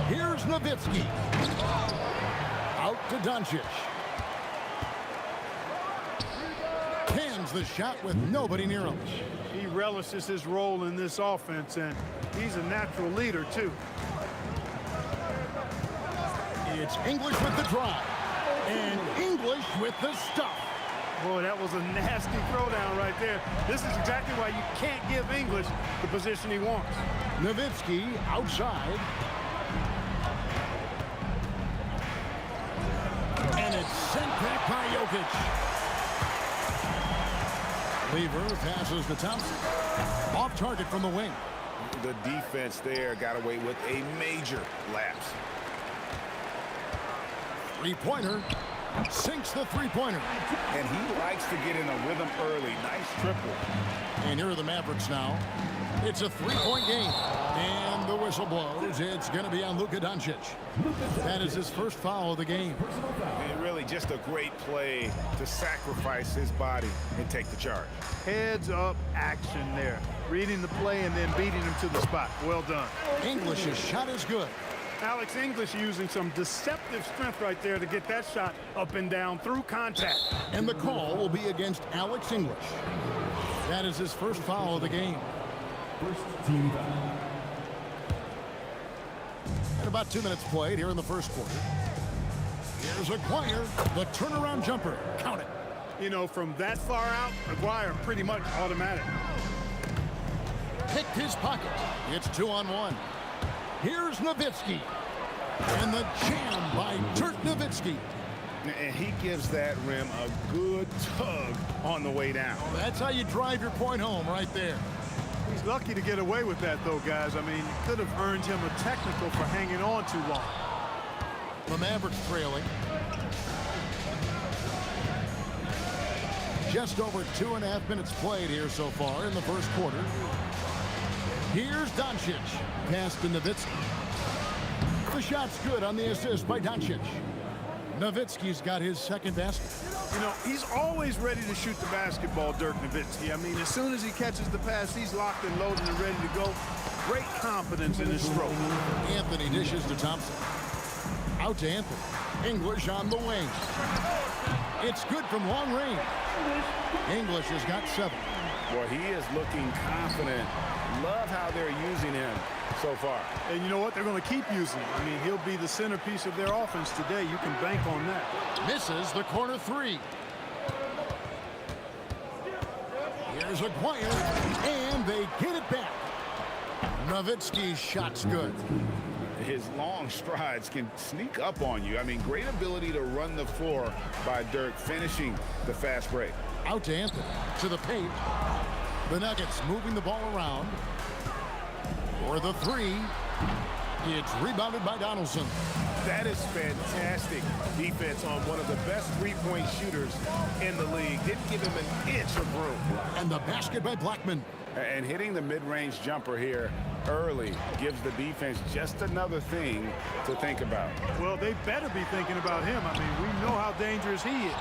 Here's Nowitzki. Out to Doncic. Cans the shot with nobody near him. He relishes his role in this offense, and he's a natural leader, too. It's English with the drive. And English with the stuff. Boy, that was a nasty throwdown right there. This is exactly why you can't give English the position he wants. Nowitzki outside. And it's sent back by Jokic. Lever passes to Thompson. Off target from the wing. The defense there got away with a major lapse. Three-pointer. Sinks the three-pointer. And he likes to get in a rhythm early. Nice triple. And here are the Mavericks now. It's a three-point game. And the whistle blows. It's going to be on Luka Doncic. That is his first foul of the game. And really just a great play to sacrifice his body and take the charge. Heads-up action there. Reading the play and then beating him to the spot. Well done. English's shot is good. Alex English using some deceptive strength right there to get that shot up and down through contact. And the call will be against Alex English. That is his first foul of the game. And about 2 minutes played here in the first quarter. Here's Aguirre, the turnaround jumper. Count it. You know, from that far out, Aguirre pretty much automatic. Picked his pocket. It's 2-on-1. Here's Nowitzki. And the jam by Dirk Nowitzki. And he gives that rim a good tug on the way down. That's how you drive your point home right there. He's lucky to get away with that, though, guys. I mean, you could have earned him a technical for hanging on too long. The Mavericks trailing. Just over 2.5 minutes played here so far in the first quarter. Here's Doncic. Pass to Nowitzki. The shot's good on the assist by Doncic. Nowitzki's got his second basket. You know, he's always ready to shoot the basketball, Dirk Nowitzki. I mean, as soon as he catches the pass, he's locked and loaded and ready to go. Great confidence in his stroke. Anthony dishes to Thompson. Out to Anthony. English on the wing. It's good from long range. English has got 7. Well, he is looking confident. Love how they're using him so far. And you know what? They're going to keep using him. I mean, he'll be the centerpiece of their offense today. You can bank on that. Misses the corner 3. Here's Aguirre, and they get it back. Nowitzki's shot's good. His long strides can sneak up on you. I mean, great ability to run the floor by Dirk, finishing the fast break. Out to Anthony, to the paint. The Nuggets moving the ball around. For the 3, it's rebounded by Donaldson. That is fantastic defense on one of the best three-point shooters in the league. Didn't give him an inch of room. And the basket by Blackman. And hitting the mid-range jumper here early gives the defense just another thing to think about. Well, they better be thinking about him. I mean, we know how dangerous he is.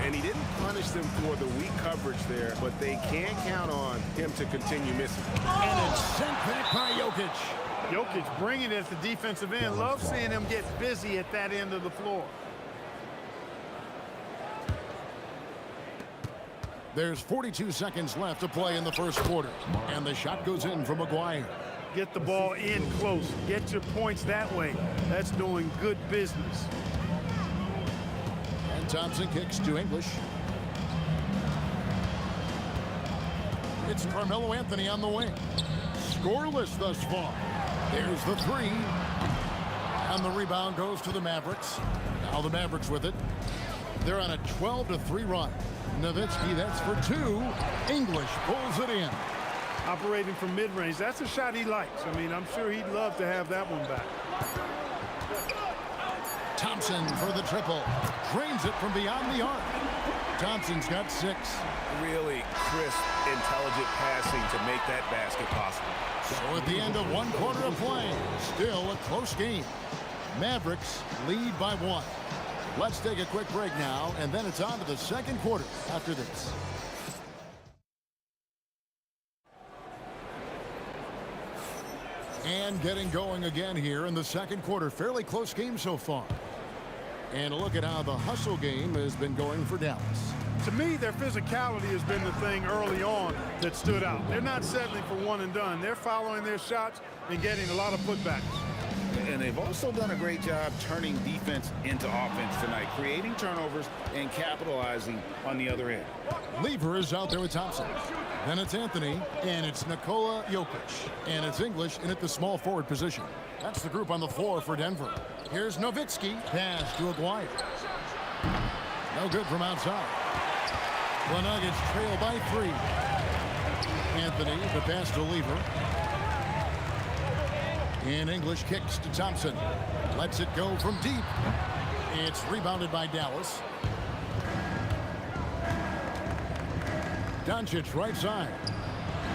And he didn't punish them for the weak coverage there, but they can count on him to continue missing. And it's sent back by Jokic. Jokic bringing it at the defensive end. Love seeing him get busy at that end of the floor. There's 42 seconds left to play in the first quarter. And the shot goes in from Aguirre. Get the ball in close. Get your points that way. That's doing good business. And Thompson kicks to English. It's Carmelo Anthony on the wing. Scoreless thus far. There's the 3. And the rebound goes to the Mavericks. Now the Mavericks with it. They're on a 12-3 run. Nowitzki, that's for 2. English pulls it in. Operating from mid-range, that's a shot he likes. I mean, I'm sure he'd love to have that one back. Thompson for the triple. Drains it from beyond the arc. Thompson's got 6. Really crisp, intelligent passing to make that basket possible. So at the end of 1 quarter of play, still a close game. Mavericks lead by 1. Let's take a quick break now, and then it's on to the second quarter after this. And getting going again here in the second quarter. Fairly close game so far. And a look at how the hustle game has been going for Dallas. To me, their physicality has been the thing early on that stood out. They're not settling for one and done. They're following their shots and getting a lot of putbacks. And they've also done a great job turning defense into offense tonight, creating turnovers and capitalizing on the other end. Lever is out there with Thompson. Then it's Anthony, and it's Nikola Jokic. And it's English in at the small forward position. That's the group on the floor for Denver. Here's Nowitzki, pass to Aguirre. No good from outside. The Nuggets trail by 3. Anthony, the pass to Lever. And English kicks to Thompson. Lets it go from deep. It's rebounded by Dallas. Doncic right side.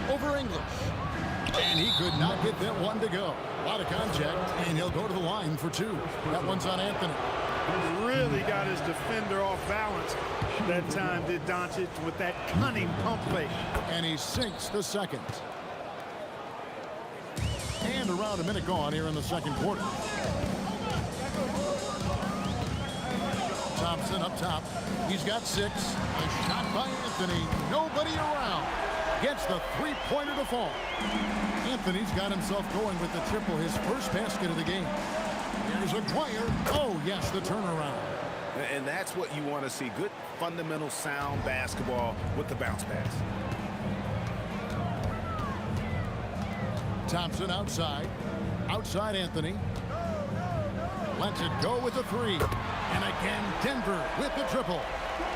Over English. And he could not get that one to go. A lot of contact, and he'll go to the line for 2. That one's on Anthony. Really got his defender off balance that time, did Doncic, with that cunning pump fake. And he sinks the second. And around a minute gone here in the second quarter. Thompson up top. He's got 6. A shot by Anthony. Nobody around. Gets the three-pointer to fall. Anthony's got himself going with the triple, his first basket of the game. Here's Aguirre. Oh, yes, the turnaround. And that's what you want to see. Good, fundamental, sound basketball with the bounce pass. Thompson outside. Outside Anthony. Lets it go with the 3. And again, Denver with the triple.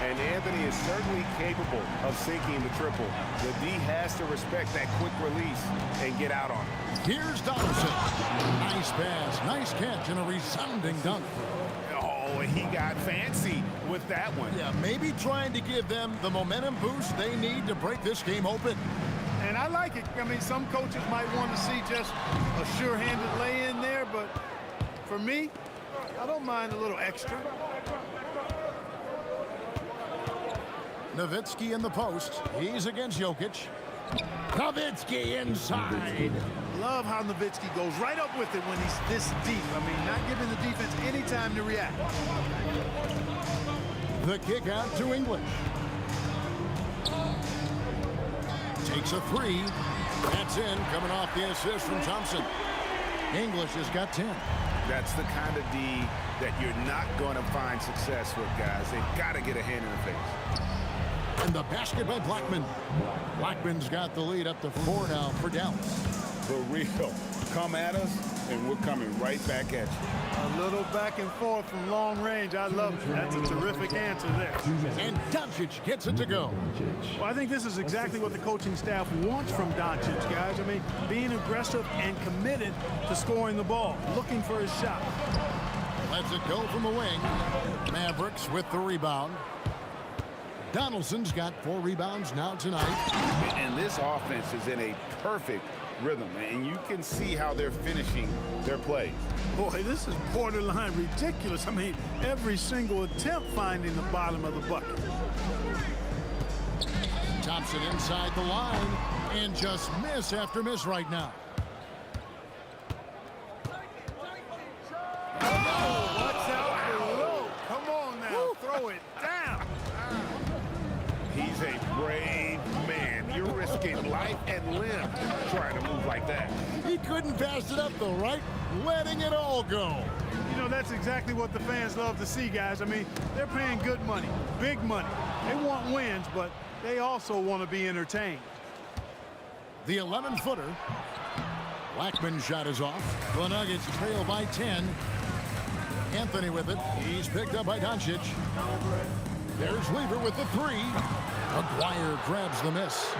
And Anthony is certainly capable of sinking the triple. The D has to respect that quick release and get out on it. Here's Donaldson. Nice pass, nice catch, and a resounding dunk. Oh, he got fancy with that one. Yeah, maybe trying to give them the momentum boost they need to break this game open. And I like it. I mean, some coaches might want to see just a sure-handed lay-in there, but for me, I don't mind a little extra. Nowitzki in the post. He's against Jokic. Nowitzki inside. Love how Nowitzki goes right up with it when he's this deep. I mean, not giving the defense any time to react. The kick out to English. Takes a 3. That's in, coming off the assist from Thompson. English has got 10. That's the kind of D that you're not going to find success with, guys. They've got to get a hand in the face. And the basket by Blackman. Blackman's got the lead up to 4 now for Dallas. For real. Come at us, and we're coming right back at you. A little back and forth from long range. I love it. That's a terrific answer there. And Doncic gets it to go. Well, I think this is exactly what the coaching staff wants from Doncic, guys. I mean, being aggressive and committed to scoring the ball, looking for his shot. Lets it go from the wing. Mavericks with the rebound. Donaldson's got 4 rebounds now tonight. And this offense is in a perfect rhythm, and you can see how they're finishing their plays. Boy, this is borderline ridiculous. I mean, every single attempt finding the bottom of the bucket. Thompson inside the line, and just miss after miss right now. Oh, watch out below. Come on now, throw it down. He's a brave man. You're risking life and limb trying to move like that. He couldn't pass it up though, right? Letting it all go. You know, that's exactly what the fans love to see, guys. I mean, they're paying good money, big money. They want wins, but they also want to be entertained. The 11-footer. Blackman's shot is off. The Nuggets trail by 10. Anthony with it. He's picked up by Doncic. There's Lever with the 3. Aguirre grabs the miss.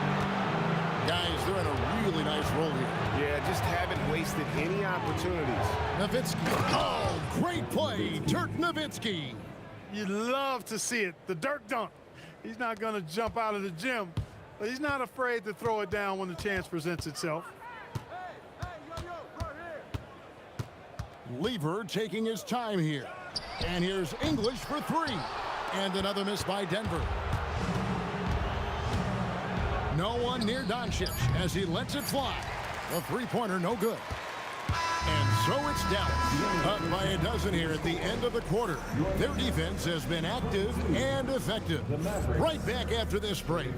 Guys, they're in a really nice roll here. Yeah, just haven't wasted any opportunities. Nowitzki. Oh, great play. Dirk Nowitzki. You'd love to see it. The Dirk dunk. He's not going to jump out of the gym, but he's not afraid to throw it down when the chance presents itself. Lever taking his time here. And here's English for three. And another miss by Denver. No one near Doncic as he lets it fly. The three-pointer no good. And so it's Dallas, up by a dozen here at the end of the quarter. Their defense has been active and effective. Right back after this break.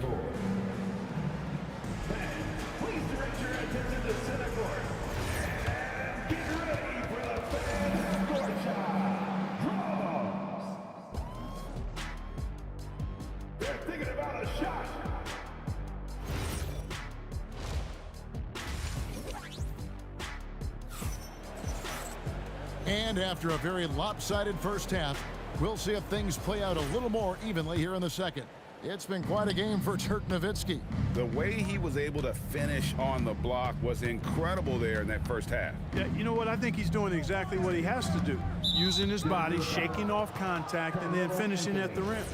Please direct your attention to center court. And get ready for the fan half-court shot. Draws. They're thinking about a shot. And after a very lopsided first half, we'll see if things play out a little more evenly here in the second. It's been quite a game for Dirk Nowitzki. The way he was able to finish on the block was incredible there in that first half. Yeah, you know what? I think he's doing exactly what he has to do. Using his body, shaking off contact, and then finishing at the rim.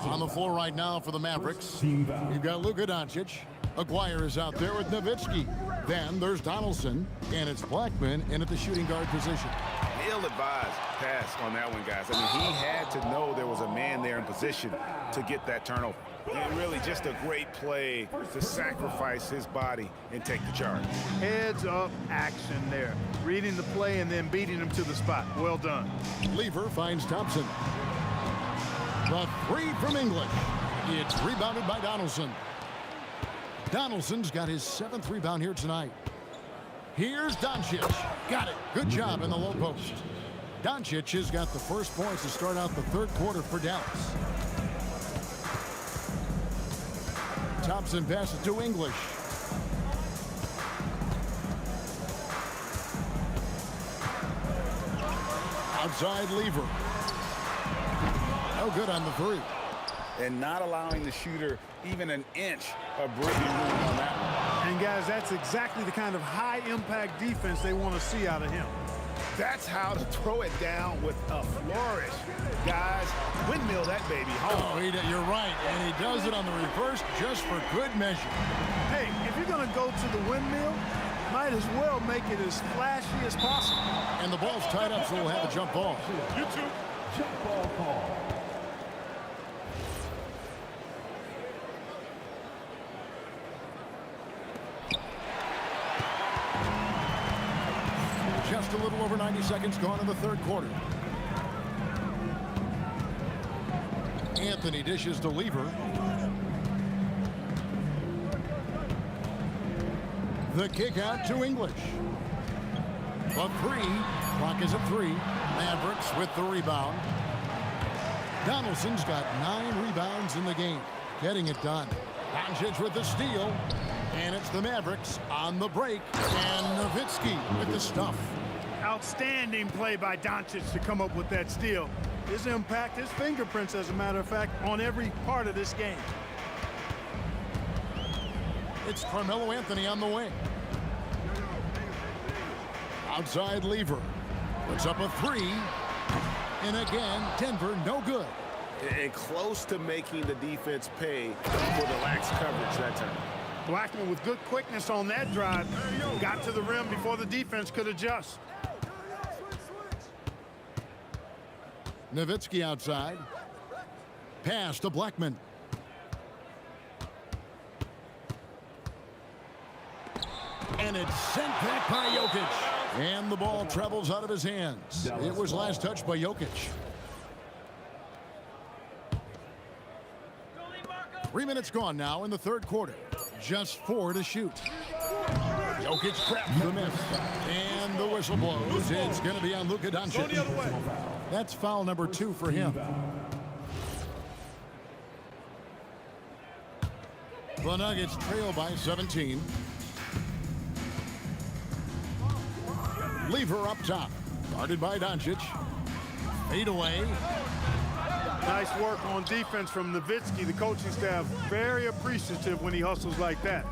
On the floor right now for the Mavericks, you've got Luka Doncic. Aguirre is out there with Nowitzki. Then there's Donaldson, and it's Blackman in at the shooting guard position. Ill-advised pass on that one, guys. I mean, he had to know there was a man there in position to get that turnover. And really just a great play to sacrifice his body and take the charge. Heads-up action there. Reading the play and then beating him to the spot. Well done. Lever finds Thompson. The three from English. It's rebounded by Donaldson. Donaldson's got his 7th rebound here tonight. Here's Doncic. Got it. Good job in the low post. Doncic has got the first points to start out the third quarter for Dallas. Thompson passes to English. Outside Lever. No good on the three. And not allowing the shooter even an inch of breathing room on that one. And guys, that's exactly the kind of high-impact defense they want to see out of him. That's how to throw it down with a flourish. Guys, windmill that baby home. Oh, you're right. And he does it on the reverse just for good measure. Hey, if you're going to go to the windmill, might as well make it as flashy as possible. And the ball's tied up, so we'll have a jump ball. You too. Jump ball call. Just a little over 90 seconds gone in the third quarter. Anthony dishes to Lever. The kick out to English. A three. Clock is at 3. Mavericks with the rebound. Donaldson's got 9 rebounds in the game. Getting it done. Doncic with the steal. And it's the Mavericks on the break. And Nowitzki with the stuff. Outstanding play by Doncic to come up with that steal. His impact, his fingerprints, as a matter of fact, on every part of this game. It's Carmelo Anthony on the wing. Outside Lever. Puts up a 3. And again, Denver no good. And close to making the defense pay for the lax coverage that time. Blackman with good quickness on that drive. Got to the rim before the defense could adjust. Nowitzki outside. Pass to Blackman. And it's sent back by Jokic. And the ball travels out of his hands. It was last touched by Jokic. 3 minutes gone now in the third quarter. Just 4 to shoot. Jokic traps the miss. And the whistle blows. It's going to be on Luka Doncic. That's foul number 2 for him. The Nuggets trail by 17. Lever up top. Guarded by Doncic. Fade away. Nice work on defense from Nowitzki. The coaching staff very appreciative when he hustles like that.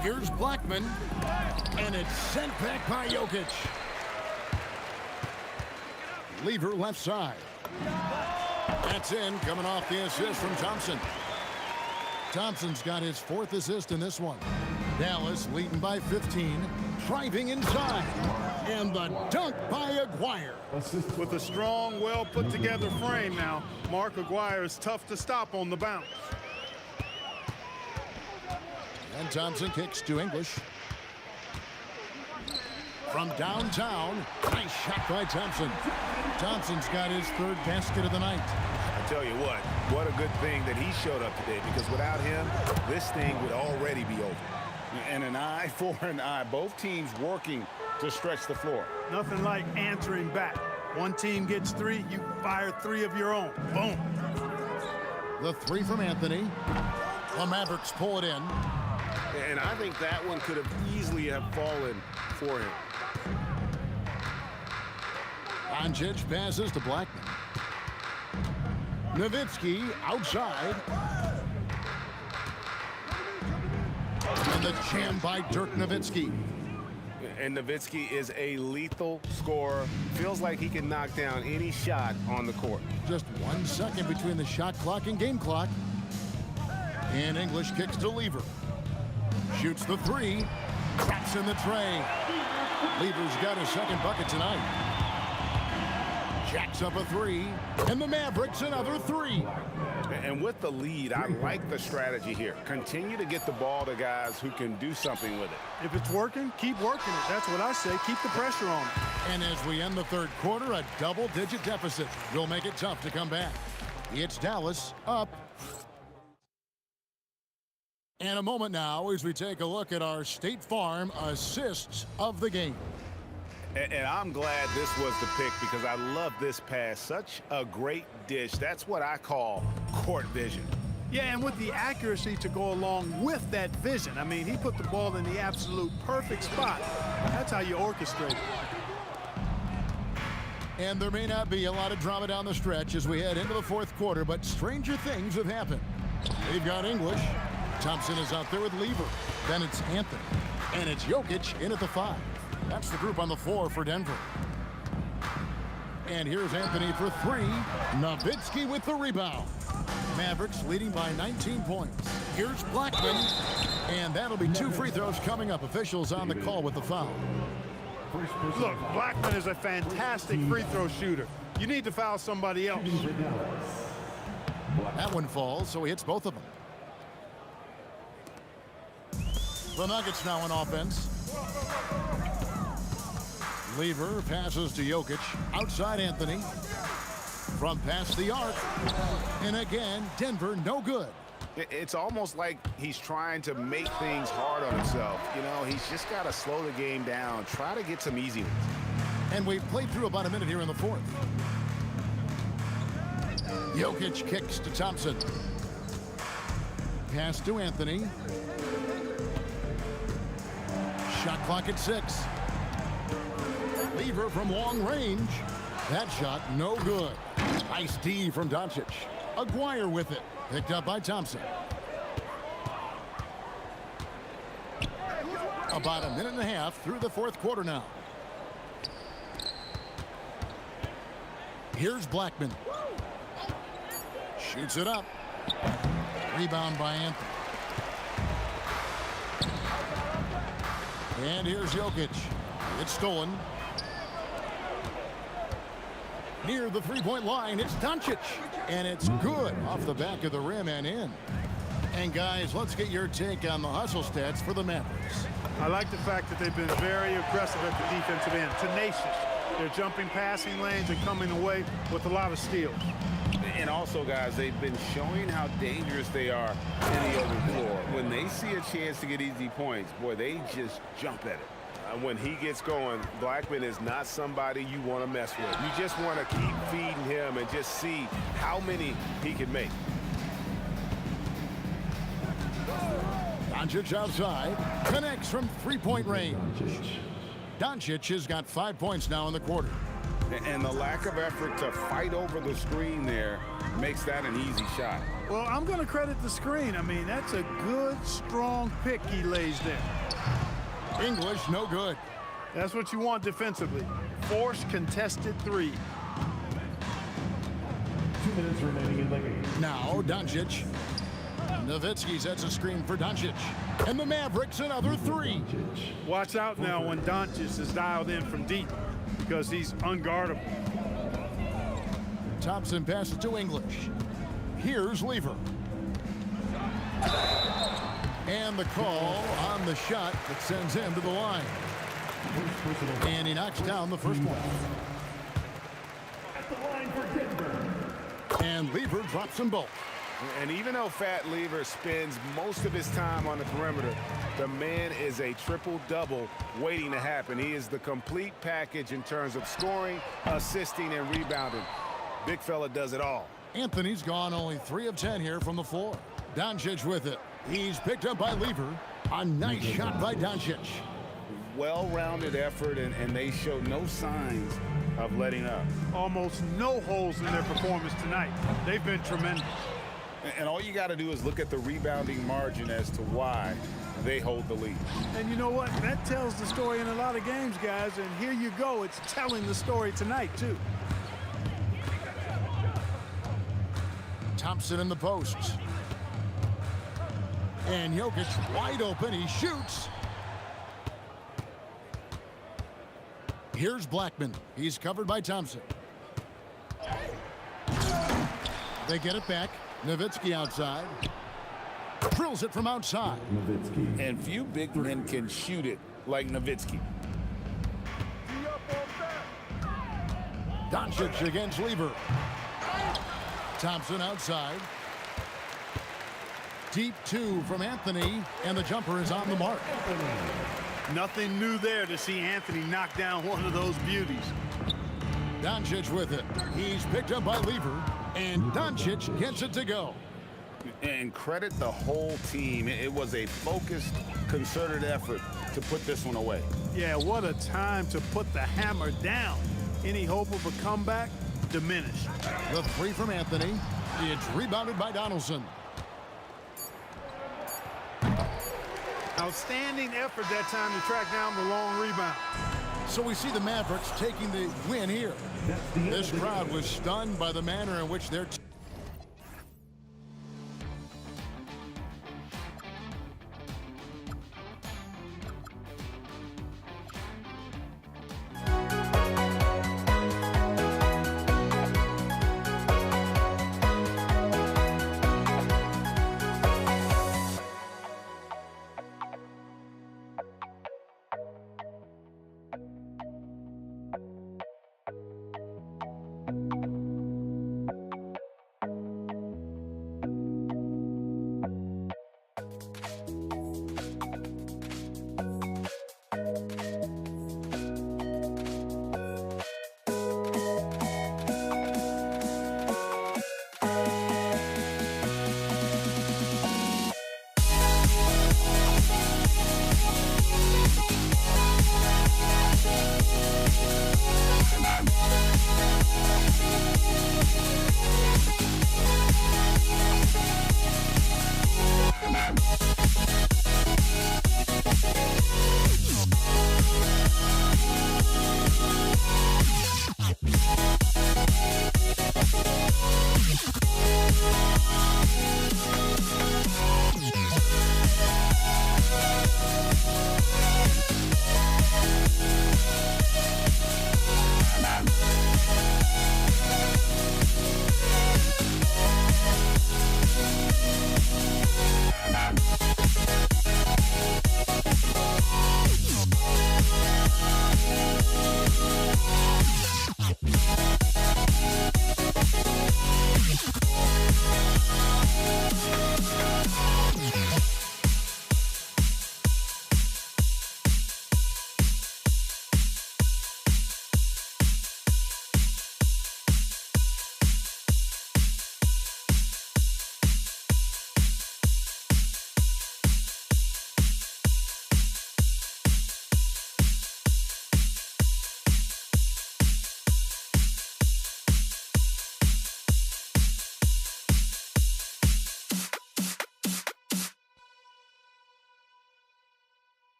Here's Blackman. And it's sent back by Jokic. Lever left side. That's in, coming off the assist from Thompson. Thompson's got his 4th assist in this one. Dallas leading by 15, driving inside. And the dunk by Aguirre. With a strong, well-put-together frame now, Mark Aguirre is tough to stop on the bounce. And Thompson kicks to English. From downtown, nice shot by Thompson. Thompson's got his 3rd basket of the night. I tell you what a good thing that he showed up today, because without him, this thing would already be over. And an eye for an eye. Both teams working to stretch the floor. Nothing like answering back. One team gets 3, you fire 3 of your own. Boom. The 3 from Anthony. The Mavericks pull it in. And I think that one could have easily have fallen for him. Doncic passes to Blackman. Nowitzki outside. And the jam by Dirk Nowitzki. And Nowitzki is a lethal scorer. Feels like he can knock down any shot on the court. Just 1 second between the shot clock and game clock. And English kicks to Lever. Shoots the 3. Traps in the tray. Lever's got his 2nd bucket tonight. Jacks up a 3. And the Mavericks another 3. And with the lead, I like the strategy here. Continue to get the ball to guys who can do something with it. If it's working, keep working it. That's what I say. Keep the pressure on it. And as we end the 3rd quarter, a double-digit deficit will make it tough to come back. It's Dallas up. And a moment now as we take a look at our State Farm assists of the game. And I'm glad this was the pick, because I love this pass. Such a great dish. That's what I call court vision. Yeah, and with the accuracy to go along with that vision. I mean, he put the ball in the absolute perfect spot. That's how you orchestrate it. And there may not be a lot of drama down the stretch as we head into the 4th quarter, but stranger things have happened. They've got English. Thompson is out there with Lever. Then it's Anthony. And it's Jokic in at the 5. That's the group on the floor for Denver. And here's Anthony for 3. Nowitzki with the rebound. Mavericks leading by 19 points. Here's Blackman. And that'll be 2 free throws coming up. Officials on the call with the foul. Look, Blackman is a fantastic free throw shooter. You need to foul somebody else. That one falls, so he hits both of them. The Nuggets now on offense. Lever passes to Jokic. Outside Anthony. From past the arc. And again, Denver no good. It's almost like he's trying to make things hard on himself. You know, he's just got to slow the game down. Try to get some easy ones. And we've played through about a minute here in the 4th. Jokic kicks to Thompson. Pass to Anthony. Shot clock at 6. Lever from long range. That shot no good. Nice D from Doncic. Aguirre with it. Picked up by Thompson. About a minute and a half through the 4th quarter now. Here's Blackman. Shoots it up. Rebound by Anthony. And here's Jokic. It's stolen. Near the three-point line, it's Doncic. And it's good off the back of the rim and in. And guys, let's get your take on the hustle stats for the Mavericks. I like the fact that they've been very aggressive at the defensive end, tenacious. They're jumping passing lanes and coming away with a lot of steals. And also, guys, they've been showing how dangerous they are in the open floor. When they see a chance to get easy points, boy, they just jump at it. When he gets going, Blackman is not somebody you want to mess with. You just want to keep feeding him and just see how many he can make. Doncic outside, connects from three-point range. Doncic has got 5 points now in the quarter. And the lack of effort to fight over the screen there makes that an easy shot. Well, I'm going to credit the screen. I mean, that's a good, strong pick he lays there. English, no good. That's what you want defensively. Force contested three. 2 minutes remaining in the game. Now Doncic. Nowitzki sets a screen for Doncic. And the Mavericks another three. Watch out now when Doncic is dialed in from deep because he's unguardable. Thompson passes to English. Here's Lever. And the call on the shot that sends him to the line. And he knocks down the first one. At the line for Denver. And Lever drops them both. And even though Fat Lever spends most of his time on the perimeter, the man is a triple-double waiting to happen. He is the complete package in terms of scoring, assisting, and rebounding. Big fella does it all. Anthony's gone only 3 of 10 here from the floor. Doncic with it. He's picked up by Lever. A nice shot by Doncic. Well-rounded effort, and they show no signs of letting up. Almost no holes in their performance tonight. They've been tremendous. And all you got to do is look at the rebounding margin as to why they hold the lead. And you know what? That tells the story in a lot of games, guys. And here you go. It's telling the story tonight, too. Thompson in the posts. And Jokic wide open. He shoots. Here's Blackman. He's covered by Thompson. They get it back. Nowitzki outside. Drills it from outside. Nowitzki. And few big men can shoot it like Nowitzki. Doncic against Lever. Thompson outside. Deep 2 from Anthony, and the jumper is on the mark. Nothing new there to see Anthony knock down one of those beauties. Doncic with it. He's picked up by Lever, and Doncic gets it to go. And credit the whole team. It was a focused, concerted effort to put this one away. Yeah, what a time to put the hammer down. Any hope of a comeback? Diminished. The 3 from Anthony. It's rebounded by Donaldson. Outstanding effort that time to track down the long rebound. So we see the Mavericks taking the win here. This crowd was stunned by the manner in which their team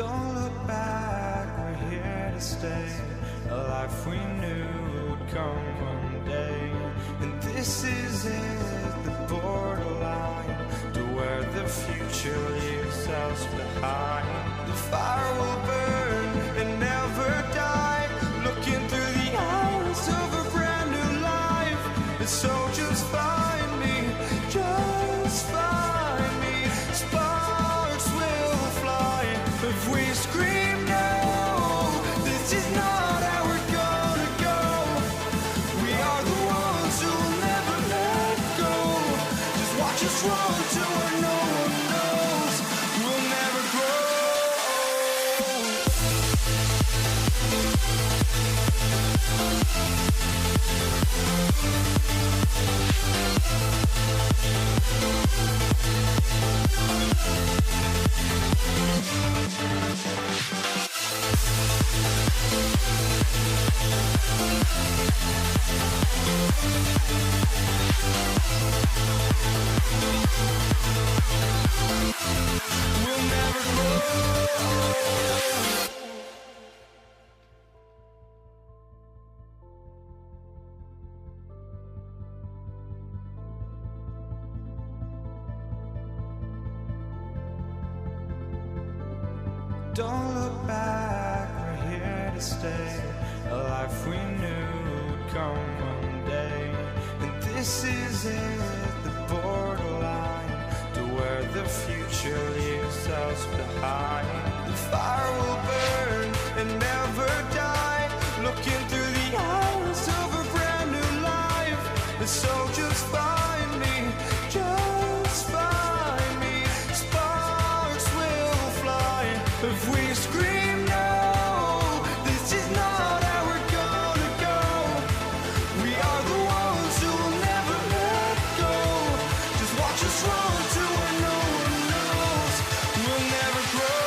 Don't look back, we're here to stay. A life we knew would come one day. And this is it, the borderline to where the future leaves us behind. The fire will burn and never die, looking through the eyes of a brand new life. And so just find me, just find me. Sparks will fly if we scream no. This is not how we're gonna go. We are the ones who will never let go. Just watch us run to where no one knows. We'll never grow. We'll never grow. Don't look back, we're here to stay. A life we knew would come one day. And this is it, the borderline to where the future leaves us behind. The fire will burn and never die, looking through the eyes of a brand new life. And so just find me, just find me. Sparks will fly if we scream no. This is not how we're gonna go. We are the ones who will never let go. Just watch us run to where no one knows. We'll never grow.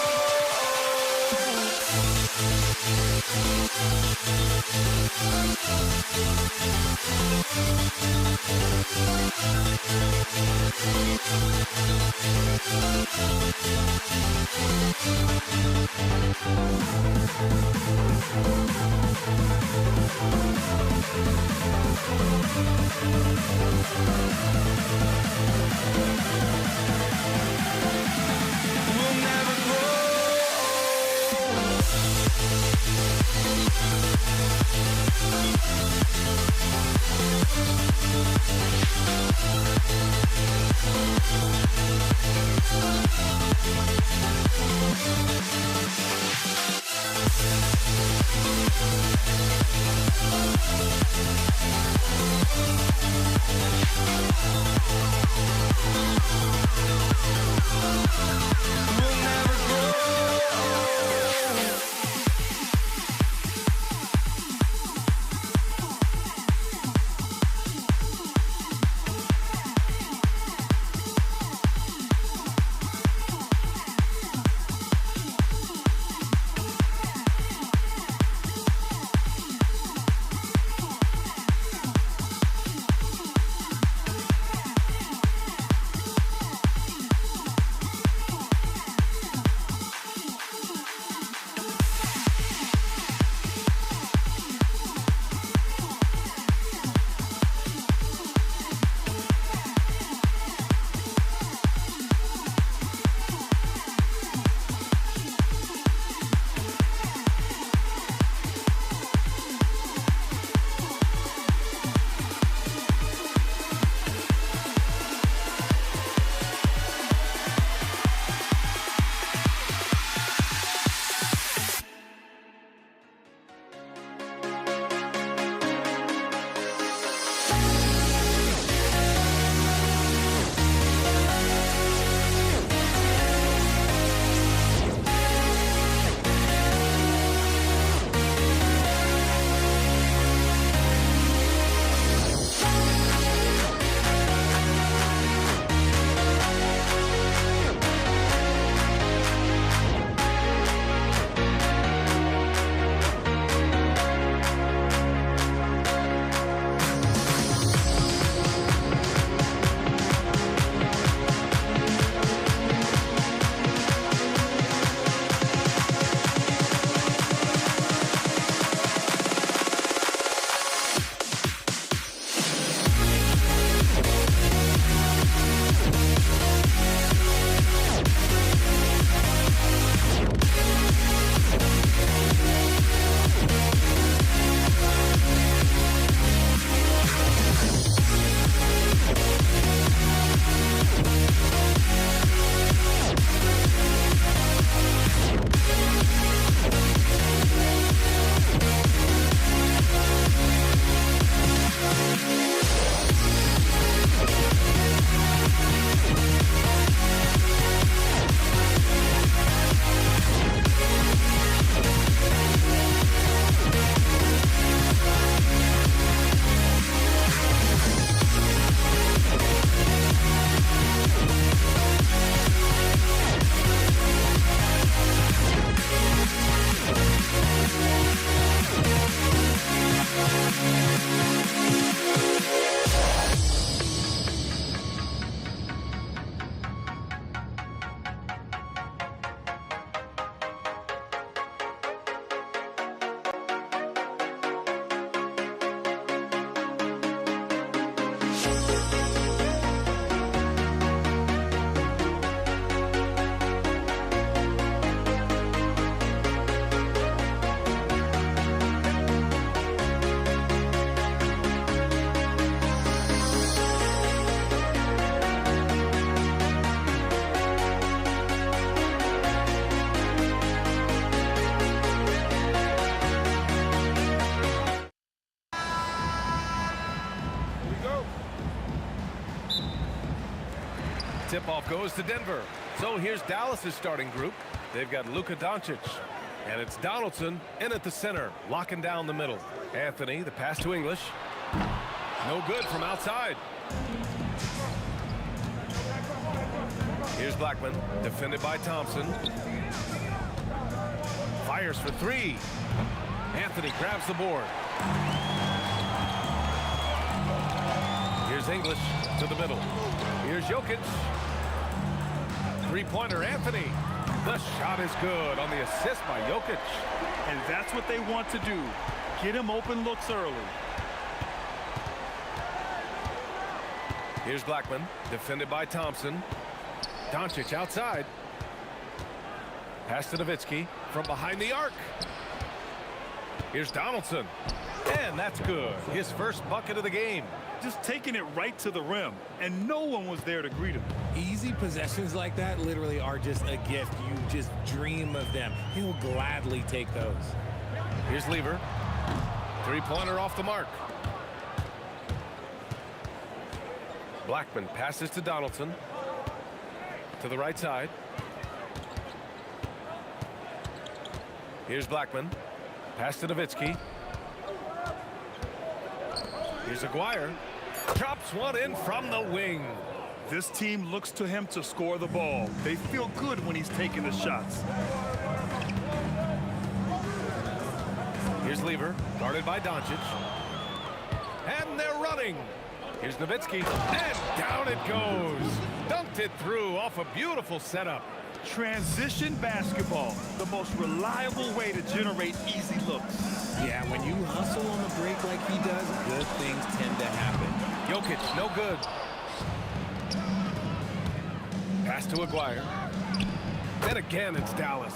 We'll never grow. We'll never grow. Tip-off goes to Denver. So here's Dallas's starting group. They've got Luka Doncic. And it's Donaldson in at the center, locking down the middle. Anthony, the pass to English. No good from outside. Here's Blackman, defended by Thompson. Fires for three. Anthony grabs the board. Here's English to the middle. Here's Jokic. Three-pointer, Anthony. The shot is good on the assist by Jokic. And that's what they want to do. Get him open looks early. Here's Blackman, defended by Thompson. Doncic outside. Pass to Nowitzki from behind the arc. Here's Donaldson. And that's good. His first bucket of the game. Just taking it right to the rim, and no one was there to greet him. Easy possessions like that literally are just a gift. You just dream of them. He'll gladly take those. Here's Lever. Three-pointer off the mark. Blackman passes to Donaldson. To the right side. Here's Blackman. Pass to Nowitzki. Here's Aguirre. Chops one in from the wing. This team looks to him to score the ball. They feel good when he's taking the shots. Here's Lever, guarded by Doncic. And they're running. Here's Nowitzki, and down it goes. Dunked it through off a beautiful setup. Transition basketball, the most reliable way to generate easy looks. Yeah, when you hustle on the break like he does, good things tend to happen. Jokic, no good. Pass to Aguirre. Then again, it's Dallas.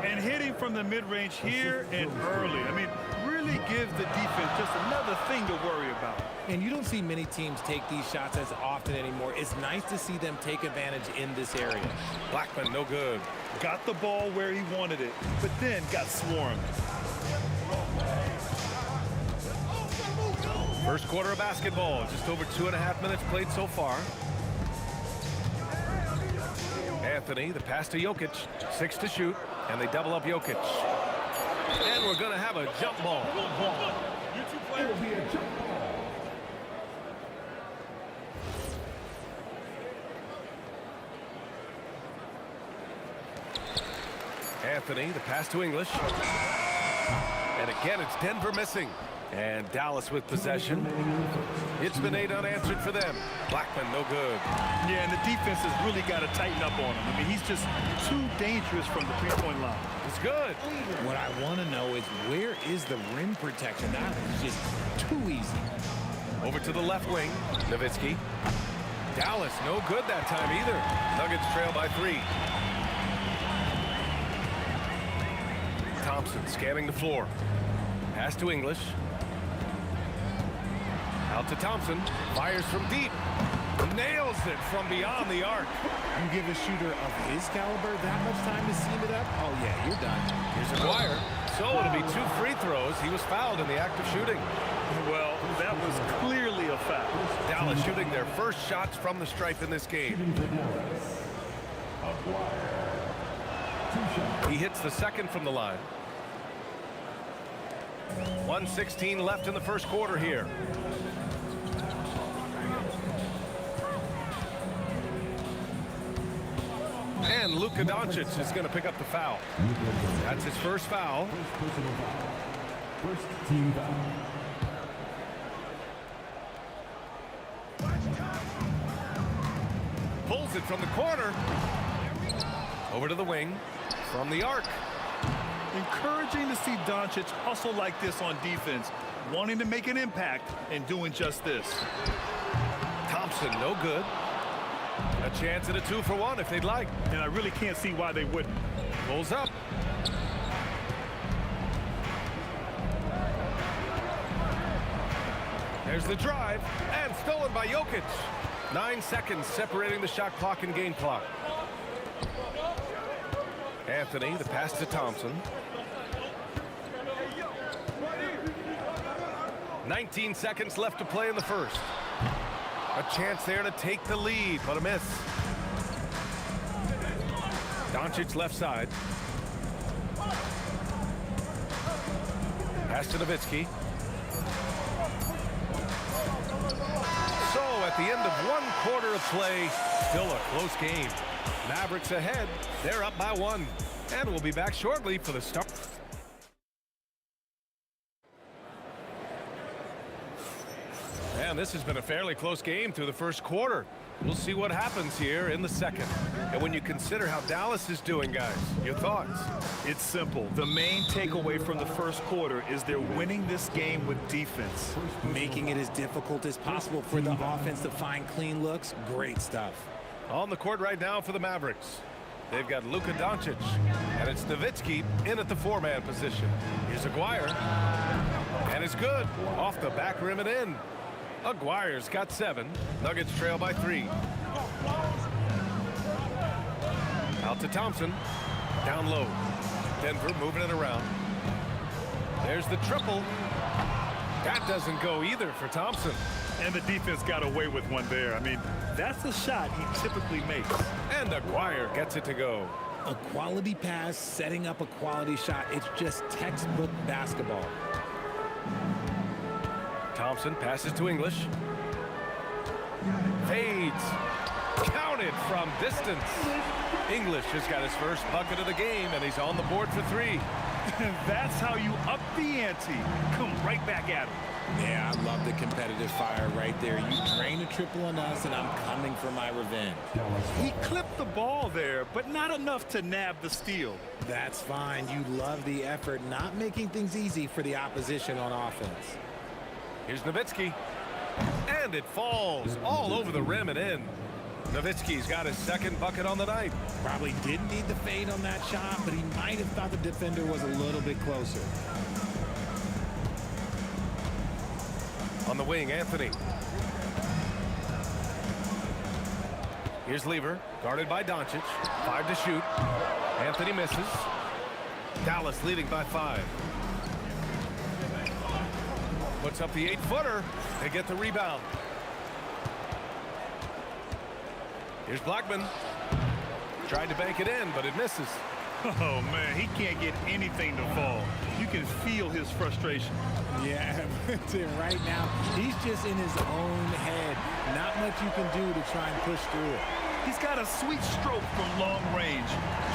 And hitting from the mid-range here and early. I mean, really gives the defense just another thing to worry about. And you don't see many teams take these shots as often anymore. It's nice to see them take advantage in this area. Blackman, no good. Got the ball where he wanted it, but then got swarmed. First quarter of basketball, just over 2.5 minutes played so far. Anthony, the pass to Jokic, 6 to shoot, and they double up Jokic. And we're going to have a jump ball. It will be a jump ball. Anthony, the pass to English. And again, it's Denver missing. And Dallas with possession. It's been 8 unanswered for them. Blackman, no good. Yeah, and the defense has really got to tighten up on him. I mean, he's just too dangerous from the three-point line. It's good. What I want to know is where is the rim protection? That is just too easy. Over to the left wing, Nowitzki. Dallas, no good that time either. Nuggets trail by 3. Thompson scanning the floor. Pass to English. Out to Thompson. Fires from deep. Nails it from beyond the arc. You give a shooter of his caliber that much time to seam it up? Oh, yeah, you're done. Here's Aguirre. So it'll be 2 free throws. He was fouled in the act of shooting. Well, that was clearly a foul. Dallas shooting their first shots from the stripe in this game. He hits the second from the line. 1:16 left in the first quarter here. And Luka Doncic is going to pick up the foul. That's his first foul. First team foul. Pulls it from the corner. Over to the wing. From the arc. Encouraging to see Doncic hustle like this on defense, wanting to make an impact and doing just this. Thompson, no good. A chance at a 2-for-1 if they'd like. And I really can't see why they wouldn't. Pulls up. There's the drive, and stolen by Jokic. 9 seconds separating the shot clock and game clock. Anthony, the pass to Thompson. 19 seconds left to play in the first. A chance there to take the lead, but a miss. Doncic left side. Pass to Nowitzki. So at the end of 1 quarter of play, still a close game. Mavericks ahead. They're up by 1. And we'll be back shortly for the start. And this has been a fairly close game through the first quarter. We'll see what happens here in the second. And when you consider how Dallas is doing, guys, your thoughts? It's simple. The main takeaway from the first quarter is they're winning this game with defense. Making it as difficult as possible for the offense to find clean looks. Great stuff. On the court right now for the Mavericks. They've got Luka Doncic, and it's Nowitzki in at the 4-man position. Here's Aguirre, and it's good. Off the back rim and in. Aguirre's got 7. Nuggets trail by 3. Out to Thompson. Down low. Denver moving it around. There's the triple. That doesn't go either for Thompson. And the defense got away with one there. I mean, that's the shot he typically makes. And Aguirre gets it to go. A quality pass, setting up a quality shot. It's just textbook basketball. Thompson passes to English. Fades. Counted from distance. English has got his first bucket of the game, and he's on the board for 3. That's how you up the ante. Come right back at him. Yeah, I love the competitive fire right there. You drain a triple on us, and I'm coming for my revenge. He clipped the ball there, but not enough to nab the steal. That's fine. You love the effort, not making things easy for the opposition on offense. Here's Nowitzki. And it falls all over the rim and in. Nowitzki's got his second bucket on the night. Probably didn't need the fade on that shot, but he might have thought the defender was a little bit closer. On the wing, Anthony. Here's Lever, guarded by Doncic. 5 to shoot. Anthony misses. Dallas leading by 5. Puts up the 8-footer. They get the rebound. Here's Blackman. Tried to bank it in, but it misses. Oh, man, he can't get anything to fall. You can feel his frustration. Yeah, right now, he's just in his own head. Not much you can do to try and push through it. He's got a sweet stroke from long range.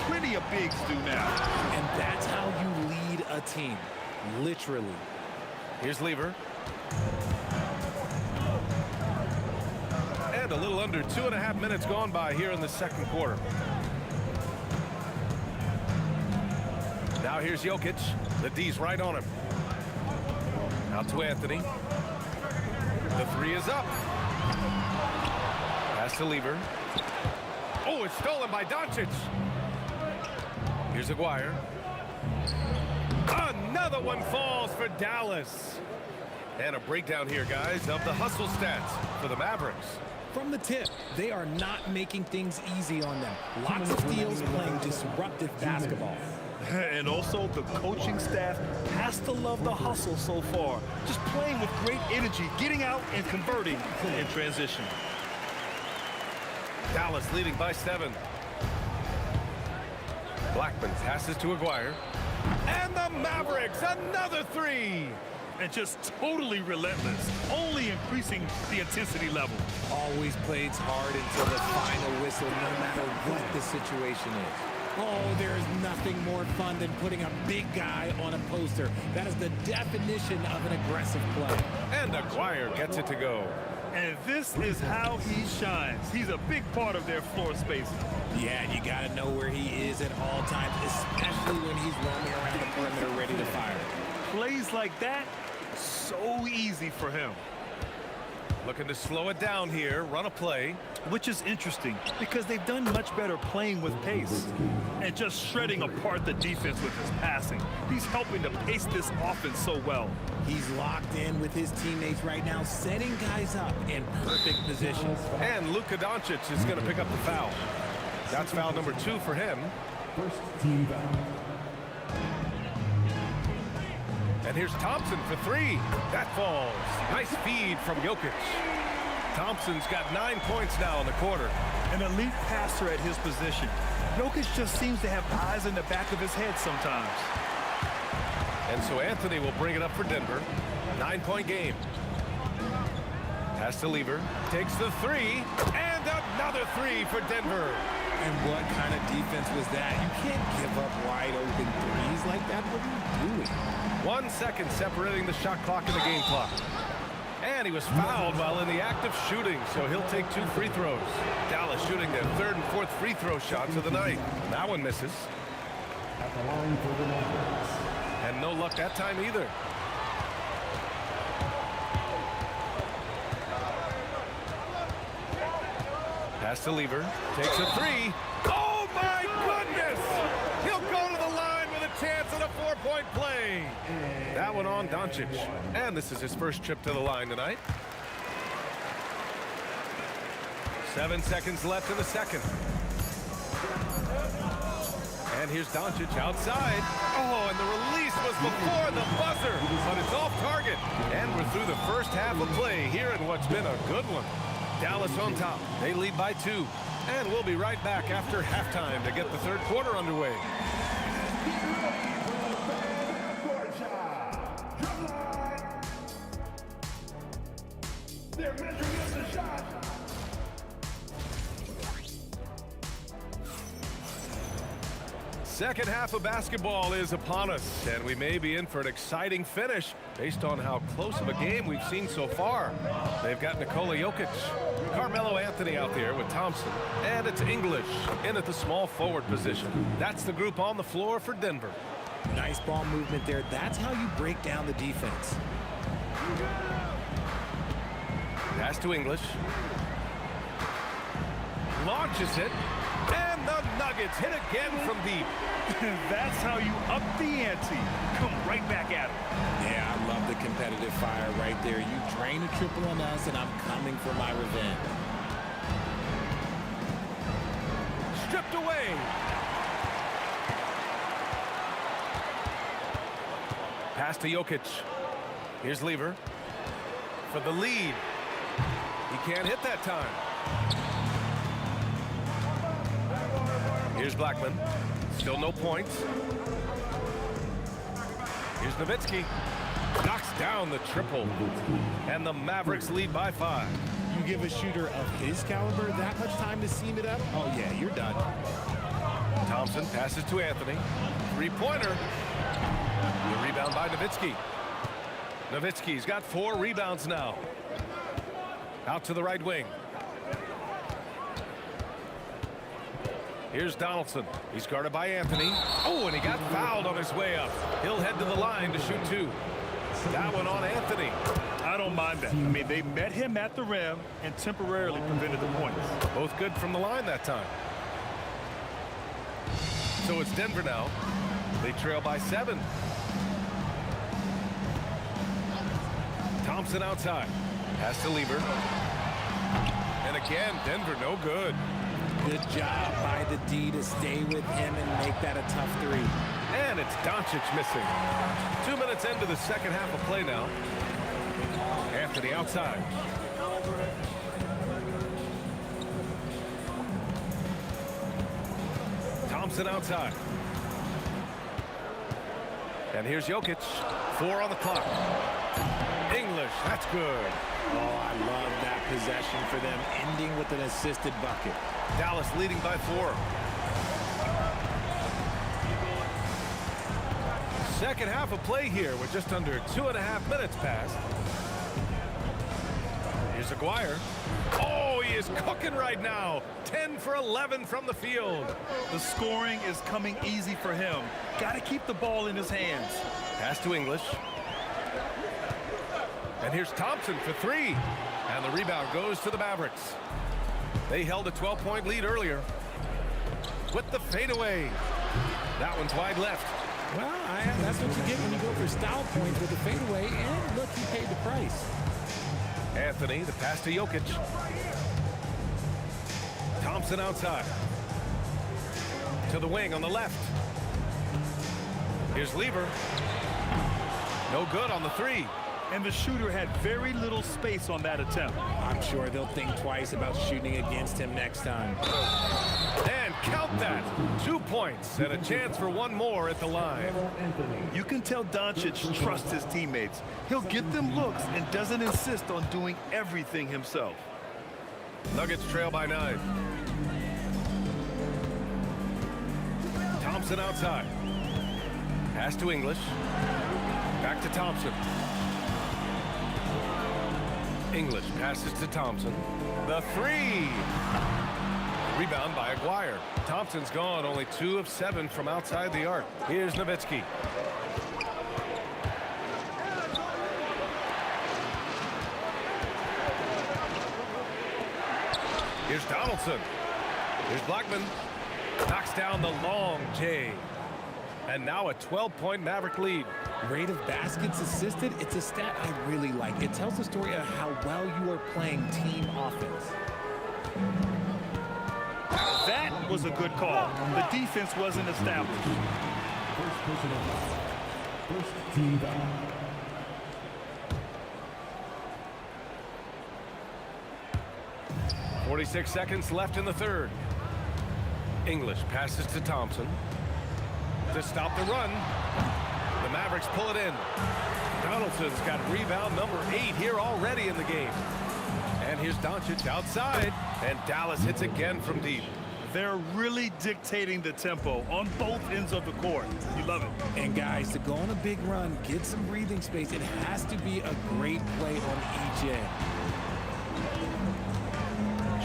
Plenty of bigs do now. And that's how you lead a team, literally. Here's Lever. And a little under 2.5 minutes gone by here in the second quarter. Now here's Jokic. The D's right on him. Out to Anthony. The 3 is up. Pass to Lever. Oh, it's stolen by Doncic. Here's Aguirre. Another one falls for Dallas. And a breakdown here, guys, of the hustle stats for the Mavericks. From the tip, they are not making things easy on them. Lots of steals, playing disruptive basketball. And also, the coaching staff has to love the hustle so far. Just playing with great energy, getting out and converting in transition. Dallas leading by 7. Blackman passes to Aguirre. And the Mavericks, another 3. And just totally relentless, only increasing the intensity level. Always plays hard until the final whistle, no matter what the situation is. Oh, there is nothing more fun than putting a big guy on a poster. That is the definition of an aggressive play. And Aguirre gets it to go. And this is how he shines. He's a big part of their floor space. Yeah, and you got to know where he is at all times, especially when he's roaming around the perimeter ready to fire. Plays like that, so easy for him. Looking to slow it down here, run a play. Which is interesting because they've done much better playing with pace and just shredding apart the defense with his passing. He's helping to pace this offense so well. He's locked in with his teammates right now, setting guys up in perfect positions. And Luka Doncic is going to pick up the foul. That's foul number 2 for him. First team foul. And here's Thompson for 3. That falls. Nice feed from Jokic. Thompson's got 9 points now in the quarter. An elite passer at his position. Jokic just seems to have eyes in the back of his head sometimes. And so Anthony will bring it up for Denver. 9-point game. Pass to Lever. Takes the three. And another three for Denver. And what kind of defense was that? You can't give up wide open threes like that. What are you doing? 1 second separating the shot clock and the game clock. And he was fouled while in the act of shooting, so he'll take 2 free throws. Dallas shooting their 3rd and 4th free throw shots of the night. That one misses. At the line for the Nuggets. And no luck that time either. Pass to Lever. Takes a three. Oh, my goodness! He'll go to the line with a chance at a 4-point play. That one on Doncic. And this is his first trip to the line tonight. 7 seconds left in the second. And here's Doncic outside. Oh, and the release was before the buzzer, but it's off target. And we're through the first half of play here in what's been a good one. Dallas on top. They lead by 2. And we'll be right back after halftime to get the 3rd quarter underway. They're measuring up the shot. Second half of basketball is upon us, and we may be in for an exciting finish based on how close of a game we've seen so far. They've got Nikola Jokic, Carmelo Anthony out there with Thompson, and it's English in at the small forward position. That's the group on the floor for Denver. Nice ball movement there. That's how you break down the defense. Pass to English. Launches it. And the Nuggets hit again from deep. That's how you up the ante. Come right back at him. Yeah, I love the competitive fire right there. You drain a triple on us, and I'm coming for my revenge. Stripped away. Pass to Jokic. Here's Lever for the lead. He can't hit that time. Here's Blackman. Still no points. Here's Nowitzki. Knocks down the triple. And the Mavericks lead by 5. You give a shooter of his caliber that much time to seam it up? Oh, yeah, you're done. Thompson passes to Anthony. 3-pointer. The rebound by Nowitzki. Nowitzki's got 4 rebounds now. Out to the right wing. Here's Donaldson. He's guarded by Anthony. Oh, and he got fouled on his way up. He'll head to the line to shoot 2. That one on Anthony. I don't mind that. I mean, they met him at the rim and temporarily prevented the points. Both good from the line that time. So it's Denver now. They trail by 7. Thompson outside. Pass to Lever. And again, Denver no good. Good job by the D to stay with him and make that a tough 3. And it's Doncic missing. 2 minutes into the second half of play now. Anthony outside. Thompson outside. And here's Jokic. 4 on the clock. English, that's good. Oh, I love that possession for them, ending with an assisted bucket. Dallas leading by 4. Second half of play here with just under 2.5 minutes passed. Here's Aguirre. Oh, he is cooking right now. 10 for 11 from the field. The scoring is coming easy for him. Got to keep the ball in his hands. Pass to English. And here's Thompson for 3. And the rebound goes to the Mavericks. They held a 12-point lead earlier. With the fadeaway. That one's wide left. Well, that's what you get when you go for style points with the fadeaway. And look, he paid the price. Anthony, the pass to Jokic. Thompson outside. To the wing on the left. Here's Lever. No good on the 3. And the shooter had very little space on that attempt. I'm sure they'll think twice about shooting against him next time. And count that. 2 points and a chance for one more at the line. You can tell Doncic trusts his teammates. He'll get them looks and doesn't insist on doing everything himself. Nuggets trail by 9. Thompson outside. Pass to English. Back to Thompson. English passes to Thompson. The three. Rebound by Aguirre. Thompson's gone only 2 of 7 from outside the arc. Here's Nowitzki. Here's Donaldson. Here's Blackman. Knocks down the long J. And now a 12-point Maverick lead. Rate of baskets assisted, it's a stat I really like. It tells the story of how well you are playing team offense. That was a good call. The defense wasn't established. First personal foul. First team foul. .46 seconds left in the third. English passes to Thompson to stop the run. The Mavericks pull it in. Donaldson's got rebound number 8 here already in the game. And here's Doncic outside, and Dallas hits again from deep. They're really dictating the tempo on both ends of the court. You love it. And guys, to go on a big run, get some breathing space, it has to be a great play on each end.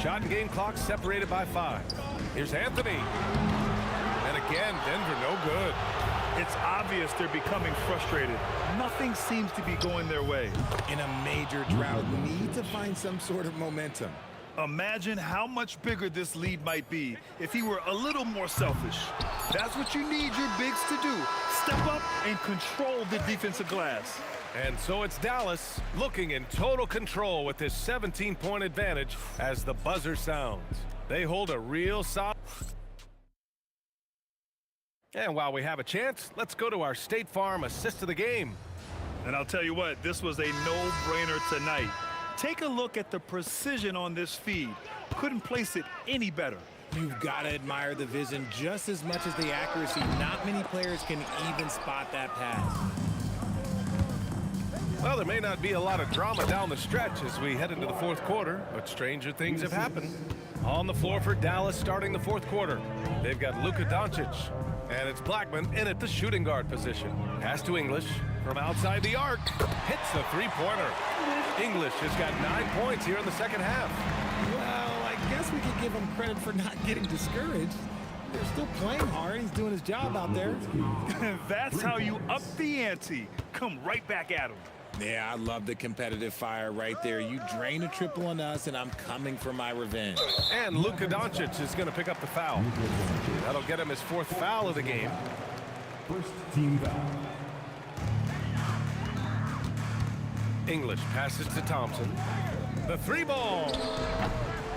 Shot and game clock separated by 5. Here's Anthony. And again, Denver no good. It's obvious they're becoming frustrated. Nothing seems to be going their way. In a major drought, need to find some sort of momentum. Imagine how much bigger this lead might be if he were a little more selfish. That's what you need your bigs to do. Step up and control the defensive glass. And so it's Dallas looking in total control with this 17-point advantage as the buzzer sounds. They hold a real solid. And while we have a chance, let's go to our State Farm assist of the game. And I'll tell you what, this was a no-brainer tonight. Take a look at the precision on this feed. Couldn't place it any better. You've got to admire the vision just as much as the accuracy. Not many players can even spot that pass. Well, there may not be a lot of drama down the stretch as we head into the fourth quarter, but stranger things have happened. On the floor for Dallas starting the fourth quarter, they've got Luka Doncic, and it's Blackman in at the shooting guard position. Pass to English from outside the arc. Hits the three-pointer. English has got 9 points here in the second half. Well, I guess we could give him credit for not getting discouraged. They're still playing hard. He's doing his job out there. That's how you up the ante. Come right back at him. Yeah, I love the competitive fire right there. You drain a triple on us, and I'm coming for my revenge. And Luka Doncic is going to pick up the foul. That'll get him his 4th foul of the game. First team foul. English passes to Thompson. The 3-ball.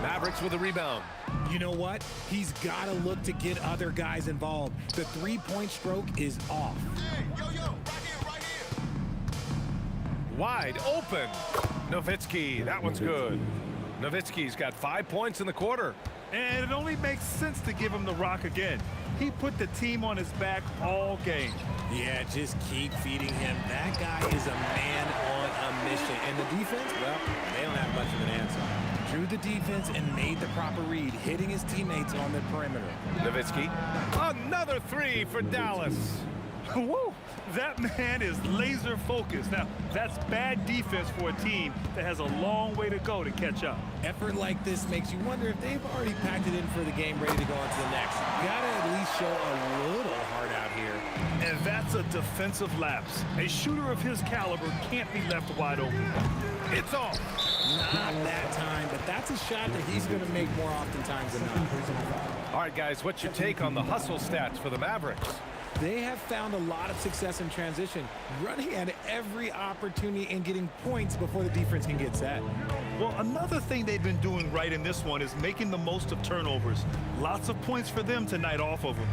Mavericks with a rebound. You know what? He's got to look to get other guys involved. The 3-point stroke is off. Hey, yo, right here. Wide open. Nowitzki, that one's good. Nowitzki's got 5 points in the quarter. And it only makes sense to give him the rock again. He put the team on his back all game. Yeah, just keep feeding him. That guy is a man on a mission. And the defense, well, they don't have much of an answer. Drew the defense and made the proper read, hitting his teammates on the perimeter. Nowitzki, another 3 for Dallas. Woo! That man is laser focused. Now, that's bad defense for a team that has a long way to go to catch up. Effort like this makes you wonder if they've already packed it in for the game, ready to go on to the next. Gotta at least show a little heart out here. And that's a defensive lapse. A shooter of his caliber can't be left wide open. It's off. Not that time, but that's a shot that he's going to make more oftentimes than not. All right, guys, what's your take on the hustle stats for the Mavericks? They have found a lot of success in transition, running at every opportunity and getting points before the defense can get set. Well, another thing they've been doing right in this one is making the most of turnovers. Lots of points for them tonight off of them.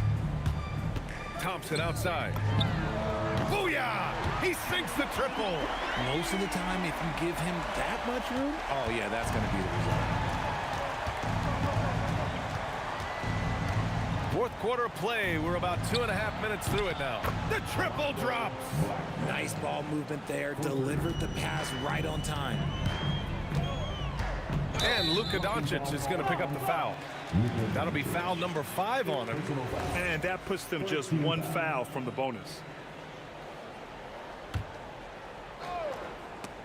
Thompson outside. Booyah! He sinks the triple. Most of the time, if you give him that much room, oh yeah, that's going to be the result. Fourth quarter of play. We're about 2.5 minutes through it now. The triple drops. Nice ball movement there. Delivered the pass right on time. And Luka Doncic is going to pick up the foul. That'll be foul number 5 on him. And that puts them just one foul from the bonus.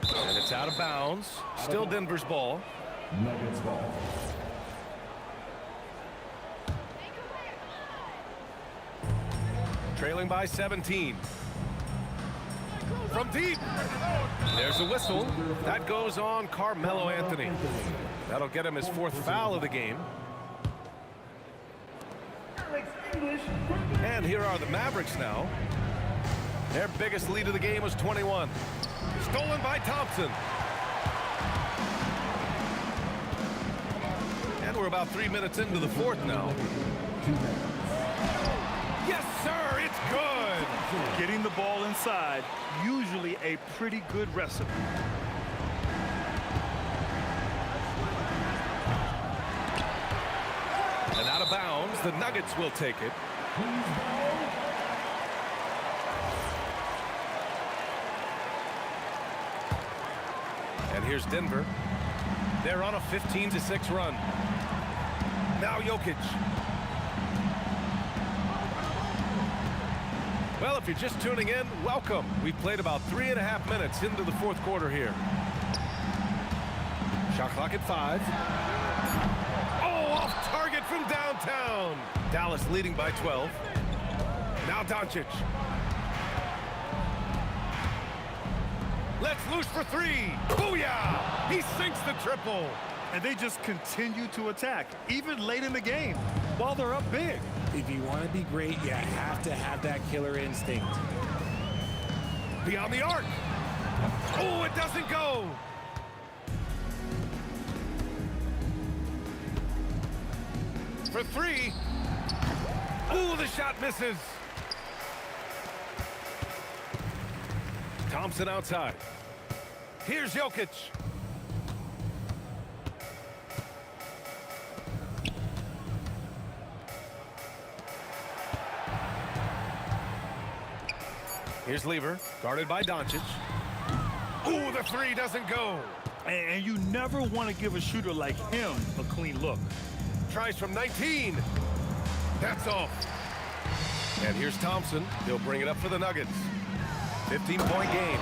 And it's out of bounds. Still Denver's ball. Nuggets ball. Trailing by 17. From deep. There's a whistle. That goes on Carmelo Anthony. That'll get him his 4th foul of the game. And here are the Mavericks now. Their biggest lead of the game was 21. Stolen by Thompson. And we're about 3 minutes into the 4th now. Yes, sir, it's good. Getting the ball inside, usually a pretty good recipe. And out of bounds, the Nuggets will take it. And here's Denver. They're on a 15-6 run. Now Jokic. Well, if you're just tuning in, welcome. We've played about 3.5 minutes into the 4th quarter here. Shot clock at 5. Oh, off target from downtown. Dallas leading by 12. Now Doncic. Let's loose for 3. Booyah! He sinks the triple. And they just continue to attack, even late in the game, while they're up big. If you want to be great, you have to have that killer instinct. Beyond the arc. Oh, it doesn't go. For 3. Oh, the shot misses. Thompson outside. Here's Jokic. Here's Lever, guarded by Doncic. Ooh, the 3 doesn't go. And you never want to give a shooter like him a clean look. Tries from 19. That's off. And here's Thompson. He'll bring it up for the Nuggets. 15-point game.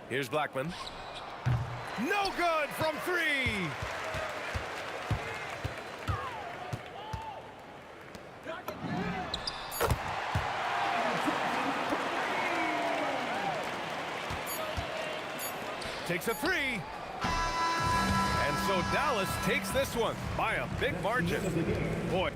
Here's Blackman. No good from 3. Takes a 3. And so Dallas takes this one by a big margin. Boy.